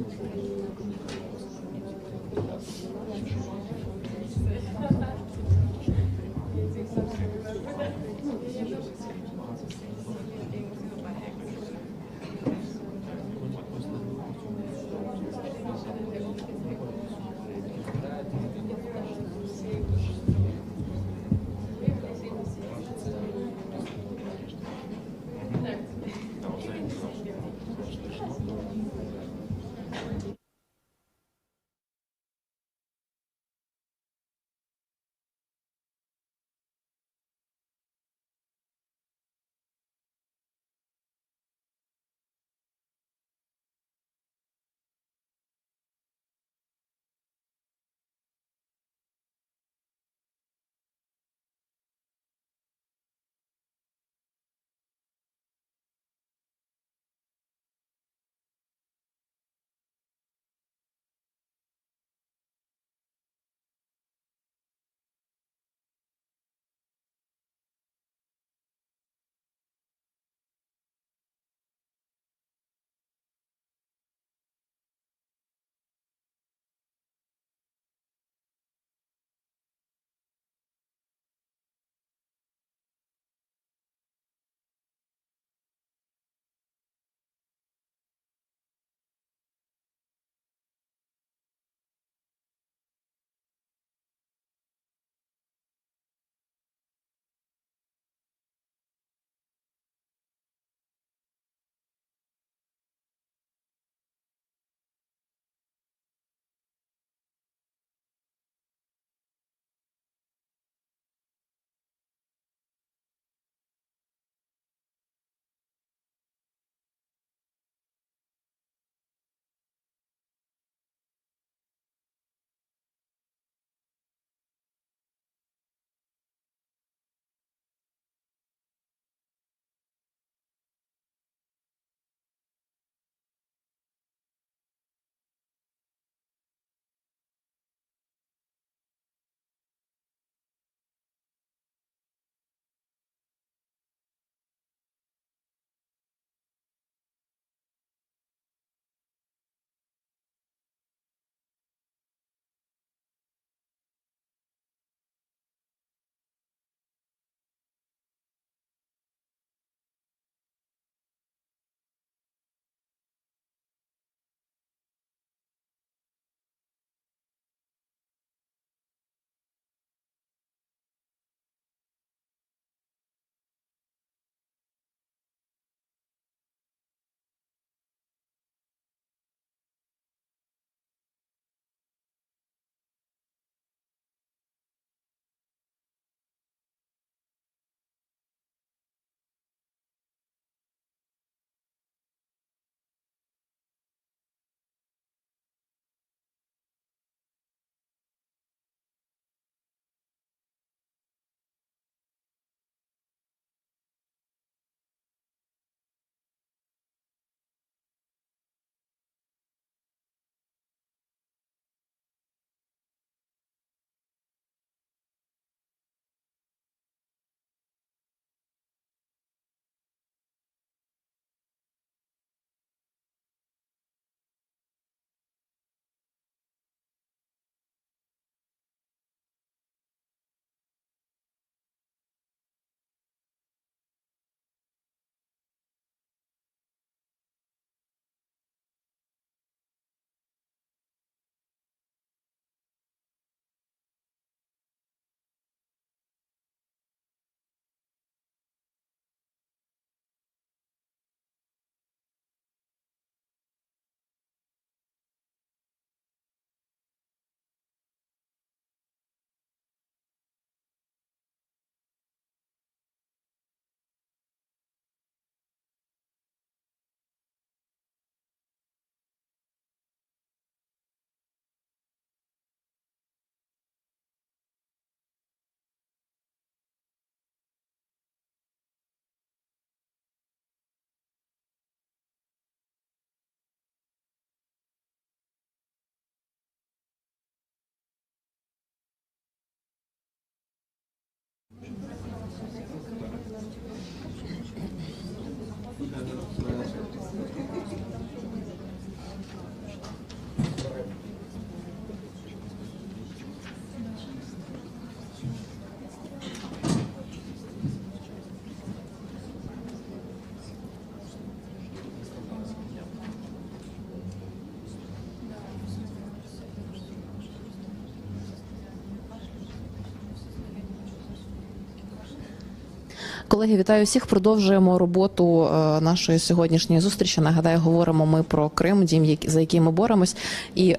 Колеги, вітаю всіх. Продовжуємо роботу нашої сьогоднішньої зустрічі. Нагадаю, говоримо ми про Крим, дім, за який ми боремось. І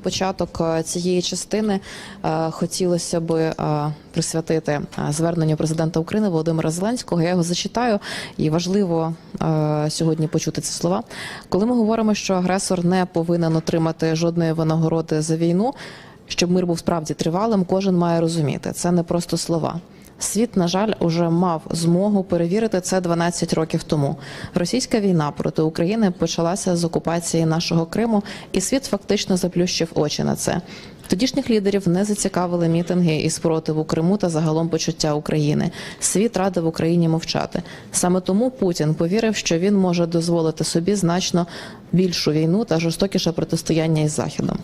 початок цієї частини хотілося би присвятити зверненню президента України Володимира Зеленського. Я його зачитаю, і важливо сьогодні почути ці слова. Коли ми говоримо, що агресор не повинен отримати жодної винагороди за війну, щоб мир був справді тривалим, кожен має розуміти. Це не просто слова. Світ, на жаль, уже мав змогу перевірити це 12 років тому. Російська війна проти України почалася з окупації нашого Криму, і світ фактично заплющив очі на це. Тодішніх лідерів не зацікавили мітинги і спротив у Криму та загалом почуття України. Світ радив Україні мовчати. Саме тому Путін повірив, що він може дозволити собі значно більшу війну та жорстокіше протистояння із Заходом.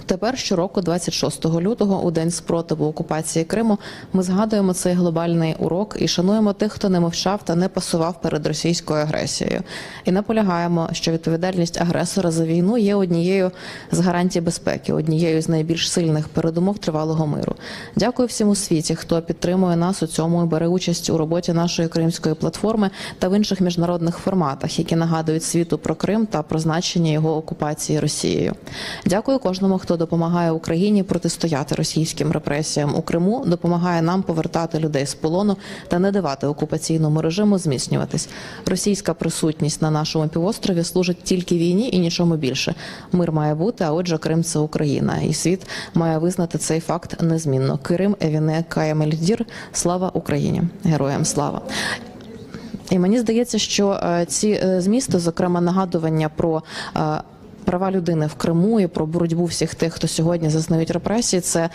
Тепер щороку, 26 лютого, у день спротиву окупації Криму, ми згадуємо цей глобальний урок і шануємо тих, хто не мовчав та не пасував перед російською агресією. І наполягаємо, що відповідальність агресора за війну є однією з гарантій безпеки, однією з найбільш сильних передумов тривалого миру. Дякую всім у світі, хто підтримує нас у цьому і бере участь у роботі нашої кримської платформи та в інших міжнародних форматах, які нагадують світу про Крим та про значення його окупації Росією. Дякую кожному, хто допомагає Україні протистояти російським репресіям у Криму, допомагає нам повертати людей з полону та не давати окупаційному режиму зміцнюватись. Російська присутність на нашому півострові служить тільки війні і нічому більше. Мир має бути, а отже, Крим – це Україна. І світ має визнати цей факт незмінно. Кирим Евіне Каємельдір. Слава Україні! Героям слава! І мені здається, що ці змісти, зокрема нагадування про права людини в Криму і про боротьбу всіх тих, хто сьогодні зазнають репресії, це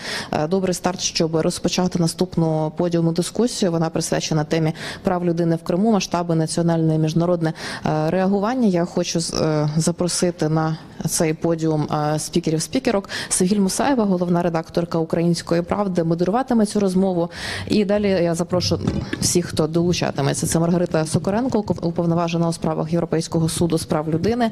добрий старт, щоб розпочати наступну подіумну дискусію. Вона присвячена темі прав людини в Криму, масштаби національне і міжнародне реагування. Я хочу запросити на цей подіум спікерів-спікерок. Севгіль Мусаєва, головна редакторка «Української правди», модеруватиме цю розмову. І далі я запрошую всіх, хто долучатиметься. Це Маргарита Сокоренко, уповноважена у справах Європейського суду з прав людини,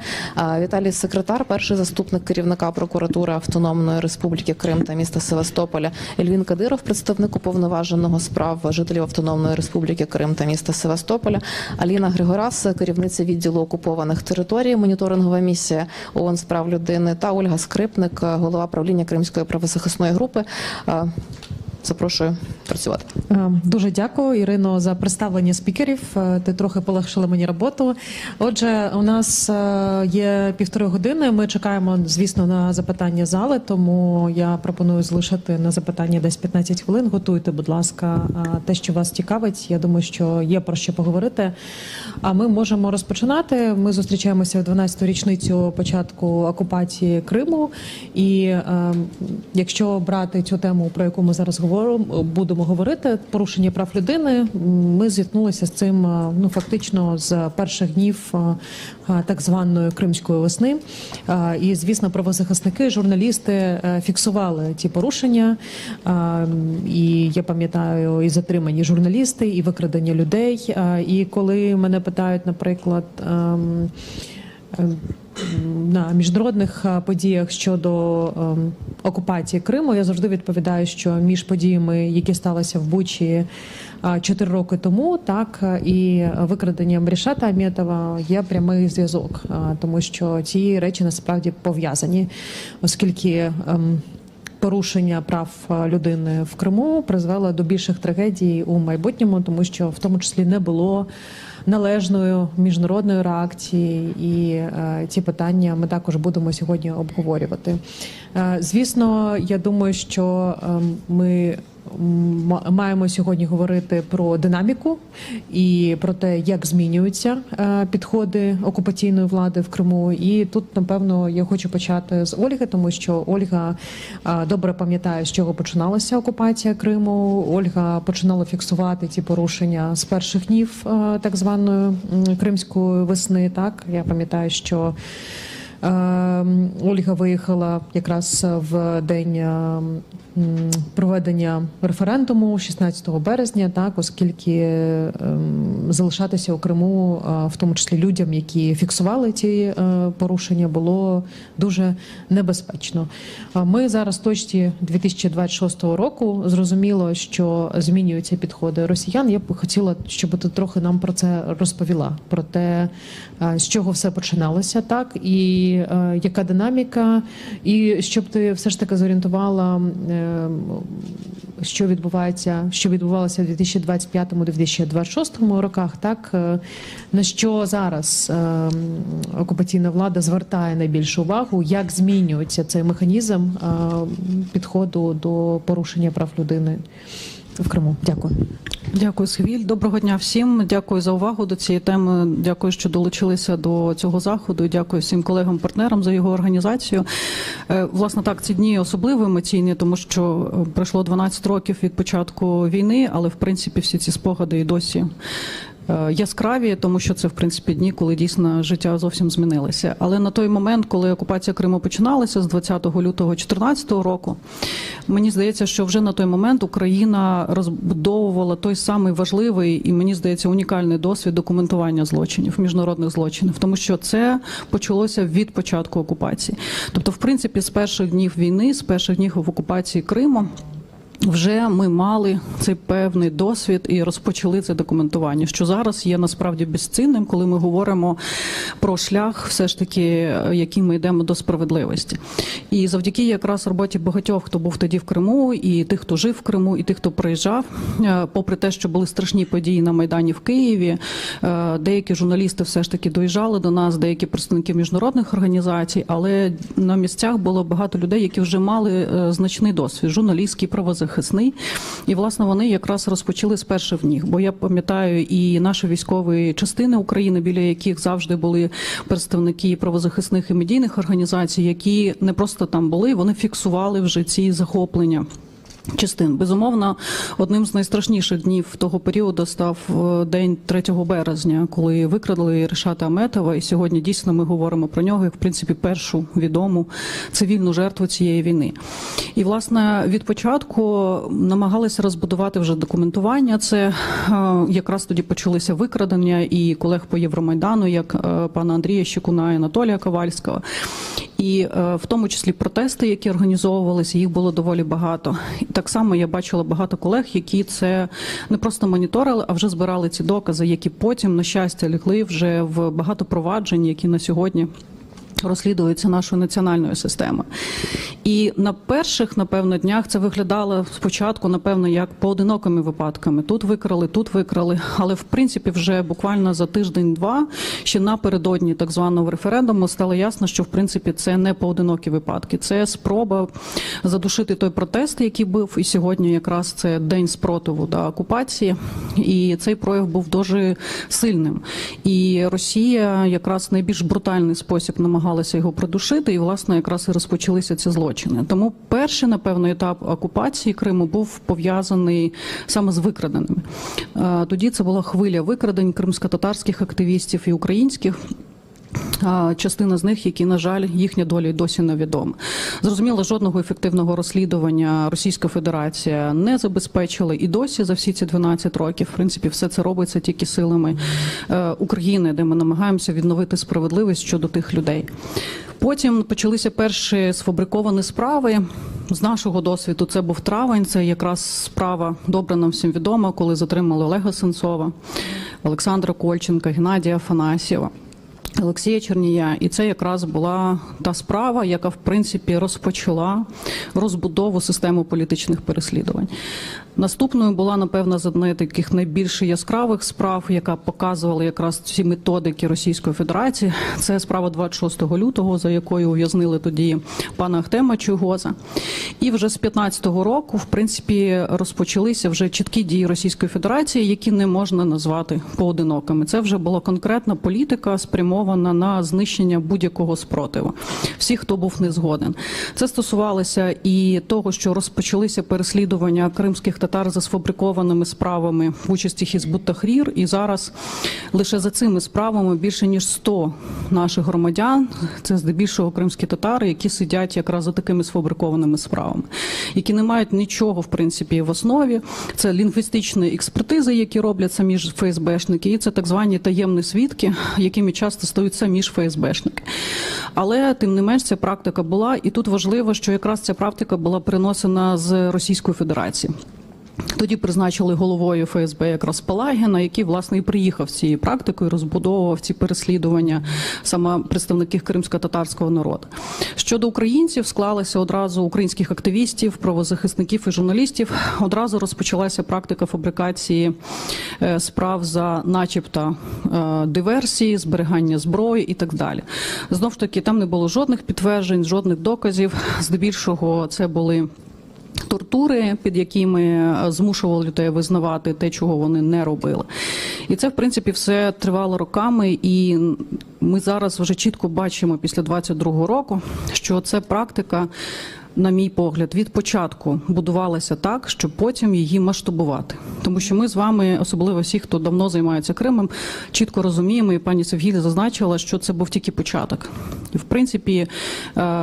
Віталій Секретар, перший заступник керівника прокуратури Автономної Республіки Крим та міста Севастополя, Ельвін Кадиров, представник уповноваженого з прав жителів Автономної Республіки Крим та міста Севастополя, Аліна Григорас, керівниця відділу окупованих територій, моніторингова місія ООН з прав людини, та Ольга Скрипник, голова правління Кримської правозахисної групи. Запрошую працювати. Дуже дякую, Ірино, за представлення спікерів. Ти трохи полегшила мені роботу. Отже, у нас є 1,5 години. Ми чекаємо, звісно, на запитання зали, тому я пропоную залишити на запитання десь 15 хвилин. Готуйте, будь ласка, те, що вас цікавить. Я думаю, що є про що поговорити. А ми можемо розпочинати. Ми зустрічаємося в 12-ту річницю початку окупації Криму. І якщо брати цю тему, про яку ми зараз будемо говорити, порушення прав людини, ми зіткнулися з цим фактично з перших днів так званої Кримської весни. І, звісно, правозахисники, журналісти фіксували ті порушення. І я пам'ятаю, і затримані журналісти, і викрадення людей. І коли мене питають, наприклад, на міжнародних подіях щодо окупації Криму, я завжди відповідаю, що між подіями, які сталися в Бучі 4 роки тому, так, і викраденням Рішата Ахметова є прямий зв'язок, тому що ці речі насправді пов'язані, оскільки порушення прав людини в Криму призвело до більших трагедій у майбутньому, тому що в тому числі не було належної міжнародної реакції, і ці питання ми також будемо сьогодні обговорювати. Звісно, я думаю, що ми маємо сьогодні говорити про динаміку і про те, як змінюються підходи окупаційної влади в Криму. І тут, напевно, я хочу почати з Ольги, тому що Ольга добре пам'ятає, з чого починалася окупація Криму. Ольга починала фіксувати ці порушення з перших днів так званої Кримської весни. Так, я пам'ятаю, що Ольга виїхала якраз в день проведення референдуму 16 березня, так, оскільки залишатися у Криму, в тому числі людям, які фіксували ці порушення, було дуже небезпечно. Ми зараз в точці 2026 року, зрозуміло, що змінюються підходи росіян. Я б хотіла, щоб ти трохи нам про це розповіла, про те, з чого все починалося, так, і яка динаміка, і щоб ти все ж таки зорієнтувала, що відбувається, що відбувалося в 2025-2026 роках, так, на що зараз окупаційна влада звертає найбільшу увагу, як змінюється цей механізм підходу до порушення прав людини в Криму. Дякую. Дякую, Схвіль. Доброго дня всім. Дякую за увагу до цієї теми. Дякую, що долучилися до цього заходу. І дякую всім колегам-партнерам за його організацію. Власне, так, ці дні особливо емоційні, тому що пройшло 12 років від початку війни, але, в принципі, всі ці спогади і досі яскраві, тому що це, в принципі, дні, коли дійсно життя зовсім змінилося. Але на той момент, коли окупація Криму починалася з 20 лютого 2014 року, мені здається, що вже на той момент Україна розбудовувала той самий важливий і, мені здається, унікальний досвід документування злочинів, міжнародних злочинів, тому що це почалося від початку окупації. Тобто, в принципі, з перших днів війни, з перших днів окупації Криму, вже ми мали цей певний досвід і розпочали це документування, що зараз є насправді безцінним, коли ми говоримо про шлях, все ж таки, яким ми йдемо до справедливості. І завдяки якраз роботі багатьох, хто був тоді в Криму, і тих, хто жив в Криму, і тих, хто приїжджав, попри те, що були страшні події на Майдані в Києві, деякі журналісти все ж таки доїжджали до нас, деякі представники міжнародних організацій, але на місцях було багато людей, які вже мали значний досвід, журналістський, правозахисний. І, власне, вони якраз розпочали з перших ніг. Бо я пам'ятаю і наші військові частини України, біля яких завжди були представники правозахисних і медійних організацій, які не просто там були, вони фіксували вже ці захоплення частин. Безумовно, одним з найстрашніших днів того періоду став день 3 березня, коли викрали Ришата Аметова, і сьогодні дійсно ми говоримо про нього як, в принципі, першу відому цивільну жертву цієї війни. І, власне, від початку намагалися розбудувати вже документування. Це якраз тоді почалися викрадення і колег по Євромайдану, як пана Андрія Щекуна і Анатолія Ковальського. І в тому числі протести, які організовувалися, їх було доволі багато. І так само я бачила багато колег, які це не просто моніторили, а вже збирали ці докази, які потім, на щастя, лягли вже в багато проваджень, які на сьогодні розслідуються нашою національною системою. І на перших, напевно, днях це виглядало спочатку, напевно, як поодинокими випадками. Тут викрали, але, в принципі, вже буквально за тиждень-два, ще напередодні так званого референдуму, стало ясно, що, в принципі, це не поодинокі випадки. Це спроба задушити той протест, який був, і сьогодні якраз це день спротиву до окупації, і цей прояв був дуже сильним. І Росія якраз в найбільш брутальний спосіб намагалася його придушити, і, власне, якраз і розпочалися ці злочини. Тому перший, напевно, етап окупації Криму був пов'язаний саме з викраденими. Тоді це була хвиля викрадень кримськотатарських активістів і українських. Частина з них, які, на жаль, їхня доля й досі невідома. Зрозуміло, жодного ефективного розслідування Російська Федерація не забезпечила і досі за всі ці 12 років. В принципі, все це робиться тільки силами України, де ми намагаємося відновити справедливість щодо тих людей. Потім почалися перші сфабриковані справи. З нашого досвіду це був травень, це якраз справа, добре нам всім відома, коли затримали Олега Сенцова, Олександра Кольченка, Геннадія Афанасьєва, Олексія Чернія. І це якраз була та справа, яка, в принципі, розпочала розбудову системи політичних переслідувань. Наступною була, напевно, з однієї таких найбільш яскравих справ, яка показувала якраз ці методики Російської Федерації. Це справа 26 лютого, за якою ув'язнили тоді пана Ахтема Чийгоза. І вже з 15-го року, в принципі, розпочалися вже чіткі дії Російської Федерації, які не можна назвати поодинокими. Це вже була конкретна політика, спрямована на знищення будь-якого спротиву. Всі, хто був не згоден. Це стосувалося і того, що розпочалися переслідування кримських татар за сфабрикованими справами в участі Хізбут Тахрір. І зараз лише за цими справами більше ніж 100 наших громадян, це здебільшого кримські татари, які сидять якраз за такими сфабрикованими справами, які не мають нічого, в принципі, в основі. Це лінгвістичні експертизи, які роблять самі ж ФСБшники, і це так звані таємні свідки, якими часто стають самі ж ФСБшники. Але, тим не менш, ця практика була, і тут важливо, що якраз ця практика була переносена з Російської Федерації. Тоді призначили головою ФСБ якраз Палагіна, який, власне, і приїхав з цією практикою, розбудовував ці переслідування саме представників кримсько-татарського народу. Щодо українців, склалися одразу українських активістів, правозахисників і журналістів. Одразу розпочалася практика фабрикації справ за начебто диверсії, зберігання зброї і так далі. Знов ж таки, там не було жодних підтверджень, жодних доказів. Здебільшого це були тортури, під якими змушували людей визнавати те, чого вони не робили. І це, в принципі, все тривало роками, і ми зараз вже чітко бачимо після 22-го року, що це практика, на мій погляд, від початку будувалася так, щоб потім її масштабувати. Тому що ми з вами, особливо всі, хто давно займається Кримом, чітко розуміємо, і пані Севгіль зазначила, що це був тільки початок. І, в принципі,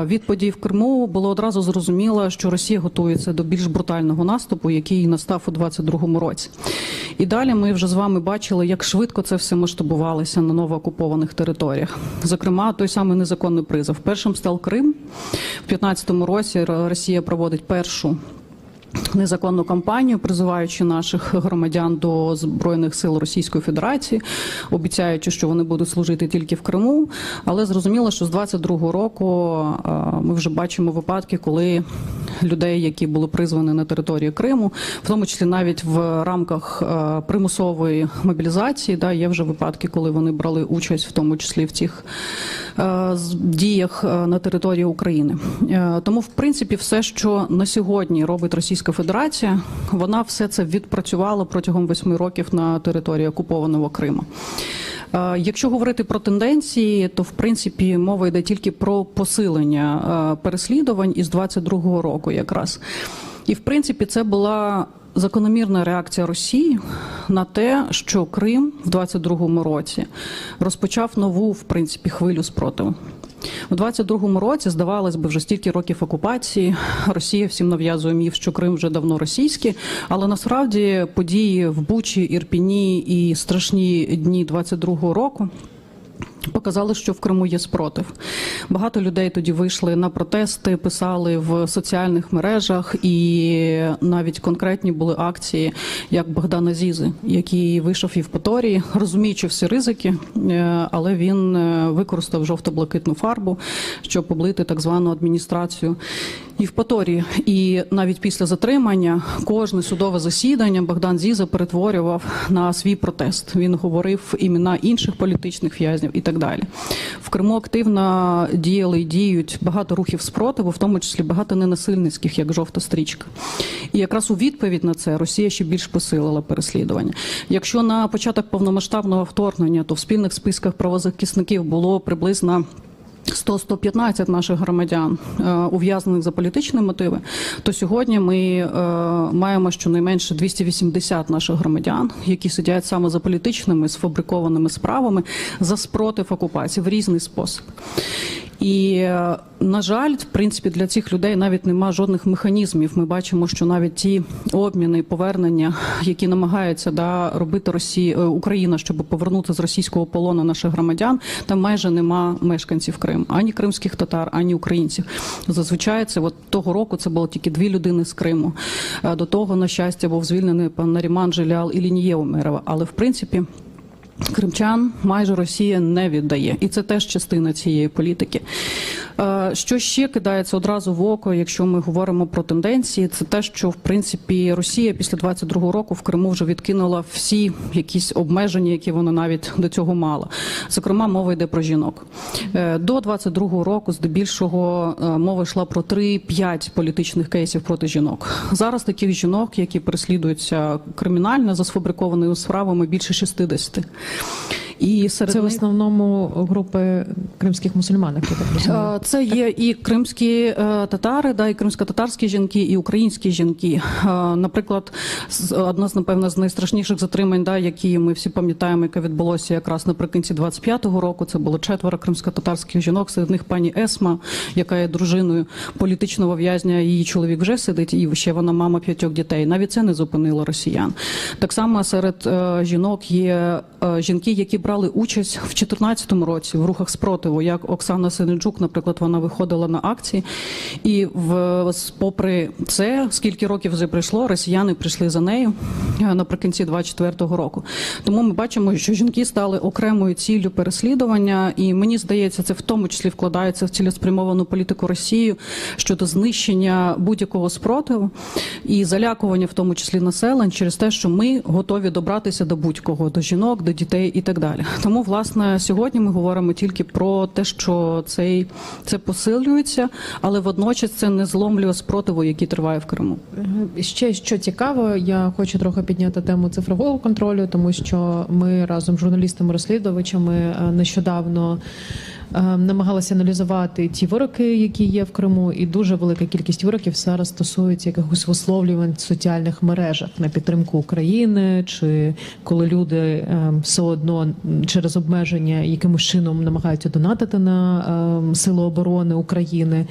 від подій в Криму було одразу зрозуміло, що Росія готується до більш брутального наступу, який настав у 22-му році. І далі ми вже з вами бачили, як швидко це все масштабувалося на новоокупованих територіях. Зокрема, той самий незаконний призов. Першим став Крим. В 15-му році Росія проводить першу незаконну кампанію, призиваючи наших громадян до Збройних сил Російської Федерації, обіцяючи, що вони будуть служити тільки в Криму. Але зрозуміло, що з 22-го року ми вже бачимо випадки, коли людей, які були призвані на території Криму, в тому числі навіть в рамках примусової мобілізації, є вже випадки, коли вони брали участь, в тому числі в цих діях на території України. Тому, в принципі, все, що на сьогодні робить Російська Федерація, вона все це відпрацювала протягом 8 років на території окупованого Криму. Якщо говорити про тенденції, то, в принципі, мова йде тільки про посилення переслідувань із 22-го року якраз. І, в принципі, це була закономірна реакція Росії на те, що Крим в 22-му році розпочав нову, в принципі, хвилю спротиву. У 22-му році, здавалось би, вже стільки років окупації, Росія всім нав'язує міф, що Крим вже давно російський, але насправді події в Бучі, Ірпіні і страшні дні 22-го року показали, що в Криму є спротив. Багато людей тоді вийшли на протести, писали в соціальних мережах, і навіть конкретні були акції, як Богдана Зізи, який вийшов в Євпаторії, розуміючи всі ризики, але він використав жовто-блакитну фарбу, щоб облити так звану адміністрацію Євпаторії. І навіть після затримання кожне судове засідання Богдан Зіза перетворював на свій протест. Він говорив імена інших політичних в'язнів і так далі. В Криму активно діяли і діють багато рухів спротиву, в тому числі багато ненасильницьких, як «Жовта стрічка». І якраз у відповідь на це Росія ще більш посилила переслідування. Якщо на початок повномасштабного вторгнення, то в спільних списках правозахисників було приблизно 100-115 наших громадян ув'язнених за політичні мотиви, то сьогодні ми маємо щонайменше 280 наших громадян, які сидять саме за політичними сфабрикованими справами за спротив окупації в різний спосіб. І, на жаль, в принципі, для цих людей навіть нема жодних механізмів. Ми бачимо, що навіть ті обміни і повернення, які намагаються робити Україна, щоб повернути з російського полону наших громадян, там майже нема мешканців Криму. Ані кримських татар, ані українців. Зазвичай це того року це було тільки 2 людини з Криму. До того, на щастя, був звільнений пан Наріман Джелял і Лінія Умерова. Але, в принципі, кримчан майже Росія не віддає. І це теж частина цієї політики. Що ще кидається одразу в око, якщо ми говоримо про тенденції, це те, що, в принципі, Росія після 22-го року в Криму вже відкинула всі якісь обмеження, які вона навіть до цього мала. Зокрема, мова йде про жінок. До 22-го року, здебільшого, мова йшла про 3-5 політичних кейсів проти жінок. Зараз таких жінок, які переслідуються кримінально за сфабрикованими справами, більше 60. І серед це в них... основному групи кримських мусульманок, я так розумію. Це є і кримські татари, да, і кримсько-татарські жінки, і українські жінки. Наприклад, одна з, напевно, з найстрашніших затримань, да, які ми всі пам'ятаємо, яке відбулося якраз наприкінці 25-го року. Це було 4 кримсько-татарських жінок, серед них пані Есма, яка є дружиною політичного в'язня, її чоловік вже сидить, і ще вона мама 5 дітей. Навіть це не зупинило росіян. Так само серед жінок є жінки, які брали участь в 2014 році в рухах спротиву, як Оксана Синеджук, наприклад, вона виходила на акції, і попри це, скільки років вже пройшло, росіяни прийшли за нею наприкінці 24-го року. Тому ми бачимо, що жінки стали окремою ціллю переслідування, і мені здається, це в тому числі вкладається в цілеспрямовану політику Росії щодо знищення будь-якого спротиву і залякування, в тому числі населення, через те, що ми готові добратися до будь-кого, до жінок, до дітей і так далі. Тому, власне, сьогодні ми говоримо тільки про те, що це посилюється, але водночас це не зломлює спротиву, який триває в Криму. Ще що цікаво, я хочу трохи підняти тему цифрового контролю, тому що ми разом з журналістами-розслідувачами нещодавно намагалися аналізувати ті вироки, які є в Криму, і дуже велика кількість вироків зараз стосується якихось висловлювань в соціальних мережах на підтримку України, чи коли люди все одно через обмеження якимось чином намагаються донатити на Сили оборони України.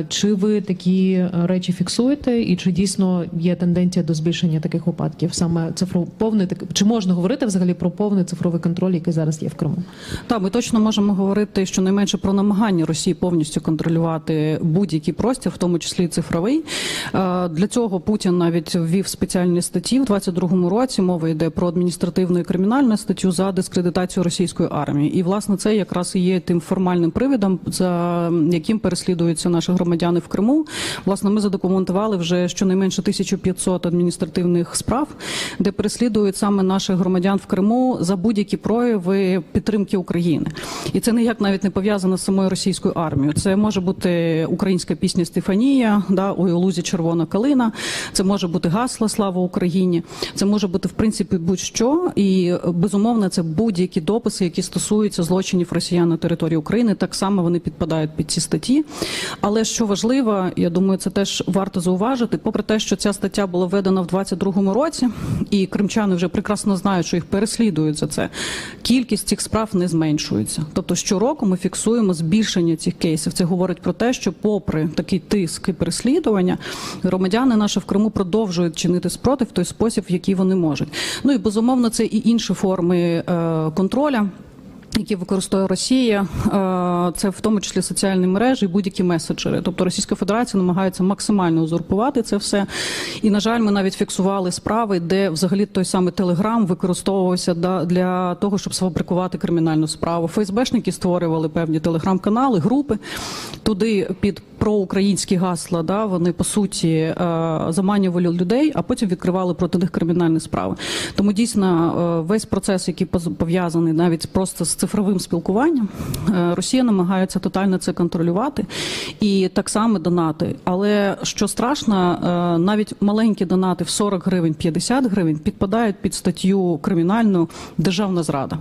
Чи ви такі речі фіксуєте, і чи дійсно є тенденція до збільшення таких випадків? Саме повний, чи можна говорити взагалі про повний цифровий контроль, який зараз є в Криму? Так, ми точно можемо говорити щонайменше про намагання Росії повністю контролювати будь-який простір, в тому числі і цифровий. Для цього Путін навіть ввів спеціальні статті в 22-му році. Мова йде про адміністративну і кримінальну статтю за дискредитацію російської армії. І, власне, це якраз і є тим формальним привідом, за яким переслідуються наші громадяни в Криму. Власне, ми задокументували вже щонайменше 1500 адміністративних справ, де переслідують саме наших громадян в Криму за будь-які прояви підтримки України. І це ніяк навіть не пов'язано з самою російською армією. Це може бути українська пісня «Стефанія», да, «Ой, у лузі червона калина», це може бути гасло «Слава Україні», це може бути, в принципі, будь-що. І, безумовно, це будь-які дописи, які стосуються злочинів росіян на території України. Так само вони підпадають під ці статті. Але, що важливо, я думаю, це теж варто зауважити, попри те, що ця стаття була введена в 22-му році, і кримчани вже прекрасно знають, що їх переслідують за це, кількість цих справ не зменшується. Тобто, щороку ми фіксуємо збільшення цих кейсів. Це говорить про те, що попри такий тиск і переслідування, громадяни наші в Криму продовжують чинити спротив в той спосіб, в який вони можуть. Ну і, безумовно, це і інші форми контроля, які використовує Росія, це в тому числі соціальні мережі і будь-які меседжери. Тобто Російська Федерація намагається максимально узурпувати це все. І, на жаль, ми навіть фіксували справи, де взагалі той самий Телеграм використовувався для того, щоб сфабрикувати кримінальну справу. ФСБшники створювали певні телеграм-канали, групи. Туди під проукраїнські гасла, да, вони, по суті, заманювали людей, а потім відкривали проти них кримінальні справи. Тому, дійсно, весь процес, який пов'язаний навіть просто з цифровим спілкуванням, Росія намагається тотально це контролювати і так само донати. Але, що страшно, навіть маленькі донати в 40 гривень, 50 гривень підпадають під статтю кримінальну «Державна зрада».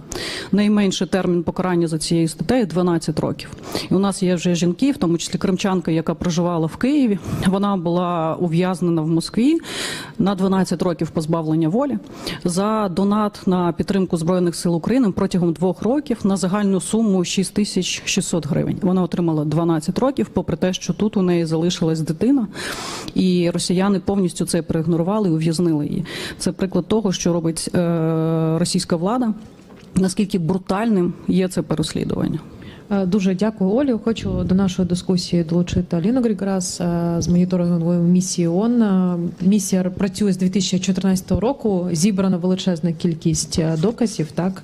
Найменший термін покарання за цією статтею – 12 років. І у нас є вже жінки, в тому числі кримчанка, яка проживала в Києві. Вона була ув'язнена в Москві на 12 років позбавлення волі за донат на підтримку Збройних сил України протягом 2 років на загальну суму 6600 гривень. Вона отримала 12 років, попри те, що тут у неї залишилась дитина, і росіяни повністю це проігнорували і ув'язнили її. Це приклад того, що робить російська влада, наскільки брутальним є це переслідування. Дуже дякую, Олі. Хочу до нашої дискусії долучити Аліну Григорас з моніторингової місії ООН. Місія працює з 2014 року, зібрана величезна кількість доказів. Так,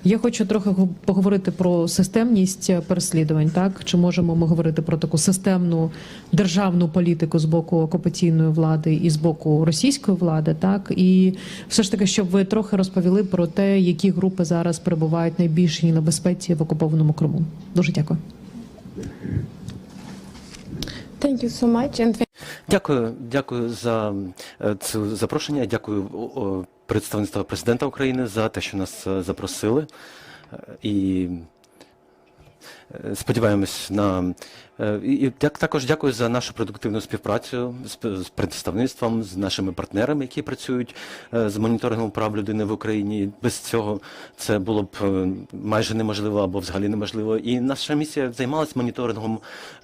я хочу трохи поговорити про системність переслідувань. Так, чи можемо ми говорити про таку системну державну політику з боку окупаційної влади і з боку російської влади? Так, і все ж таки, щоб ви трохи розповіли про те, які групи зараз перебувають найбільшій небезпеці в окупованому Криму. Дуже дякую. Thank you so much. Дякую за це запрошення. Дякую представництву президента України за те, що нас запросили. І сподіваємось на і також дякую за нашу продуктивну співпрацю з представництвом, з нашими партнерами, які працюють з моніторингом прав людини в Україні. Без цього це було б майже неможливо або взагалі неможливо. І наша місія займалась моніторингом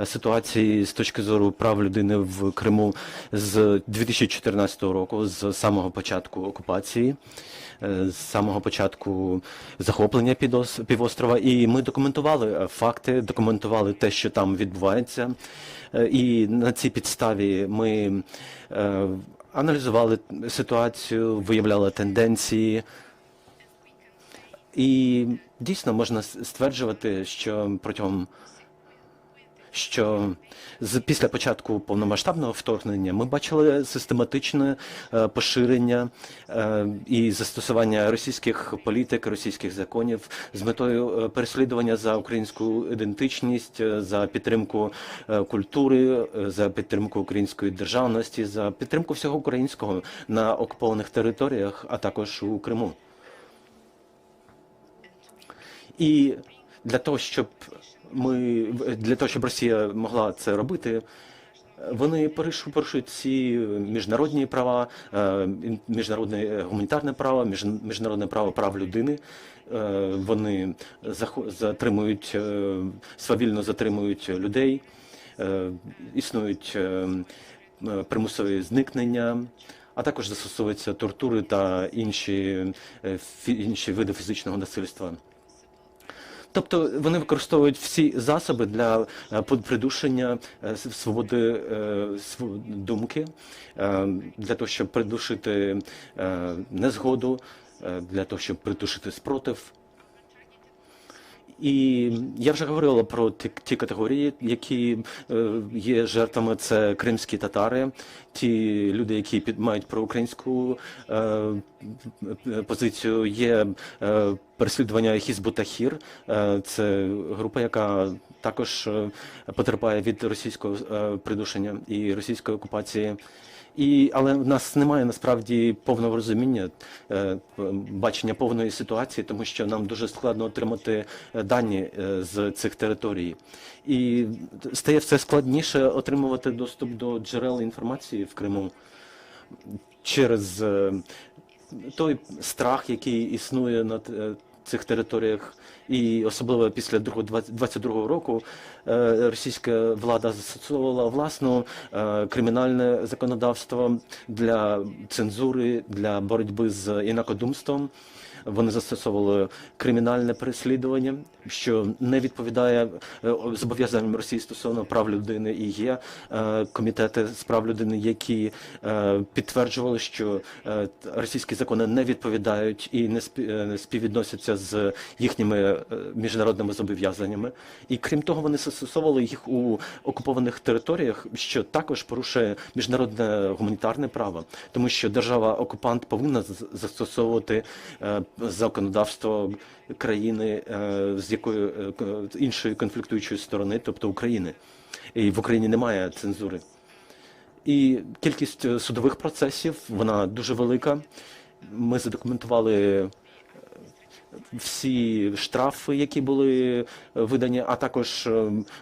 ситуації з точки зору прав людини в Криму з 2014 року, з самого початку окупації, з самого початку захоплення півострова. І ми документували факти, документували те, що там відбувається. І на цій підставі ми аналізували ситуацію, виявляли тенденції. І дійсно можна стверджувати, що після початку повномасштабного вторгнення ми бачили систематичне поширення і застосування російських політик, російських законів з метою переслідування за українську ідентичність, за підтримку культури, за підтримку української державності, за підтримку всього українського на окупованих територіях, а також у Криму. І для того, щоб Росія могла це робити, вони порушують ці міжнародні права, міжнародне гуманітарне право, міжнародне право прав людини. Вони свавільно затримують людей, існують примусові зникнення, а також застосовуються тортури та інші види фізичного насильства. Тобто вони використовують всі засоби для придушення свободи думки, для того, щоб придушити незгоду, для того, щоб придушити спротив. І я вже говорила про ті категорії, які є жертвами. Це кримські татари, ті люди, які мають проукраїнську позицію. Є переслідування Хізбут-Тахір, це група, яка також потерпає від російського придушення і російської окупації. Але в нас немає насправді повного розуміння, бачення повної ситуації, тому що нам дуже складно отримати дані з цих територій. І стає все складніше отримувати доступ до джерел інформації в Криму через той страх, який існує на цих територіях. І особливо після 22-го року російська влада застосовувала власне кримінальне законодавство для цензури, для боротьби з інакодумством. Вони застосовували кримінальне переслідування, що не відповідає зобов'язанням Росії стосовно прав людини. І є комітети з прав людини, які підтверджували, що російські закони не відповідають і не співвідносяться з їхніми міжнародними зобов'язаннями. І крім того, вони застосовували їх у окупованих територіях, що також порушує міжнародне гуманітарне право, тому що держава-окупант повинна застосовувати законодавство країни з якої іншої конфліктуючої сторони, тобто України. І в Україні немає цензури. І кількість судових процесів, вона дуже велика. Ми задокументували всі штрафи, які були видані, а також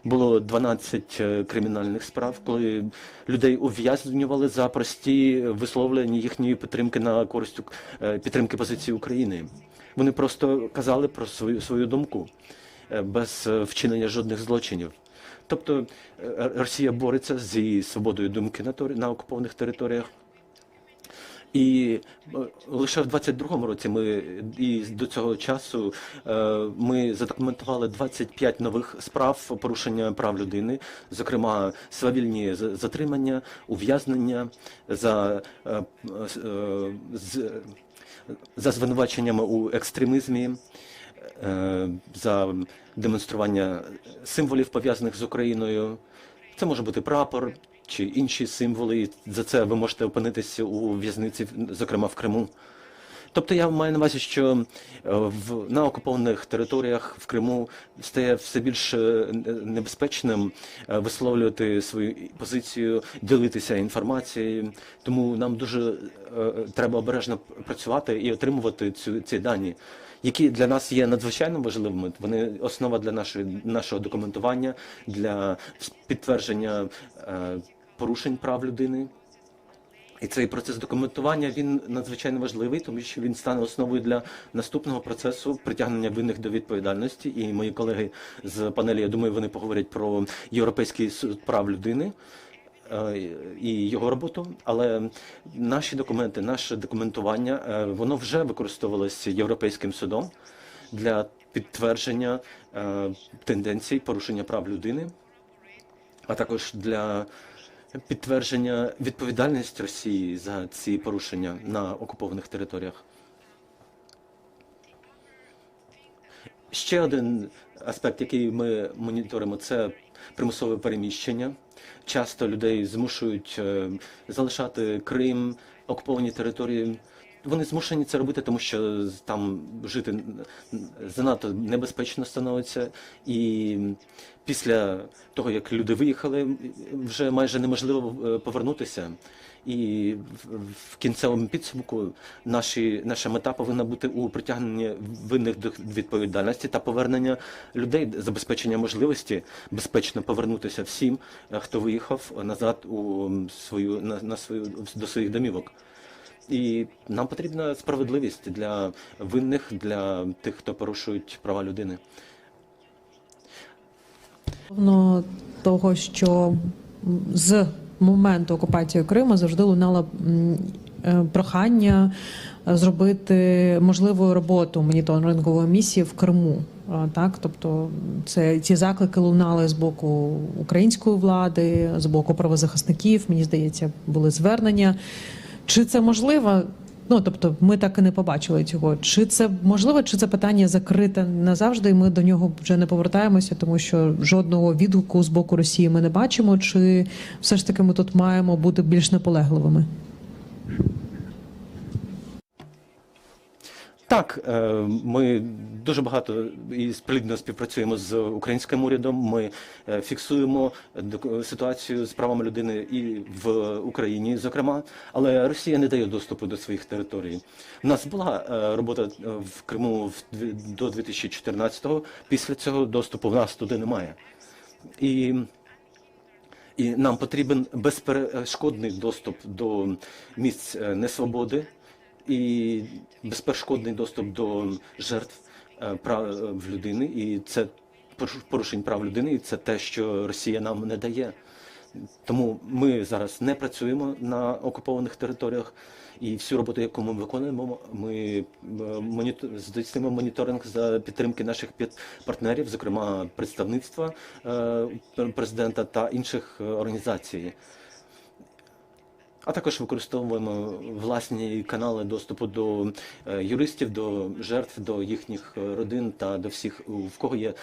було 12 кримінальних справ, коли людей ув'язнювали за прості висловлення їхньої підтримки на користь підтримки позиції України. Вони просто казали про свою думку без вчинення жодних злочинів. Тобто Росія бореться зі свободою думки на окупованих територіях. І лише в 22-му році і до цього часу ми задокументували 25 нових справ порушення прав людини, зокрема свавільні затримання, ув'язнення за звинуваченнями у екстремізмі, за демонстрування символів, пов'язаних з Україною. Це може бути прапор чи інші символи. За це ви можете опинитися у в'язниці, зокрема в Криму. Тобто я маю на увазі, що на окупованих територіях в Криму стає все більш небезпечним висловлювати свою позицію, ділитися інформацією. Тому нам дуже треба обережно працювати і отримувати ці дані, які для нас є надзвичайно важливими. Вони основа для нашого документування, для підтвердження порушень прав людини. І цей процес документування, він надзвичайно важливий, тому що він стане основою для наступного процесу притягнення винних до відповідальності. І мої колеги з панелі, я думаю, вони поговорять про Європейський суд прав людини і його роботу. Але наші документи, наше документування, воно вже використовувалося Європейським судом для підтвердження тенденцій порушення прав людини, а також для підтвердження відповідальності Росії за ці порушення на окупованих територіях. Ще один аспект, який ми моніторимо, це примусове переміщення. Часто людей змушують залишати Крим, окуповані території. Вони змушені це робити, тому що там жити занадто небезпечно становиться. І після того, як люди виїхали, вже майже неможливо повернутися. І в кінцевому підсумку наша мета повинна бути у притягненні винних до відповідальності та повернення людей, забезпечення можливості безпечно повернутися всім, хто виїхав назад до своїх домівок. І нам потрібна справедливість для винних, для тих, хто порушують права людини. Стосовно того, що з моменту окупації Криму завжди лунало прохання зробити можливу роботу моніторингової місії в Криму. Так, тобто ці заклики лунали з боку української влади, з боку правозахисників, мені здається, були звернення. Чи це можливо? Ну, тобто, ми так і не побачили цього. Чи це можливо, чи це питання закрите назавжди, і ми до нього вже не повертаємося, тому що жодного відгуку з боку Росії ми не бачимо, чи все ж таки ми тут маємо бути більш наполегливими? Так, ми дуже багато і плідно співпрацюємо з українським урядом. Ми фіксуємо ситуацію з правами людини і в Україні, зокрема, але Росія не дає доступу до своїх територій. У нас була робота в Криму до 2014-го, після цього доступу в нас туди немає. І нам потрібен безперешкодний доступ до місць несвободи, і безперешкодний доступ до жертв прав людини, і це порушень прав людини, і це те, що Росія нам не дає. Тому ми зараз не працюємо на окупованих територіях, і всю роботу, яку ми виконуємо, ми здійснюємо моніторинг за підтримки наших партнерів, зокрема представництва президента та інших організацій. А також використовуємо власні канали доступу до юристів, до жертв, до їхніх родин та до всіх, в кого є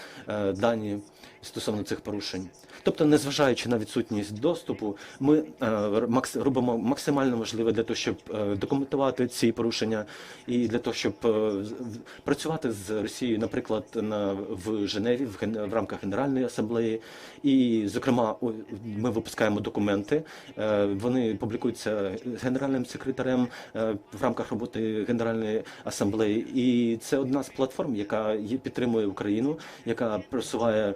дані стосовно цих порушень. Тобто, незважаючи на відсутність доступу, ми робимо максимально можливе для того, щоб документувати ці порушення і для того, щоб працювати з Росією, наприклад, в Женеві, в рамках Генеральної асамблеї. І, зокрема, ми випускаємо документи, вони публікуються генеральним секретарем в рамках роботи Генеральної асамблеї. І це одна з платформ, яка підтримує Україну, яка просуває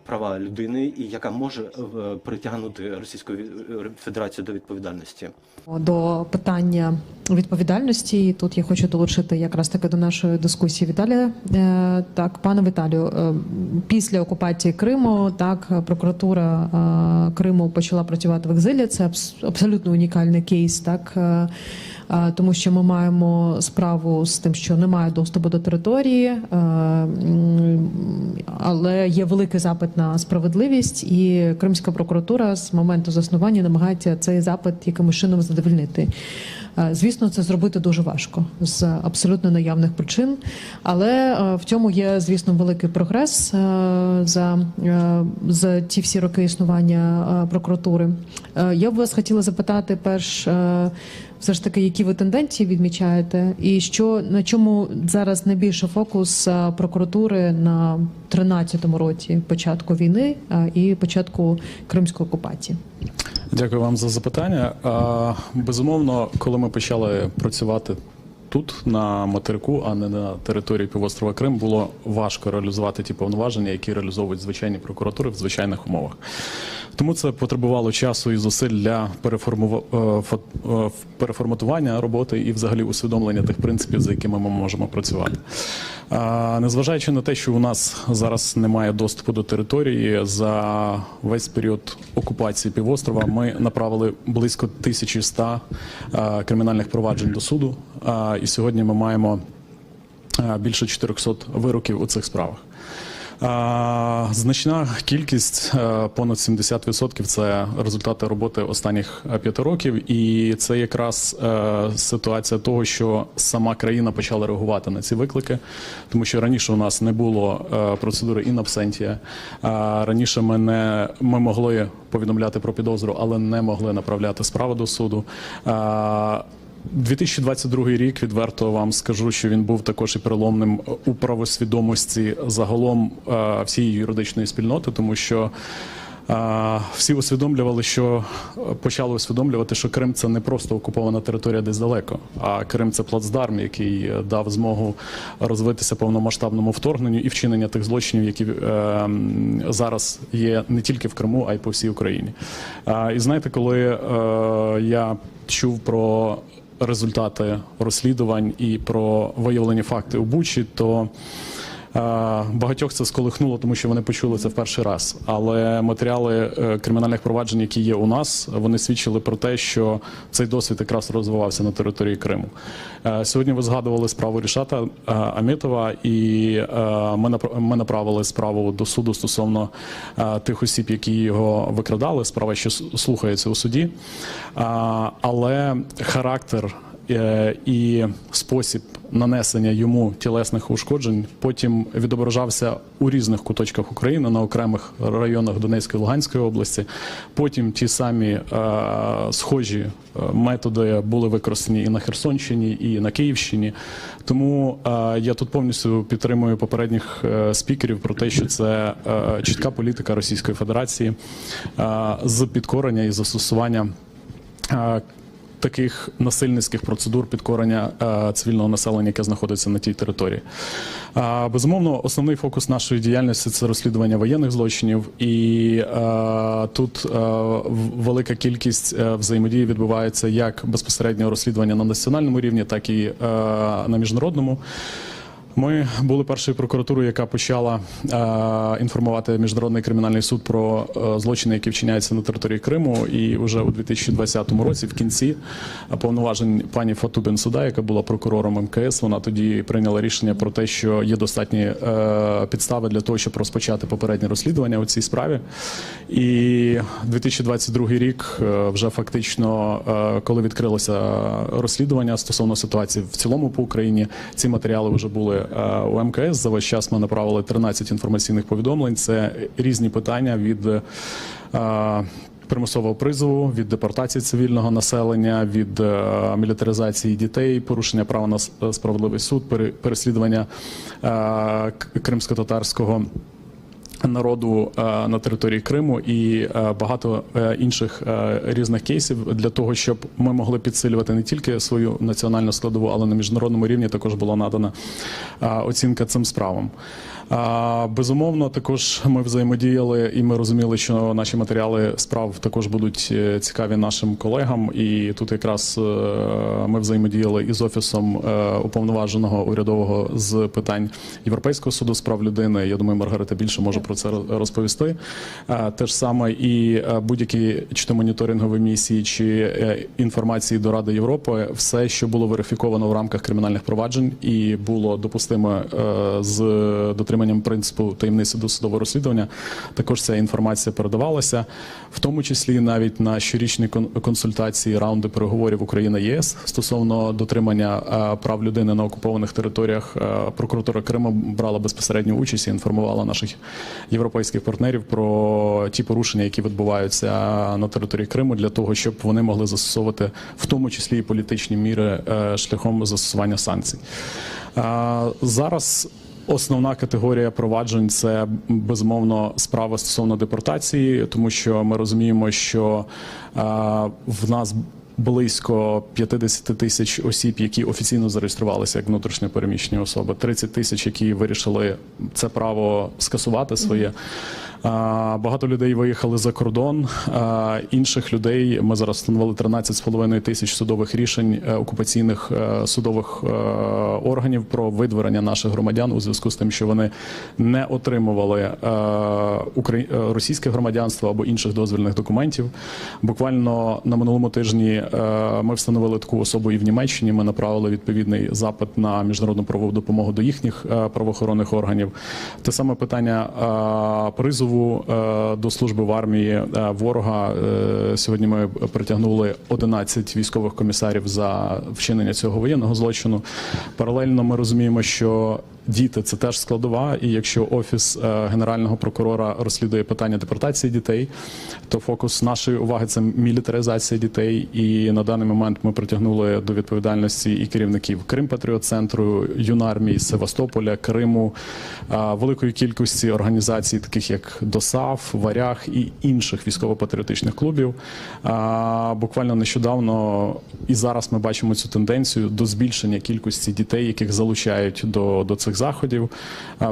права людини і яка може притягнути Російську Федерацію до відповідальності. До питання відповідальності, тут я хочу долучити якраз таки до нашої дискусії Віталія. Так, пане Віталію, після окупації Криму, так, прокуратура Криму почала працювати в екзилі. Це абсолютно унікальний кейс, так, тому що ми маємо справу з тим, що немає доступу до території, але є великий запит на справедливість, і Кримська прокуратура з моменту заснування намагається цей запит якимось чином задовольнити. Звісно, це зробити дуже важко з абсолютно наявних причин, але в цьому є, звісно, великий прогрес за ті всі роки існування прокуратури. Я б вас хотіла запитати перш, все ж таки, які ви тенденції відмічаєте, і на чому зараз найбільше фокус прокуратури на 13-му році початку війни і початку кримської окупації? Дякую вам за запитання. Безумовно, коли ми почали працювати тут, на материку, а не на території півострова Крим, було важко реалізувати ті повноваження, які реалізовують звичайні прокуратури в звичайних умовах. Тому це потребувало часу і зусиль для переформатування роботи і взагалі усвідомлення тих принципів, за якими ми можемо працювати. Незважаючи на те, що у нас зараз немає доступу до території, за весь період окупації півострова ми направили близько 1100 кримінальних проваджень до суду, і сьогодні ми маємо більше 400 вироків у цих справах. Значна кількість, понад 70%, це результати роботи останніх 5 років, і це якраз ситуація того, що сама країна почала реагувати на ці виклики, тому що раніше у нас не було процедури in absentia, раніше ми могли повідомляти про підозру, але не могли направляти справу до суду. 2022 рік, відверто вам скажу, що він був також і переломним у правосвідомості загалом всієї юридичної спільноти, тому що всі почали усвідомлювати, що Крим – це не просто окупована територія десь далеко, а Крим – це плацдарм, який дав змогу розвитися повномасштабному вторгненню і вчинення тих злочинів, які зараз є не тільки в Криму, а й по всій Україні. І знаєте, коли я чув про результати розслідувань і про виявлені факти у Бучі, то багатьох це сколихнуло, тому що вони почули це в перший раз. Але матеріали кримінальних проваджень, які є у нас, вони свідчили про те, що цей досвід якраз розвивався на території Криму. Сьогодні ви згадували справу Рішата Амітова, і ми направили справу до суду стосовно тих осіб, які його викрадали. Справа ще слухається у суді. Але характер і спосіб нанесення йому тілесних ушкоджень потім відображався у різних куточках України, на окремих районах Донецької і Луганської області. Потім ті самі схожі методи були використані і на Херсонщині, і на Київщині. Тому я тут повністю підтримую попередніх спікерів про те, що це чітка політика Російської Федерації з підкорення і застосування таких насильницьких процедур підкорення цивільного населення, яке знаходиться на тій території. Безумовно, основний фокус нашої діяльності – це розслідування воєнних злочинів, і тут велика кількість взаємодії відбувається як безпосередньо розслідування на національному рівні, так і на міжнародному. Ми були першою прокуратурою, яка почала інформувати Міжнародний кримінальний суд про злочини, які вчиняються на території Криму. І вже у 2020 році, в кінці повноважень пані Фату Бенсуда, яка була прокурором МКС, вона тоді прийняла рішення про те, що є достатні підстави для того, щоб розпочати попереднє розслідування у цій справі. І 2022 рік вже фактично, коли відкрилося розслідування стосовно ситуації в цілому по Україні, ці матеріали вже були у МКС. За весь час ми направили 13 інформаційних повідомлень. Це різні питання від примусового призову, від депортації цивільного населення, від мілітаризації дітей, порушення права на справедливий суд, переслідування кримсько-татарського народу на території Криму і багато інших різних кейсів для того, щоб ми могли підсилювати не тільки свою національну складову, але на міжнародному рівні також була надана оцінка цим справам. Безумовно, також ми взаємодіяли і ми розуміли, що наші матеріали справ також будуть цікаві нашим колегам. І тут якраз ми взаємодіяли із Офісом уповноваженого урядового з питань Європейського суду з прав людини. Я думаю, Маргарита більше може про це розповісти. Те ж саме і будь-які чи то моніторингові місії, чи інформації до Ради Європи, все, що було верифіковано в рамках кримінальних проваджень і було допустимо з дотриманням принципу таємниці досудового розслідування, також ця інформація передавалася, в тому числі навіть на щорічні консультації, раунди переговорів Україна-ЄС стосовно дотримання прав людини на окупованих територіях. Прокуратура Криму брала безпосередню участь і інформувала наших європейських партнерів про ті порушення, які відбуваються на території Криму, для того, щоб вони могли застосовувати в тому числі і політичні міри шляхом застосування санкцій. Зараз основна категорія проваджень – це, безумовно, справа стосовно депортації, тому що ми розуміємо, що в нас близько 50 тисяч осіб, які офіційно зареєструвалися як внутрішньо переміщені особи, 30 тисяч, які вирішили це право скасувати своє. Багато людей виїхали за кордон, інших людей ми зараз встановили 13,5 тисяч судових рішень окупаційних судових органів про видворення наших громадян у зв'язку з тим, що вони не отримували російське громадянство або інших дозвільних документів. Буквально на минулому тижні ми встановили таку особу і в Німеччині, ми направили відповідний запит на міжнародну правову допомогу до їхніх правоохоронних органів. Те саме питання призову до служби в армії ворога. Сьогодні ми притягнули 11 військових комісарів за вчинення цього воєнного злочину. Паралельно ми розуміємо, що діти – це теж складова, і якщо Офіс Генерального прокурора розслідує питання депортації дітей, то фокус нашої уваги – це мілітаризація дітей, і на даний момент ми притягнули до відповідальності і керівників Крим-Патріот-центру, Юнармії, Севастополя, Криму, великої кількості організацій, таких як ДОСАВ, Варяг і інших військово-патріотичних клубів. Буквально нещодавно і зараз ми бачимо цю тенденцію до збільшення кількості дітей, яких залучають до цих заходів.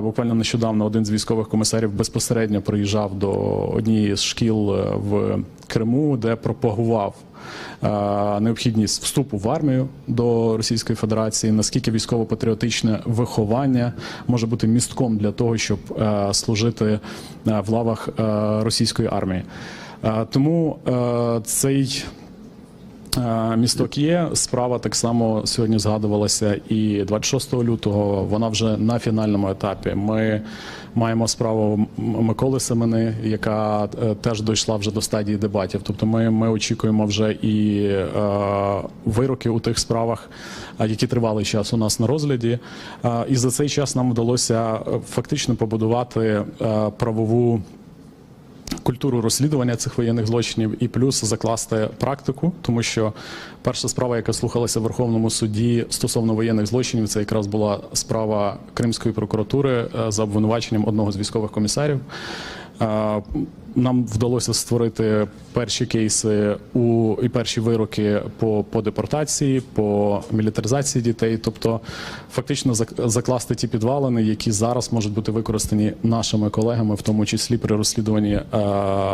Буквально нещодавно один з військових комісарів безпосередньо приїжджав до однієї з шкіл в Криму, де пропагував необхідність вступу в армію до Російської Федерації, наскільки військово-патріотичне виховання може бути містком для того, щоб служити в лавах російської армії. Тому цей місток є. Справа так само сьогодні згадувалася і 26 лютого. Вона вже на фінальному етапі. Ми маємо справу Миколи Семени, яка теж дійшла вже до стадії дебатів. Тобто ми очікуємо вже і вироки у тих справах, які тривалий час у нас на розгляді. І за цей час нам вдалося фактично побудувати правову культуру розслідування цих воєнних злочинів і плюс закласти практику, тому що перша справа, яка слухалася в Верховному суді стосовно воєнних злочинів, це якраз була справа Кримської прокуратури за обвинуваченням одного з військових комісарів. Нам вдалося створити перші кейси і перші вироки по депортації, по мілітаризації дітей, тобто фактично закласти ті підвалини, які зараз можуть бути використані нашими колегами, в тому числі при розслідуванні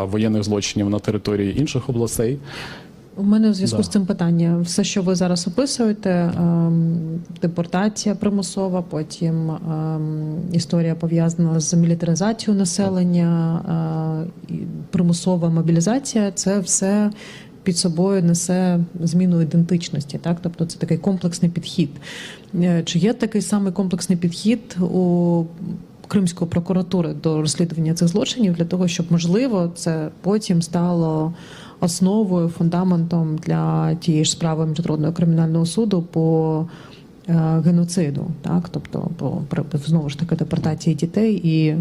воєнних злочинів на території інших областей. У мене в зв'язку з цим питання. Все, що ви зараз описуєте, депортація примусова, потім історія пов'язана з мілітаризацією населення, примусова мобілізація, це все під собою несе зміну ідентичності, так? Тобто це такий комплексний підхід. Чи є такий самий комплексний підхід у Кримської прокуратури до розслідування цих злочинів для того, щоб, можливо, це потім стало основою, фундаментом для тієї ж справи Міжнародного кримінального суду по геноциду, так, тобто знову ж таки депортації дітей і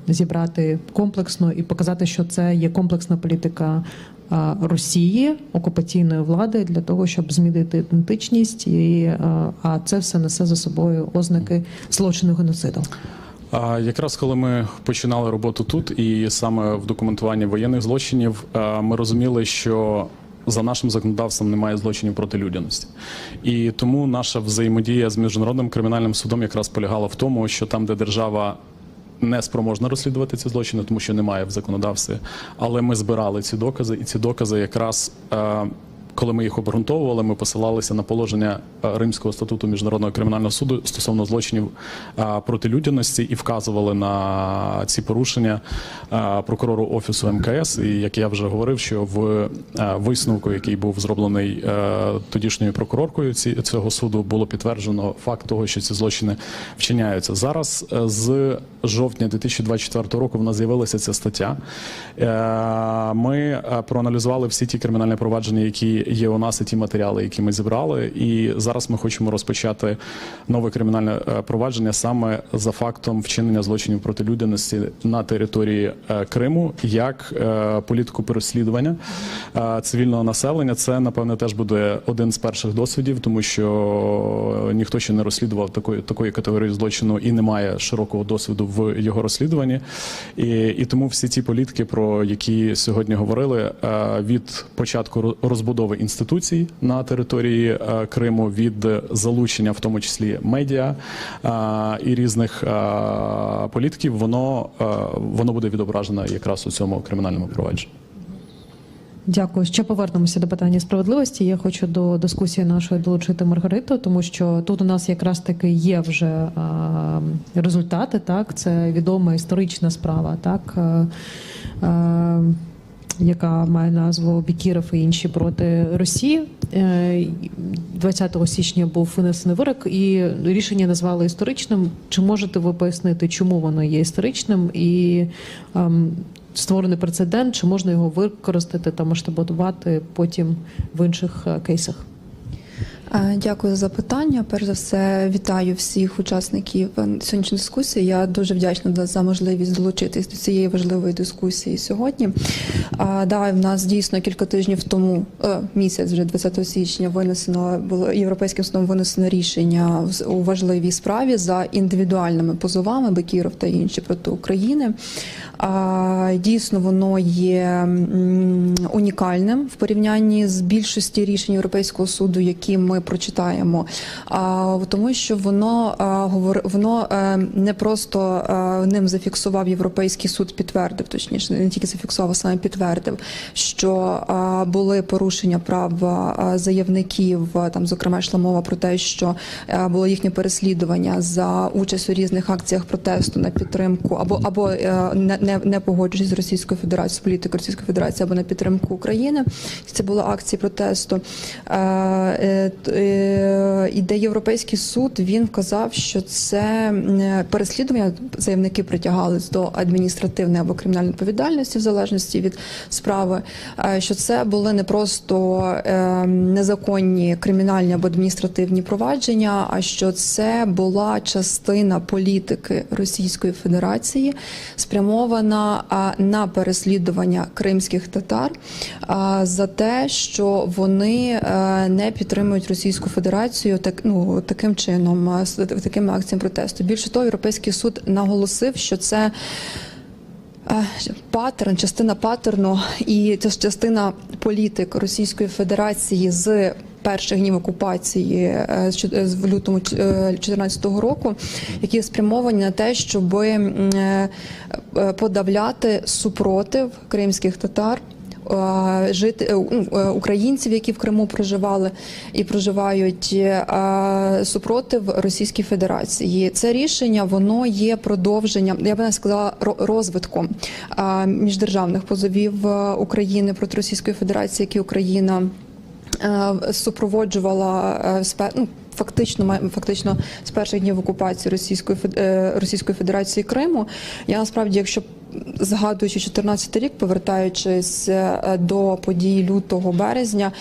зібрати комплексно і показати, що це є комплексна політика Росії, окупаційної влади для того, щоб змінити ідентичність, а це все несе за собою ознаки злочину геноциду. Якраз коли ми починали роботу тут, і саме в документуванні воєнних злочинів, ми розуміли, що за нашим законодавством немає злочинів проти людяності. І тому наша взаємодія з Міжнародним кримінальним судом якраз полягала в тому, що там, де держава не спроможна розслідувати ці злочини, тому що немає в законодавстві, але ми збирали ці докази, і ці докази якраз коли ми їх обґрунтовували, ми посилалися на положення Римського статуту Міжнародного кримінального суду стосовно злочинів проти людяності і вказували на ці порушення прокурору Офісу МКС. І як я вже говорив, що в висновку, який був зроблений тодішньою прокуроркою цього суду, було підтверджено факт того, що ці злочини вчиняються. Зараз з жовтня 2024 року в нас з'явилася ця стаття. Ми проаналізували всі ті кримінальні провадження, які є у нас, і ті матеріали, які ми зібрали. І зараз ми хочемо розпочати нове кримінальне провадження саме за фактом вчинення злочинів проти людяності на території Криму, як політику переслідування цивільного населення. Це, напевне, теж буде один з перших досвідів, тому що ніхто ще не розслідував такої категорії злочину і не має широкого досвіду в його розслідуванні. І тому всі ті політики, про які сьогодні говорили, від початку розбудови інституцій на території Криму, від залучення, в тому числі медіа і різних політиків, воно буде відображено якраз у цьому кримінальному провадженні. Дякую. Ще повернемося до питання справедливості. Я хочу до дискусії нашої долучити Маргариту, тому що тут у нас якраз таки є вже результати. Так, це відома історична справа, так, яка має назву Бекіров і інші проти Росії. 20 січня був винесений вирок, і рішення назвали історичним. Чи можете ви пояснити, чому воно є історичним і створений прецедент, чи можна його використати та масштабувати потім в інших кейсах? Дякую за запитання. Перш за все, вітаю всіх учасників сьогоднішньої дискусії. Я дуже вдячна за можливість долучитись до цієї важливої дискусії сьогодні. В нас дійсно кілька тижнів тому, місяць вже 20 січня, було Європейським судом винесено рішення у важливій справі за індивідуальними позовами Бекіров та інші проти України. Дійсно, воно є унікальним в порівнянні з більшості рішень Європейського суду, які ми прочитаємо, тому що воно не просто ним зафіксував Європейський суд, підтвердив, точніше, не тільки зафіксував, а саме підтвердив, що були порушення прав заявників, там, зокрема, йшла мова про те, що було їхнє переслідування за участь у різних акціях протесту на підтримку або не погоджуючись з Російською Федерацією, з політикою Російської Федерації або на підтримку України. Це були акції протесту. І де Європейський суд, він казав, що це переслідування, заявники притягались до адміністративної або кримінальної відповідальності в залежності від справи, що це були не просто незаконні кримінальні або адміністративні провадження, а що це була частина політики Російської Федерації, спрямована на переслідування кримських татар за те, що вони не підтримують Російську Федерацію таким чином, такими акціями протесту. Більше того, Європейський суд наголосив, що це паттерн, частина паттерну і частина політик Російської Федерації з перших днів окупації в лютому 2014 року, які спрямовані на те, щоб подавляти супротив кримських татар, українців, які в Криму проживали і проживають, супротив Російській Федерації. Це рішення, воно є продовженням, я б не сказала, розвитком міждержавних позовів України проти Російської Федерації, які Україна супроводжувала фактично з перших днів окупації Російської Федерації Криму. Я насправді, якщо згадуючи 2014 рік, повертаючись до подій лютого-березня,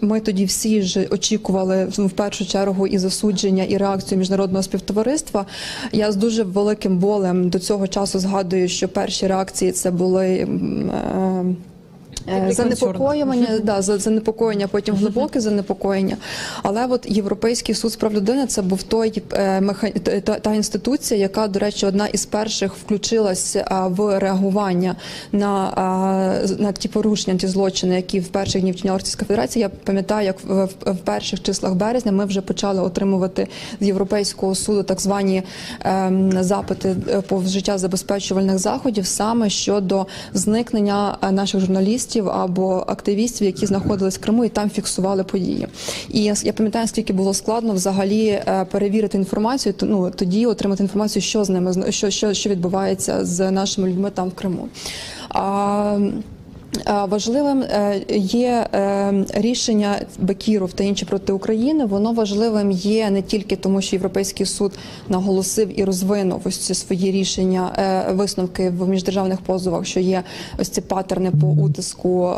ми тоді всі ж очікували в першу чергу і засудження, і реакцію міжнародного співтовариства. Я з дуже великим болем до цього часу згадую, що перші реакції це були занепокоєння, потім глибоке занепокоєння. Але от Європейський суд з прав людини – це був та інституція, яка, до речі, одна із перших включилась в реагування на ті порушення, ті злочини, які в перших днів вчиняла Російська Федерація. Я пам'ятаю, як в перших числах березня ми вже почали отримувати з Європейського суду так звані запити по вжиття забезпечувальних заходів саме щодо зникнення наших журналістів, журналістів або активістів, які знаходились в Криму і там фіксували події. І я пам'ятаю, скільки було складно взагалі перевірити інформацію, тоді отримати інформацію, що з ними, що відбувається з нашими людьми там в Криму. Важливим є рішення Бекіров та інші проти України. Воно важливим є не тільки тому, що Європейський суд наголосив і розвинув ось ці свої рішення, висновки в міждержавних позовах, що є ось ці паттерни по утиску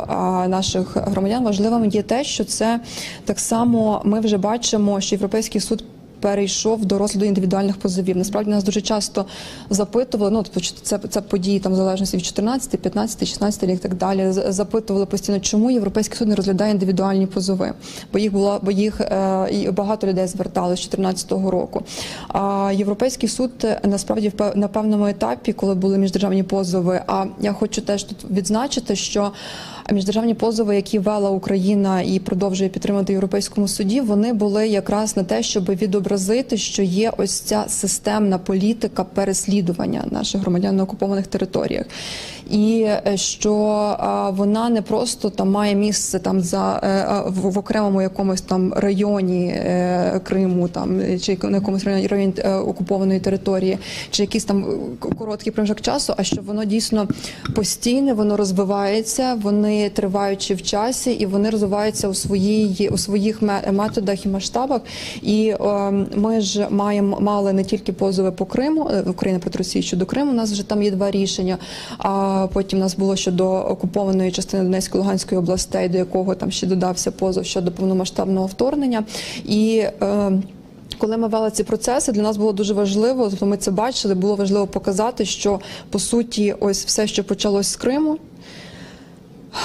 наших громадян. Важливим є те, що це так само ми вже бачимо, що Європейський суд перейшов до розгляду індивідуальних позовів. Насправді нас дуже часто запитували, це події там в залежності від 14, 15, 16 рік і так далі. Запитували постійно, чому Європейський суд не розглядає індивідуальні позови, бо їх і багато людей звертали з 2014 року. А Європейський суд насправді на певному етапі, коли були міждержавні позови, а я хочу теж тут відзначити, що міждержавні позови, які вела Україна і продовжує підтримувати в Європейському суді, вони були якраз на те, щоб відобразити, що є ось ця системна політика переслідування наших громадян на окупованих територіях. І що вона не просто там має місце там в окремому якомусь там районі Криму, там чи на якомусь районі окупованої території, чи якийсь там короткий проміжок часу, а що воно дійсно постійне, воно розвивається, вони триваючи в часі, і вони розвиваються у своїх методах і масштабах. І ми ж мали не тільки позови по Криму, Україна проти Росії щодо Криму, у нас вже там є 2 рішення. Потім у нас було щодо окупованої частини Донецької, Луганської областей, до якого там ще додався позов щодо повномасштабного вторгнення. І коли ми вели ці процеси, для нас було дуже важливо, тобто ми це бачили, було важливо показати, що по суті ось все, що почалось з Криму,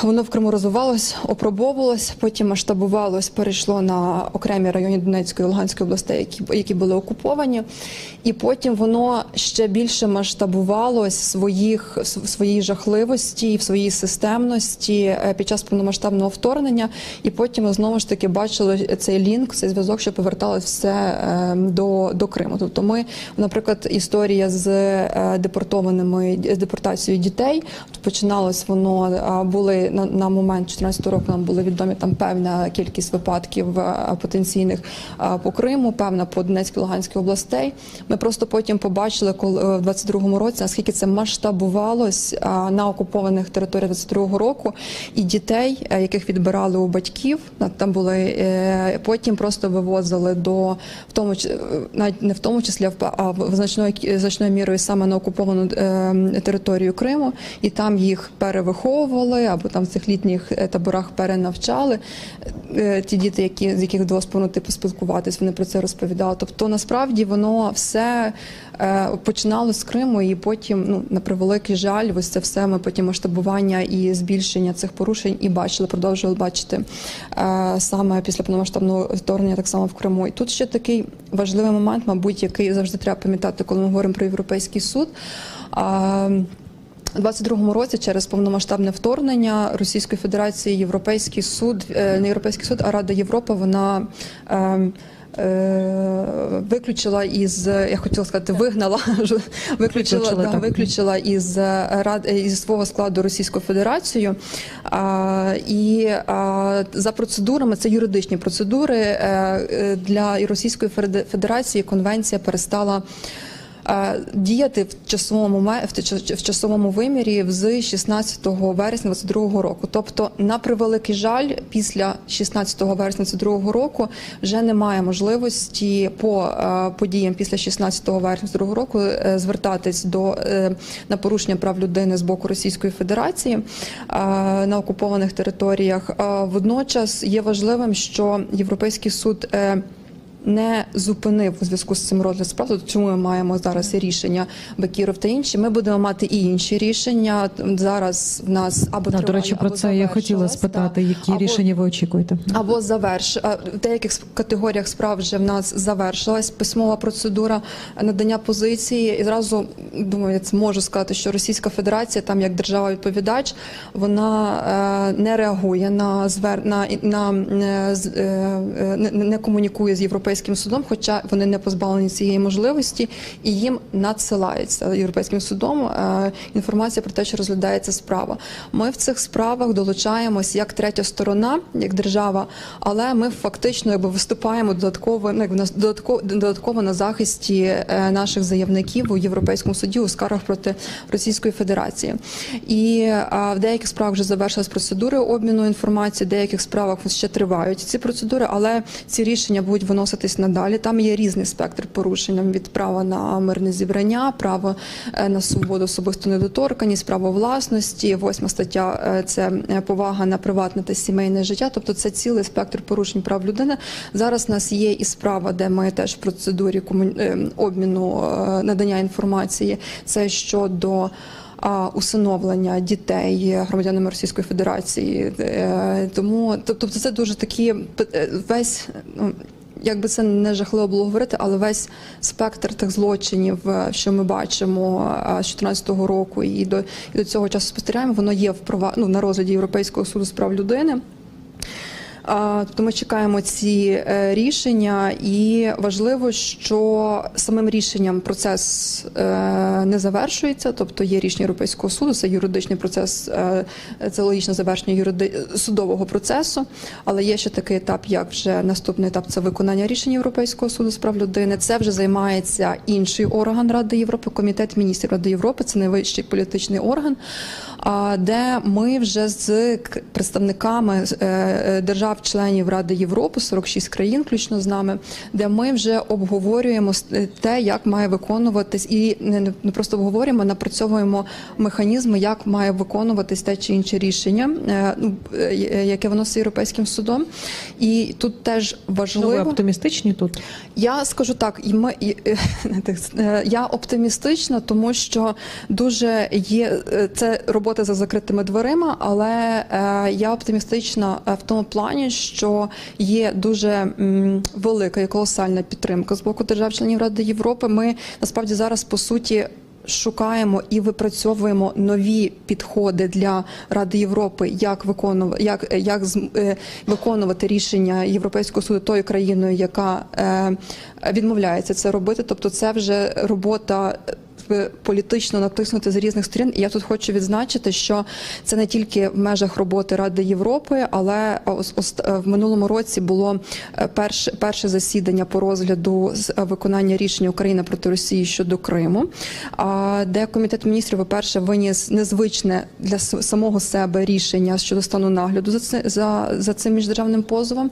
воно в Криму розвивалось, опробовувалось, потім масштабувалось, перейшло на окремі райони Донецької і Луганської областей, які були окуповані. І потім воно ще більше масштабувалось в своїй жахливості і в своїй системності під час повномасштабного вторгнення. І потім ми знову ж таки бачили цей лінк, цей зв'язок, що поверталось все до Криму. Тобто ми, наприклад, історія з депортацією дітей, починалось воно, були на момент 2014 року нам були відомі там певна кількість випадків потенційних по Криму, певна по Донецькій, Луганській областей. Ми просто потім побачили, коли в 22-му році, наскільки це масштабувалось на окупованих територіях 22-го року, і дітей, яких відбирали у батьків, там були, потім просто вивозили навіть не в тому числі, а значною мірою саме на окуповану територію Криму, і там їх перевиховували, або там в цих літніх таборах перенавчали. Ті діти, з яких вдалося поспілкуватись, вони про це розповідали. Тобто, насправді, воно все починало з Криму, і потім, на превеликий жаль, ось це все ми потім масштабування і збільшення цих порушень і бачили, продовжували бачити саме після повномасштабного вторгнення, так само в Криму. І тут ще такий важливий момент, мабуть, який завжди треба пам'ятати, коли ми говоримо про Європейський суд. У 22-му році через повномасштабне вторгнення Російської Федерації Європейський суд, не Європейський суд, а Рада Європи, вона виключила я хотіла сказати, виключила із свого складу Російську Федерацію. І за процедурами, це юридичні процедури, для Російської Федерації конвенція перестала діяти в часовому вимірі з 16 вересня 2022 року. Тобто, на превеликий жаль, після 16 вересня 2022 року вже немає можливості по подіям після 16 вересня 2022 року звертатись на порушення прав людини з боку Російської Федерації на окупованих територіях. Водночас є важливим, що Європейський суд не зупинив у зв'язку з цим розгляд справ, чому ми маємо зараз і рішення Бекіров та інші. Ми будемо мати і інші рішення. Зараз в нас або до речі, про це я хотіла спитати, які рішення ви очікуєте? Або в деяких категоріях справ вже в нас завершилась письмова процедура надання позиції. І зразу, думаю, я можу сказати, що Російська Федерація, там як держава-відповідач, вона не реагує не комунікує з Європейським Європейським судом, хоча вони не позбавлені цієї можливості, і їм надсилається Європейським судом інформація про те, що розглядається справа. Ми в цих справах долучаємось як третя сторона, як держава, але ми фактично виступаємо додатково на захисті наших заявників у Європейському суді у скаргах проти Російської Федерації. І в деяких справах вже завершилась процедури обміну інформацією, в деяких справах ще тривають ці процедури, але ці рішення будуть виноситись надалі. Там є різний спектр порушень від права на мирне зібрання, право на свободу, особисту недоторканність, право власності, 8 стаття – це повага на приватне та сімейне життя, тобто це цілий спектр порушень прав людини. Зараз у нас є і справа, де ми теж в процедурі обміну надання інформації, це щодо усиновлення дітей громадянами Російської Федерації. Тому, тобто це дуже такі, весь, якби це не жахливо було говорити, але весь спектр тих злочинів, що ми бачимо з 2014 року і до цього часу спостерігаємо, воно є на розгляді Європейського суду з прав людини. Тобто ми чекаємо ці рішення, і важливо, що самим рішенням процес не завершується, тобто є рішення Європейського суду, це юридичний процес, це логічне завершення судового процесу, але є ще такий етап, як вже наступний етап, це виконання рішення Європейського суду з прав людини. Це вже займається інший орган Ради Європи, Комітет міністрів Ради Європи, це найвищий політичний орган, де ми вже з представниками держав-членів Ради Європи, 46 країн, включно з нами, де ми вже обговорюємо те, як має виконуватись, і не просто обговорюємо, а напрацьовуємо механізми, як має виконуватись те чи інше рішення, яке виносить Європейським судом. І тут теж важливо... Ви оптимістичні тут? Я скажу так, я оптимістична, тому що дуже є... Це робота за закритими дверима, але я оптимістична в тому плані, що є дуже велика і колосальна підтримка з боку держав-членів Ради Європи. Ми насправді зараз, по суті, шукаємо і випрацьовуємо нові підходи для Ради Європи, як виконувати рішення Європейського суду тою країною, яка відмовляється це робити. Тобто це вже робота політично натиснути з різних сторін. І я тут хочу відзначити, що це не тільки в межах роботи Ради Європи, але в минулому році було перше засідання по розгляду виконання рішення України проти Росії щодо Криму, де Комітет міністрів вперше виніс незвичне для самого себе рішення щодо стану нагляду за цим міждержавним позовом.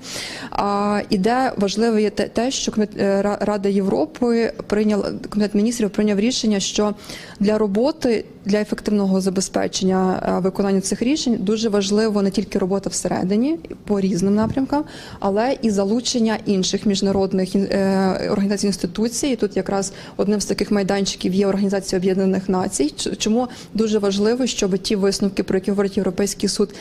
І де важливо є те, що Рада Європи Комітет міністрів прийняв рішення, що для роботи, для ефективного забезпечення виконання цих рішень дуже важливо не тільки робота всередині по різним напрямкам, але і залучення інших міжнародних організацій, інституцій. І тут якраз одним з таких майданчиків є Організація Об'єднаних Націй. Чому дуже важливо, щоб ті висновки, про які говорить Європейський суд,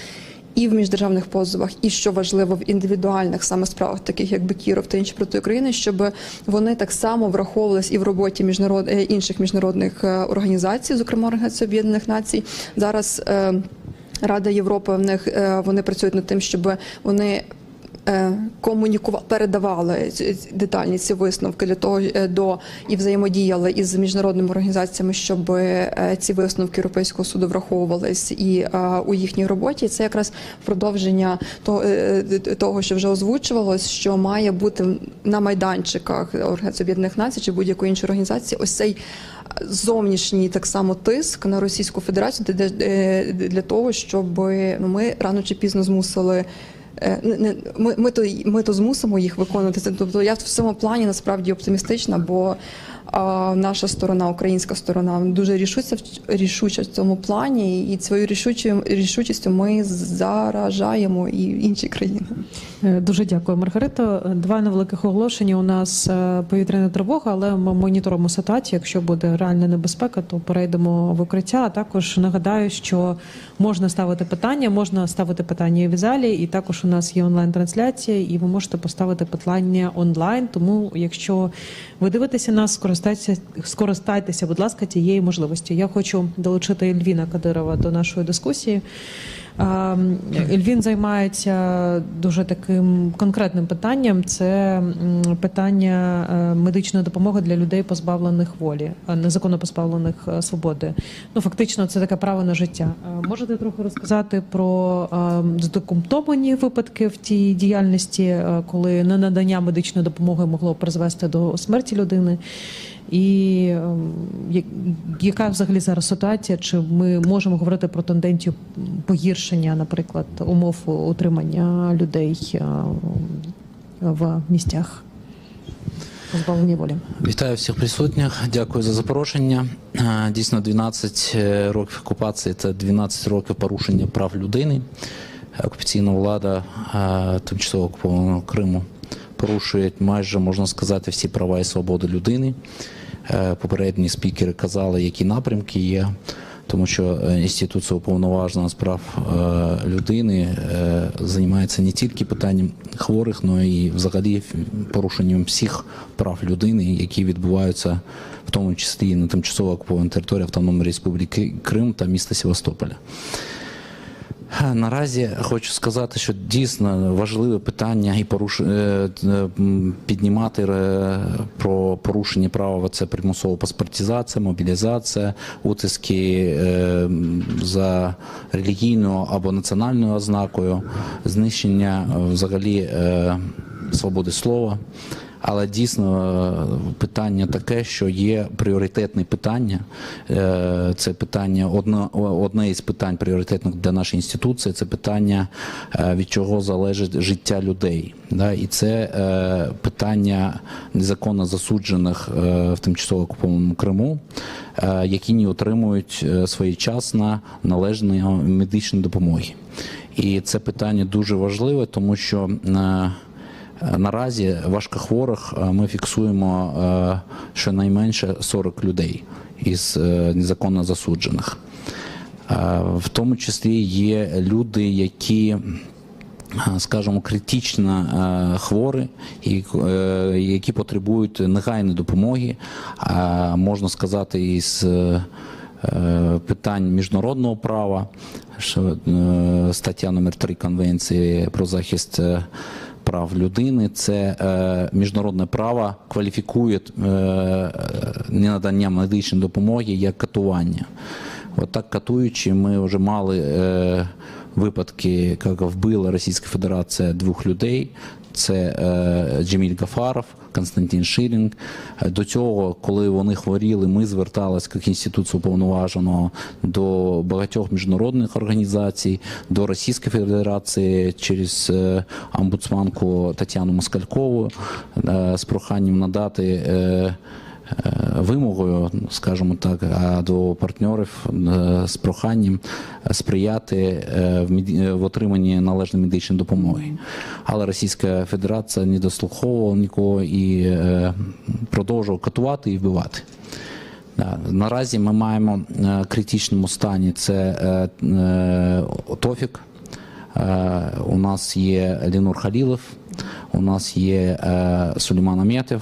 і в міждержавних позовах, і, що важливо, в індивідуальних саме справах, таких як Бекіров та інші проти України, щоб вони так само враховувались і в роботі інших міжнародних організацій, зокрема Організації Об'єднаних Націй. Зараз Рада Європи, вони працюють над тим, щоб вони передавали детальні ці висновки для того і взаємодіяли із міжнародними організаціями, щоб ці висновки Європейського суду враховувались і у їхній роботі. І це якраз продовження того, що вже озвучувалось, що має бути на майданчиках Організації Об'єднаних Націй чи будь-якої іншої організації ось цей зовнішній так само тиск на Російську Федерацію для того, щоб ми рано чи пізно змусили ми то змусимо їх виконувати. Тобто я в цьому плані насправді оптимістична, бо наша сторона, українська сторона, дуже рішуча в цьому плані, і своєю рішучістю ми заражаємо і інші країни. Дуже дякую, Маргарита. Два невеликих оголошення. У нас повітряна тривога, але ми моніторимо ситуацію. Якщо буде реальна небезпека, то перейдемо в укриття. А також нагадаю, що можна ставити питання і в залі, і також у нас є онлайн-трансляція, і ви можете поставити питання онлайн. Тому, якщо ви дивитеся нас, скористайтеся, будь ласка, тією можливістю. Я хочу долучити Ельвіна Кадирова до нашої дискусії. Ільвін займається дуже таким конкретним питанням. Це питання медичної допомоги для людей, позбавлених волі, незаконно позбавлених свободи. Ну, фактично, це таке право на життя. Можете трохи розказати про задокументовані випадки в тій діяльності, коли ненадання медичної допомоги могло призвести до смерті людини? І яка взагалі зараз ситуація? Чи ми можемо говорити про тенденцію погіршення, наприклад, умов утримання людей в місцях позбавлення волі? Вітаю всіх присутніх. Дякую за запрошення. Дійсно, 12 років окупації – це 12 років порушення прав людини. Окупаційна влада тимчасово окупованого Криму порушує майже, можна сказати, всі права і свободи людини. Попередні спікери казали, які напрямки є, тому що інституція уповноваженого з прав людини займається не тільки питанням хворих, але і взагалі порушенням всіх прав людини, які відбуваються в тому числі і на тимчасово окупованій території Автономної Республіки Крим та міста Севастополя. Наразі хочу сказати, що дійсно важливе питання і піднімати про порушення права – це примусова паспортизація, мобілізація, утиски за релігійною або національною ознакою, знищення взагалі свободи слова. Але дійсно питання таке, що є пріоритетне питання. Це питання, одне із питань пріоритетних для нашої інституції, це питання, від чого залежить життя людей. І це питання незаконно засуджених в тимчасово окупованому Криму, які не отримують своєчасно належної медичної допомоги. І це питання дуже важливе, тому що наразі важкохворих ми фіксуємо щонайменше 40 людей із незаконно засуджених. В тому числі є люди, які, скажімо, критично хворі, які потребують негайної допомоги, можна сказати, із питань міжнародного права, що стаття номер 3 Конвенції про захист прав людини, це міжнародне право кваліфікує ненадання медичної допомоги як катування. Отак катуючи, ми вже мали випадки, як вбила Російська Федерація 2 людей. Це Джеміль Гафаров, Константин Шилінг. До цього, коли вони хворіли, ми зверталися як інституція уповноваженого до багатьох міжнародних організацій, до Російської Федерації через омбудсманку Тетяну Москалькову з проханням надати вимогою, скажімо так, а до партнерів з проханням сприяти в отриманні належної медичної допомоги. Але Російська Федерація не дослуховувала нікого і продовжувала катувати і вбивати. Наразі ми маємо в критичному стані це Тофік, у нас є Ленур Халілов, у нас є Сулейман Аметов,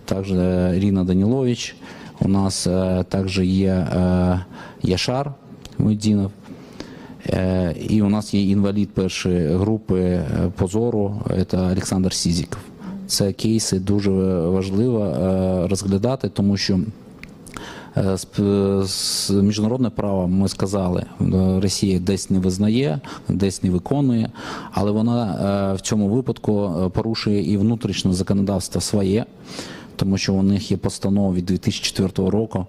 також Ірина Данілович, у нас також є Яшар Муйдінов, і у нас є інвалід першої групи по зору, це Олександр Сізіков. Це кейси дуже важливо розглядати, тому що з міжнародне право, ми сказали, Росія десь не визнає, десь не виконує, але вона в цьому випадку порушує і внутрішнє законодавство своє, тому що у них є постанова від 2004 року,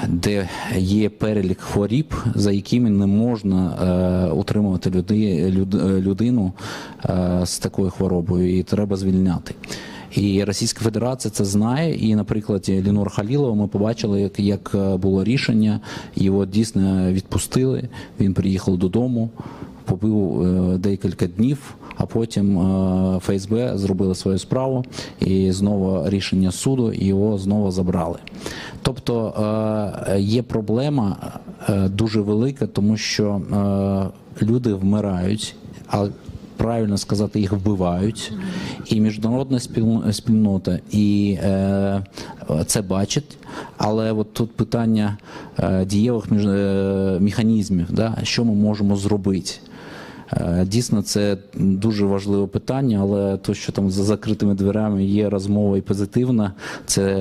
де є перелік хворіб, за якими не можна утримувати людину з такою хворобою, і треба звільняти. І Російська Федерація це знає, і, наприклад, Ленура Халілова ми побачили, як було рішення, його дійсно відпустили, він приїхав додому, побув декілька днів, а потім ФСБ зробили свою справу, і знову рішення суду, і його знову забрали. Тобто є проблема дуже велика, тому що люди вмирають, правильно сказати, їх вбивають. І міжнародна спільнота і це бачить. Але от тут питання дієвих механізмів, да, що ми можемо зробити. Дійсно, це дуже важливе питання, але то, що там за закритими дверями є розмова і позитивна, це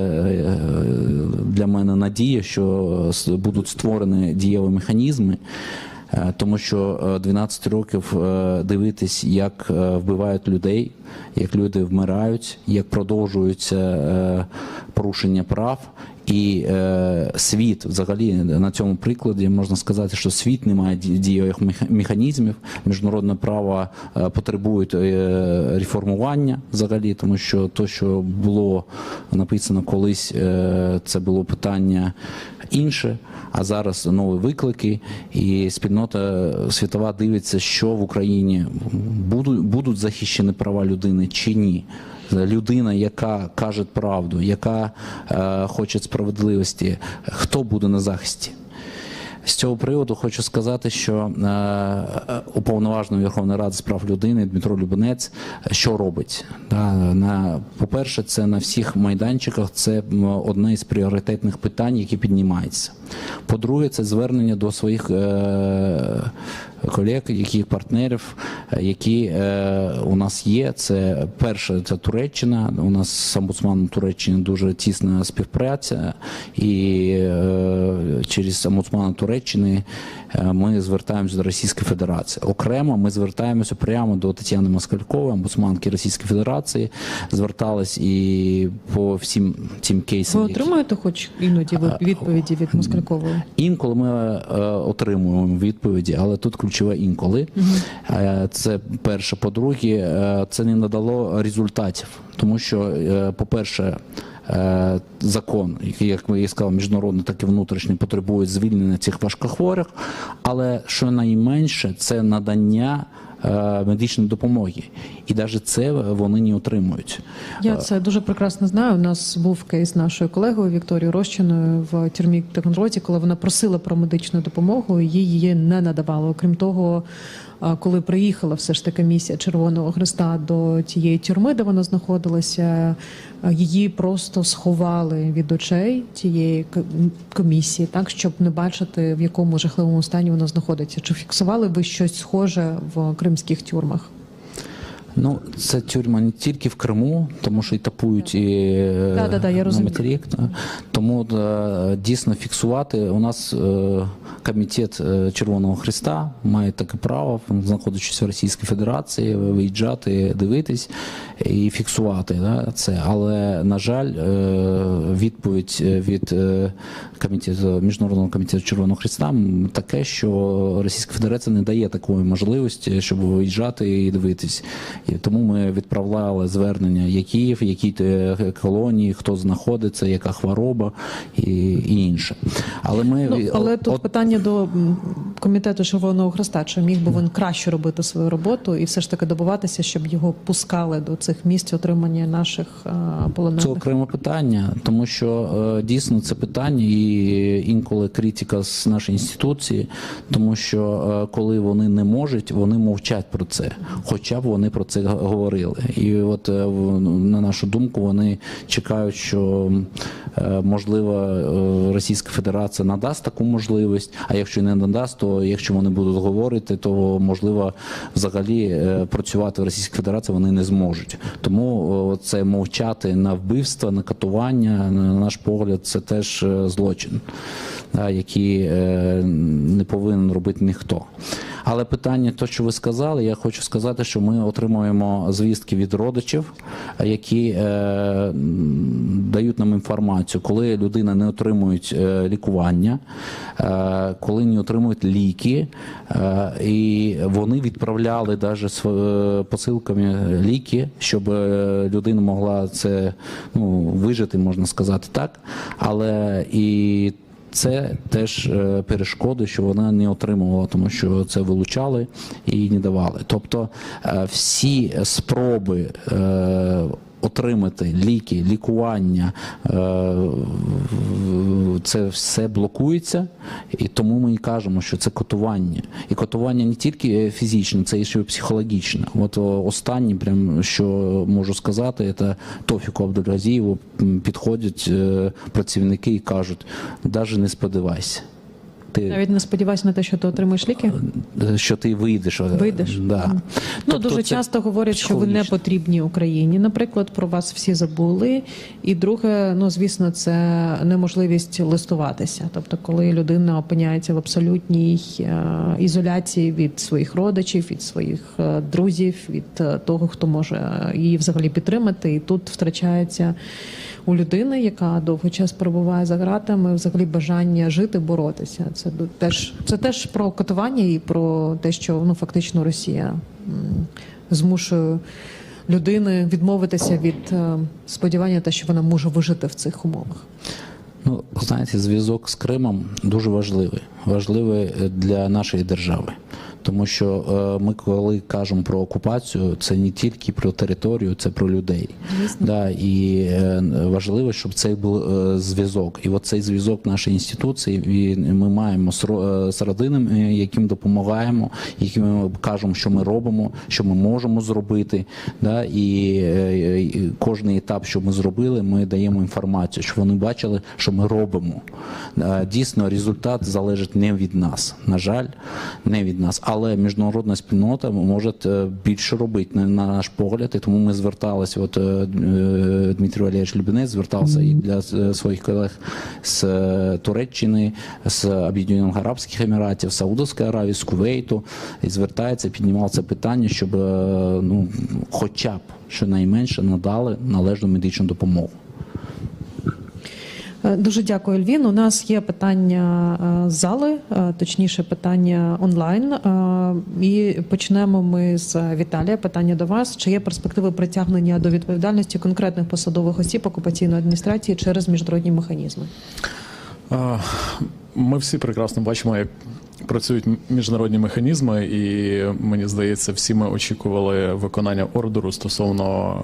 для мене надія, що будуть створені дієві механізми, тому що 12 років дивитись, як вбивають людей, як люди вмирають, як продовжуються порушення прав. І світ, взагалі, на цьому прикладі можна сказати, що світ не має дієвих механізмів, міжнародне право потребує реформування взагалі, тому що те, що було написано колись, це було питання інше, а зараз нові виклики, і спільнота світова дивиться, що в Україні будуть захищені права людини чи ні. Людина, яка каже правду, яка хоче справедливості, хто буде на захисті? З цього приводу хочу сказати, що уповноважений Верховної Ради з прав людини Дмитро Лубінець що робить? По-перше, це на всіх майданчиках, це одне із пріоритетних питань, які піднімаються. По-друге, це звернення до своїх колег, яких партнерів, які у нас є. Це перше, це Туреччина. У нас з омбудсманом Туреччини дуже тісна співпраця, і через омбудсмана Туреччини ми звертаємося до Російської Федерації. Окремо ми звертаємося прямо до Тетяни Москалькової, омбудсманки Російської Федерації, звертались і по всім цим кейсам. Ви отримуєте хоч іноді відповіді від Москалькової? Інколи ми отримуємо відповіді, але тут ключове інколи. Це перше. По-друге, це не надало результатів, тому що, по-перше, закон, який, як я сказав, міжнародний, так і внутрішній, потребує звільнення цих важкохворих, але що найменше, це надання медичної допомоги. І навіть це вони не отримують. Я це дуже прекрасно знаю. У нас був кейс з нашою колегою Вікторією Рощиною в тюрмі Таганроті, коли вона просила про медичну допомогу, і її не надавали. Окрім того, коли приїхала все ж таки місія Червоного Хреста до тієї тюрми, де вона знаходилася, її просто сховали від очей тієї комісії, так, щоб не бачити, в якому жахливому стані вона знаходиться. Чи фіксували ви щось схоже в кримських тюрмах? Ну, це тюрма не тільки в Криму, тому що і тапують і я на материк. Тому дійсно фіксувати. У нас комітет Червоного Хреста має таке право, знаходячись в Російській Федерації, виїжджати, дивитись і фіксувати це. Але, на жаль, відповідь від Міжнародного комітету Червоного Хреста таке, що Російська Федерація не дає такої можливості, щоб виїжджати і дивитись. І тому ми відправляли звернення, які колонії, хто знаходиться, яка хвороба і інше. Але тут питання до комітету Червоного Хреста, чи міг би він краще робити свою роботу і все ж таки добиватися, щоб його пускали до цих місць отримання наших полонених? Це окреме питання, тому що дійсно це питання і інколи критика з нашої інституції, тому що коли вони не можуть, вони мовчать про це, хоча б вони про це говорили. І от на нашу думку вони чекають, що можливо Російська Федерація надасть таку можливість, а якщо не надасть, то якщо вони будуть говорити, то можливо взагалі працювати в Російській Федерації вони не зможуть. Тому це мовчати на вбивства, на катування, на наш погляд, це теж злочин, який не повинен робити ніхто. Але питання, то, що ви сказали, я хочу сказати, що ми отримуємо звістки від родичів, які дають нам інформацію, коли людина не отримує лікування, коли не отримують ліки, і вони відправляли навіть посилками ліки, щоб людина могла це вижити, можна сказати так, але і це теж перешкоди, що вона не отримувала, тому що це вилучали і не давали. Тобто всі спроби отримати ліки, лікування, це все блокується, і тому ми і кажемо, що це катування. І катування не тільки фізичне, це і ще й психологічне. От останнє, прям, що можу сказати, це Тофіку Абдулазієву підходять працівники і кажуть, навіть не сподівайся. Навіть не сподівайся на те, що ти отримаєш ліки? Що ти вийдеш. Да. Ну, дуже часто говорять, що ви не потрібні Україні. Наприклад, про вас всі забули. І друге, ну, звісно, це неможливість листуватися. Тобто, коли людина опиняється в абсолютній ізоляції від своїх родичів, від своїх друзів, від того, хто може її взагалі підтримати. І тут втрачається у людини, яка довгий час перебуває за ґратами, взагалі бажання жити, боротися. Це теж про катування і про те, що, ну, фактично Росія змушує людини відмовитися від сподівання, те, що вона може вижити в цих умовах. Ну, знаєте, зв'язок з Кримом дуже важливий. Важливий для нашої держави. Тому що ми, коли кажемо про окупацію, це не тільки про територію, це про людей. Да, і важливо, щоб цей був зв'язок. І от цей зв'язок нашої інституції ми маємо з родинами, яким допомагаємо, яким ми кажемо, що ми робимо, що ми можемо зробити. Да, і кожен етап, що ми зробили, ми даємо інформацію, щоб вони бачили, що ми робимо. Дійсно, результат залежить не від нас, на жаль, не від нас. Але міжнародна спільнота може більше робити, на наш погляд, і тому ми зверталися, от Дмитрій Валерійович Лубінець звертався і для своїх колег з Туреччини, з Об'єднаних Арабських Еміратів, Саудовської Аравії, з Кувейту, і звертається, піднімав це питання, щоб, ну, хоча б щонайменше надали належну медичну допомогу. Дуже дякую, Ельвін. У нас є питання з зали, точніше питання онлайн. І почнемо ми з Віталія. Питання до вас. Чи є перспективи притягнення до відповідальності конкретних посадових осіб окупаційної адміністрації через міжнародні механізми? Ми всі прекрасно бачимо, як працюють міжнародні механізми, і мені здається, всі ми очікували виконання ордеру стосовно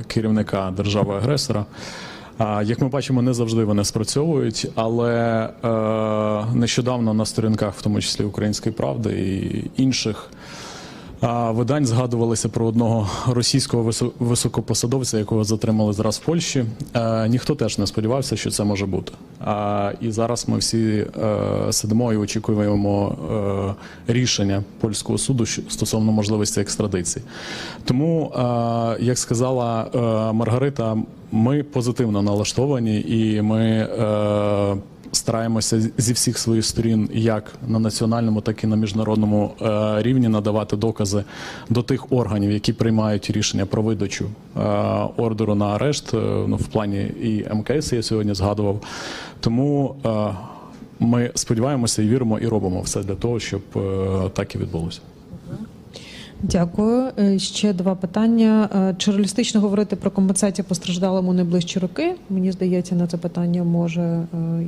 керівника держави-агресора. Як ми бачимо, не завжди вони спрацьовують, але нещодавно на сторінках, в тому числі «Української правди» і інших видань, згадувалися про одного російського високопосадовця, якого затримали зараз в Польщі. Ніхто теж не сподівався, що це може бути. І зараз ми всі сидимо і очікуємо рішення польського суду стосовно можливості екстрадиції. Тому, як сказала Маргарита, ми позитивно налаштовані, і ми стараємося зі всіх своїх сторін, як на національному, так і на міжнародному рівні, надавати докази до тих органів, які приймають рішення про видачу ордеру на арешт, ну, в плані і МКС я сьогодні згадував. Тому ми сподіваємося і віримо, і робимо все для того, щоб так і відбулося. Дякую. Ще два питання. Чи реалістично говорити про компенсацію постраждалим у найближчі роки? Мені здається, на це питання може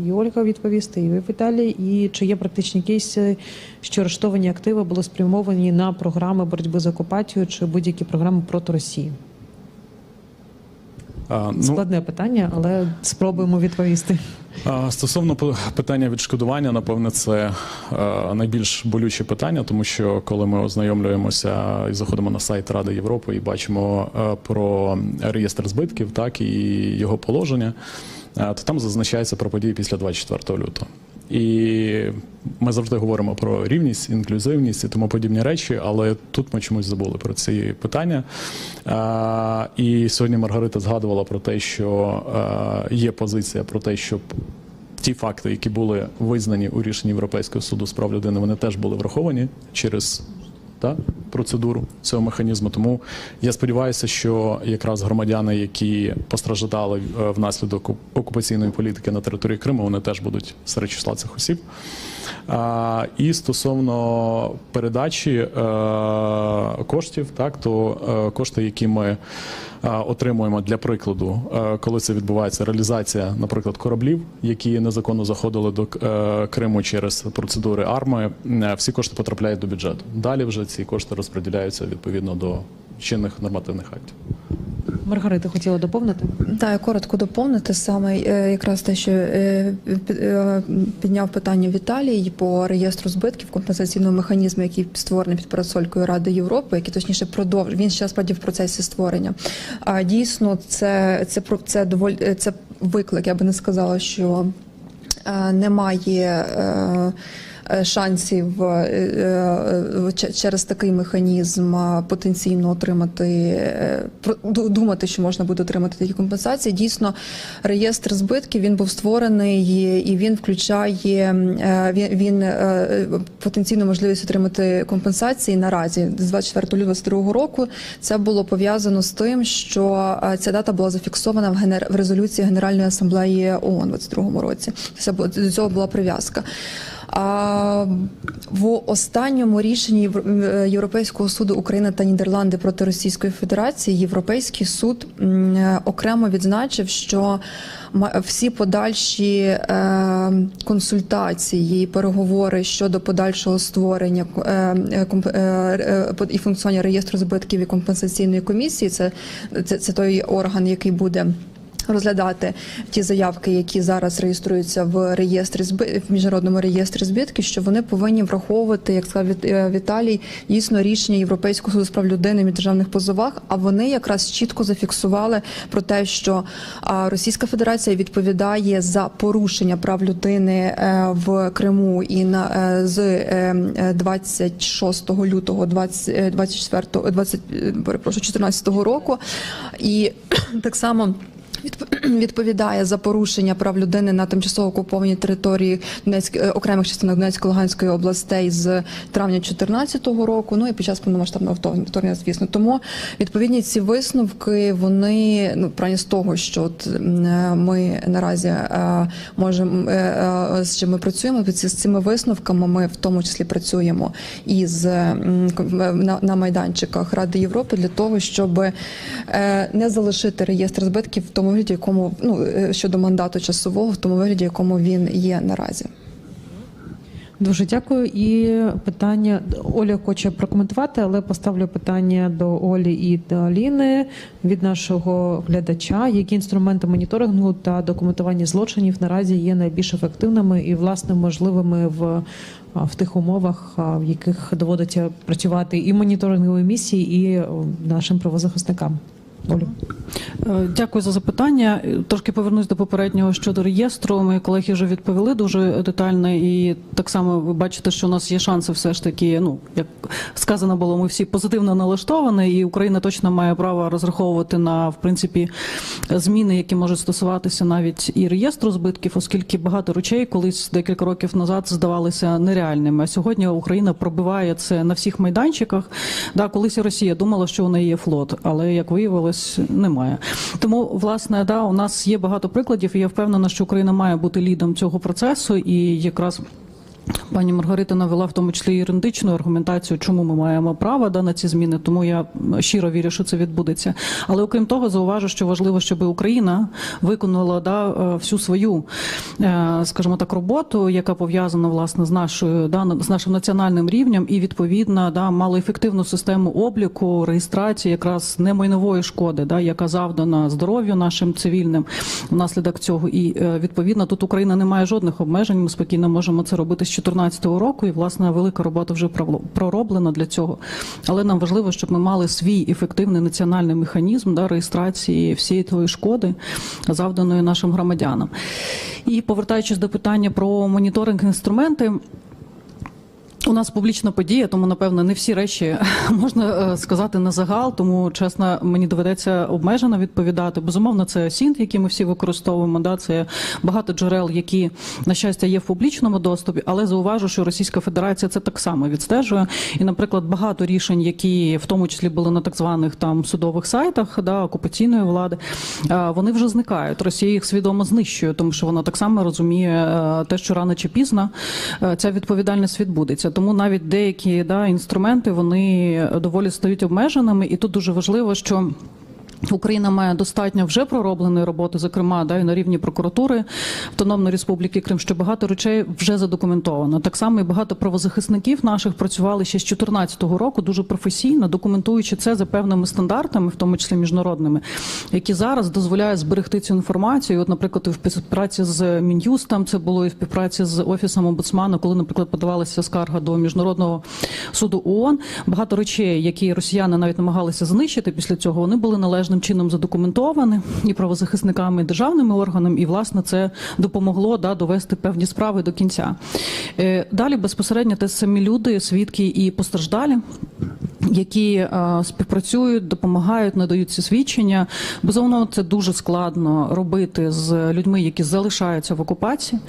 і Ольга відповісти, і ви, Віталій. І чи є практичні кейси, що арештовані активи були спрямовані на програми боротьби з окупацією чи будь-які програми проти Росії? Складне питання, але спробуємо відповісти. Стосовно питання відшкодування, напевне, це найбільш болюче питання, тому що коли ми ознайомлюємося і заходимо на сайт Ради Європи і бачимо про реєстр збитків, так, і його положення, то там зазначається про події після 24 лютого. І ми завжди говоримо про рівність, інклюзивність і тому подібні речі, але тут ми чомусь забули про ці питання. І сьогодні Маргарита згадувала про те, що є позиція про те, щоб ті факти, які були визнані у рішенні Європейського суду з прав людини, вони теж були враховані через процедуру цього механізму. Тому я сподіваюся, що якраз громадяни, які постраждали внаслідок окупаційної політики на території Криму, вони теж будуть серед числа цих осіб. І стосовно передачі коштів, так, то кошти, які ми отримуємо, для прикладу, коли це відбувається реалізація, наприклад, кораблів, які незаконно заходили до Криму через процедури АРМА, всі кошти потрапляють до бюджету. Далі вже ці кошти розподіляються відповідно до чинних нормативних актів. Маргарита хотіла доповнити. Так, я коротко доповнити саме якраз те, що підняв питання Віталій по реєстру збитків компенсаційного механізму, який створений під парасолькою Ради Європи, який точніше продовжує. Він ще справді в процесі створення. А дійсно, це виклик. Я би не сказала, що немає шансів через такий механізм потенційно отримати, думати, що можна буде отримати такі компенсації. Дійсно, реєстр збитків, він був створений і він включає, він потенційну можливість отримати компенсації наразі. З 24 лютого 2022 року це було пов'язано з тим, що ця дата була зафіксована в резолюції Генеральної асамблеї ООН у 2022 році. До цього була прив'язка. В останньому рішенні Європейського суду Україна та Нідерланди проти Російської Федерації Європейський суд окремо відзначив, що всі подальші консультації, переговори щодо подальшого створення і функціонування реєстру збитків і компенсаційної комісії, це той орган, який буде розглядати ті заявки, які зараз реєструються в міжнародному реєстрі збитків, що вони повинні враховувати, як сказав Віталій, дійсно рішення Європейського суду з прав людини в міждержавних позовах, а вони якраз чітко зафіксували про те, що Російська Федерація відповідає за порушення прав людини в Криму і з 26 лютого 2014 року, і так само відповідає за порушення прав людини на тимчасово окупованій території окремих частинах Донецької, Луганської областей з травня 2014 року, ну і під час повномасштабного вторгнення, звісно. Тому відповідні ці висновки, вони, правильно з того, що ми наразі можемо, з чим ми працюємо, з цими висновками ми в тому числі працюємо і на майданчиках Ради Європи для того, щоб не залишити реєстр збитків в тому вигляді, якому, щодо мандату часового, в тому вигляді, якому він є наразі. Дуже дякую. І питання Оля хоче прокоментувати, але поставлю питання до Олі і до Аліни від нашого глядача. Які інструменти моніторингу та документування злочинів наразі є найбільш ефективними і, власне, можливими в тих умовах, в яких доводиться працювати і моніторингові місії, і нашим правозахисникам? Олю. Дякую за запитання. Трошки повернусь до попереднього щодо реєстру. Мої колеги вже відповіли дуже детально, і так само ви бачите, що у нас є шанси все ж таки, як сказано було, ми всі позитивно налаштовані, і Україна точно має право розраховувати на, в принципі, зміни, які можуть стосуватися навіть і реєстру збитків, оскільки багато речей колись декілька років назад здавалися нереальними. А сьогодні Україна пробиває це на всіх майданчиках. Колись Росія думала, що у неї є флот, але, як виявилось, немає. Тому, власне, у нас є багато прикладів, і я впевнена, що Україна має бути лідом цього процесу, і якраз пані Маргарита навела в тому числі юридичну аргументацію, чому ми маємо право на ці зміни, тому я щиро вірю, що це відбудеться. Але окрім того, зауважу, що важливо, щоб Україна виконала всю свою, скажімо так, роботу, яка пов'язана, власне, з нашим національним рівнем, і, відповідно, мала ефективну систему обліку, реєстрації якраз немайнової шкоди, яка завдана здоров'ю нашим цивільним внаслідок цього. І, відповідно, тут Україна не має жодних обмежень, ми спокійно можемо це робити з 2014 року, і, власне, велика робота вже пророблена для цього. Але нам важливо, щоб ми мали свій ефективний національний механізм реєстрації всієї тої шкоди, завданої нашим громадянам. І, повертаючись до питання про моніторинг інструменти, у нас публічна подія, тому, напевно, не всі речі можна сказати на загал, тому, чесно, мені доведеться обмежено відповідати. Безумовно, це СІНТ, який ми всі використовуємо, це багато джерел, які, на щастя, є в публічному доступі, але зауважу, що Російська Федерація це так само відстежує. І, наприклад, багато рішень, які в тому числі були на так званих судових сайтах окупаційної влади, вони вже зникають. Росія їх свідомо знищує, тому що вона так само розуміє те, що рано чи пізно ця відповідальність відбудеться. Тому навіть деякі інструменти, вони доволі стають обмеженими. І тут дуже важливо, що Україна має достатньо вже проробленої роботи, зокрема, і на рівні прокуратури Автономної Республіки Крим, що багато речей вже задокументовано. Так само і багато правозахисників наших працювали ще з 2014 року дуже професійно, документуючи це за певними стандартами, в тому числі міжнародними, які зараз дозволяють зберегти цю інформацію. От, наприклад, і в співпраці з Мін'юстом це було, і в співпраці з Офісом омбудсмана, коли, наприклад, подавалася скарга до Міжнародного суду ООН. Багато речей, які росіяни навіть намагалися знищити після цього, вони були належним чином задокументовані і правозахисниками, і державними органами, і, власне, це допомогло довести певні справи до кінця. Далі, безпосередньо, те самі люди, свідки і постраждалі, які співпрацюють, допомагають, надають ці свідчення. Безумовно, це дуже складно робити з людьми, які залишаються в окупації,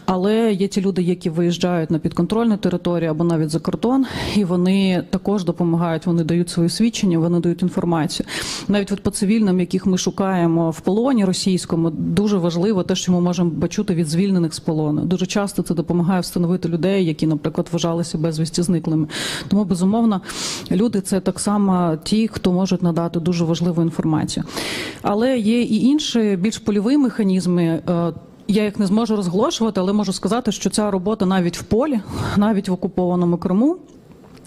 але є ті люди, які виїжджають на підконтрольну територію або навіть за кордон, і вони також допомагають, вони дають свої свідчення, вони дають інформацію. Навіть от по цивільним, яких ми шукаємо в полоні російському, дуже важливо те, що ми можемо почути від звільнених з полону. Дуже часто це допомагає встановити людей, які, наприклад, вважалися безвісті зниклими. Тому, безумовно, люди – це так само ті, хто можуть надати дуже важливу інформацію. Але є і інші, більш польові механізми. Я їх не зможу розголошувати, але можу сказати, що ця робота навіть в полі, навіть в окупованому Криму,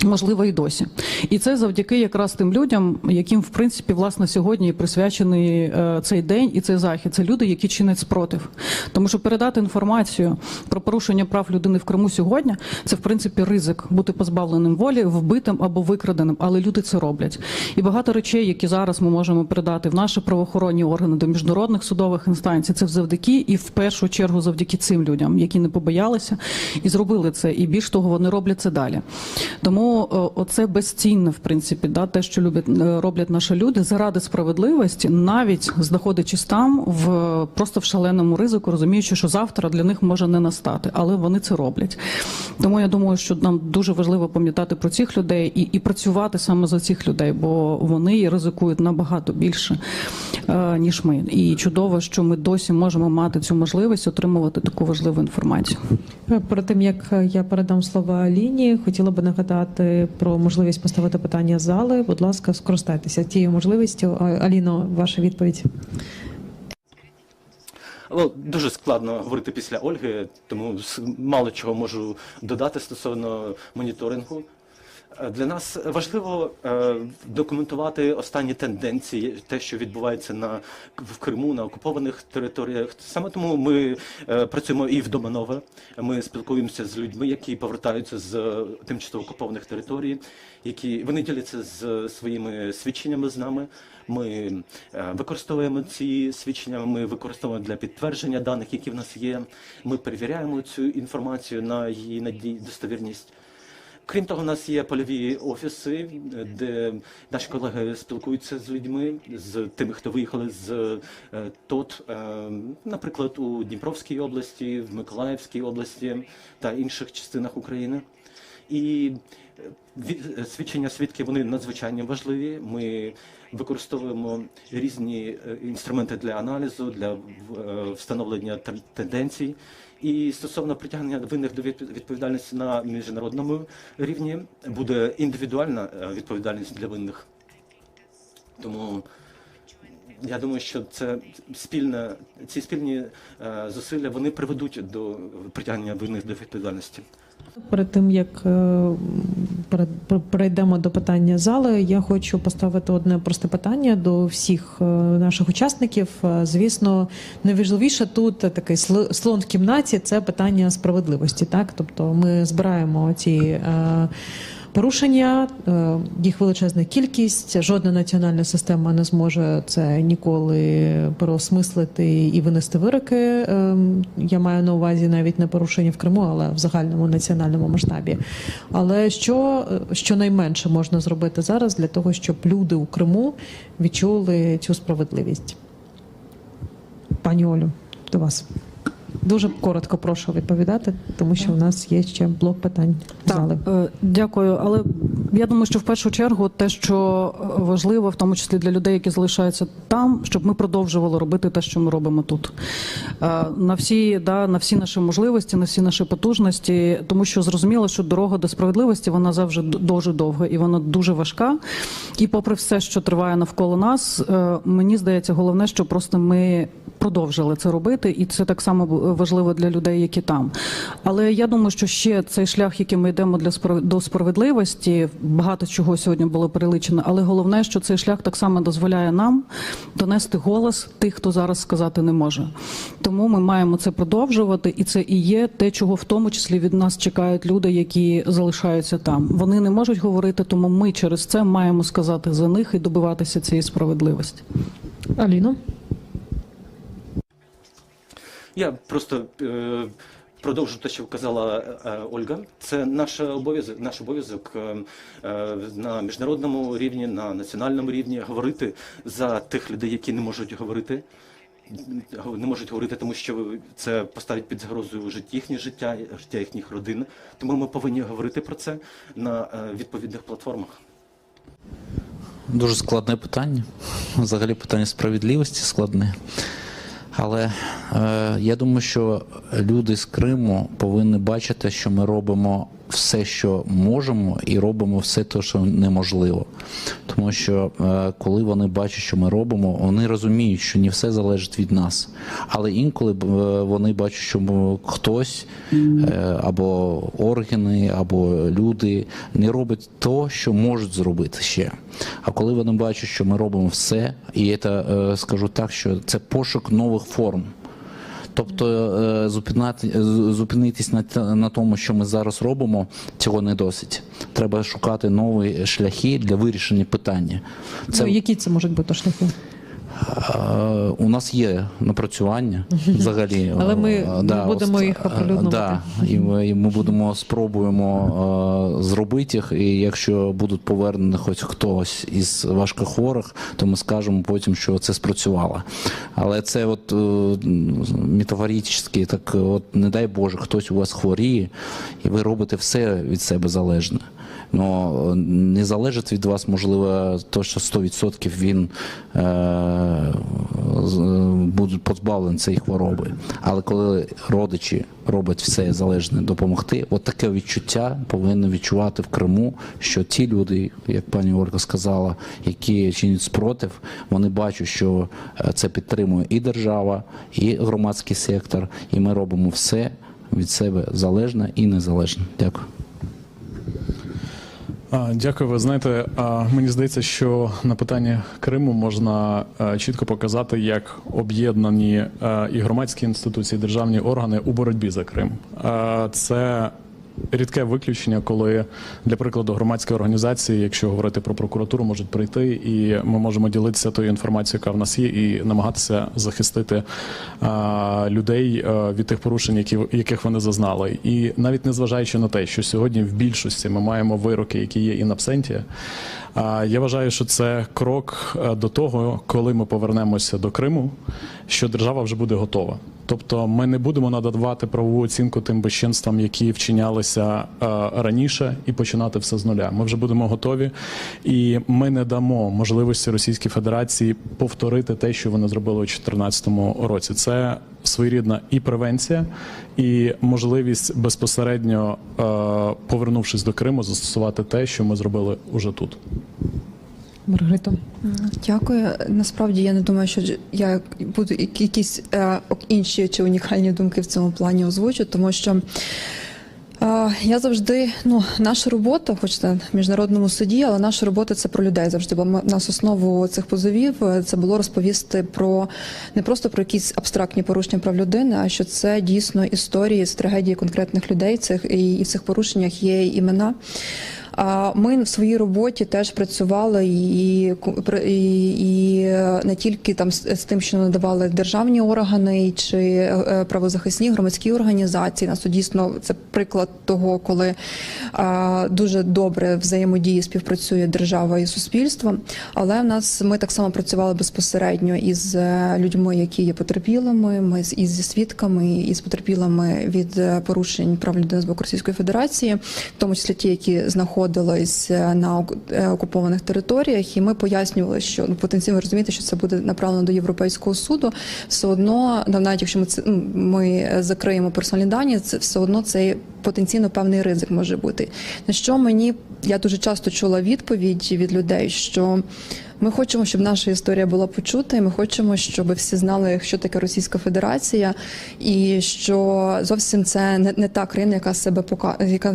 можливо, і досі. І це завдяки якраз тим людям, яким, в принципі, власне, сьогодні присвячений цей день і цей захід. Це люди, які чинять спротив. Тому що передати інформацію про порушення прав людини в Криму сьогодні – це, в принципі, ризик бути позбавленим волі, вбитим або викраденим. Але люди це роблять. І багато речей, які зараз ми можемо передати в наші правоохоронні органи, до міжнародних судових інстанцій, це завдяки і, в першу чергу, завдяки цим людям, які не побоялися і зробили це. І більш того, вони роблять це далі. Тому оце безцінне, в принципі, те, що роблять наші люди заради справедливості, навіть знаходячись там просто в шаленому ризику, розуміючи, що завтра для них може не настати, але вони це роблять. Тому я думаю, що нам дуже важливо пам'ятати про цих людей і працювати саме за цих людей, бо вони ризикують набагато більше, ніж ми. І чудово, що ми досі можемо мати цю можливість отримувати таку важливу інформацію. Перед тим, як я передам слово Аліні, хотіла би нагадати про можливість поставити питання з зали. Будь ласка, скористайтеся тією можливістю. Аліно, ваша відповідь. Дуже складно говорити після Ольги, тому мало чого можу додати стосовно моніторингу. Для нас важливо документувати останні тенденції, те, що відбувається в Криму, на окупованих територіях. Саме тому ми працюємо і в Доманове. Ми спілкуємося з людьми, які повертаються з тимчасово окупованих територій, вони діляться з своїми свідченнями з нами. Ми використовуємо ці свідчення, ми використовуємо для підтвердження даних, які в нас є. Ми перевіряємо цю інформацію на її достовірність. Крім того, у нас є польові офіси, де наші колеги спілкуються з людьми, з тими, хто виїхали з ТОТ, наприклад, у Дніпровській області, в Миколаївській області та інших частинах України. І свідчення свідків, вони надзвичайно важливі. Ми використовуємо різні інструменти для аналізу, для встановлення тенденцій. І стосовно притягнення винних до відповідальності на міжнародному рівні буде індивідуальна відповідальність для винних. Тому я думаю, що ці спільні зусилля, вони приведуть до притягнення винних до відповідальності. Перед тим, як перейдемо до питання зали, я хочу поставити одне просте питання до всіх наших учасників. Звісно, найважливіше тут такий слон в кімнаті – це питання справедливості. Так? Тобто ми збираємо ці порушення, їх величезна кількість, жодна національна система не зможе це ніколи переосмислити і винести вироки. Я маю на увазі навіть не порушення в Криму, але в загальному національному масштабі. Але що найменше можна зробити зараз для того, щоб люди у Криму відчули цю справедливість? Пані Олю, до вас. Дуже коротко прошу відповідати, тому що у нас є ще блок питань в зали. Дякую, але Я думаю, що в першу чергу те, що важливо, в тому числі для людей, які залишаються там, щоб ми продовжували робити те, що ми робимо тут. На всі наші можливості, на всі наші потужності, тому що зрозуміло, що дорога до справедливості, вона завжди дуже довга і вона дуже важка. І попри все, що триває навколо нас, мені здається, головне, що просто ми продовжили це робити, і це так само важливо для людей, які там. Але я думаю, що ще цей шлях, який ми йдемо до справедливості, багато чого сьогодні було переличено, але головне, що цей шлях так само дозволяє нам донести голос тих, хто зараз сказати не може. Тому ми маємо це продовжувати, і це і є те, чого в тому числі від нас чекають люди, які залишаються там. Вони не можуть говорити, тому ми через це маємо сказати за них і добиватися цієї справедливості. Аліно? Я просто продовжу те, що казала Ольга. Це наш обов'язок на міжнародному рівні, на національному рівні говорити за тих людей, які не можуть говорити. Не можуть говорити, тому що це поставить під загрозу їхнє життя їхніх родин. Тому ми повинні говорити про це на відповідних платформах. Дуже складне питання. Взагалі питання справедливості складне. Але я думаю, що люди з Криму повинні бачити, що ми робимо все, що можемо, і робимо все те, що неможливо. Тому що коли вони бачать, що ми робимо, вони розуміють, що не все залежить від нас. Але інколи вони бачать, що хтось, або органи, або люди не роблять те, що можуть зробити ще. А коли вони бачать, що ми робимо все, і це, скажу так, що це пошук нових форм. Тобто зупинитись на тому, що ми зараз робимо, цього не досить. Треба шукати нові шляхи для вирішення питання. Які це можуть бути шляхи? У нас є напрацювання взагалі. Але ми будемо їх оприлюднювати. І ми спробуємо зробити їх, і якщо будуть повернені хоч хтось із важкохворих, то ми скажемо потім, що це спрацювало. Але це от метафорично, так от не дай Боже, хтось у вас хворіє, і ви робите все від себе залежне. Но не залежить від вас, можливо, то, що 100% він буде позбавлений цієї хвороби. Але коли родичі роблять все залежне допомогти, от таке відчуття повинні відчувати в Криму, що ті люди, як пані Ольга сказала, які чинять спротив, вони бачать, що це підтримує і держава, і громадський сектор, і ми робимо все від себе залежне і незалежне. Дякую. Дякую. Ви знаєте, мені здається, що на питання Криму можна чітко показати, як об'єднані і громадські інституції, і державні органи у боротьбі за Крим. Це рідке виключення, коли, для прикладу, громадські організації, якщо говорити про прокуратуру, можуть прийти, і ми можемо ділитися тою інформацією, яка в нас є, і намагатися захистити людей від тих порушень, яких вони зазнали. І навіть незважаючи на те, що сьогодні в більшості ми маємо вироки, які є in absentia, я вважаю, що це крок до того, коли ми повернемося до Криму, що держава вже буде готова. Тобто ми не будемо надавати правову оцінку тим безчинствам, які вчинялися раніше, і починати все з нуля. Ми вже будемо готові, і ми не дамо можливості Російській Федерації повторити те, що вони зробили у 2014 році. Це своєрідна і превенція, і можливість безпосередньо, повернувшись до Криму, застосувати те, що ми зробили уже тут. Маргарита. Дякую. Насправді я не думаю, що я буду якісь інші чи унікальні думки в цьому плані озвучу, тому що я завжди, наша робота, хоч це в міжнародному суді, але наша робота – це про людей завжди, бо в нас основу цих позовів це було розповісти про не просто про якісь абстрактні порушення прав людини, а що це дійсно історії з трагедії конкретних людей, і в цих порушеннях є імена. Ми в своїй роботі теж працювали і не тільки там з тим, що надавали державні органи чи правозахисні громадські організації. Нас дійсно це приклад того, коли дуже добре взаємодіє, співпрацює держава і суспільство. Але ми так само працювали безпосередньо із людьми, які є потерпілими, зі свідками, і з потерпілими від порушень прав людини з боку Російської Федерації, в тому числі ті, які знаходяться проводилось на окупованих територіях, і ми пояснювали, що потенційно розумієте, що це буде направлено до Європейського суду. Все одно, навіть якщо ми закриємо персональні дані, це все одно це потенційно певний ризик може бути. На що я дуже часто чула відповідь від людей, що ми хочемо, щоб наша історія була почута, і ми хочемо, щоб всі знали, що таке Російська Федерація, і що зовсім це не та країна, яка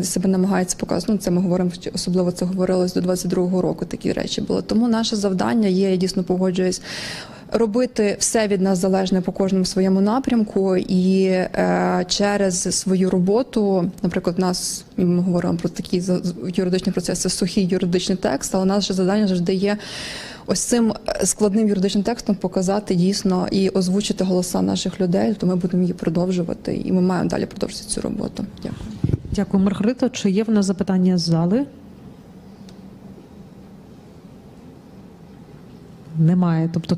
себе намагається показати. Це ми говоримо, особливо це говорилось до 22-го року, такі речі були. Тому наше завдання є, я дійсно погоджуюсь, робити все від нас залежне по кожному своєму напрямку, і через свою роботу, наприклад, ми говоримо про такі юридичні процеси, сухий юридичний текст, але наше завдання завжди є ось цим складним юридичним текстом показати дійсно і озвучити голоса наших людей, то ми будемо її продовжувати, і ми маємо далі продовжувати цю роботу. Дякую. Дякую, Маргарита. Чи є в нас запитання з зали? Немає. Тобто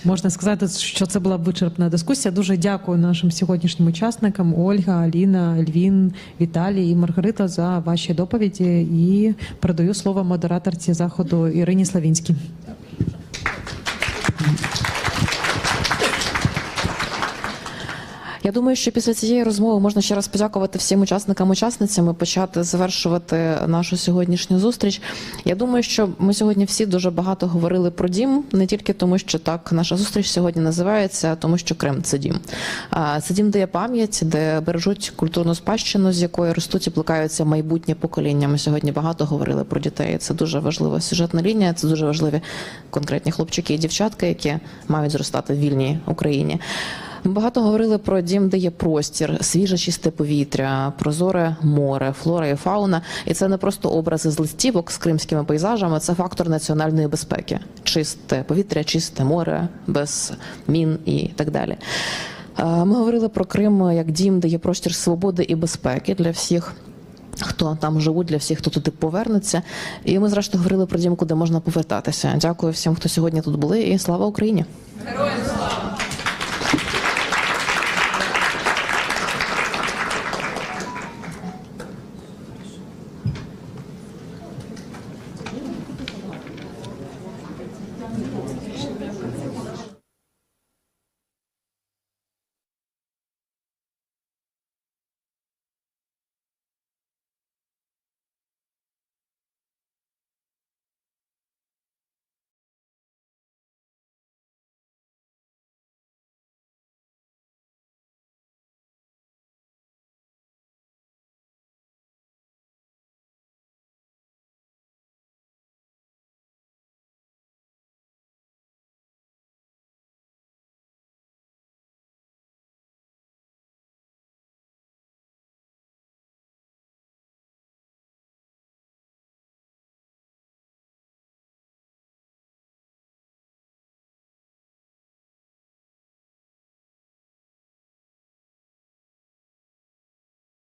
можна сказати, що це була вичерпна дискусія. Дуже дякую нашим сьогоднішнім учасникам: Ольга, Аліна, Ельвін, Віталій і Маргарита за ваші доповіді. І передаю слово модераторці заходу Ірині Славінській. Я думаю, що після цієї розмови можна ще раз подякувати всім учасникам-учасницям і почати завершувати нашу сьогоднішню зустріч. Я думаю, що ми сьогодні всі дуже багато говорили про дім, не тільки тому, що так наша зустріч сьогодні називається, а тому що Крим – це дім. Це дім, де є пам'ять, де бережуть культурну спадщину, з якої ростуть і плекаються майбутнє покоління. Ми сьогодні багато говорили про дітей. Це дуже важлива сюжетна лінія, це дуже важливі конкретні хлопчики і дівчатки, які мають зростати в вільній Україні. Ми багато говорили про дім, де є простір, свіже чисте повітря, прозоре море, флора і фауна. І це не просто образи з листівок з кримськими пейзажами, це фактор національної безпеки. Чисте повітря, чисте море, без мін і так далі. Ми говорили про Крим як дім, де є простір свободи і безпеки для всіх, хто там живуть, для всіх, хто туди повернеться. І ми, зрештою, говорили про дім, куди можна повертатися. Дякую всім, хто сьогодні тут були, і слава Україні! Героям